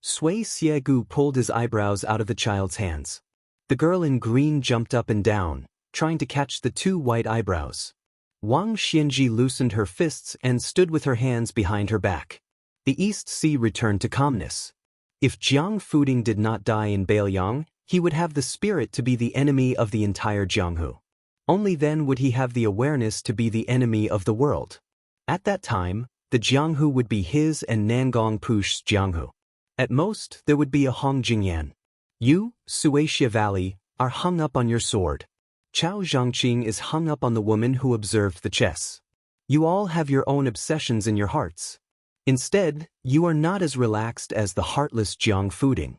Sui Xiegu pulled his eyebrows out of the child's hands. The girl in green jumped up and down, trying to catch the 2 white eyebrows. Wang Xianji loosened her fists and stood with her hands behind her back. The East Sea returned to calmness. If Jiang Fuding did not die in Bailiang, he would have the spirit to be the enemy of the entire Jianghu. Only then would he have the awareness to be the enemy of the world. At that time, the Jianghu would be his and Nangong Push's Jianghu. At most, there would be a Hong Jingyan. You, Suatia Valley, are hung up on your sword. Chao Zhangqing is hung up on the woman who observed the chess. You all have your own obsessions in your hearts. Instead, you are not as relaxed as the heartless Jiang Fuding.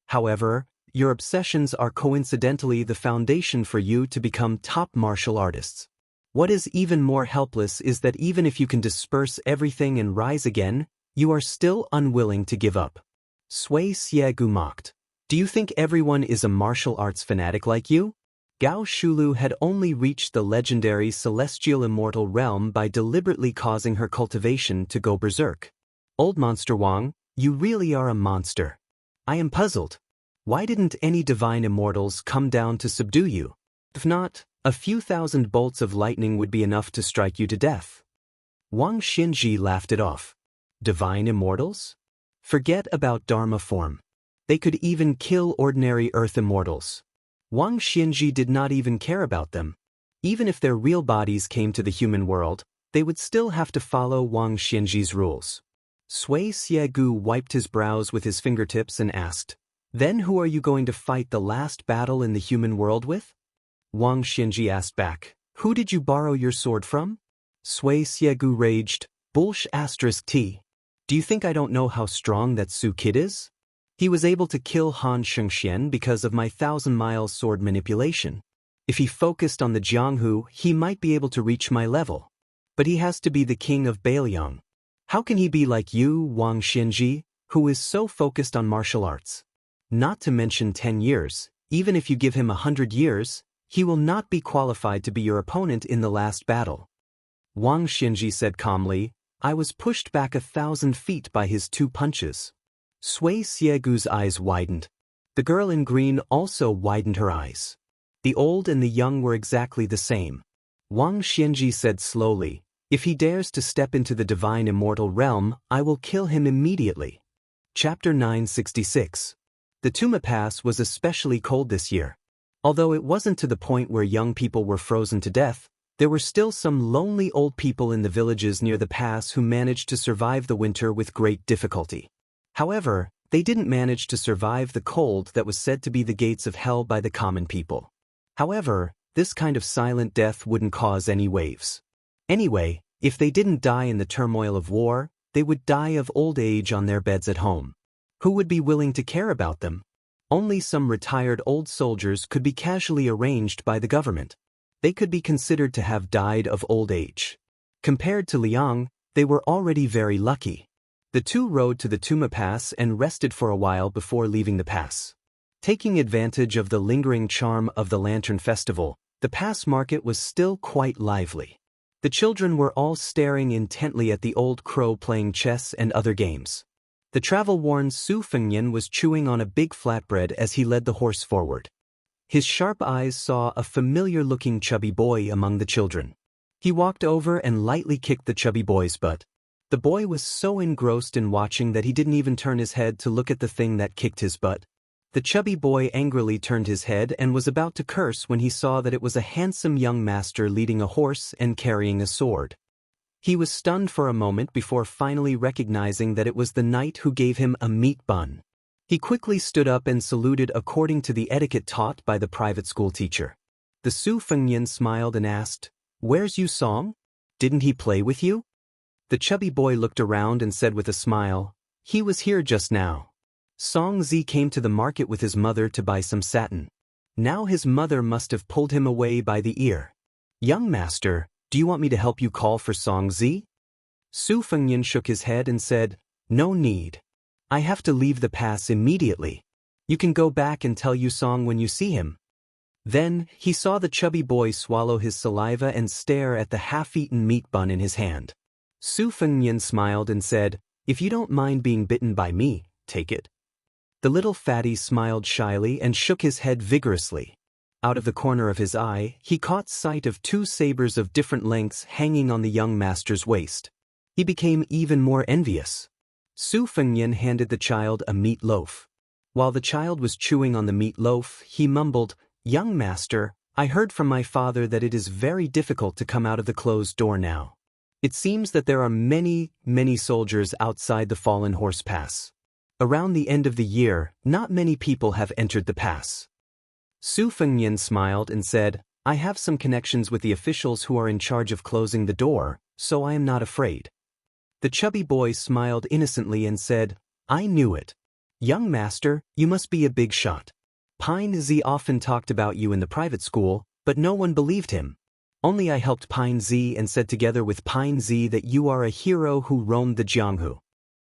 However, your obsessions are coincidentally the foundation for you to become top martial artists. What is even more helpless is that even if you can disperse everything and rise again, you are still unwilling to give up. Sui Xiegu mocked. Do you think everyone is a martial arts fanatic like you? Gao Shulu had only reached the legendary celestial immortal realm by deliberately causing her cultivation to go berserk. Old Monster Wang, you really are a monster. I am puzzled. Why didn't any divine immortals come down to subdue you? If not, a few thousand bolts of lightning would be enough to strike you to death. Wang Xinji laughed it off. Divine immortals? Forget about Dharma form. They could even kill ordinary earth immortals. Wang Xinji did not even care about them. Even if their real bodies came to the human world, they would still have to follow Wang Xinji's rules. Sui Xiegu wiped his brows with his fingertips and asked, "Then who are you going to fight the last battle in the human world with?" Wang Xinji asked back, "Who did you borrow your sword from?" Sui Xiegu raged, "T. Do you think I don't know how strong that Su kid is? He was able to kill Han Shengxian because of my 1,000-mile sword manipulation. If he focused on the Jianghu, he might be able to reach my level. But he has to be the king of Bailiang. How can he be like you, Wang Xinji, who is so focused on martial arts? Not to mention 10 years, even if you give him 100 years, he will not be qualified to be your opponent in the last battle." Wang Xinji said calmly, "I was pushed back 1,000 feet by his 2 punches." Sui Xiegu's eyes widened. The girl in green also widened her eyes. The old and the young were exactly the same. Wang Xianji said slowly, "If he dares to step into the divine immortal realm, I will kill him immediately." Chapter 966. The Tuma Pass was especially cold this year. Although it wasn't to the point where young people were frozen to death, there were still some lonely old people in the villages near the pass who managed to survive the winter with great difficulty. However, they didn't manage to survive the cold that was said to be the gates of hell by the common people. However, this kind of silent death wouldn't cause any waves. Anyway, if they didn't die in the turmoil of war, they would die of old age on their beds at home. Who would be willing to care about them? Only some retired old soldiers could be casually arranged by the government. They could be considered to have died of old age. Compared to Liang, they were already very lucky. The 2 rode to the Tuma Pass and rested for a while before leaving the pass. Taking advantage of the lingering charm of the Lantern Festival, the pass market was still quite lively. The children were all staring intently at the old crow playing chess and other games. The travel-worn Su Fengyan was chewing on a big flatbread as he led the horse forward. His sharp eyes saw a familiar-looking chubby boy among the children. He walked over and lightly kicked the chubby boy's butt. The boy was so engrossed in watching that he didn't even turn his head to look at the thing that kicked his butt. The chubby boy angrily turned his head and was about to curse when he saw that it was a handsome young master leading a horse and carrying a sword. He was stunned for a moment before finally recognizing that it was the knight who gave him a meat bun. He quickly stood up and saluted according to the etiquette taught by the private school teacher. The Su Fengyan smiled and asked, "Where's Yu Song? Didn't he play with you?" The chubby boy looked around and said with a smile, "He was here just now. Song Zi came to the market with his mother to buy some satin. Now his mother must have pulled him away by the ear. Young master, Do you want me to help you call for Song Zi? Su Fengnian shook his head and said, No need. I have to leave the pass immediately. You can go back and tell Yusong when you see him. Then, he saw the chubby boy swallow his saliva and stare at the half-eaten meat bun in his hand. Su Fengnian smiled and said, If you don't mind being bitten by me, take it. The little fatty smiled shyly and shook his head vigorously. Out of the corner of his eye, he caught sight of 2 sabers of different lengths hanging on the young master's waist. He became even more envious. Su Fengnian handed the child a meat loaf. While the child was chewing on the meat loaf, he mumbled, Young master, I heard from my father that it is very difficult to come out of the closed door now. It seems that there are many soldiers outside the Fallen Horse Pass. Around the end of the year, not many people have entered the pass. Su Fengnian smiled and said, I have some connections with the officials who are in charge of closing the door, so I am not afraid. The chubby boy smiled innocently and said, I knew it. Young master, you must be a big shot. Pine Zi often talked about you in the private school, but no one believed him. Only I helped Pine Zi and said together with Pine Zi that you are a hero who roamed the Jianghu.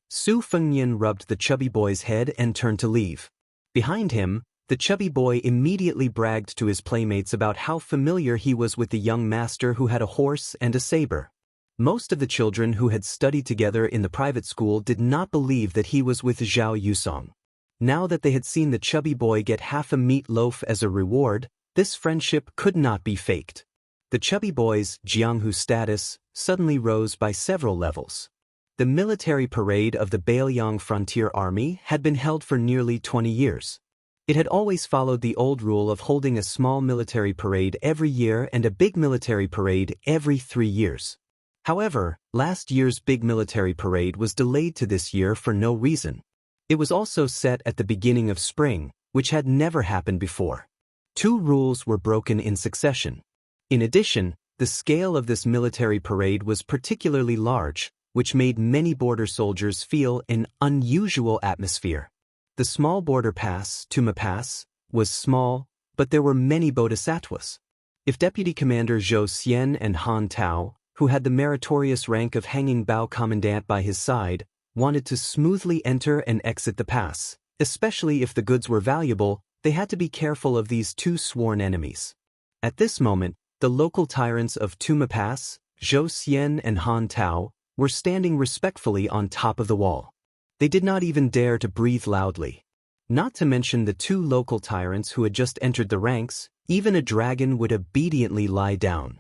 Su Fengnian rubbed the chubby boy's head and turned to leave. Behind him, the chubby boy immediately bragged to his playmates about how familiar he was with the young master who had a horse and a saber. Most of the children who had studied together in the private school did not believe that he was with Zhao Yusong. Now that they had seen the chubby boy get half a meat loaf as a reward, this friendship could not be faked. The chubby boy's Jianghu status suddenly rose by several levels. The military parade of the Bailiang Frontier Army had been held for nearly 20 years. It had always followed the old rule of holding a small military parade every year and a big military parade every 3 years. However, last year's big military parade was delayed to this year for no reason. It was also set at the beginning of spring, which had never happened before. 2 rules were broken in succession. In addition, the scale of this military parade was particularly large, which made many border soldiers feel an unusual atmosphere. The small border pass, Tuma Pass, was small, but there were many bodhisattvas. If Deputy Commander Zhou Xian and Han Tao, who had the meritorious rank of hanging Bao Commandant by his side, wanted to smoothly enter and exit the pass, especially if the goods were valuable, they had to be careful of these 2 sworn enemies. At this moment, the local tyrants of Tuma Pass, Zhou Xian and Han Tao, were standing respectfully on top of the wall. They did not even dare to breathe loudly. Not to mention the 2 local tyrants who had just entered the ranks, even a dragon would obediently lie down.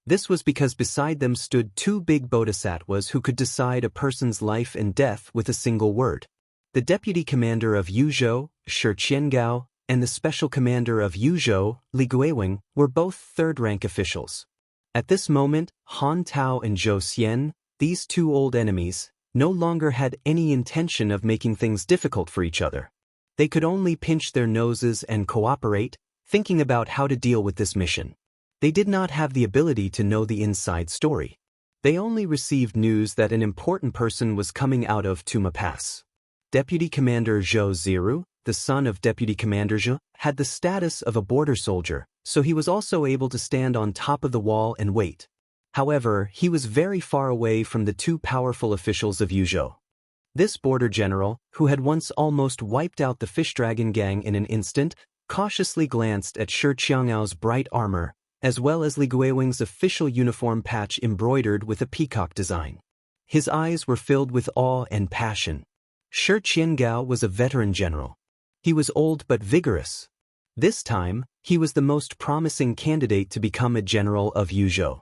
This was because beside them stood 2 big bodhisattvas who could decide a person's life and death with a single word. The deputy commander of Yuzhou, Shi Qiangao, and the special commander of Yuzhou, Li Guiwing, were both 3rd-rank officials. At this moment, Han Tao and Zhou Xian, these 2 old enemies, no longer had any intention of making things difficult for each other. They could only pinch their noses and cooperate, thinking about how to deal with this mission. They did not have the ability to know the inside story. They only received news that an important person was coming out of Tuma Pass. Deputy Commander Zhou Ziru, the son of Deputy Commander Zhe, had the status of a border soldier, so he was also able to stand on top of the wall and wait. However, he was very far away from the 2 powerful officials of Yuzhou. This border general, who had once almost wiped out the fish dragon gang in an instant, cautiously glanced at Shi Qiangao's bright armor, as well as Li Guiwing's official uniform patch embroidered with a peacock design. His eyes were filled with awe and passion. Shi Qiangao was a veteran general. He was old but vigorous. This time, he was the most promising candidate to become a general of Yuzhou.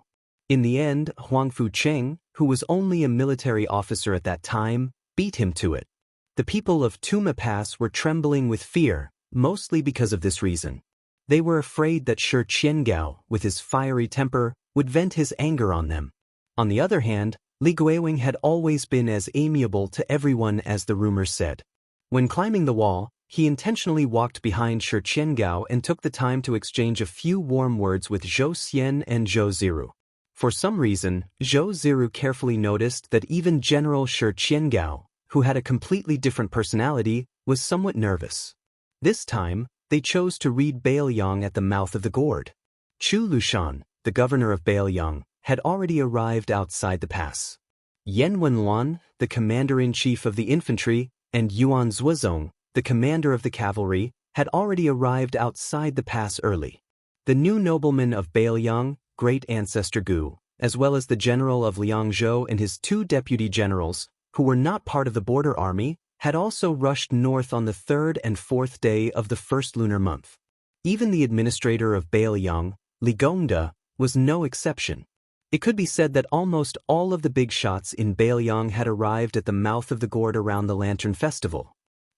In the end, Huang Fucheng, who was only a military officer at that time, beat him to it. The people of Tuma Pass were trembling with fear, mostly because of this reason. They were afraid that Shi Qiangao, with his fiery temper, would vent his anger on them. On the other hand, Li Guiwing had always been as amiable to everyone as the rumors said. When climbing the wall, he intentionally walked behind Shi Qiangao and took the time to exchange a few warm words with Zhou Xian and Zhou Ziru. For some reason, Zhou Ziru carefully noticed that even General Shi Qiangao, who had a completely different personality, was somewhat nervous. This time, they chose to read Bailiang at the mouth of the gourd. Chu Lushan, the governor of Bailiang, had already arrived outside the pass. Yan Wenluan, the commander-in-chief of the infantry, and Yuan Zhuozong, the commander of the cavalry, had already arrived outside the pass early. The new nobleman of Bailiang, great ancestor Gu, as well as the general of Liangzhou and his 2 deputy generals, who were not part of the border army, had also rushed north on the 3rd and 4th day of the first lunar month. Even the administrator of Bailiang, Li Gongda, was no exception. It could be said that almost all of the big shots in Bailiang had arrived at the mouth of the gourd around the Lantern Festival.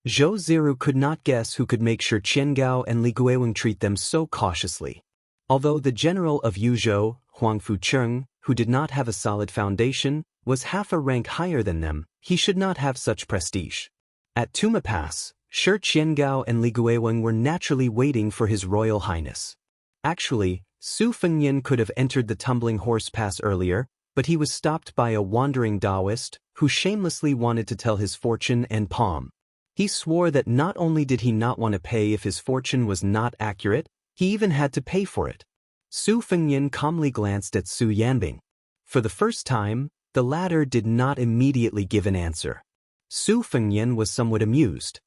Zhou Ziru could not guess who could make sure Qiangao and Li Guiweng treat them so cautiously. Although the general of Yuzhou, Huang Fucheng, who did not have a solid foundation, was half a rank higher than them, he should not have such prestige. At Tuma Pass, Shi Qiangao and Li Guiweng were naturally waiting for His Royal Highness. Actually, Su Fengyan could have entered the Tumbling Horse Pass earlier, but he was stopped by a wandering Taoist who shamelessly wanted to tell his fortune and palm. He swore that not only did he not want to pay if his fortune was not accurate, he even had to pay for it. Su Fengyan calmly glanced at Su Yanbing. For the first time, the latter did not immediately give an answer. Su Fengyan was somewhat amused.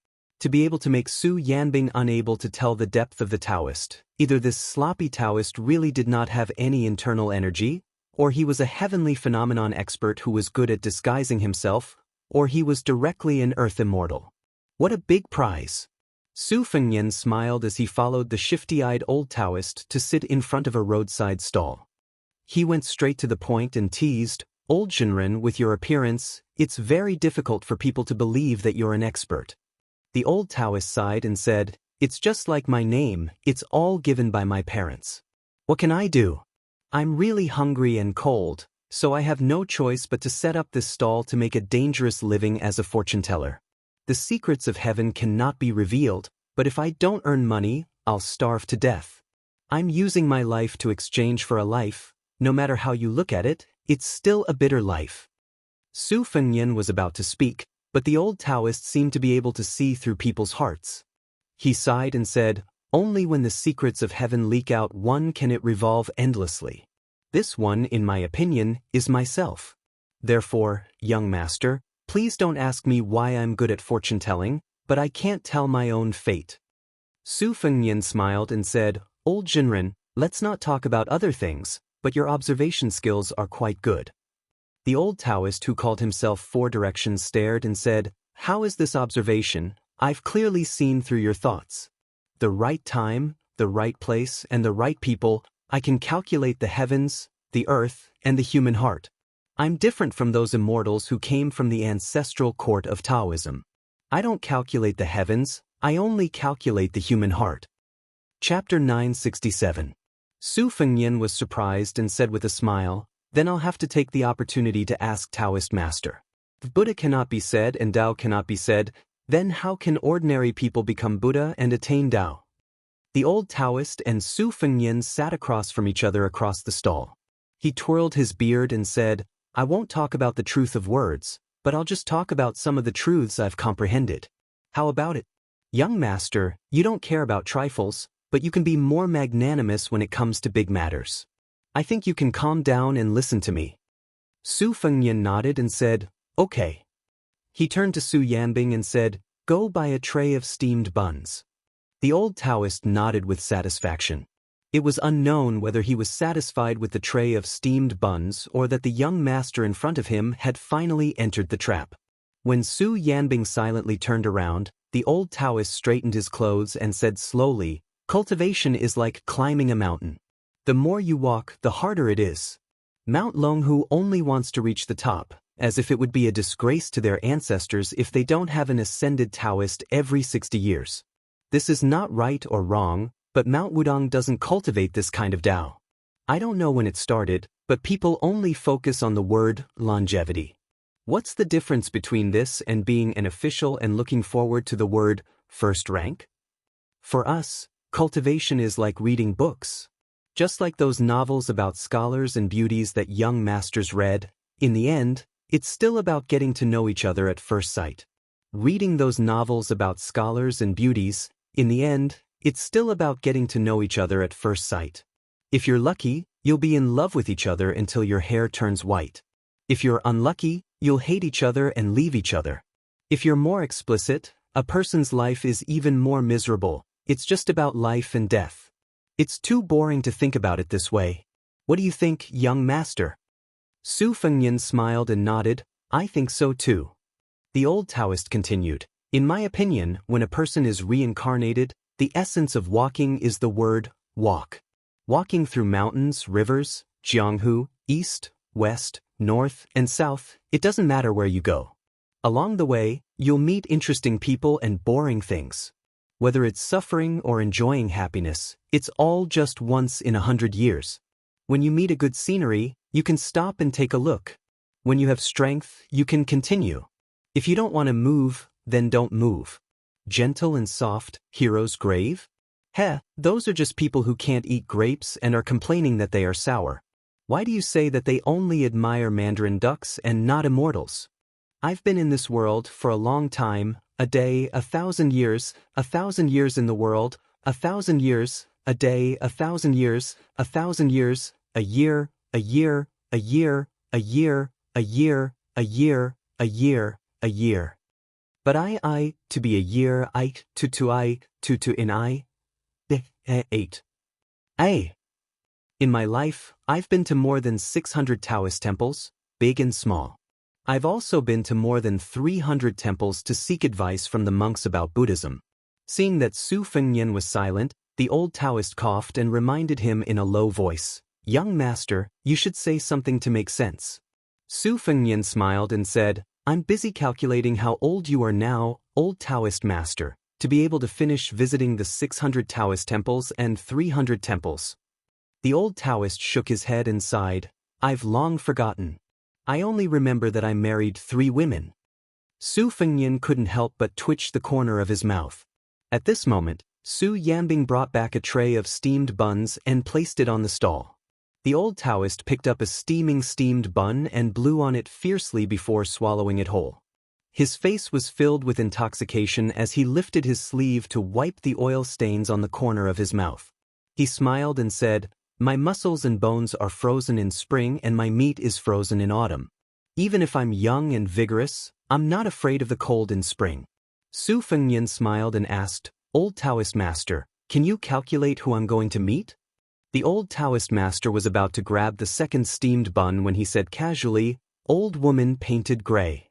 To be able to make Su Yanbing unable to tell the depth of the Taoist, either this sloppy Taoist really did not have any internal energy, or he was a heavenly phenomenon expert who was good at disguising himself, or he was directly an earth immortal. What a big prize! Su Fengyan smiled as he followed the shifty-eyed old Taoist to sit in front of a roadside stall. He went straight to the point and teased, "Old Shinren, with your appearance, it's very difficult for people to believe that you're an expert." The old Taoist sighed and said, "It's just like my name, it's all given by my parents. What can I do? I'm really hungry and cold, so I have no choice but to set up this stall to make a dangerous living as a fortune teller. The secrets of heaven cannot be revealed, but if I don't earn money, I'll starve to death. I'm using my life to exchange for a life. No matter how you look at it, it's still a bitter life." Su Fengyan was about to speak, but the old Taoist seemed to be able to see through people's hearts. He sighed and said, "Only when the secrets of heaven leak out one can it revolve endlessly. This one, in my opinion, is myself. Therefore, young master, please don't ask me why I'm good at fortune-telling, but I can't tell my own fate." Su Fengyan smiled and said, "Old Jinren, let's not talk about other things, but your observation skills are quite good." The old Taoist who called himself Four Directions stared and said, "How is this observation? I've clearly seen through your thoughts. The right time, the right place, and the right people, I can calculate the heavens, the earth, and the human heart. I'm different from those immortals who came from the ancestral court of Taoism. I don't calculate the heavens, I only calculate the human heart." Chapter 967. Su Fengyan was surprised and said with a smile, "Then I'll have to take the opportunity to ask Taoist Master. If Buddha cannot be said and Tao cannot be said, then how can ordinary people become Buddha and attain Tao?" The old Taoist and Su Fengyan sat across from each other across the stall. He twirled his beard and said, "I won't talk about the truth of words, but I'll just talk about some of the truths I've comprehended. How about it? Young master, you don't care about trifles, but you can be more magnanimous when it comes to big matters. I think you can calm down and listen to me." Su Fengyan nodded and said, "Okay." He turned to Su Yanbing and said, "Go buy a tray of steamed buns." The old Taoist nodded with satisfaction. It was unknown whether he was satisfied with the tray of steamed buns or that the young master in front of him had finally entered the trap. When Su Yanbing silently turned around, the old Taoist straightened his clothes and said slowly, "Cultivation is like climbing a mountain. The more you walk, the harder it is. Mount Longhu only wants to reach the top, as if it would be a disgrace to their ancestors if they don't have an ascended Taoist every 60 years. This is not right or wrong, but Mount Wudong doesn't cultivate this kind of Tao. I don't know when it started, but people only focus on the word longevity. What's the difference between this and being an official and looking forward to the word first rank? For us, cultivation is like reading books. Just like those novels about scholars and beauties that young masters read, in the end, it's still about getting to know each other at first sight. Reading those novels about scholars and beauties, in the end, it's still about getting to know each other at first sight. If you're lucky, you'll be in love with each other until your hair turns white. If you're unlucky, you'll hate each other and leave each other. If you're more explicit, a person's life is even more miserable. It's just about life and death. It's too boring to think about it this way. What do you think, young master? Su Fengnian smiled and nodded. I think so too. The old Taoist continued. In my opinion, when a person is reincarnated, the essence of walking is the word walk. Walking through mountains, rivers, Jianghu, east, west, north, and south, it doesn't matter where you go. Along the way, you'll meet interesting people and boring things. Whether it's suffering or enjoying happiness, it's all just once in 100 years. When you meet a good scenery, you can stop and take a look. When you have strength, you can continue. If you don't want to move, then don't move. Gentle and soft, hero's grave? Those are just people who can't eat grapes and are complaining that they are sour. Why do you say that they only admire mandarin ducks and not immortals? I've been in this world for a long time, a day, 1,000 years, 1,000 years in the world, 1,000 years, a day, 1,000 years, 1,000 years, a year, a year, a year, a year, a year, a year, a year, a year. But to be a year, to in eight. In my life, I've been to more than 600 Taoist temples, big and small. I've also been to more than 300 temples to seek advice from the monks about Buddhism. Seeing that Su Fengnian was silent, the old Taoist coughed and reminded him in a low voice, Young master, you should say something to make sense. Su Fengnian smiled and said, I'm busy calculating how old you are now, old Taoist master, to be able to finish visiting the 600 Taoist temples and 300 temples. The old Taoist shook his head and sighed, I've long forgotten. I only remember that I married 3 women. Su Fengnian couldn't help but twitch the corner of his mouth. At this moment, Su Yanbing brought back a tray of steamed buns and placed it on the stall. The old Taoist picked up a steaming steamed bun and blew on it fiercely before swallowing it whole. His face was filled with intoxication as he lifted his sleeve to wipe the oil stains on the corner of his mouth. He smiled and said, My muscles and bones are frozen in spring and my meat is frozen in autumn. Even if I'm young and vigorous, I'm not afraid of the cold in spring. Su Fengnian smiled and asked, Old Taoist master, can you calculate who I'm going to meet? The old Taoist master was about to grab the second steamed bun when he said casually, Old woman painted gray.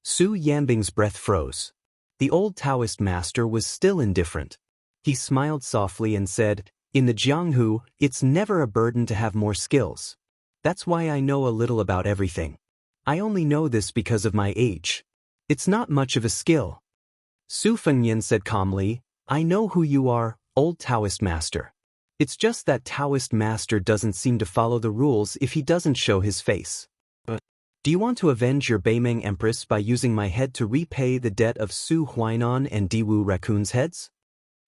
Su Yanbing's breath froze. The old Taoist master was still indifferent. He smiled softly and said, In the Jianghu, it's never a burden to have more skills. That's why I know a little about everything. I only know this because of my age. It's not much of a skill. Su Fengnian said calmly, I know who you are, old Taoist master. It's just that Taoist master doesn't seem to follow the rules if he doesn't show his face. Do you want to avenge your Beimeng Empress by using my head to repay the debt of Su Huainan and Diwu Raccoon's heads?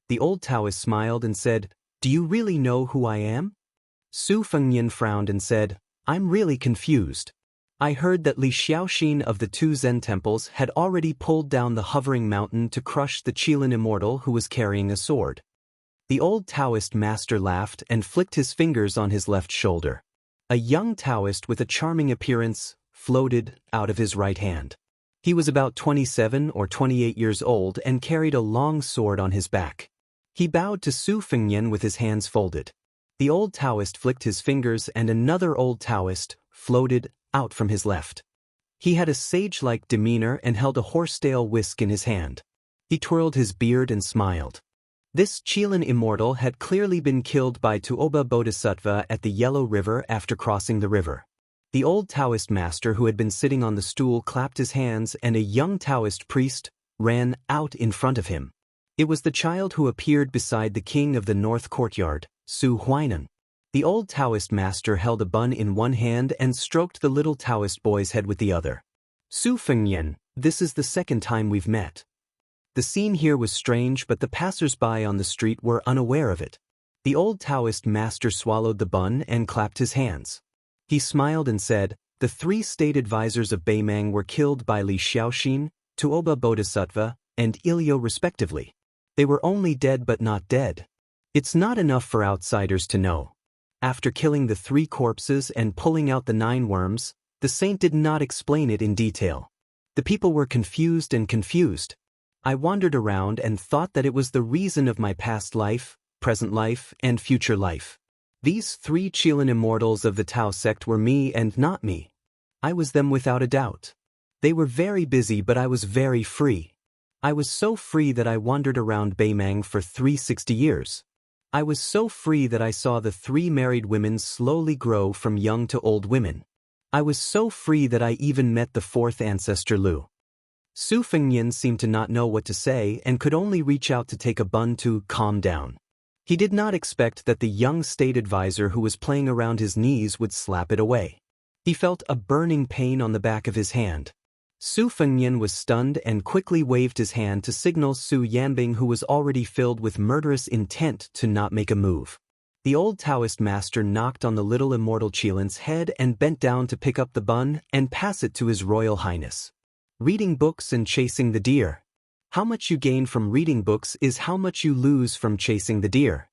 The old Taoist smiled and said, Do you really know who I am? Su Fengnian frowned and said, I'm really confused. I heard that Li Xiaoxin of the 2 Zen temples had already pulled down the hovering mountain to crush the Qilin immortal who was carrying a sword. The old Taoist master laughed and flicked his fingers on his left shoulder. A young Taoist with a charming appearance floated out of his right hand. He was about 27 or 28 years old and carried a long sword on his back. He bowed to Su Fengnian with his hands folded. The old Taoist flicked his fingers and another old Taoist floated out from his left. He had a sage-like demeanor and held a horsetail whisk in his hand. He twirled his beard and smiled. This Qilin immortal had clearly been killed by Tuoba Bodhisattva at the Yellow River after crossing the river. The old Taoist master who had been sitting on the stool clapped his hands and a young Taoist priest ran out in front of him. It was the child who appeared beside the king of the north courtyard, Su Huainan. The old Taoist master held a bun in one hand and stroked the little Taoist boy's head with the other. Su Fengnian, this is the second time we've met. The scene here was strange, but the passers-by on the street were unaware of it. The old Taoist master swallowed the bun and clapped his hands. He smiled and said, The 3 state advisors of Beimeng were killed by Li Xiaoxin, Tuoba Bodhisattva, and Ilio respectively. They were only dead but not dead. It's not enough for outsiders to know. After killing the 3 corpses and pulling out the 9 worms, the saint did not explain it in detail. The people were confused and confused. I wandered around and thought that it was the reason of my past life, present life, and future life. These 3 Chilean immortals of the Tao sect were me and not me. I was them without a doubt. They were very busy, but I was very free. I was so free that I wandered around Baimang for 360 years. I was so free that I saw the 3 married women slowly grow from young to old women. I was so free that I even met the 4th ancestor Lu. Su Fengnian seemed to not know what to say and could only reach out to take a bun to calm down. He did not expect that the young state advisor who was playing around his knees would slap it away. He felt a burning pain on the back of his hand. Su Fengnian was stunned and quickly waved his hand to signal Su Yanbing, who was already filled with murderous intent, to not make a move. The old Taoist master knocked on the little immortal Chilean's head and bent down to pick up the bun and pass it to His Royal Highness. Reading books and chasing the deer. How much you gain from reading books is how much you lose from chasing the deer.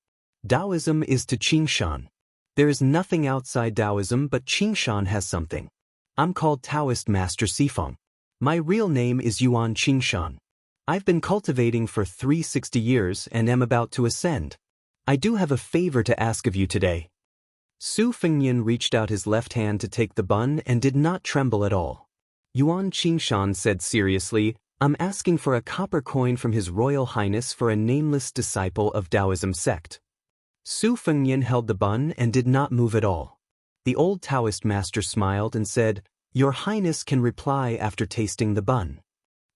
Taoism is to Qingshan. There is nothing outside Taoism, but Qingshan has something. I'm called Taoist Master Sifeng. My real name is Yuan Qingshan. I've been cultivating for 360 years and am about to ascend. I do have a favor to ask of you today. Su Fengnian reached out his left hand to take the bun and did not tremble at all. Yuan Qingshan said seriously, I'm asking for a copper coin from His Royal Highness for a nameless disciple of Taoism sect. Su Fengnian held the bun and did not move at all. The old Taoist master smiled and said, Your Highness can reply after tasting the bun.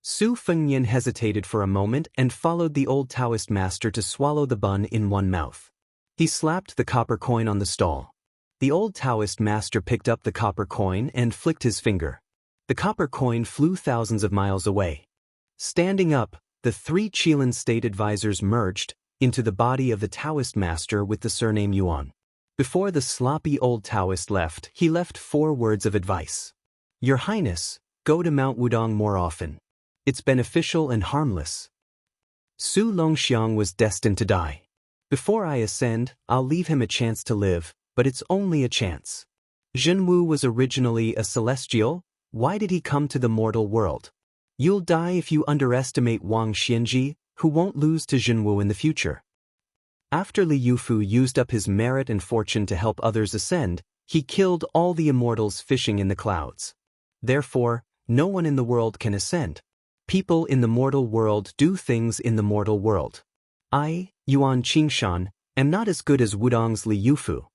Su Fengnian hesitated for a moment and followed the old Taoist master to swallow the bun in one mouth. He slapped the copper coin on the stall. The old Taoist master picked up the copper coin and flicked his finger. The copper coin flew thousands of miles away. Standing up, the 3 Chilean state advisors merged into the body of the Taoist master with the surname Yuan. Before the sloppy old Taoist left, he left 4 words of advice. Your Highness, go to Mount Wudong more often. It's beneficial and harmless. Su Longxiang was destined to die. Before I ascend, I'll leave him a chance to live, but it's only a chance. Zhenwu was originally a celestial. Why did he come to the mortal world? You'll die if you underestimate Wang Xianji, who won't lose to Zhenwu in the future. After Li Yufu used up his merit and fortune to help others ascend, he killed all the immortals fishing in the clouds. Therefore, no one in the world can ascend. People in the mortal world do things in the mortal world. I, Yuan Qingshan, am not as good as Wudong's Li Yufu.